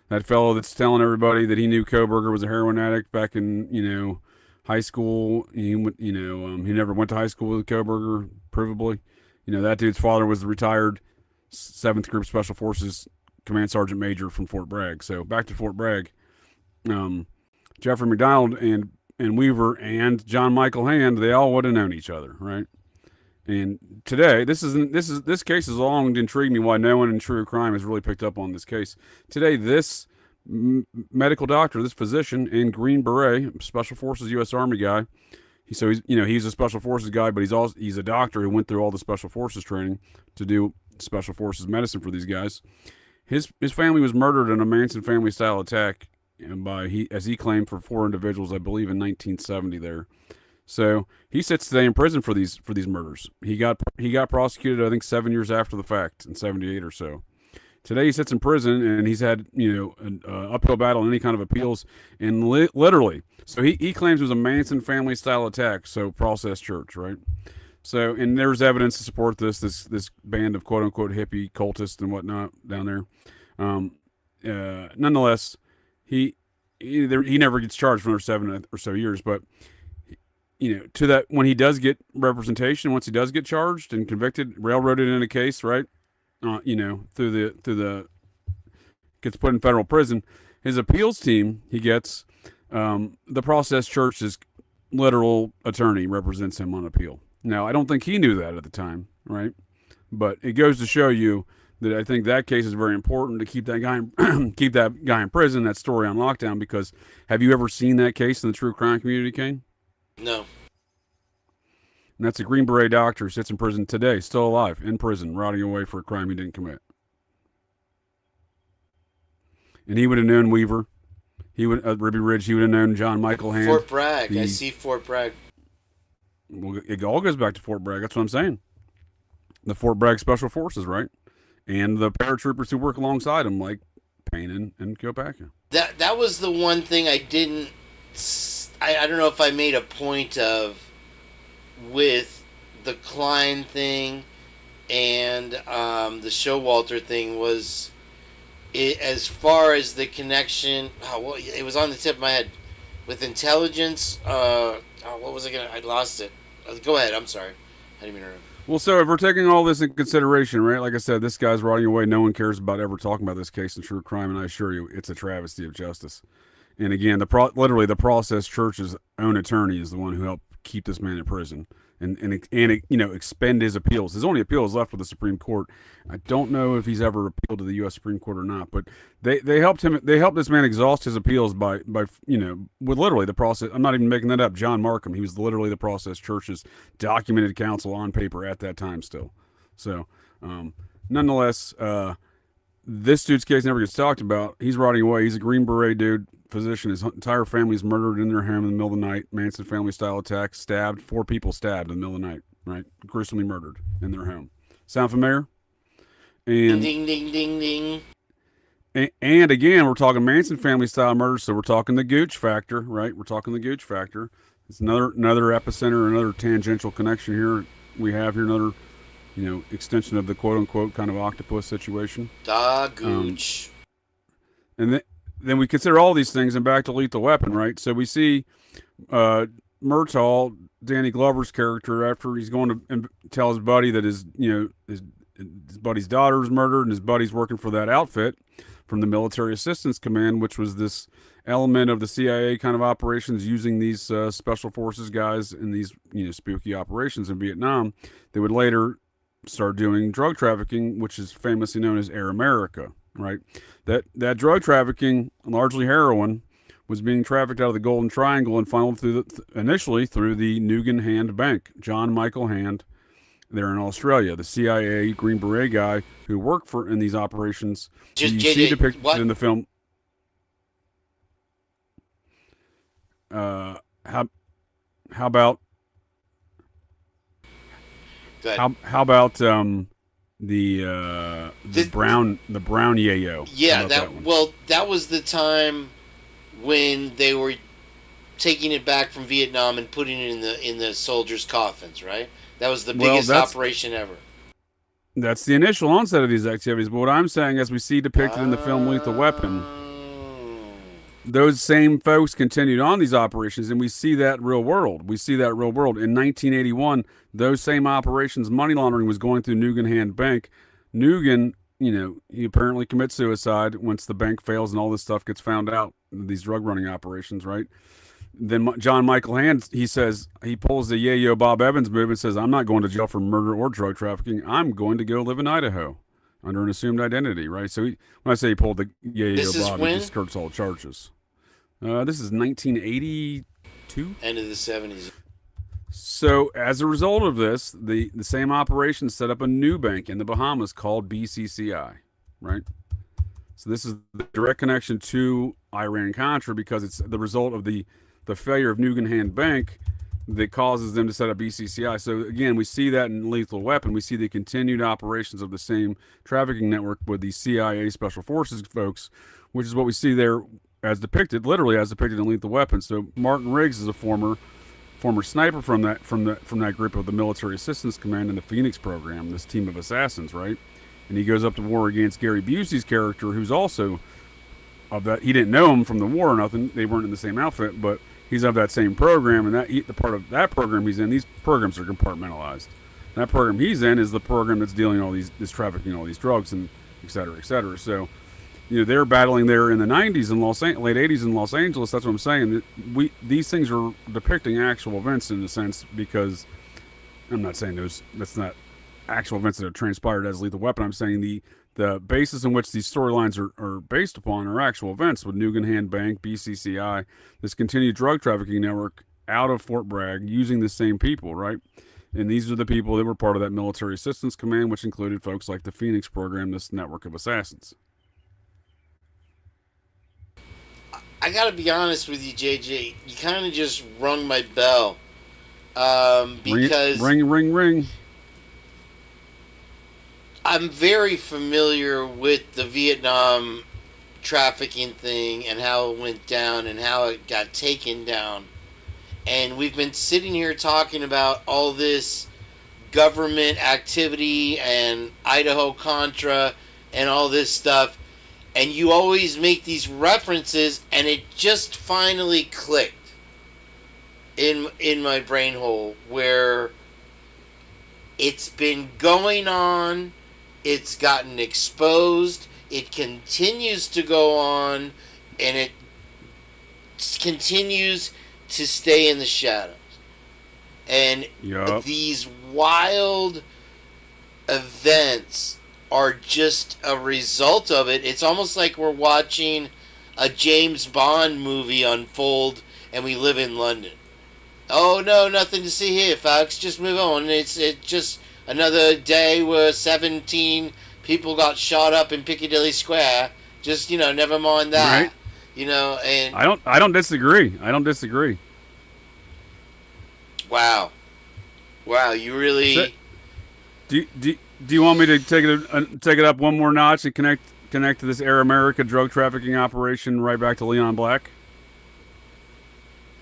That fellow that's telling everybody that he knew Koberger was a heroin addict back in, high school. He never went to high school with Koberger, provably. That dude's father was the retired 7th Group Special Forces Command Sergeant Major from Fort Bragg. So back to Fort Bragg. Jeffrey McDonald and Weaver and John Michael Hand, they all would have known each other, right? And today, this case has long intrigued me why no one in true crime has really picked up on this case. Today, this medical doctor, this physician in Green Beret, Special Forces U.S. Army guy, he's a Special Forces guy, but he's a doctor who went through all the Special Forces training to do Special Forces medicine for these guys. His family was murdered in a Manson family style attack as he claimed, for 4 individuals, I believe in 1970 there. So he sits today in prison for these murders. He got prosecuted, I think, 7 years after the fact, in 78 or so. Today he sits in prison, and he's had an uphill battle in any kind of appeals, and literally. So he claims it was a Manson family style attack. So Process Church, right? So, and there's evidence to support this band of quote unquote hippie cultists and whatnot down there. Nonetheless, he never gets charged for another 7 or so years, but to that, when he does get representation, once he does get charged and convicted, railroaded in a case, right? Through the gets put in federal prison. His appeals team, he gets the Process Church's literal attorney represents him on appeal. Now, I don't think he knew that at the time, right? But it goes to show you that I think that case is very important to keep that guy in prison. That story on lockdown, because have you ever seen that case in the true crime community, Kane? No. And that's a Green Beret doctor who sits in prison today, still alive, in prison, rotting away for a crime he didn't commit. And he would have known Weaver. He would Ruby Ridge. He would have known John Michael Hand. Fort Bragg. I see Fort Bragg. Well, it all goes back to Fort Bragg. That's what I'm saying. The Fort Bragg Special Forces, right? And the paratroopers who work alongside him, like Payne and Kopaka. That was the one thing I didn't. I don't know if I made a point of with the Klein thing and the Showalter thing was it, as far as the connection. Well, it was on the tip of my head with intelligence. What was I gonna? I lost it. Go ahead. I'm sorry. I didn't mean to. Well, so if we're taking all this in consideration, right? Like I said, this guy's rotting away. No one cares about ever talking about this case in true crime, and I assure you, it's a travesty of justice. And again, literally the Process Church's own attorney is the one who helped keep this man in prison and expend his appeals. His only appeal is left with the Supreme Court. I don't know if he's ever appealed to the U.S. Supreme Court or not, but they helped him. They helped this man exhaust his appeals by with literally the process. I'm not even making that up. John Markham, he was literally the Process Church's documented counsel on paper at that time still. So, nonetheless, this dude's case never gets talked about. He's rotting away. He's a Green Beret dude, physician. His entire family's murdered in their home in the middle of the night. Manson family style attack. Stabbed. 4 people stabbed in the middle of the night. Right? Gruesomely murdered in their home. Sound familiar? And Ding, ding, ding, ding. And again, we're talking Manson family style murder, so we're talking the Gooch factor, right? We're talking the Gooch factor. It's another epicenter, another tangential connection here. We have here another, extension of the quote unquote kind of octopus situation. Da Gooch. And then we consider all these things and back to Lethal Weapon, right? So we see Murtaugh, Danny Glover's character, after he's going to tell his buddy that his buddy's daughter was murdered and his buddy's working for that outfit from the Military Assistance Command, which was this element of the CIA kind of operations using these special forces guys in these spooky operations in Vietnam. They would later start doing drug trafficking, which is famously known as Air America, right? That drug trafficking, largely heroin, was being trafficked out of the Golden Triangle and funneled initially through the Nugan Hand Bank. John Michael Hand, there in Australia, the CIA Green Beret guy who worked in these operations. You see depicted in the film. How about the brown yayo? Yeah, that was the time when they were taking it back from Vietnam and putting it in the soldiers' coffins, right? That was the biggest operation ever. That's the initial onset of these activities. But what I'm saying, as we see depicted in the film Lethal Weapon, those same folks continued on these operations, and we see that real world. In 1981, those same operations, money laundering, was going through Nugan Hand Bank. Nugan, he apparently commits suicide once the bank fails and all this stuff gets found out, these drug running operations, right? Then John Michael Hand, he pulls the Yayo Bob Evans move and says, I'm not going to jail for murder or drug trafficking. I'm going to go live in Idaho under an assumed identity, right? So when I say he pulled the Yayo Bob, he just skirts all charges. This is 1982? End of the 70s. So as a result of this, the same operation set up a new bank in the Bahamas called BCCI, right? So this is the direct connection to Iran-Contra because it's the result of the failure of Nugan Hand Bank that causes them to set up BCCI. So again, we see that in Lethal Weapon. We see the continued operations of the same trafficking network with the CIA Special Forces folks, which is what we see there literally as depicted in Lethal Weapon. So Martin Riggs is a former sniper from that group of the Military Assistance Command and the Phoenix program, this team of assassins, right? And he goes up to war against Gary Busey's character, who's also of that. He didn't know him from the war or nothing. They weren't in the same outfit, but he's of that same program. And the part of that program he's in, these programs are compartmentalized. That program he's in is the program that's dealing this trafficking, all these drugs, and et cetera, et cetera. So, they're battling there in the 90s and late 80s in Los Angeles. That's what I'm saying. These things are depicting actual events in a sense, because I'm not saying that's not actual events that have transpired as Lethal Weapon. I'm saying the basis in which these storylines are based upon are actual events with Nugan Hand Bank, BCCI, this continued drug trafficking network out of Fort Bragg using the same people, right? And these are the people that were part of that Military Assistance Command, which included folks like the Phoenix program, this network of assassins. I gotta be honest with you, JJ. You kind of just rung my bell, because ring. I'm very familiar with the Vietnam trafficking thing and how it went down and how it got taken down. And we've been sitting here talking about all this government activity and Idaho-Contra and all this stuff. And you always make these references, and it just finally clicked in my brain hole, where it's been going on, it's gotten exposed, it continues to go on, and it continues to stay in the shadows. And these wild events are just a result of it. It's almost like we're watching a James Bond movie unfold, and we live in London. Oh no, nothing to see here, folks. Just move on. It's just another day where 17 people got shot up in Piccadilly Square. Just never mind that. Right. And I don't disagree. Wow, you really. Do you want me to take it up one more notch and connect to this Air America drug trafficking operation right back to Leon Black?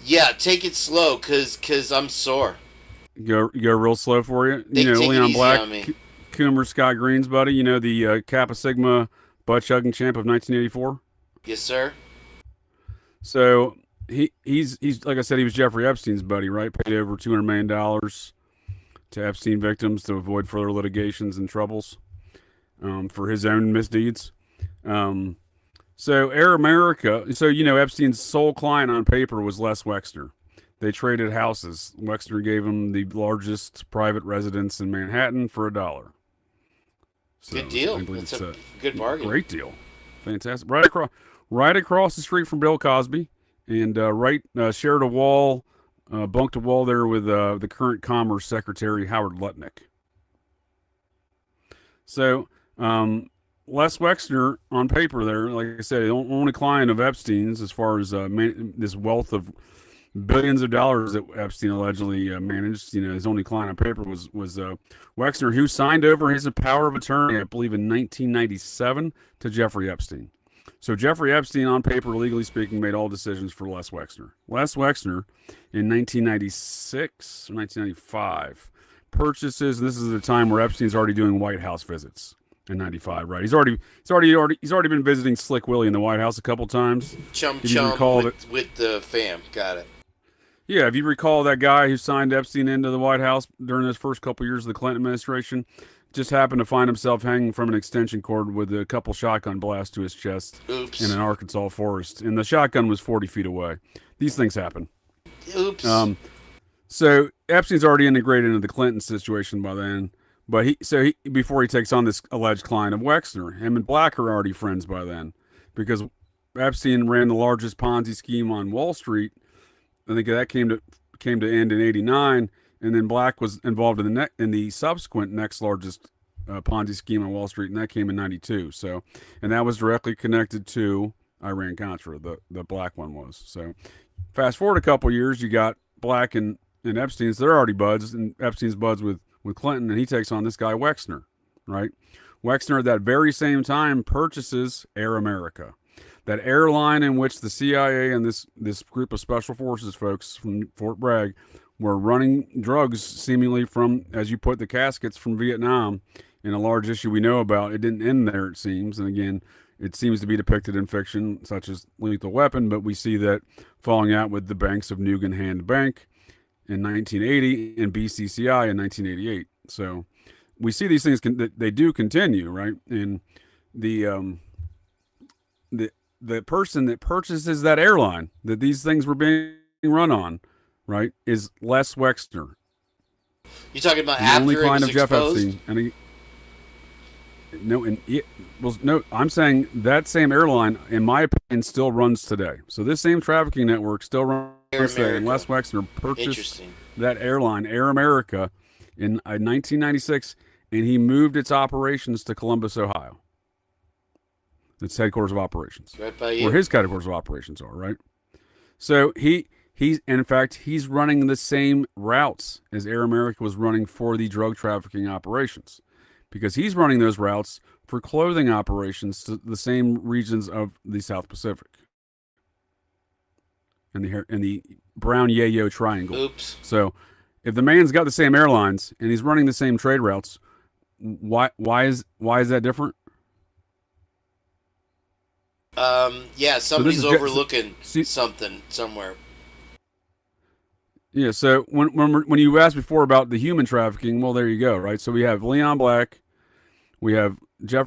Yeah, take it slow, cause I'm sore. Go real slow for you. Leon Black, Coomer Scott Green's buddy. The Kappa Sigma butt chugging champ of 1984. Yes, sir. So he's like I said, he was Jeffrey Epstein's buddy, right? Paid over $200 million to Epstein victims to avoid further litigations and troubles for his own misdeeds. So Air America, so Epstein's sole client on paper was Les Wexner. They traded houses. Wexner gave him the largest private residence in Manhattan for $1. So Good deal. It's a good bargain. Great deal. Fantastic. Right across the street from Bill Cosby, and shared a wall, bunked a wall there with the current Commerce Secretary Howard Lutnick. So Les Wexner on paper there, like I said, the only client of Epstein's as far as this wealth of billions of dollars that Epstein allegedly managed. His only client on paper was Wexner, who signed over his power of attorney, I believe, in 1997 to Jeffrey Epstein. So Jeffrey Epstein, on paper, legally speaking, made all decisions for Les Wexner. Les Wexner, in 1996 or 1995, purchases. And this is the time where Epstein's already doing White House visits. In 95, right? He's already been visiting Slick Willie in the White House a couple times. Chum with the fam. Got it. Yeah, if you recall, that guy who signed Epstein into the White House during his first couple years of the Clinton administration just happened to find himself hanging from an extension cord with a couple shotgun blasts to his chest. Oops. In an Arkansas forest, and the shotgun was 40 feet away. These things happen. Oops. So Epstein's already integrated into the Clinton situation by then. But before he takes on this alleged client of Wexner, him and Black are already friends by then, because Epstein ran the largest Ponzi scheme on Wall Street. I think that came to end in '89, and then Black was involved in the subsequent next largest Ponzi scheme on Wall Street, and that came in '92. So, and that was directly connected to Iran Contra. The Black one was. So, fast forward a couple years, you got Black and Epstein's. They're already buds, and Epstein's buds with Clinton, and he takes on this guy Wexner, right? Wexner at that very same time purchases Air America, that airline in which the CIA and this group of special forces folks from Fort Bragg were running drugs seemingly from, as you put, the caskets from Vietnam. In a large issue we know about, it didn't end there, it seems. And again, it seems to be depicted in fiction such as Lethal Weapon, but we see that falling out with the banks of Nugan Hand Bank in 1980 and BCCI in 1988. So we see these things that they do continue, right? And the person that purchases that airline that these things were being run on, right, is Les Wexner. You're talking about the after only it client was of Jeff exposed? Epstein, I'm saying that same airline, in my opinion, still runs today. So this same trafficking network still runs today. And Les Wexner purchased that airline, Air America, in 1996, and he moved its operations to Columbus, Ohio. Its headquarters of operations, Right by you. where his headquarters of operations are, right? So he's in fact, he's running the same routes as Air America was running for the drug trafficking operations, because he's running those routes for clothing operations to the same regions of the South Pacific and the Brown Yayo Triangle. Oops. So if the man's got the same airlines and he's running the same trade routes, why is that different? Yeah, somebody's overlooking something somewhere. Yeah, so when you asked before about the human trafficking, well, there you go, right? So we have Leon Black, we have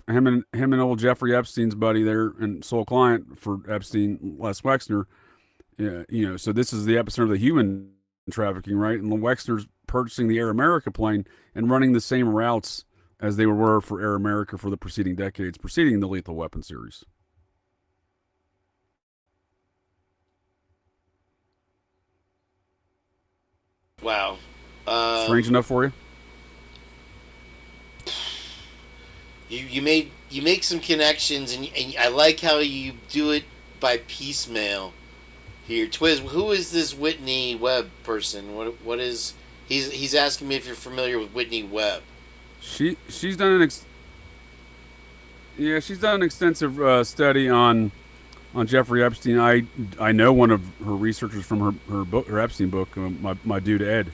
him and old Jeffrey Epstein's buddy there and sole client for Epstein, Les Wexner. Yeah, so this is the epicenter of the human trafficking, right? And Wexner's purchasing the Air America plane and running the same routes as they were for Air America for the preceding decades, preceding the Lethal Weapon series. Wow. Strange enough for you? You make some connections, and I like how you do it by piecemeal. Here, Twiz, who is this Whitney Webb person? What is he's asking me if you're familiar with Whitney Webb. She's done an extensive study on Jeffrey Epstein. I know one of her researchers from her book, her Epstein book. My dude Ed.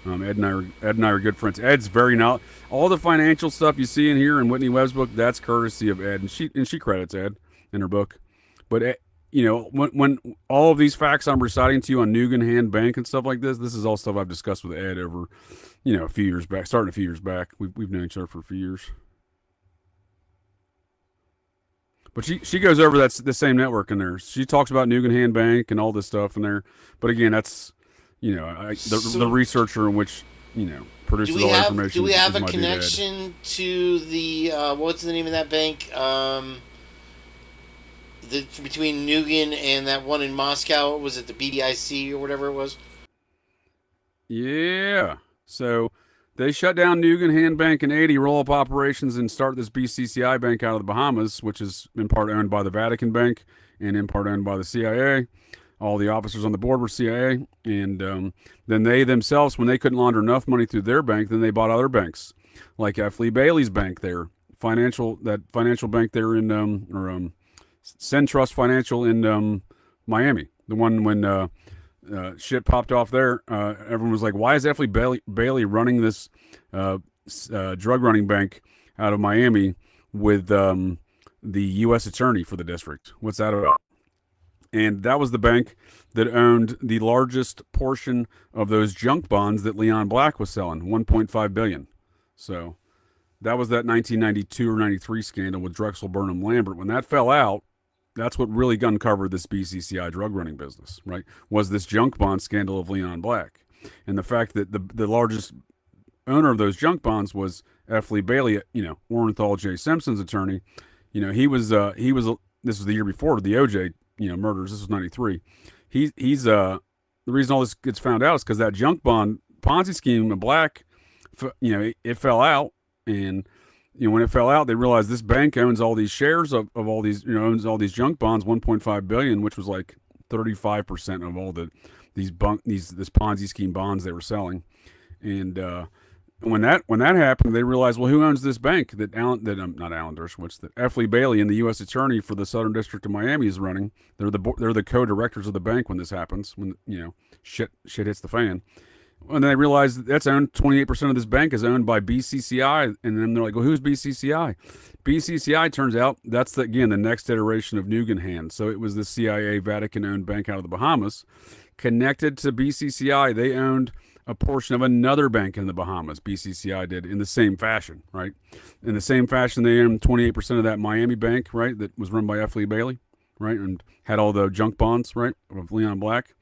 Ed and I are good friends. Ed's very all the financial stuff you see in here in Whitney Webb's book. That's courtesy of Ed, and she credits Ed in her book. But when all of these facts I'm reciting to you on Nugan Hand Bank and stuff like this is all stuff I've discussed with Ed over, a few years back, starting a few years back. We've known each other for a few years. But she goes over the same network in there. She talks about Nugan Hand Bank and all this stuff in there. But again, that's, the researcher in which, produces all the information. Do we have a connection to the, what's the name of that bank? Between Nugan and that one in Moscow, was it the BDIC or whatever it was? Yeah. So they shut down Nugan Hand Bank in 80, roll up operations, and start this BCCI bank out of the Bahamas, which is in part owned by the Vatican Bank and in part owned by the CIA. All the officers on the board were CIA. And then they themselves, when they couldn't launder enough money through their bank, then they bought other banks, like F. Lee Bailey's bank there, financial bank there in Centrust Financial in Miami. The one when shit popped off there, everyone was like, why is F. Lee Bailey running this drug running bank out of Miami with the U.S. attorney for the district? What's that about? And that was the bank that owned the largest portion of those junk bonds that Leon Black was selling, $1.5 billion. So that was that 1992 or 93 scandal with Drexel Burnham Lambert. When that fell out, that's what really uncovered this BCCI drug running business, right? Was this junk bond scandal of Leon Black. And the fact that the largest owner of those junk bonds was F. Lee Bailey, Orenthal J. Simpson's attorney. He was this was the year before the OJ, murders. This was 93. He's the reason all this gets found out is because that junk bond Ponzi scheme of Black, it fell out. And when it fell out, they realized this bank owns all these shares of all these, owns all these junk bonds, 1.5 billion, which was like 35% of all this Ponzi scheme bonds they were selling. And when that happened, they realized, well, who owns this bank that not Alan Dershowitz, that F. Lee Bailey and the U.S. attorney for the Southern District of Miami is running. They're the co-directors of the bank when this happens, when shit hits the fan. And they realized that's owned, 28% of this bank is owned by BCCI. And then they're like, well, who's BCCI? BCCI, turns out, that's, the next iteration of Nugan Hand. So it was the CIA Vatican-owned bank out of the Bahamas. Connected to BCCI, they owned a portion of another bank in the Bahamas. BCCI did, in the same fashion, right? In the same fashion, they owned 28% of that Miami bank, right, that was run by F. Lee Bailey, right, and had all the junk bonds, right, of Leon Black.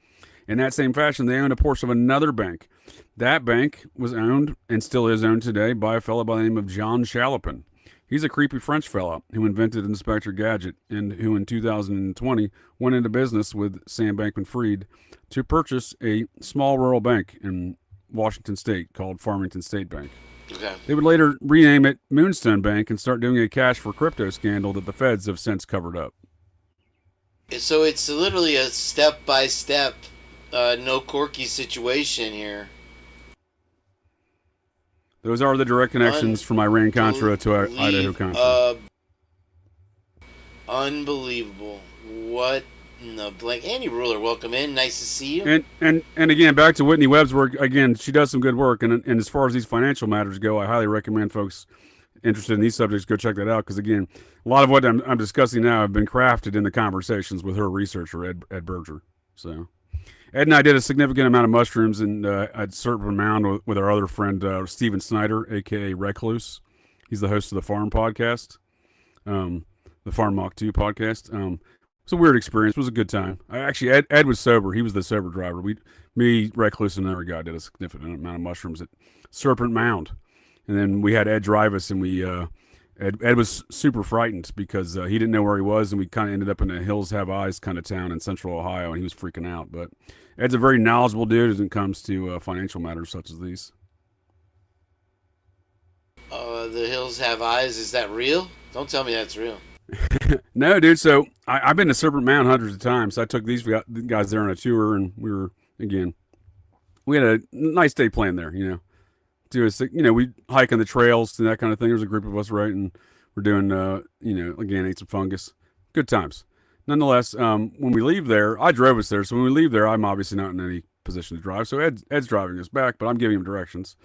In that same fashion, they owned a portion of another bank. That bank was owned, and still is owned today, by a fellow by the name of John Chalopin. He's a creepy French fella who invented Inspector Gadget, and who in 2020 went into business with Sam Bankman-Fried to purchase a small rural bank in Washington State called Farmington State Bank. Okay. They would later rename it Moonstone Bank and start doing a cash for crypto scandal that the feds have since covered up. So it's literally a step-by-step, no Corky situation here. Those are the direct connections from Iran-Contra to Idaho-Contra. Unbelievable. What in the blank? Andy Ruler, welcome in. Nice to see you. And again, back to Whitney Webb's work. Again, she does some good work. And as far as these financial matters go, I highly recommend folks interested in these subjects go check that out. Because again, a lot of what I'm discussing now have been crafted in the conversations with her researcher, Ed Berger. So Ed and I did a significant amount of mushrooms at Serpent Mound with our other friend, Steven Snyder, a.k.a. Recluse. He's the host of the Farm podcast, the Farm Mach 2 podcast. It's a weird experience. It was a good time. Ed was sober. He was the sober driver. Me, Recluse, and another guy did a significant amount of mushrooms at Serpent Mound. And then we had Ed drive us, and Ed was super frightened because he didn't know where he was, and we kind of ended up in a Hills Have Eyes kind of town in central Ohio, and he was freaking out. But Ed's a very knowledgeable dude when it comes to financial matters such as these. The Hills Have Eyes. Is that real? Don't tell me that's real. No, dude. So I've been to Serpent Mound hundreds of times. So I took these guys there on a tour, and we had a nice day planned there, we hike on the trails and that kind of thing. There's a group of us, right? And we're doing, again, ate some fungus. Good times. Nonetheless, when we leave there, I drove us there. So when we leave there, I'm obviously not in any position to drive. So Ed's driving us back, but I'm giving him directions.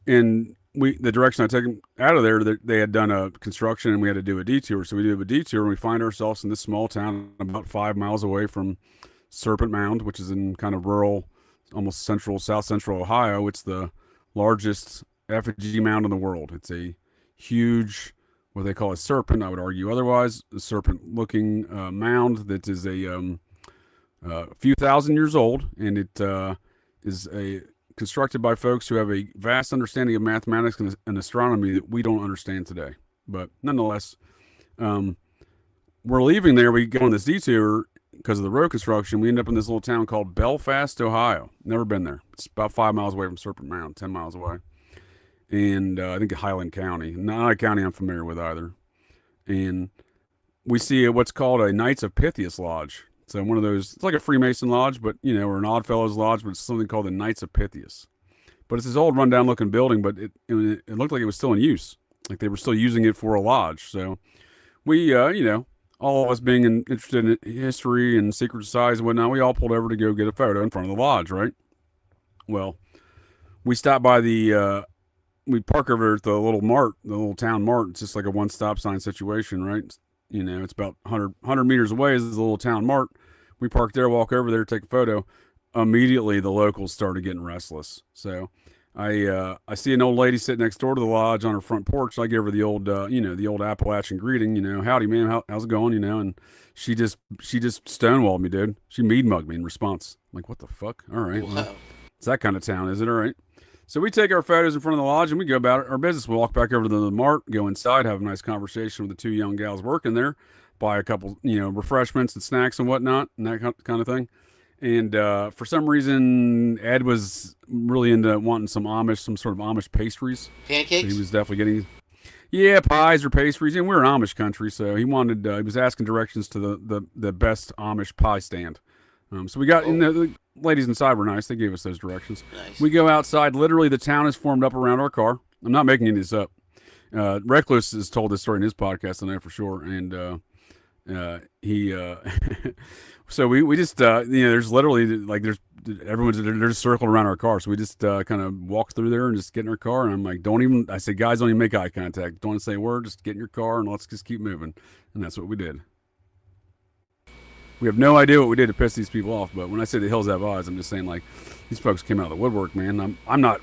And the direction I took him out of there, they had done a construction and we had to do a detour. So we do a detour and we find ourselves in this small town about 5 miles away from Serpent Mound, which is in kind of rural, almost south central Ohio. It's the largest effigy mound in the world. It's a huge, what they call a serpent, I would argue otherwise, a serpent-looking mound that is a few thousand years old, and it is constructed by folks who have a vast understanding of mathematics and astronomy that we don't understand today. But nonetheless, we're leaving there. We go on this detour because of the road construction. We end up in this little town called Belfast, Ohio. Never been there. It's about 5 miles away from Serpent Mound, 10 miles away. And I think Highland County. Not a county I'm familiar with either. And we see what's called a Knights of Pythias Lodge. So one of those, it's like a Freemason lodge, but, you know, or an Oddfellows lodge, but it's something called the Knights of Pythias. But it's this old rundown looking building, but it looked like it was still in use. Like they were still using it for a lodge. So we, you know, all of us being interested in history and secret societies and whatnot, we all pulled over to go get a photo in front of the lodge, right? Well, we stopped by we park over at the little mart, the little town mart. It's just like a one stop sign situation, right? You know, it's about 100 meters away is the little town mart. We park there, walk over there, take a photo. Immediately, the locals started getting restless. So I see an old lady sitting next door to the lodge on her front porch. I give her the old, you know, the old Appalachian greeting, you know, howdy, man, how's it going, you know? And she just stonewalled me, dude. She mead mugged me in response. I'm like, what the fuck? All right, well, it's that kind of town, is it? All right. So we take our photos in front of the lodge and we go about our business. We walk back over to the mart, go inside, have a nice conversation with the two young gals working there, buy a couple, you know, refreshments and snacks and whatnot, and that kind of thing. And for some reason, Ed was really into wanting some sort of Amish pastries. Pancakes? So he was definitely getting, pies or pastries. And we're an Amish country, so he was asking directions to the best Amish pie stand. So we got, the ladies inside were nice. They gave us those directions. Nice. We go outside. Literally, the town is formed up around our car. I'm not making any of this up. Reckless has told this story in his podcast, I know for sure. And he, so we just, you know, there's literally like, they're just circled around our car. So we just kind of walk through there and just get in our car. And I'm like, I said, guys, don't even make eye contact. Don't say a word. Just get in your car and let's just keep moving. And that's what we did. We have no idea what we did to piss these people off, but when I say the hills have eyes, I'm just saying, like, these folks came out of the woodwork, man. I'm not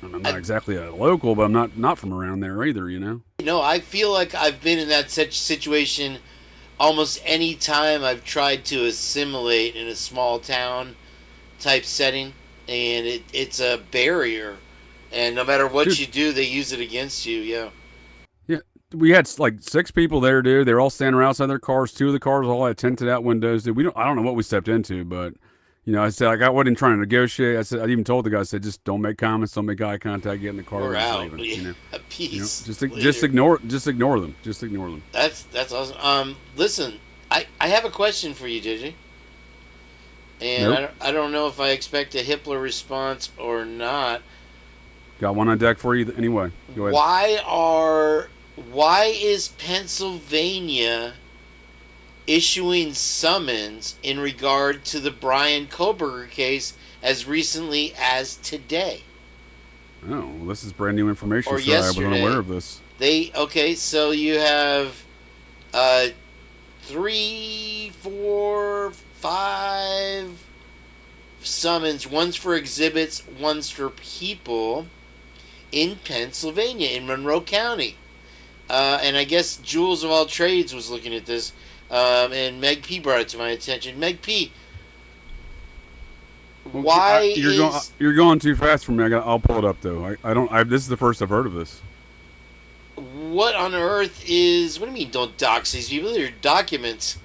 exactly a local, but I'm not from around there either, you know? You know, I feel like I've been in that such situation almost any time I've tried to assimilate in a small town type setting, and it's a barrier, and no matter what you do, they use it against you, yeah. We had like 6 people there, dude. They were all standing around outside their cars. 2 of the cars all had tinted out windows, dude. I don't know what we stepped into, but you know, I said, like, I wasn't trying to negotiate. I even told the guy, I said, just don't make comments, don't make eye contact, get in the car. We're out. Leaving, you know? Peace. You know, just ignore them. Just ignore them. That's awesome. Listen, I have a question for you, JJ. And nope. I don't know if I expect a Hippler response or not. Got one on deck for you anyway. Go ahead. Why is Pennsylvania issuing summons in regard to the Brian Koberger case as recently as today? Oh, well, this is brand new information, or so yesterday. I wasn't aware of this. So you have 3, 4, 5 summons. One's for exhibits, one's for people in Pennsylvania, in Monroe County. And I guess Jules of All Trades was looking at this, and Meg P brought it to my attention. Meg P, you're going too fast for me. I'll pull it up though. This is the first I've heard of this. What on earth is? What do you mean? Don't dox these people? They're documents.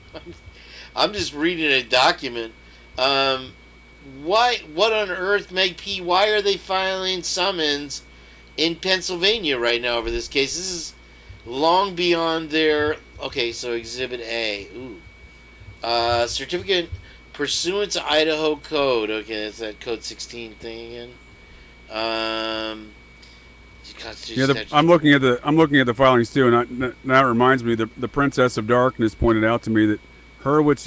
I'm just reading a document. Why? What on earth, Meg P? Why are they filing summons in Pennsylvania right now over this case? This is long beyond their... Okay, so Exhibit A. Ooh. Certificate pursuant to Idaho Code. Okay, that's that Code 16 thing again. I'm looking at the filings too, and that reminds me, the Princess of Darkness pointed out to me that Hurwitz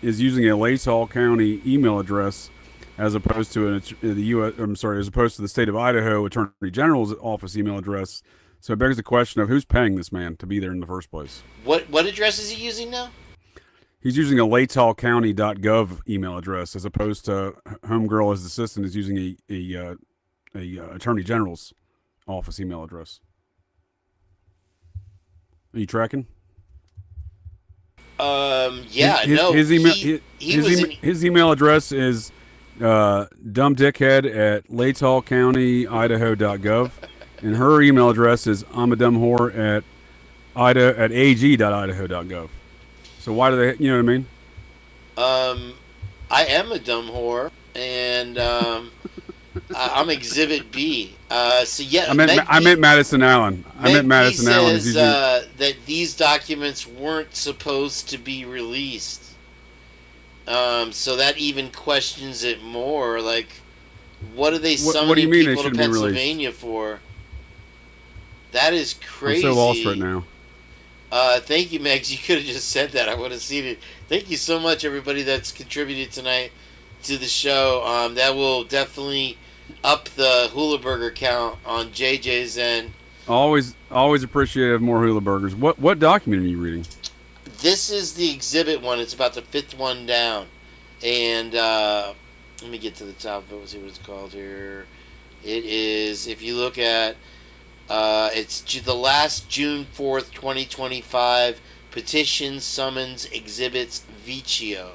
is using a Lasalle County email address as opposed to the U.S. I'm sorry, as opposed to the state of Idaho Attorney General's office email address. So it begs the question of who's paying this man to be there in the first place. What address is he using now? He's using a latallcounty.gov email address as opposed to Homegirl, his assistant, is using a Attorney General's office email address. Are you tracking? Yeah, his email address is dumbdickhead at latallcountyidaho.gov, and her email address is I'm a dumb whore at ag.idaho.gov. So why do they, you know what I mean? I am a dumb whore, and I'm Exhibit B. So yeah, I meant Madison Allen. I meant Madison Allen. Says that these documents weren't supposed to be released. So that even questions it more. Like, what are they summoning people to Pennsylvania for? That is crazy. I'm so lost right now. Thank you, Megs. You could have just said that. I would have seen it. Thank you so much, everybody that's contributed tonight to the show. That will definitely up the hula burger count on JJ's end. Always appreciate more hula burgers. What document are you reading? This is the exhibit one. It's about the fifth one down. And let me get to the top of it. Let's see what it's called here. It is, if you look at, it's the last June 4th, 2025 petition summons exhibits Vicio.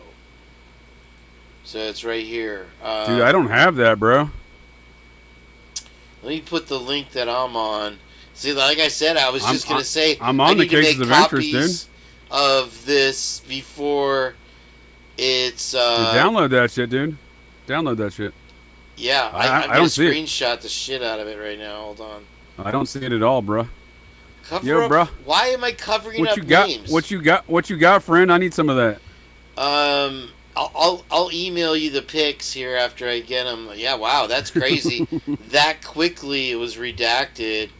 So it's right here. Dude, I don't have that, bro. Let me put the link that I'm on. See, like I said, I was just going to say, I'm on the cases of interest, dude. Of this before it's Dude, download that shit, dude. Download that shit. Yeah, I'm don't see it. Screenshot the shit out of it right now. Hold on. I don't see it at all, bro. Cover up, bro. Why am I covering what up you got, names? What you got, friend? I need some of that. I'll email you the pics here after I get them. Yeah, wow, that's crazy. That quickly it was redacted.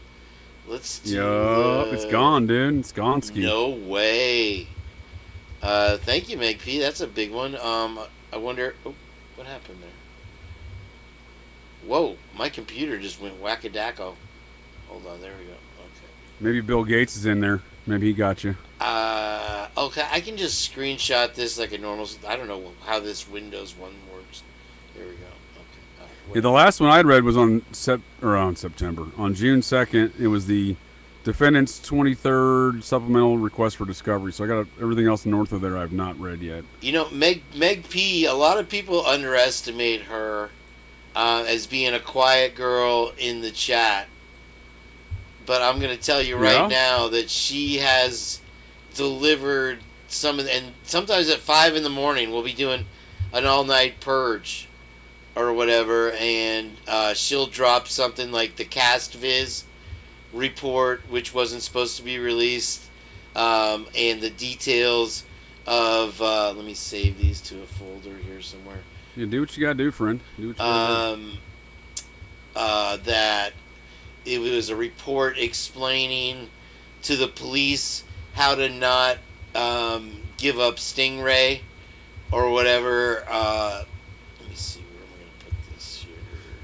Let's do it's gone, dude. It's gone, ski. No way. Thank you, Meg P. That's a big one. I wonder what happened there. Whoa, my computer just went wackadacko. Hold on, there we go. Okay. Maybe Bill Gates is in there. Maybe he got you. Okay, I can just screenshot this like a normal. I don't know how this Windows one works. There we go. Okay. Yeah, the last one I'd read was on September. On June 2nd, it was the defendant's 23rd supplemental request for discovery. So I got everything else north of there I've not read yet. You know, Meg P, a lot of people underestimate her as being a quiet girl in the chat. But I'm going to tell you right now that she has delivered some of and sometimes at 5 in the morning we'll be doing an all-night purge or whatever, and she'll drop something like the Cast Viz report, which wasn't supposed to be released, and the details of let me save these to a folder here somewhere. Yeah, do what you gotta do, friend. Do what you gotta do. That it was a report explaining to the police how to not give up Stingray or whatever. Let me see where I'm going to put this here.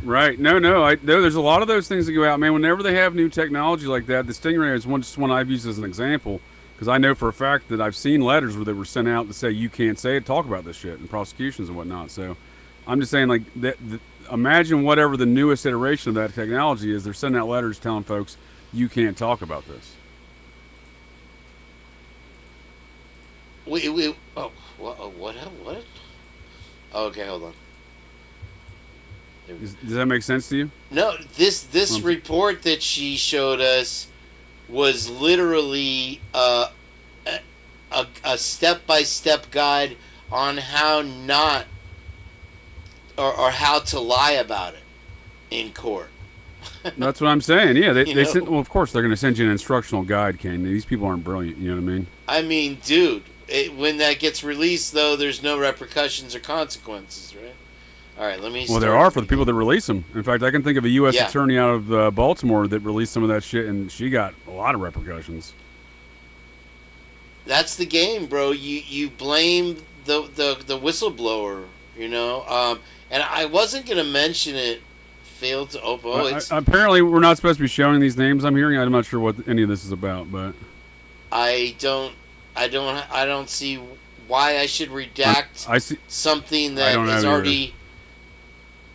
Right. No, there's a lot of those things that go out, man. Whenever they have new technology like that, the Stingray is just one I've used as an example, because I know for a fact that I've seen letters where they were sent out to say you can't say it, talk about this shit, and prosecutions and whatnot. So I'm just saying, like, imagine whatever the newest iteration of that technology is, they're sending out letters telling folks you can't talk about this. Wait. Oh, what? Okay, hold on. Does that make sense to you? No, this report that she showed us was literally a step-by-step guide on how not or how to lie about it in court. That's what I'm saying. Yeah, they sent, well, of course they're going to send you an instructional guide, Kane. These people aren't brilliant. You know what I mean? I mean, dude, when that gets released, though, there's no repercussions or consequences, right? All right, let me. Well, there are for the people that release them. In fact, I can think of a U.S. attorney out of Baltimore that released some of that shit, and she got a lot of repercussions. That's the game, bro. You blame the whistleblower You know, and I wasn't gonna mention it. Failed to open. Apparently, we're not supposed to be showing these names. I'm hearing. I'm not sure what any of this is about, but I don't see why I should redact I see something I that don't is know either. already.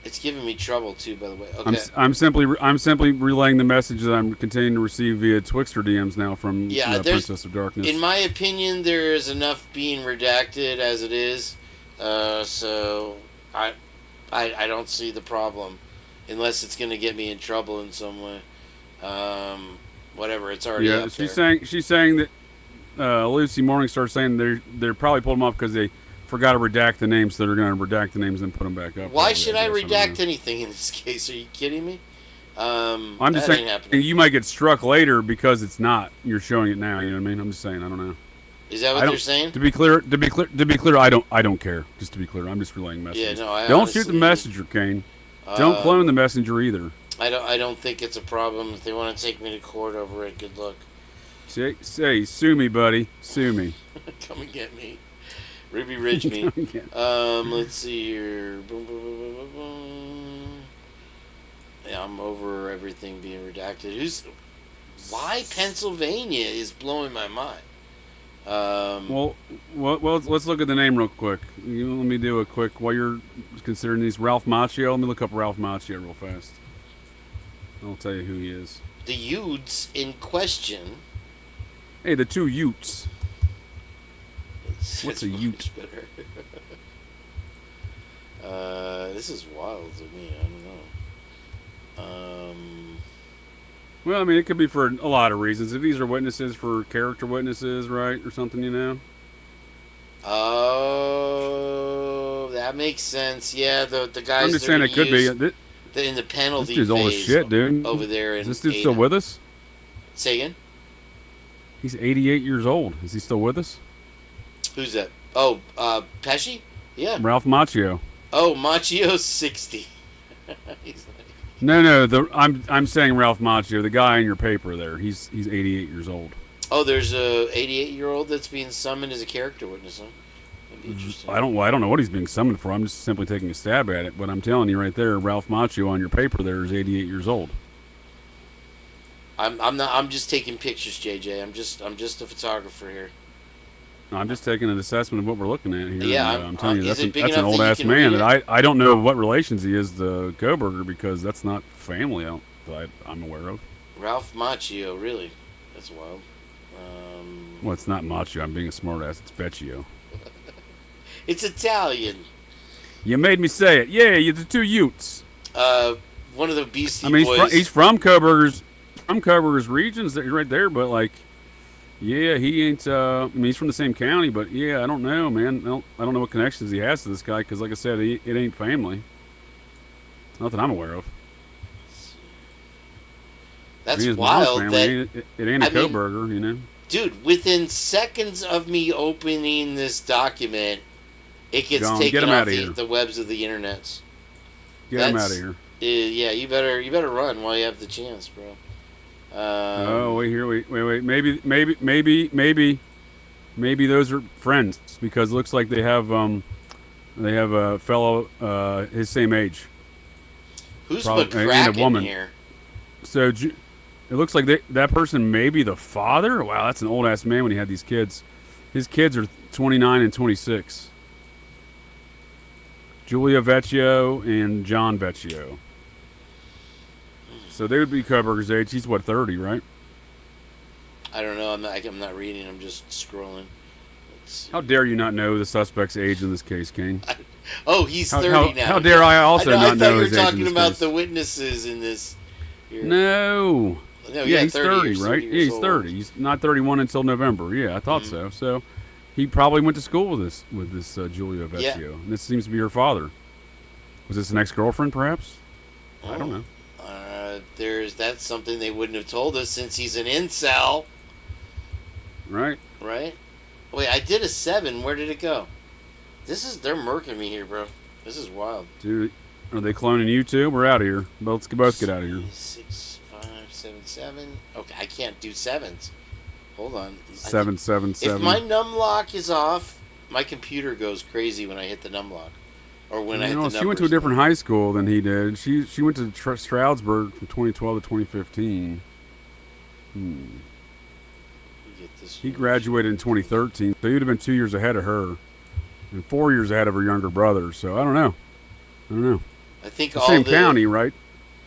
It's giving me trouble too, by the way. Okay. I'm simply relaying the message that I'm continuing to receive via Twixter DMs now from Princess of Darkness. In my opinion, there is enough being redacted as it is, so I don't see the problem, unless it's going to get me in trouble in some way. Whatever, it's already up there. She's saying that Lucy Morningstar saying they're probably pulled them off because they forgot to redact the names, so they're going to redact the names and put them back up. Why should I redact anything in this case? Are you kidding me? I'm just saying you might get struck later because it's not. You're showing it now. You know what I mean? I'm just saying. I don't know. Is that what they're saying? To be clear, I don't care. Just to be clear, I'm just relaying messages. Yeah, no, I don't shoot the messenger, Kane. Don't clone the messenger either. I don't think it's a problem. If they want to take me to court over it, good luck. Say, sue me, buddy. Sue me. Come and get me. Ruby Ridge me. Let's see here. Boom, boom, boom, boom, boom. Yeah, I'm over everything being redacted. Why Pennsylvania is blowing my mind. Well, let's look at the name real quick. Let me do a quick, while you're considering these, Ralph Macchio. Let me look up Ralph Macchio real fast. I'll tell you who he is. The Utes in question. Hey, the two Utes. What's a Ute? This is wild to me. I don't know. Well, I mean, it could be for a lot of reasons. If these are witnesses for character witnesses, right, or something, you know. Oh, that makes sense. Yeah, the guys. I'm just saying it could be. In the penalty this dude's old as phase shit, dude. Over there. Is this dude still with us? Say again? He's 88 years old. Is he still with us? Who's that? Oh, Pesci? Yeah. Ralph Macchio. Oh, Macchio's 60. No. I'm saying Ralph Macchio, the guy in your paper there. He's 88 years old. Oh, there's a 88-year-old that's being summoned as a character witness, huh? That'd be interesting. I don't know what he's being summoned for. I'm just simply taking a stab at it. But I'm telling you right there, Ralph Macchio on your paper there is 88 years old. I'm just taking pictures, JJ. I'm just a photographer here. I'm just taking an assessment of what we're looking at here. Yeah, I'm telling you, that's an that old you ass can man read that I don't know what relations he is to Koberger, because that's not family that I'm aware of. Ralph Macchio, really? That's wild. Well, it's not Macchio. I'm being a smartass. It's Vecchio. It's Italian. You made me say it. Yeah, you're the two Utes. One of the Beastie Boys. He's from Koberger's regions right there, but like, yeah, he ain't. I mean, he's from the same county, but yeah, I don't know, man. I don't know what connections he has to this guy, because, like I said, it ain't family. Not that I'm aware of. That's wild. It ain't a Koberger, you know. Dude, within seconds of me opening this document, it gets taken off the webs of the internets. Get him out of here. Yeah, you better run while you have the chance, bro. Wait. Maybe those are friends, because it looks like they have a fellow his same age. Who's McCracken here? So it looks like that person may be the father. Wow, that's an old ass man when he had these kids. His kids are 29 and 26. Julia Vecchio and John Vecchio. So they would be Koberger's age. He's what, 30, right? I don't know. I'm not reading. I'm just scrolling. How dare you not know the suspect's age in this case, Kane? He's 30 now. How dare I also not know his age in this case? I thought you were talking about the witnesses in this. No. Yeah, he's 30, right? Yeah, he's 30. Old. He's not 31 until November. Yeah, I thought so. So he probably went to school with this Julia Vecchio. Yeah. And this seems to be her father. Was this an ex-girlfriend, perhaps? I don't know. That's something they wouldn't have told us, since he's an incel. Right. Wait, I did a 7. Where did it go? They're murking me here, bro. This is wild. Dude, are they cloning you too? We're out of here. Let's both get out of here. 6, 5, 7, 7. Okay, I can't do 7s. Hold on. 7, 7, 7. If my num lock is off, my computer goes crazy when I hit the num lock. Or when I hit the she went to a numbers. different high school than he did. She went to Stroudsburg from 2012 to 2015. He graduated in 2013, so he'd have been 2 years ahead of her, and 4 years ahead of her younger brother. So I don't know. I think the all same the county, right?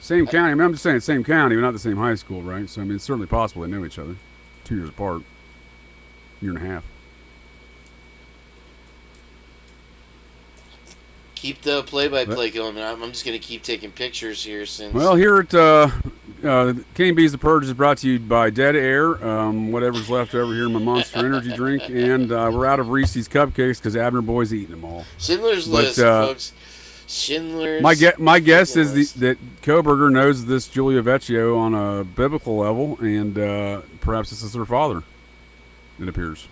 Same county. I mean, I'm just saying same county, but not the same high school, right? So I mean, it's certainly possible they know each other. 2 years apart, year and a half. Keep the play-by-play going. I'm just going to keep taking pictures here since. Well, here at Kane Bees the Purge is brought to you by Dead Air. Whatever's left over here in my Monster Energy drink, and we're out of Reese's cupcakes because Abner Boy's eating them all. Schindler's List, folks. Schindler's. My guess is that Koberger knows this Julia Vecchio on a biblical level, and perhaps this is her father. It appears.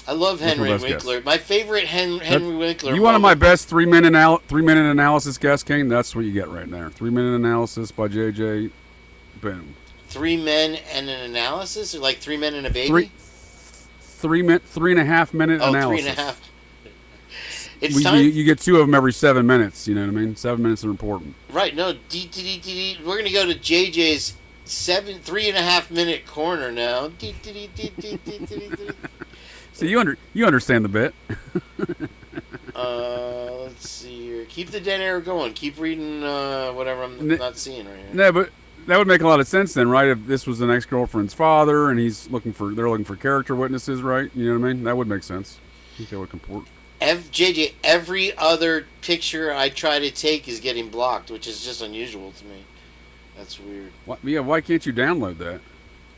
I love Henry Winkler. Guess. My favorite Henry Winkler. You wanted my best 3 minute analysis guess, Kane? That's what you get right there. 3 minute analysis by JJ. Boom. 3 men and an analysis, or like 3 men and a baby. 3.5 minute analysis. 3.5. It's time. You get 2 of them every 7 minutes. You know what I mean? 7 minutes are important. Right. No. We're gonna go to JJ's 3.5 minute corner now. So you understand the bit. Let's see here. Keep the dead air going. Keep reading whatever I'm not seeing right here. No, but that would make a lot of sense then, right? If this was an ex-girlfriend's father and they're looking for character witnesses, right? You know what I mean? That would make sense. I think that would comport. JJ, every other picture I try to take is getting blocked, which is just unusual to me. That's weird. Why can't you download that?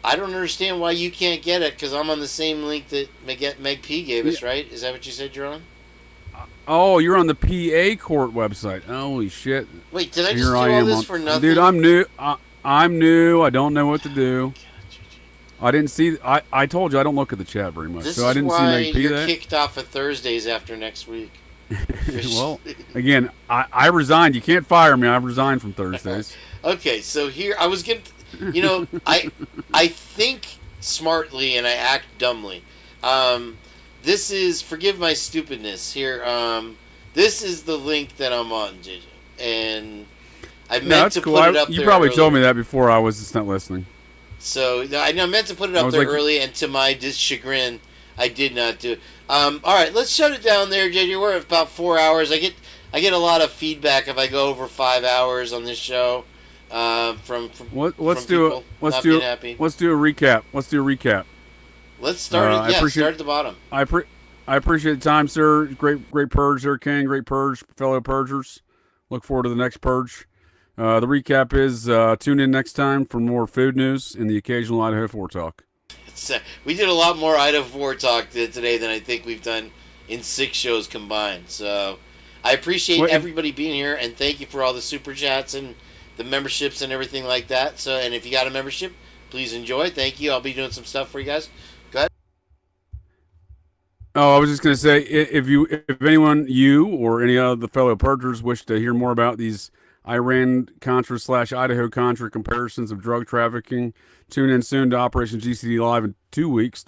I don't understand why you can't get it, because I'm on the same link that Meg P gave us, right? Is that what you said you're on? Oh, you're on the PA court website. Holy shit. Wait, did I just do all this for nothing? Dude, I'm new. I'm new. I don't know what to do. I didn't see. I told you I don't look at the chat very much, so I didn't see Meg P. You're kicked off of Thursdays after next week. Well, again, I resigned. You can't fire me. I've resigned from Thursdays. Okay, so here I was getting. I think smartly and I act dumbly. This is, forgive my stupidness here. This is the link that I'm on, JJ, and I meant to put it up there. You probably told me that before. I was just not listening. So I meant to put it up there early, and to my chagrin, I did not do it. All right, let's shut it down there, JJ. We're at about 4 hours. I get a lot of feedback if I go over 5 hours on this show. Let's do a recap. Let's start it. Start at the bottom. I appreciate the time, sir. Great purge there, Kane. Great purge, fellow purgers. Look forward to the next purge. The recap is tune in next time for more food news and the occasional Idaho4 talk. We did a lot more Idaho4 talk today than I think we've done in 6 shows combined. So I appreciate everybody being here, and thank you for all the super chats and the memberships and everything like that. So, and if you got a membership, please enjoy. Thank you. I'll be doing some stuff for you guys. Go ahead. Oh, I was just going to say, if anyone, you or any of the fellow purgers wish to hear more about these Iran-Contra / Idaho-Contra comparisons of drug trafficking, tune in soon to Operation GCD Live in 3 weeks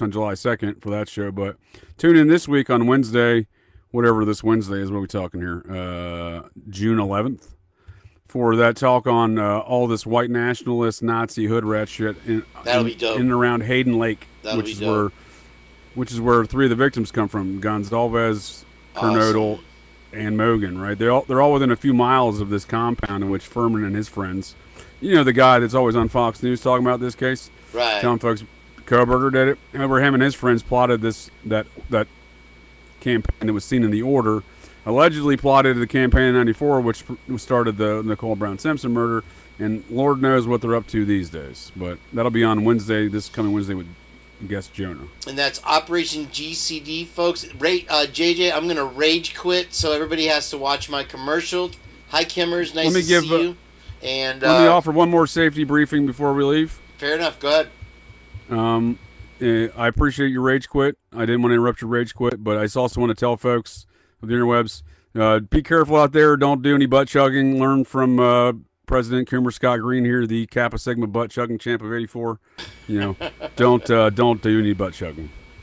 on July 2nd for that show. But tune in this week on Wednesday, whatever this Wednesday is, what are we talking here? June 11th. For that talk on all this white nationalist Nazi hood rat shit in and around Hayden Lake, which is where 3 of the victims come from: Gonzalez, Kernodle, and Mogan. Right? They're all within a few miles of this compound in which Furman and his friends, the guy that's always on Fox News talking about this case, right? Telling folks Koberger did it. Where him and his friends plotted that campaign that was seen in the order. Allegedly plotted the campaign in '94, which started the Nicole Brown Simpson murder, and Lord knows what they're up to these days. But that'll be on this coming Wednesday with guest Jonah. And that's Operation GCD, folks. JJ, I'm gonna rage quit, so everybody has to watch my commercial. Hi, Kimmers, nice to see you. And let me offer one more safety briefing before we leave. Fair enough. Go ahead. I appreciate your rage quit. I didn't want to interrupt your rage quit, but I also want to tell folks of the interwebs, be careful out there. Don't do any butt chugging. Learn from President Coomer Scott Green here, the Kappa Sigma butt chugging champ of '84. Don't do any butt chugging.